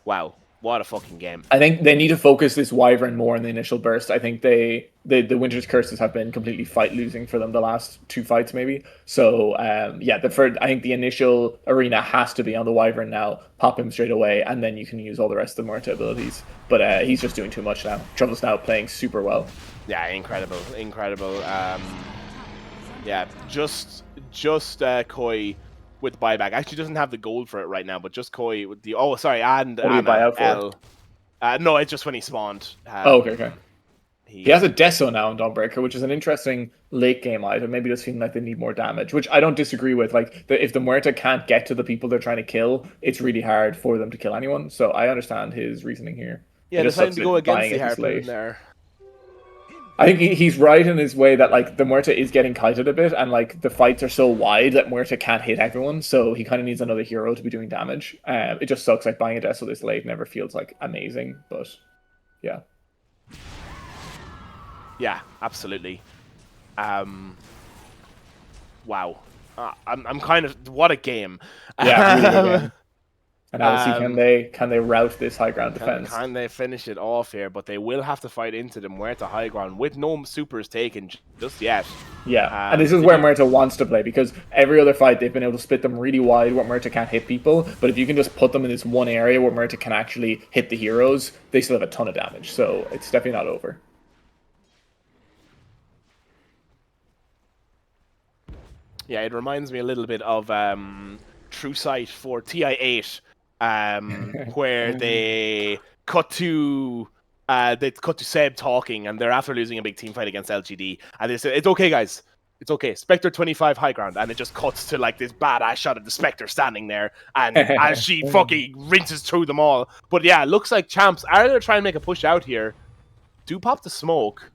Wow, what a fucking game. I think they need to focus this Wyvern more in the initial burst. I think the Winter's Curses have been completely fight losing for them the last 2 fights maybe. So yeah, I think the initial arena has to be on the Wyvern now. Pop him straight away, and then you can use all the rest of the Muerta abilities. But he's just doing too much now. Truffle's now playing super well. Yeah, incredible. Yeah, just Koi with buyback. Actually doesn't have the gold for it right now, but just Koi with the and what do you buy out for? No, it's just when he spawned. Okay. He has a Deso now in Dawnbreaker, which is an interesting late game item. Maybe just feeling like they need more damage, which I don't disagree with. Like if the Muerta can't get to the people they're trying to kill, it's really hard for them to kill anyone. So I understand his reasoning here. Yeah, deciding to go against the Harpoon there. I think he's right in his way that like the Muerta is getting kited a bit, and like the fights are so wide that Muerta can't hit everyone, so he kind of needs another hero to be doing damage. It just sucks, like buying a Deso this late never feels like amazing, but yeah. Yeah, absolutely. Wow. I'm kind of, what a game. Yeah, really good game. And now we'll see can they rout this high ground defense? Can they finish it off here? But they will have to fight into the Muerta high ground with no supers taken just yet. Yeah, and this is where Muerta wants to play, because every other fight they've been able to split them really wide where Muerta can't hit people. But if you can just put them in this one area where Muerta can actually hit the heroes, they still have a ton of damage. So it's definitely not over. Yeah, it reminds me a little bit of True Sight for TI8. Where they cut to Seb talking, and they're after losing a big team fight against LGD, and they say, "It's okay, guys, it's okay." Spectre 25 high ground, and it just cuts to like this badass shot of the Spectre standing there, and as she fucking rinses through them all. But yeah, it looks like Champs are going to try and make a push out here. Do pop the smoke.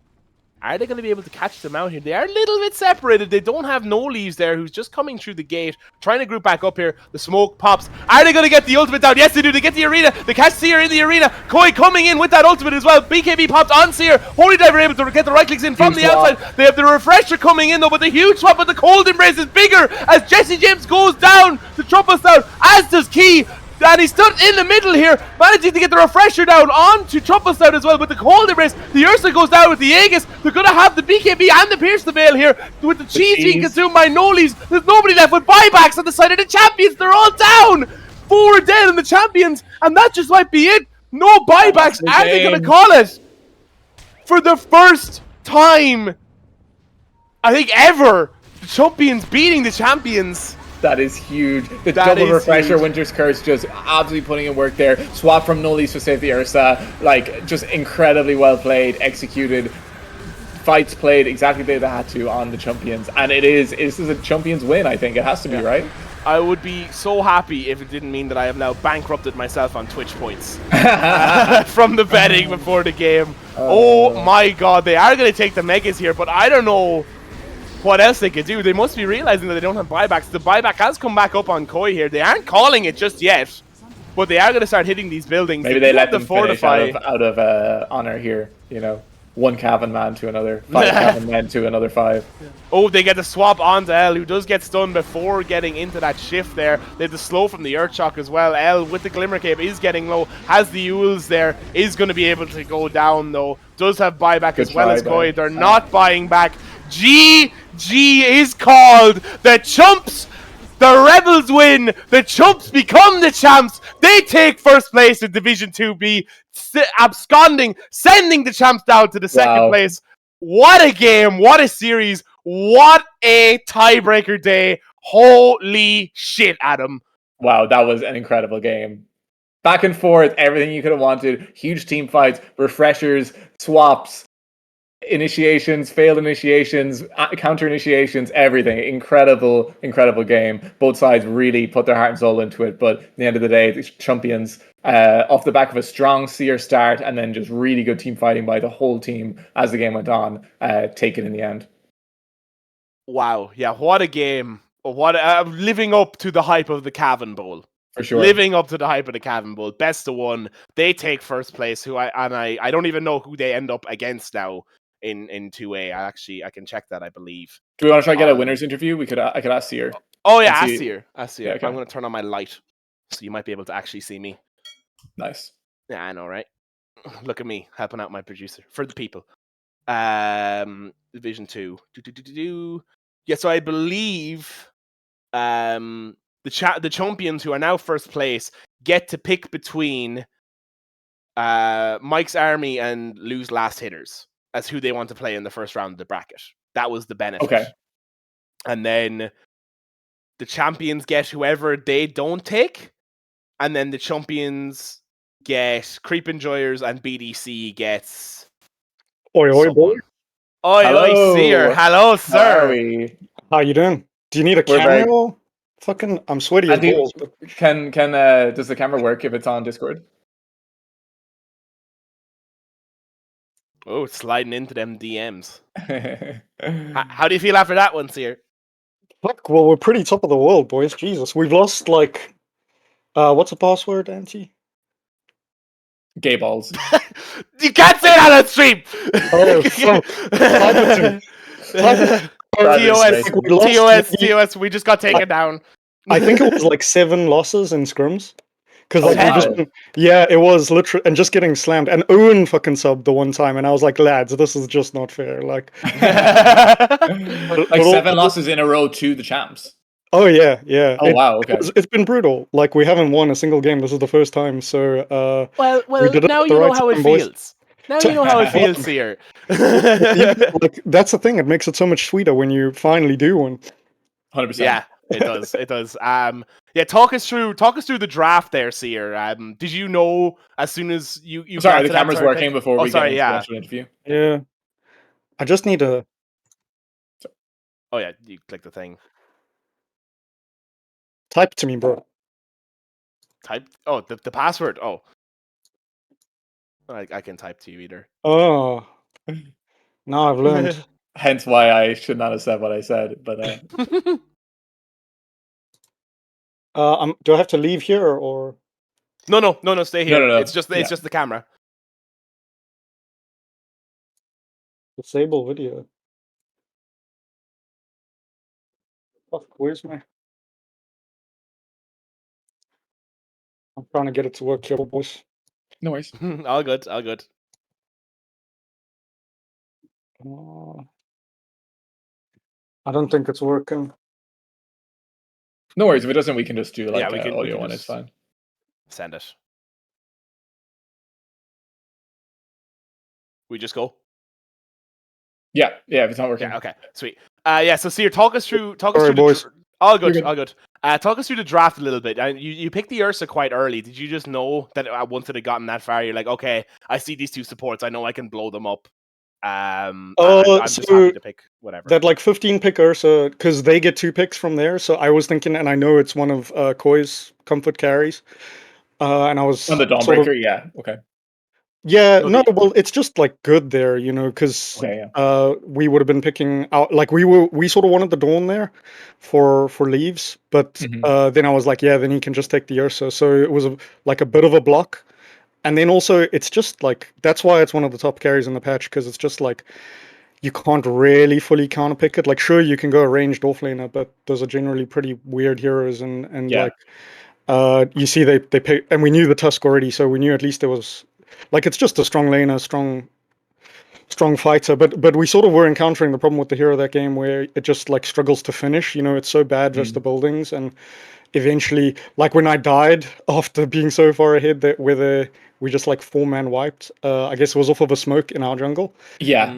Are they going to be able to catch them out here? They are a little bit separated. They don't have No Leaves there, who's just coming through the gate, trying to group back up here. The smoke pops. Are they going to get the ultimate down? Yes, they do. They get the arena. They catch Seer in the arena. Koi coming in with that ultimate as well. BKB popped on Seer. Holy Diver able to get the right clicks in from the outside. They have the refresher coming in, though, but the huge swap with the cold embrace is bigger as Jesse James goes down to Truffle Snout, as does Key. And he stood in the middle here, managing to get the refresher down onto Truffle Snout as well with the cold embrace. The Ursa goes down with the Aegis. They're going to have the BKB and the Pierce the Veil here with the cheese being consumed by No Leaves. There's nobody left with buybacks on the side of the champions. They're all down. 4 dead in the champions, and that just might be it. No buybacks. Are they going to call it? For the first time, I think ever, the champions beating the champions. That is huge. The double refresher, huge. Winter's Curse, just absolutely putting in work there. Swap from No Leaves to save the Ursa. Like, just incredibly well played, executed. Fights played exactly the way they had to on the champions. And this is a champions win, I think. It has to be, right? I would be so happy if it didn't mean that I have now bankrupted myself on Twitch points from the betting before the game. Oh my god, they are going to take the megas here, but I don't know what else they could do. They must be realizing that they don't have buybacks. The buyback has come back up on Koi here. They aren't calling it just yet, but they are going to start hitting these buildings. Maybe they let them fortify out of honor here. You know, 1 Cavan man to another, 5 Cavan men to another 5. Oh, they get the swap onto L, who does get stunned before getting into that shift there. They have the slow from the Earthshock as well. L with the Glimmer Cape is getting low. Has the Euls there. Is going to be able to go down though. Does have buyback as well as Koi. They're not buying back. GG is called. The Chumps The Rebels win. The Chumps become the champs. They take first place in Division 2B, absconding, sending the champs down to the second place. What a game. What a series. What a tiebreaker day. Holy shit, Adam. Wow, that was an incredible game. Back and forth, everything you could have wanted. Huge team fights, refreshers, swaps, initiations, failed initiations, counter initiations, everything. Incredible, incredible game. Both sides really put their heart and soul into it. But at the end of the day, the champions, off the back of a strong Seer start and then just really good team fighting by the whole team as the game went on, take it in the end. Wow. Yeah, what a game. What living up to the hype of the Cavan Bowl. For sure. Living up to the hype of the Cavan Bowl. Best of one. They take first place. I don't even know who they end up against now in 2A. I can check that, I believe. Do we want to try to get a winner's interview? I could ask Seer. Oh yeah, ask Seer. Yeah, okay. I'm gonna turn on my light so you might be able to actually see me. Nice. Yeah, I know, right? Look at me helping out my producer for the people. Division 2. Yeah, so I believe the champions who are now first place get to pick between Mike's Army and Lou's Last Hitters as who they want to play in the first round of the bracket. That was the benefit. Okay. And then the champions get whoever they don't take, and then the champions get Creep Enjoyers and BDC gets Oi, boy. Oi, Seer. Hello, sir. How you doing? Do you need a camera? Fucking, I'm sweaty as balls. Can does the camera work if it's on Discord? Oh, it's sliding into them DMs. How do you feel after that one, Seer? Fuck, well, we're pretty top of the world, boys. Jesus, we've lost, like, what's the password, Auntie? Gay balls. You can't say that on stream! Oh, fuck. TOS, we just got taken down. I think it was like 7 losses in scrims. Because wow. It was literally, and just getting slammed. And Owen fucking subbed the one time, and I was like, lads, this is just not fair. Like, like 7 losses in a row to the champs. Oh yeah, yeah. Oh wow, okay. It's been brutal. Like, we haven't won a single game. This is the first time. So well, now you know how it feels. Now you know how it feels here. Like, that's the thing. It makes it so much sweeter when you finally do one. 100%. Yeah, it does. It does. Yeah, talk us through the draft there, Seer. Did you know as soon as you sorry, the camera's working before we get into the actual interview? Yeah. I just need to... Oh yeah, you click the thing. Type to me, bro. Type? Oh, the password. Oh. I can type to you either. Oh. Now I've learned. Hence why I should not have said what I said, but do I have to leave here or? No, stay here. No. It's just the camera. Disable video. Fuck, where's my? I'm trying to get it to work here, boys. No worries. All good, all good. I don't think it's working. No worries. If it doesn't, we can just do like audio one. It's fine. Send it. We just go. Yeah. If it's not working. Yeah. Okay. Sweet. So Seer, talk us through. Boys. All good. Talk us through the draft a little bit. You picked the Ursa quite early. Did you just know that once it had gotten that far, you're like, okay, I see these two supports. I know I can blow them up. I'm just happy to pick whatever. That like 15 pick Ursa, because they get 2 picks from there. So I was thinking, and I know it's one of Koi's comfort carries. And I was on the Dawnbreaker. Yeah. Okay. Yeah, well, it's just like good there, because we would have been picking out, like we sort of wanted the Dawn there for leaves, but then I was like, yeah, then he can just take the Ursa. So it was like a bit of a block. And then also it's just like, that's why it's one of the top carries in the patch, because it's just like, you can't really fully counterpick it. Like, sure, you can go a ranged offlaner, but those are generally pretty weird heroes, and like, you see they pick, and we knew the Tusk already, so we knew at least there was, like, it's just a strong laner, strong strong fighter, but we sort of were encountering the problem with the hero of that game where it just like struggles to finish. You know, it's so bad versus the buildings, and eventually, like when I died after being so far ahead that whether we just like 4-man wiped. I guess it was off of a smoke in our jungle. Yeah.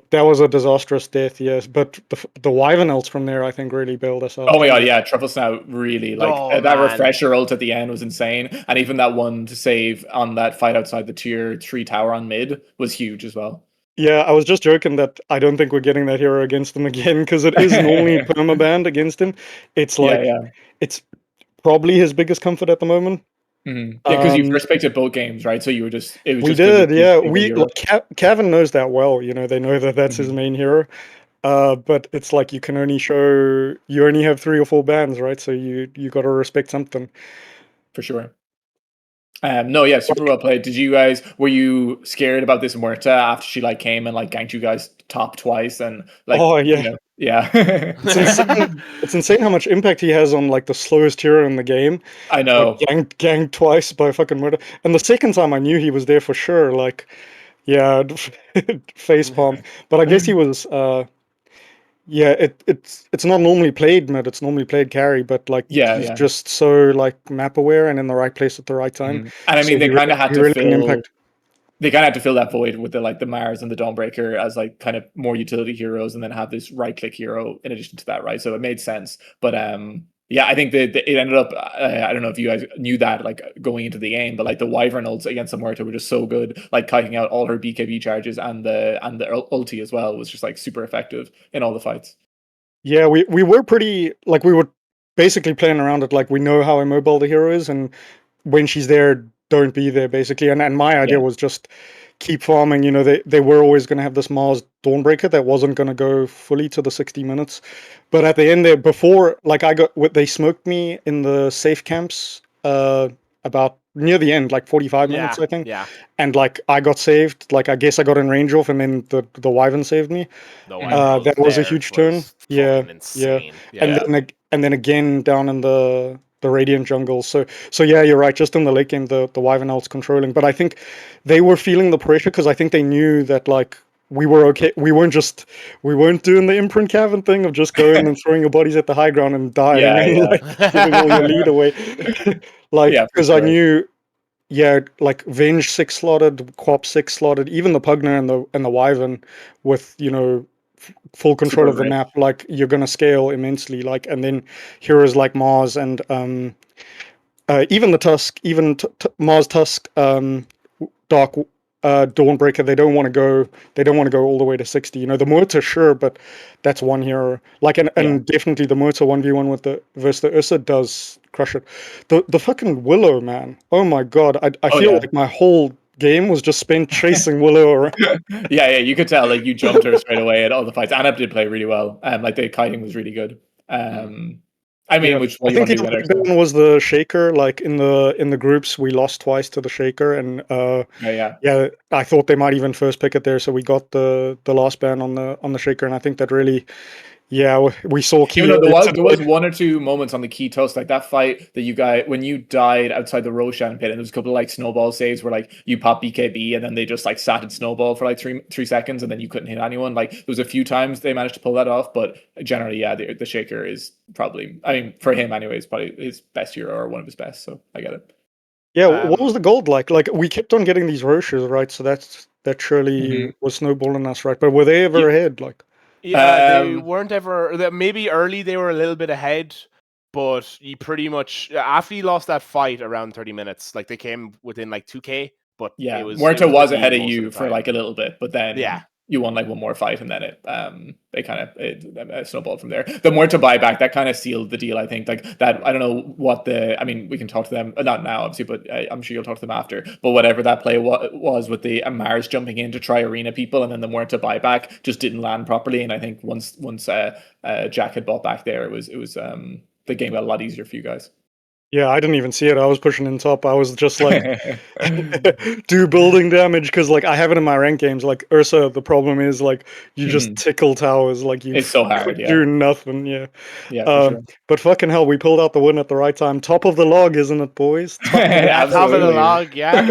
That was a disastrous death, yes. But the Wyvern ults from there, I think, really bailed us out. Oh my god, yeah, Truffle Snout really that man. refresher ult at the end was insane, and even that one to save on that fight outside the tier 3 tower on mid was huge as well. Yeah, I was just joking that I don't think we're getting that hero against him again because it is normally permabanned against him. It's like it's probably his biggest comfort at the moment. Yeah, because you first picked it both games, right? So you were just we did, yeah. We like, Cavan knows that well. You know, they know that that's his main hero. But it's like you only have 3 or 4 bands, right? So you got to respect something. For sure. No, yeah, super well played. Were you scared about this Muerta after she like came and like ganked you guys top twice and like? Oh yeah, you know, yeah. It's insane. It's insane how much impact he has on like the slowest hero in the game. I know. Like, ganked twice by fucking murder. And the second time I knew he was there for sure. Like, yeah, facepalm. But I guess he was. Yeah, it's not normally played mid. It's normally played carry. But like, he's just so like map aware and in the right place at the right time. And I mean, they kind of had to really fill. They kind of had to fill that void with the Mars and the Dawnbreaker as like kind of more utility heroes, and then have this right click hero in addition to that, right? So it made sense. But yeah, I think that it ended up. I don't know if you guys knew that like going into the game, but like the Wyvern ults against the Muerta were just so good, like kiting out all her BKB charges and the ulti as well was just like super effective in all the fights. Yeah, we were pretty like we were basically playing around it like we know how immobile the hero is, and when she's there, don't be there basically. And my idea was just keep farming. You know, they were always going to have this Mars Dawnbreaker that wasn't going to go fully to the 60 minutes, but at the end there, before like they smoked me in the safe camps about near the end, like 45 minutes I think. Yeah. And like I got saved, like I guess I got in range off, and then the Wyvern saved me. That was a huge turn. Yeah, insane. Yeah. And then again down in the Radiant jungle. So yeah, you're right. Just in the late game, the Wyvern ult's controlling, but I think they were feeling the pressure because I think they knew that like we were okay. We weren't doing the imprint Cavan thing of just going and throwing your bodies at the high ground and dying and like giving all your lead away. Like because I knew. Yeah, like Venge 6 slotted, Quap 6 slotted, even the Pugner and the Wyvern with, you know, full control of the map, like you're gonna scale immensely. Like, and then heroes like Mars and even the Tusk, even Mars Tusk, Dark Dawnbreaker, they don't want to go all the way to 60. You know, the Muerta, sure, but that's one hero. Like, and definitely the Muerta 1v1 with versus the Ursa does crush it. The fucking Willow, man. Oh my god. I feel like my whole game was just spent chasing Willow around. yeah, you could tell like you jumped her straight away at all the fights. Anab did play really well. Like the kiting was really good. I mean, which one I think the only was the Shaker. Like in the groups, we lost twice to the Shaker, and I thought they might even first pick it there, so we got the last ban on the Shaker, and I think that really. Yeah, we saw key. Even though there was 1 or 2 moments on the key toast, like that fight that you guys when you died outside the Roshan pit, and there was a couple of like snowball saves where like you pop BKB and then they just like sat and snowball for like three seconds and then you couldn't hit anyone. Like there was a few times they managed to pull that off, but generally, yeah, the Shaker is probably, I mean, for him anyways, probably his best hero or one of his best. So I get it. Yeah, what was the gold like? Like we kept on getting these Roshers, right? So that surely was snowballing us, right? But were they ever ahead? Like. Yeah, they weren't ever. Maybe early they were a little bit ahead, but you pretty much after you lost that fight around 30 minutes, like they came within like 2k. But yeah, Muerta was ahead of you for like a little bit, but then you won like one more fight, and then it kind of snowballed from there. The Muerta buyback that kind of sealed the deal, I think. Like that, I don't know what I mean, we can talk to them not now, obviously, but I'm sure you'll talk to them after. But whatever that play was with the Mars jumping in to try arena people, and then the Muerta buyback just didn't land properly. And I think once Jack had bought back there, it was the game got a lot easier for you guys. Yeah, I didn't even see it. I was pushing in top. I was just like, do building damage because like I have it in my rank games. Like Ursa, the problem is like you just tickle towers. Like you It's so hard. Yeah. do nothing. Yeah. Yeah, for sure. But fucking hell, we pulled out the win at the right time. Top of the log, isn't it, boys? Top of the Yeah, top of the log. Yeah,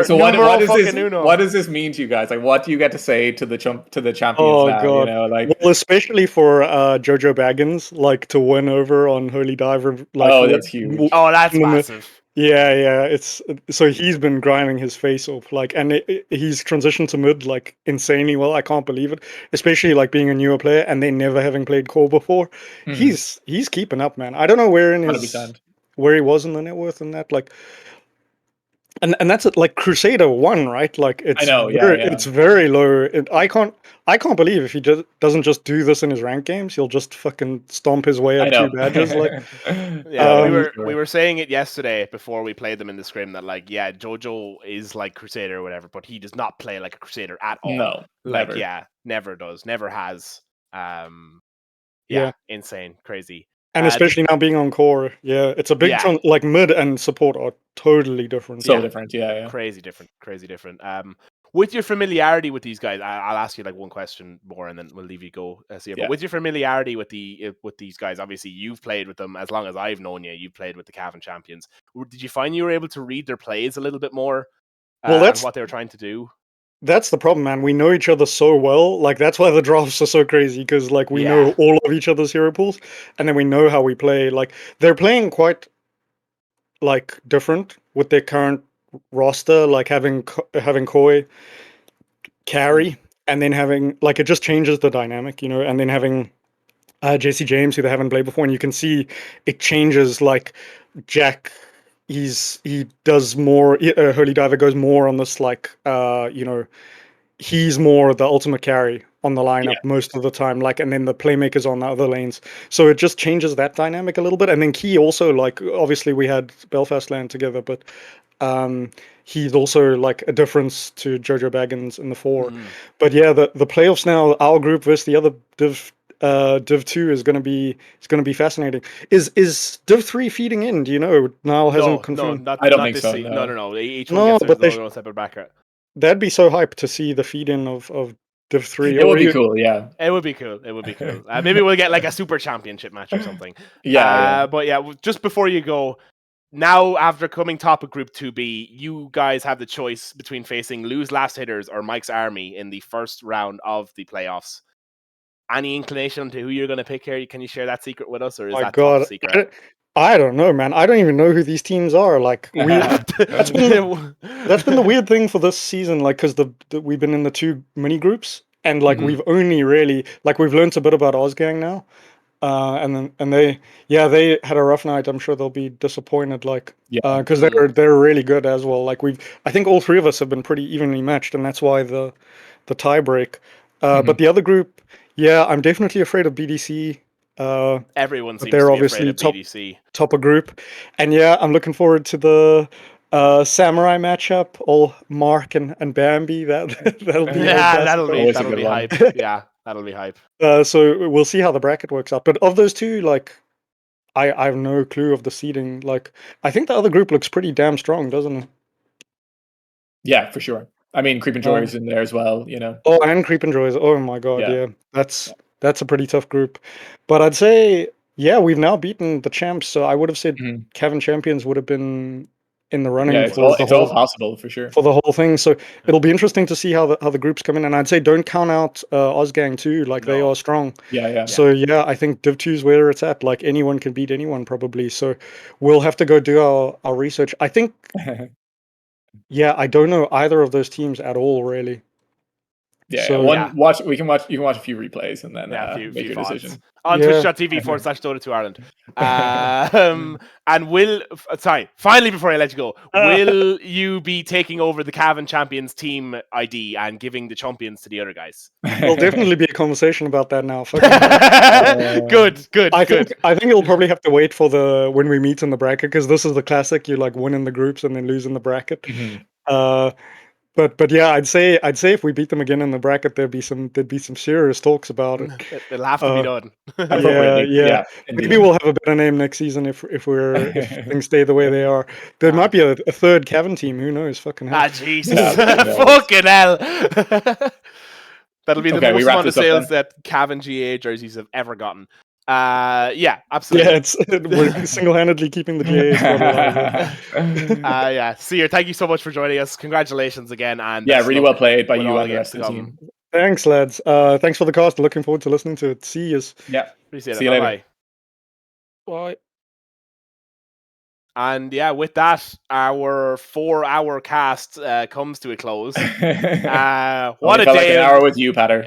So numero is fucking this? uno. What does this mean to you guys? Like, what do you get to say to the champions Oh now? god. You know, like, Well, especially for Jojo Baggins, like to win over on Holy Diver, like oh, that's huge. Oh, that's massive. Yeah, it's so he's been grinding his face off, like, and he's transitioned to mid like insanely well. I can't believe it, especially like being a newer player and then never having played core before. He's keeping up, man. I don't know where in his 100%. where he was in the net worth and that, like, and that's it, like Crusader 1, right? Like it's it's very low. I can't believe if he just doesn't just do this in his rank games, he'll just fucking stomp his way up 2 badges. Like, yeah, we were saying it yesterday before we played them in the scrim that like, yeah, Jojo is like Crusader or whatever, but he does not play like a Crusader at all. No, like never. Yeah, never does, never has. Insane, crazy. And especially now being on core, it's a big like mid and support are totally different. So different, yeah. Crazy different. With your familiarity with these guys, I'll ask you like one question more, and then we'll leave you go. But with your familiarity with these guys, obviously you've played with them as long as I've known you. You've played with the Cavan champions. Did you find you were able to read their plays a little bit more? Well, that's and what they were trying to do. That's the problem, man. We know each other so well. Like that's why the drafts are so crazy because like we know all of each other's hero pools, and then we know how we play. Like they're playing quite like different with their current roster, like having Koi carry, and then having like it just changes the dynamic, you know. And then having JC James, who they haven't played before, and you can see it changes. Like Jack, he does more. Holy Diver goes more on this like you know. He's more the ultimate carry on the lineup most of the time, like, and then the playmakers on the other lanes. So it just changes that dynamic a little bit. And then Key also, like, obviously we had Belfast land together, but he's also like a difference to Jojo Baggins in the 4. But yeah, the playoffs now, our group versus the other Div 2 is gonna be fascinating. Is Div 3 feeding in? Do you know? Now hasn't confirmed. I don't think so. No. Each one gets their own separate bracket. That'd be so hyped to see the feed-in of Div 3. It would be cool, yeah. It would be cool. Maybe we'll get like a super championship match or something. But yeah, just before you go, now after coming top of Group 2B, you guys have the choice between facing Lou's Last Hitters or Mike's Army in the first round of the playoffs. Any inclination to who you're going to pick here? Can you share that secret with us, or is that top secret? I don't know, man. I don't even know who these teams are. Like, that's been the weird thing for this season. Like, because we've been in the 2 mini groups, and like we've only really like we've learned a bit about Ausgang now, and they had a rough night. I'm sure they'll be disappointed. Like, because they're really good as well. Like I think all 3 of us have been pretty evenly matched, and that's why the tie break. But the other group, I'm definitely afraid of BDC. Everyone seems to be afraid of BDC. Top of group, and I'm looking forward to the samurai matchup. All Mark and Bambi. That'll be that'll be hype. Yeah, that'll be hype. So we'll see how the bracket works out. But of those 2, like I have no clue of the seeding. Like I think the other group looks pretty damn strong, doesn't it? Yeah, for sure. I mean, Creep and Joy is in there as well, you know. Oh, and Creep and Joy is. Oh my god, yeah. That's a pretty tough group. But I'd say, we've now beaten the champs. So I would have said Cavan champions would have been in the running. Yeah, it's all possible for sure for the whole thing. So it'll be interesting to see how the groups come in. And I'd say don't count out Ausgang too. Like they are strong. So I think Div 2 is where it's at. Like anyone can beat anyone probably. So we'll have to go do our research. I think. I don't know either of those teams at all, really. Watch. You can watch a few replays and then make your decision on twitch.tv/Dota2 Ireland. And finally before I let you go, will you be taking over the Cavan Champions team ID and giving the champions to the other guys? There'll definitely be a conversation about that now. Good. I think you'll probably have to wait for when we meet in the bracket, because this is the classic. You like win in the groups and then lose in the bracket. But yeah, I'd say if we beat them again in the bracket, there'd be some serious talks about it. It'll have to be done. Yeah. Indeed. Maybe we'll have a better name next season if things stay the way they are. There might be a third Cavan team. Who knows? Fucking hell. Jesus. Fucking hell. That'll be the most amount of sales that Cavan GA jerseys have ever gotten. Yeah, absolutely. Yeah, we're single-handedly keeping the GA squad alive. Yeah, Seer, thank you so much for joining us. Congratulations again, and yeah, really well played by you and the rest of the team. Thanks, lads. Thanks for the cast. Looking forward to listening to it. See yous. Yeah, appreciate it. See you later. Bye. And yeah, with that, our 4-hour cast comes to a close. What a day! Like an hour with you, Patter.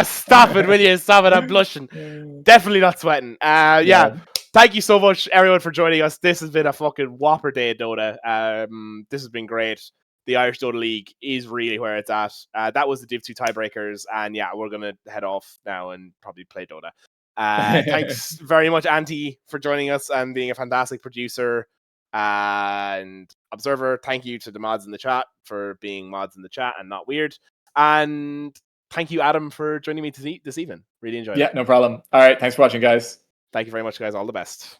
Stop it, will you? Stop it! I'm blushing. Definitely not sweating. Yeah. Thank you so much, everyone, for joining us. This has been a fucking whopper day, Dota. This has been great. The Irish Dota League is really where it's at. That was the Div 2 tiebreakers, and yeah, we're gonna head off now and probably play Dota. Thanks very much, Auntie, for joining us and being a fantastic producer and observer. Thank you to the mods in the chat for being mods in the chat and not weird. And thank you, Adam, for joining me this evening. Really enjoyed it. Yeah, no problem. All right, thanks for watching, guys. Thank you very much, guys. All the best.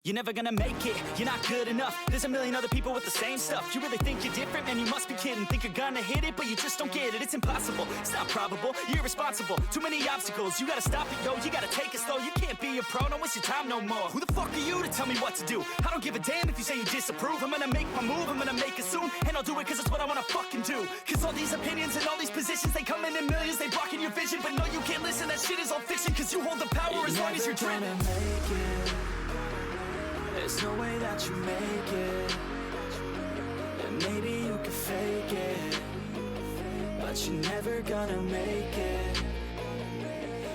You're never gonna make it, you're not good enough. There's a million other people with the same stuff. You really think you're different? Man, you must be kidding. Think you're gonna hit it, but you just don't get it. It's impossible, it's not probable, you're irresponsible. Too many obstacles, you gotta stop it, yo. You gotta take it slow, you can't be a pro. Don't waste your time no more. Who the fuck are you to tell me what to do? I don't give a damn if you say you disapprove. I'm gonna make my move, I'm gonna make it soon. And I'll do it cause it's what I wanna fucking do. Cause all these opinions and all these positions, they come in millions, they blocking your vision. But no, you can't listen, that shit is all fiction. Cause you hold the power as long as you're dreaming. There's no way that you make it. And maybe you can fake it, but you're never gonna make it.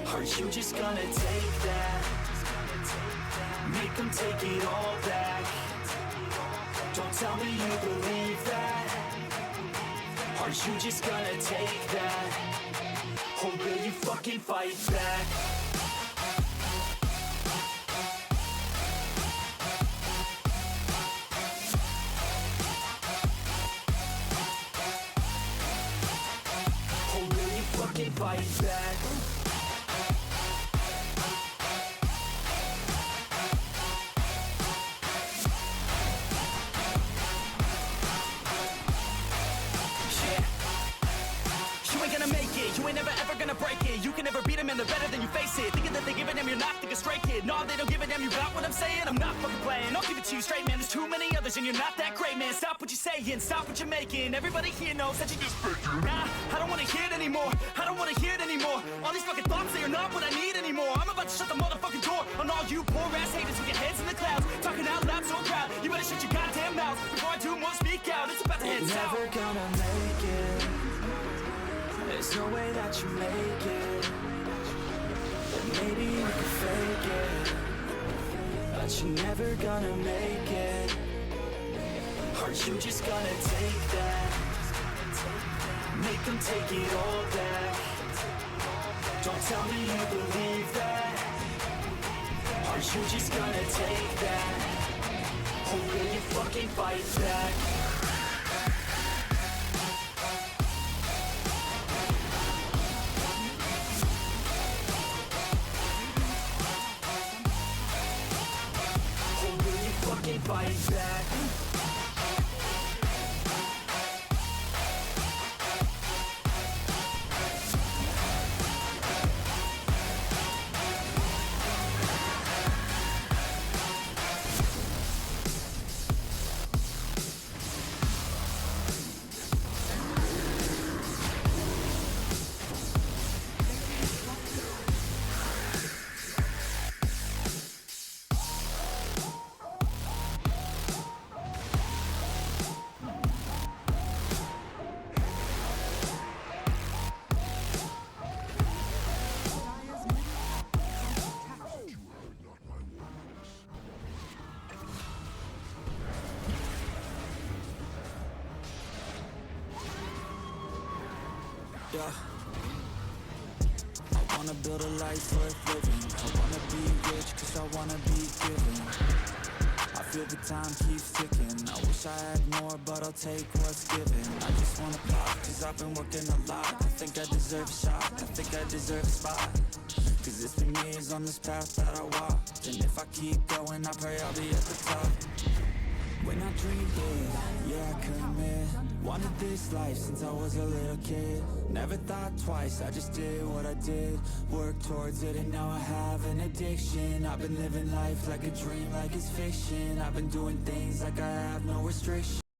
Are you just gonna take that? Make them take it all back. Don't tell me you believe that. Are you just gonna take that? Or will you fucking fight back? Fight back. You ain't gonna make it, you ain't never ever gonna break it. You can never beat them and they're better than you face it. Thinking that they give a damn, you're not thinking straight, kid. No, they don't give a damn, you got what I'm saying? I'm not fucking playing, I'll give it to you straight, man. There's too many others and you're not that great, man. Stop what you're saying, stop what you're making. Everybody here knows that you just nah, I don't wanna hear it anymore. I don't wanna hear it anymore. All these fucking thoughts, they are not what I need anymore. I'm about to shut the motherfucking door on all you poor ass haters with your heads in the clouds. Talking out loud so proud, you better shut your goddamn mouth before I do more speak out. It's about to head south. You're never gonna make it. There's no way that you make it. And maybe you can fake it, but you're never gonna make it. Are you just gonna take that? Make them take it all back. Don't tell me you believe that. Are you just gonna take that? Or will you fucking fight back? Fight back. Yeah. wanna build a life worth living. I wanna be rich cause I wanna be giving. I feel the time keeps ticking. I wish I had more, but I'll take what's given. I just wanna pop, cause I've been working a lot. I think I deserve a shot, I think I deserve a spot. Cause it's been years on this path that I walked, and if I keep going, I pray I'll be at the top. When I dreamed big, yeah, I commit. Wanted this life since I was a little kid. Never thought twice, I just did what I did. Worked towards it and now I have an addiction. I've been living life like a dream, like it's fiction. I've been doing things like I have no restriction.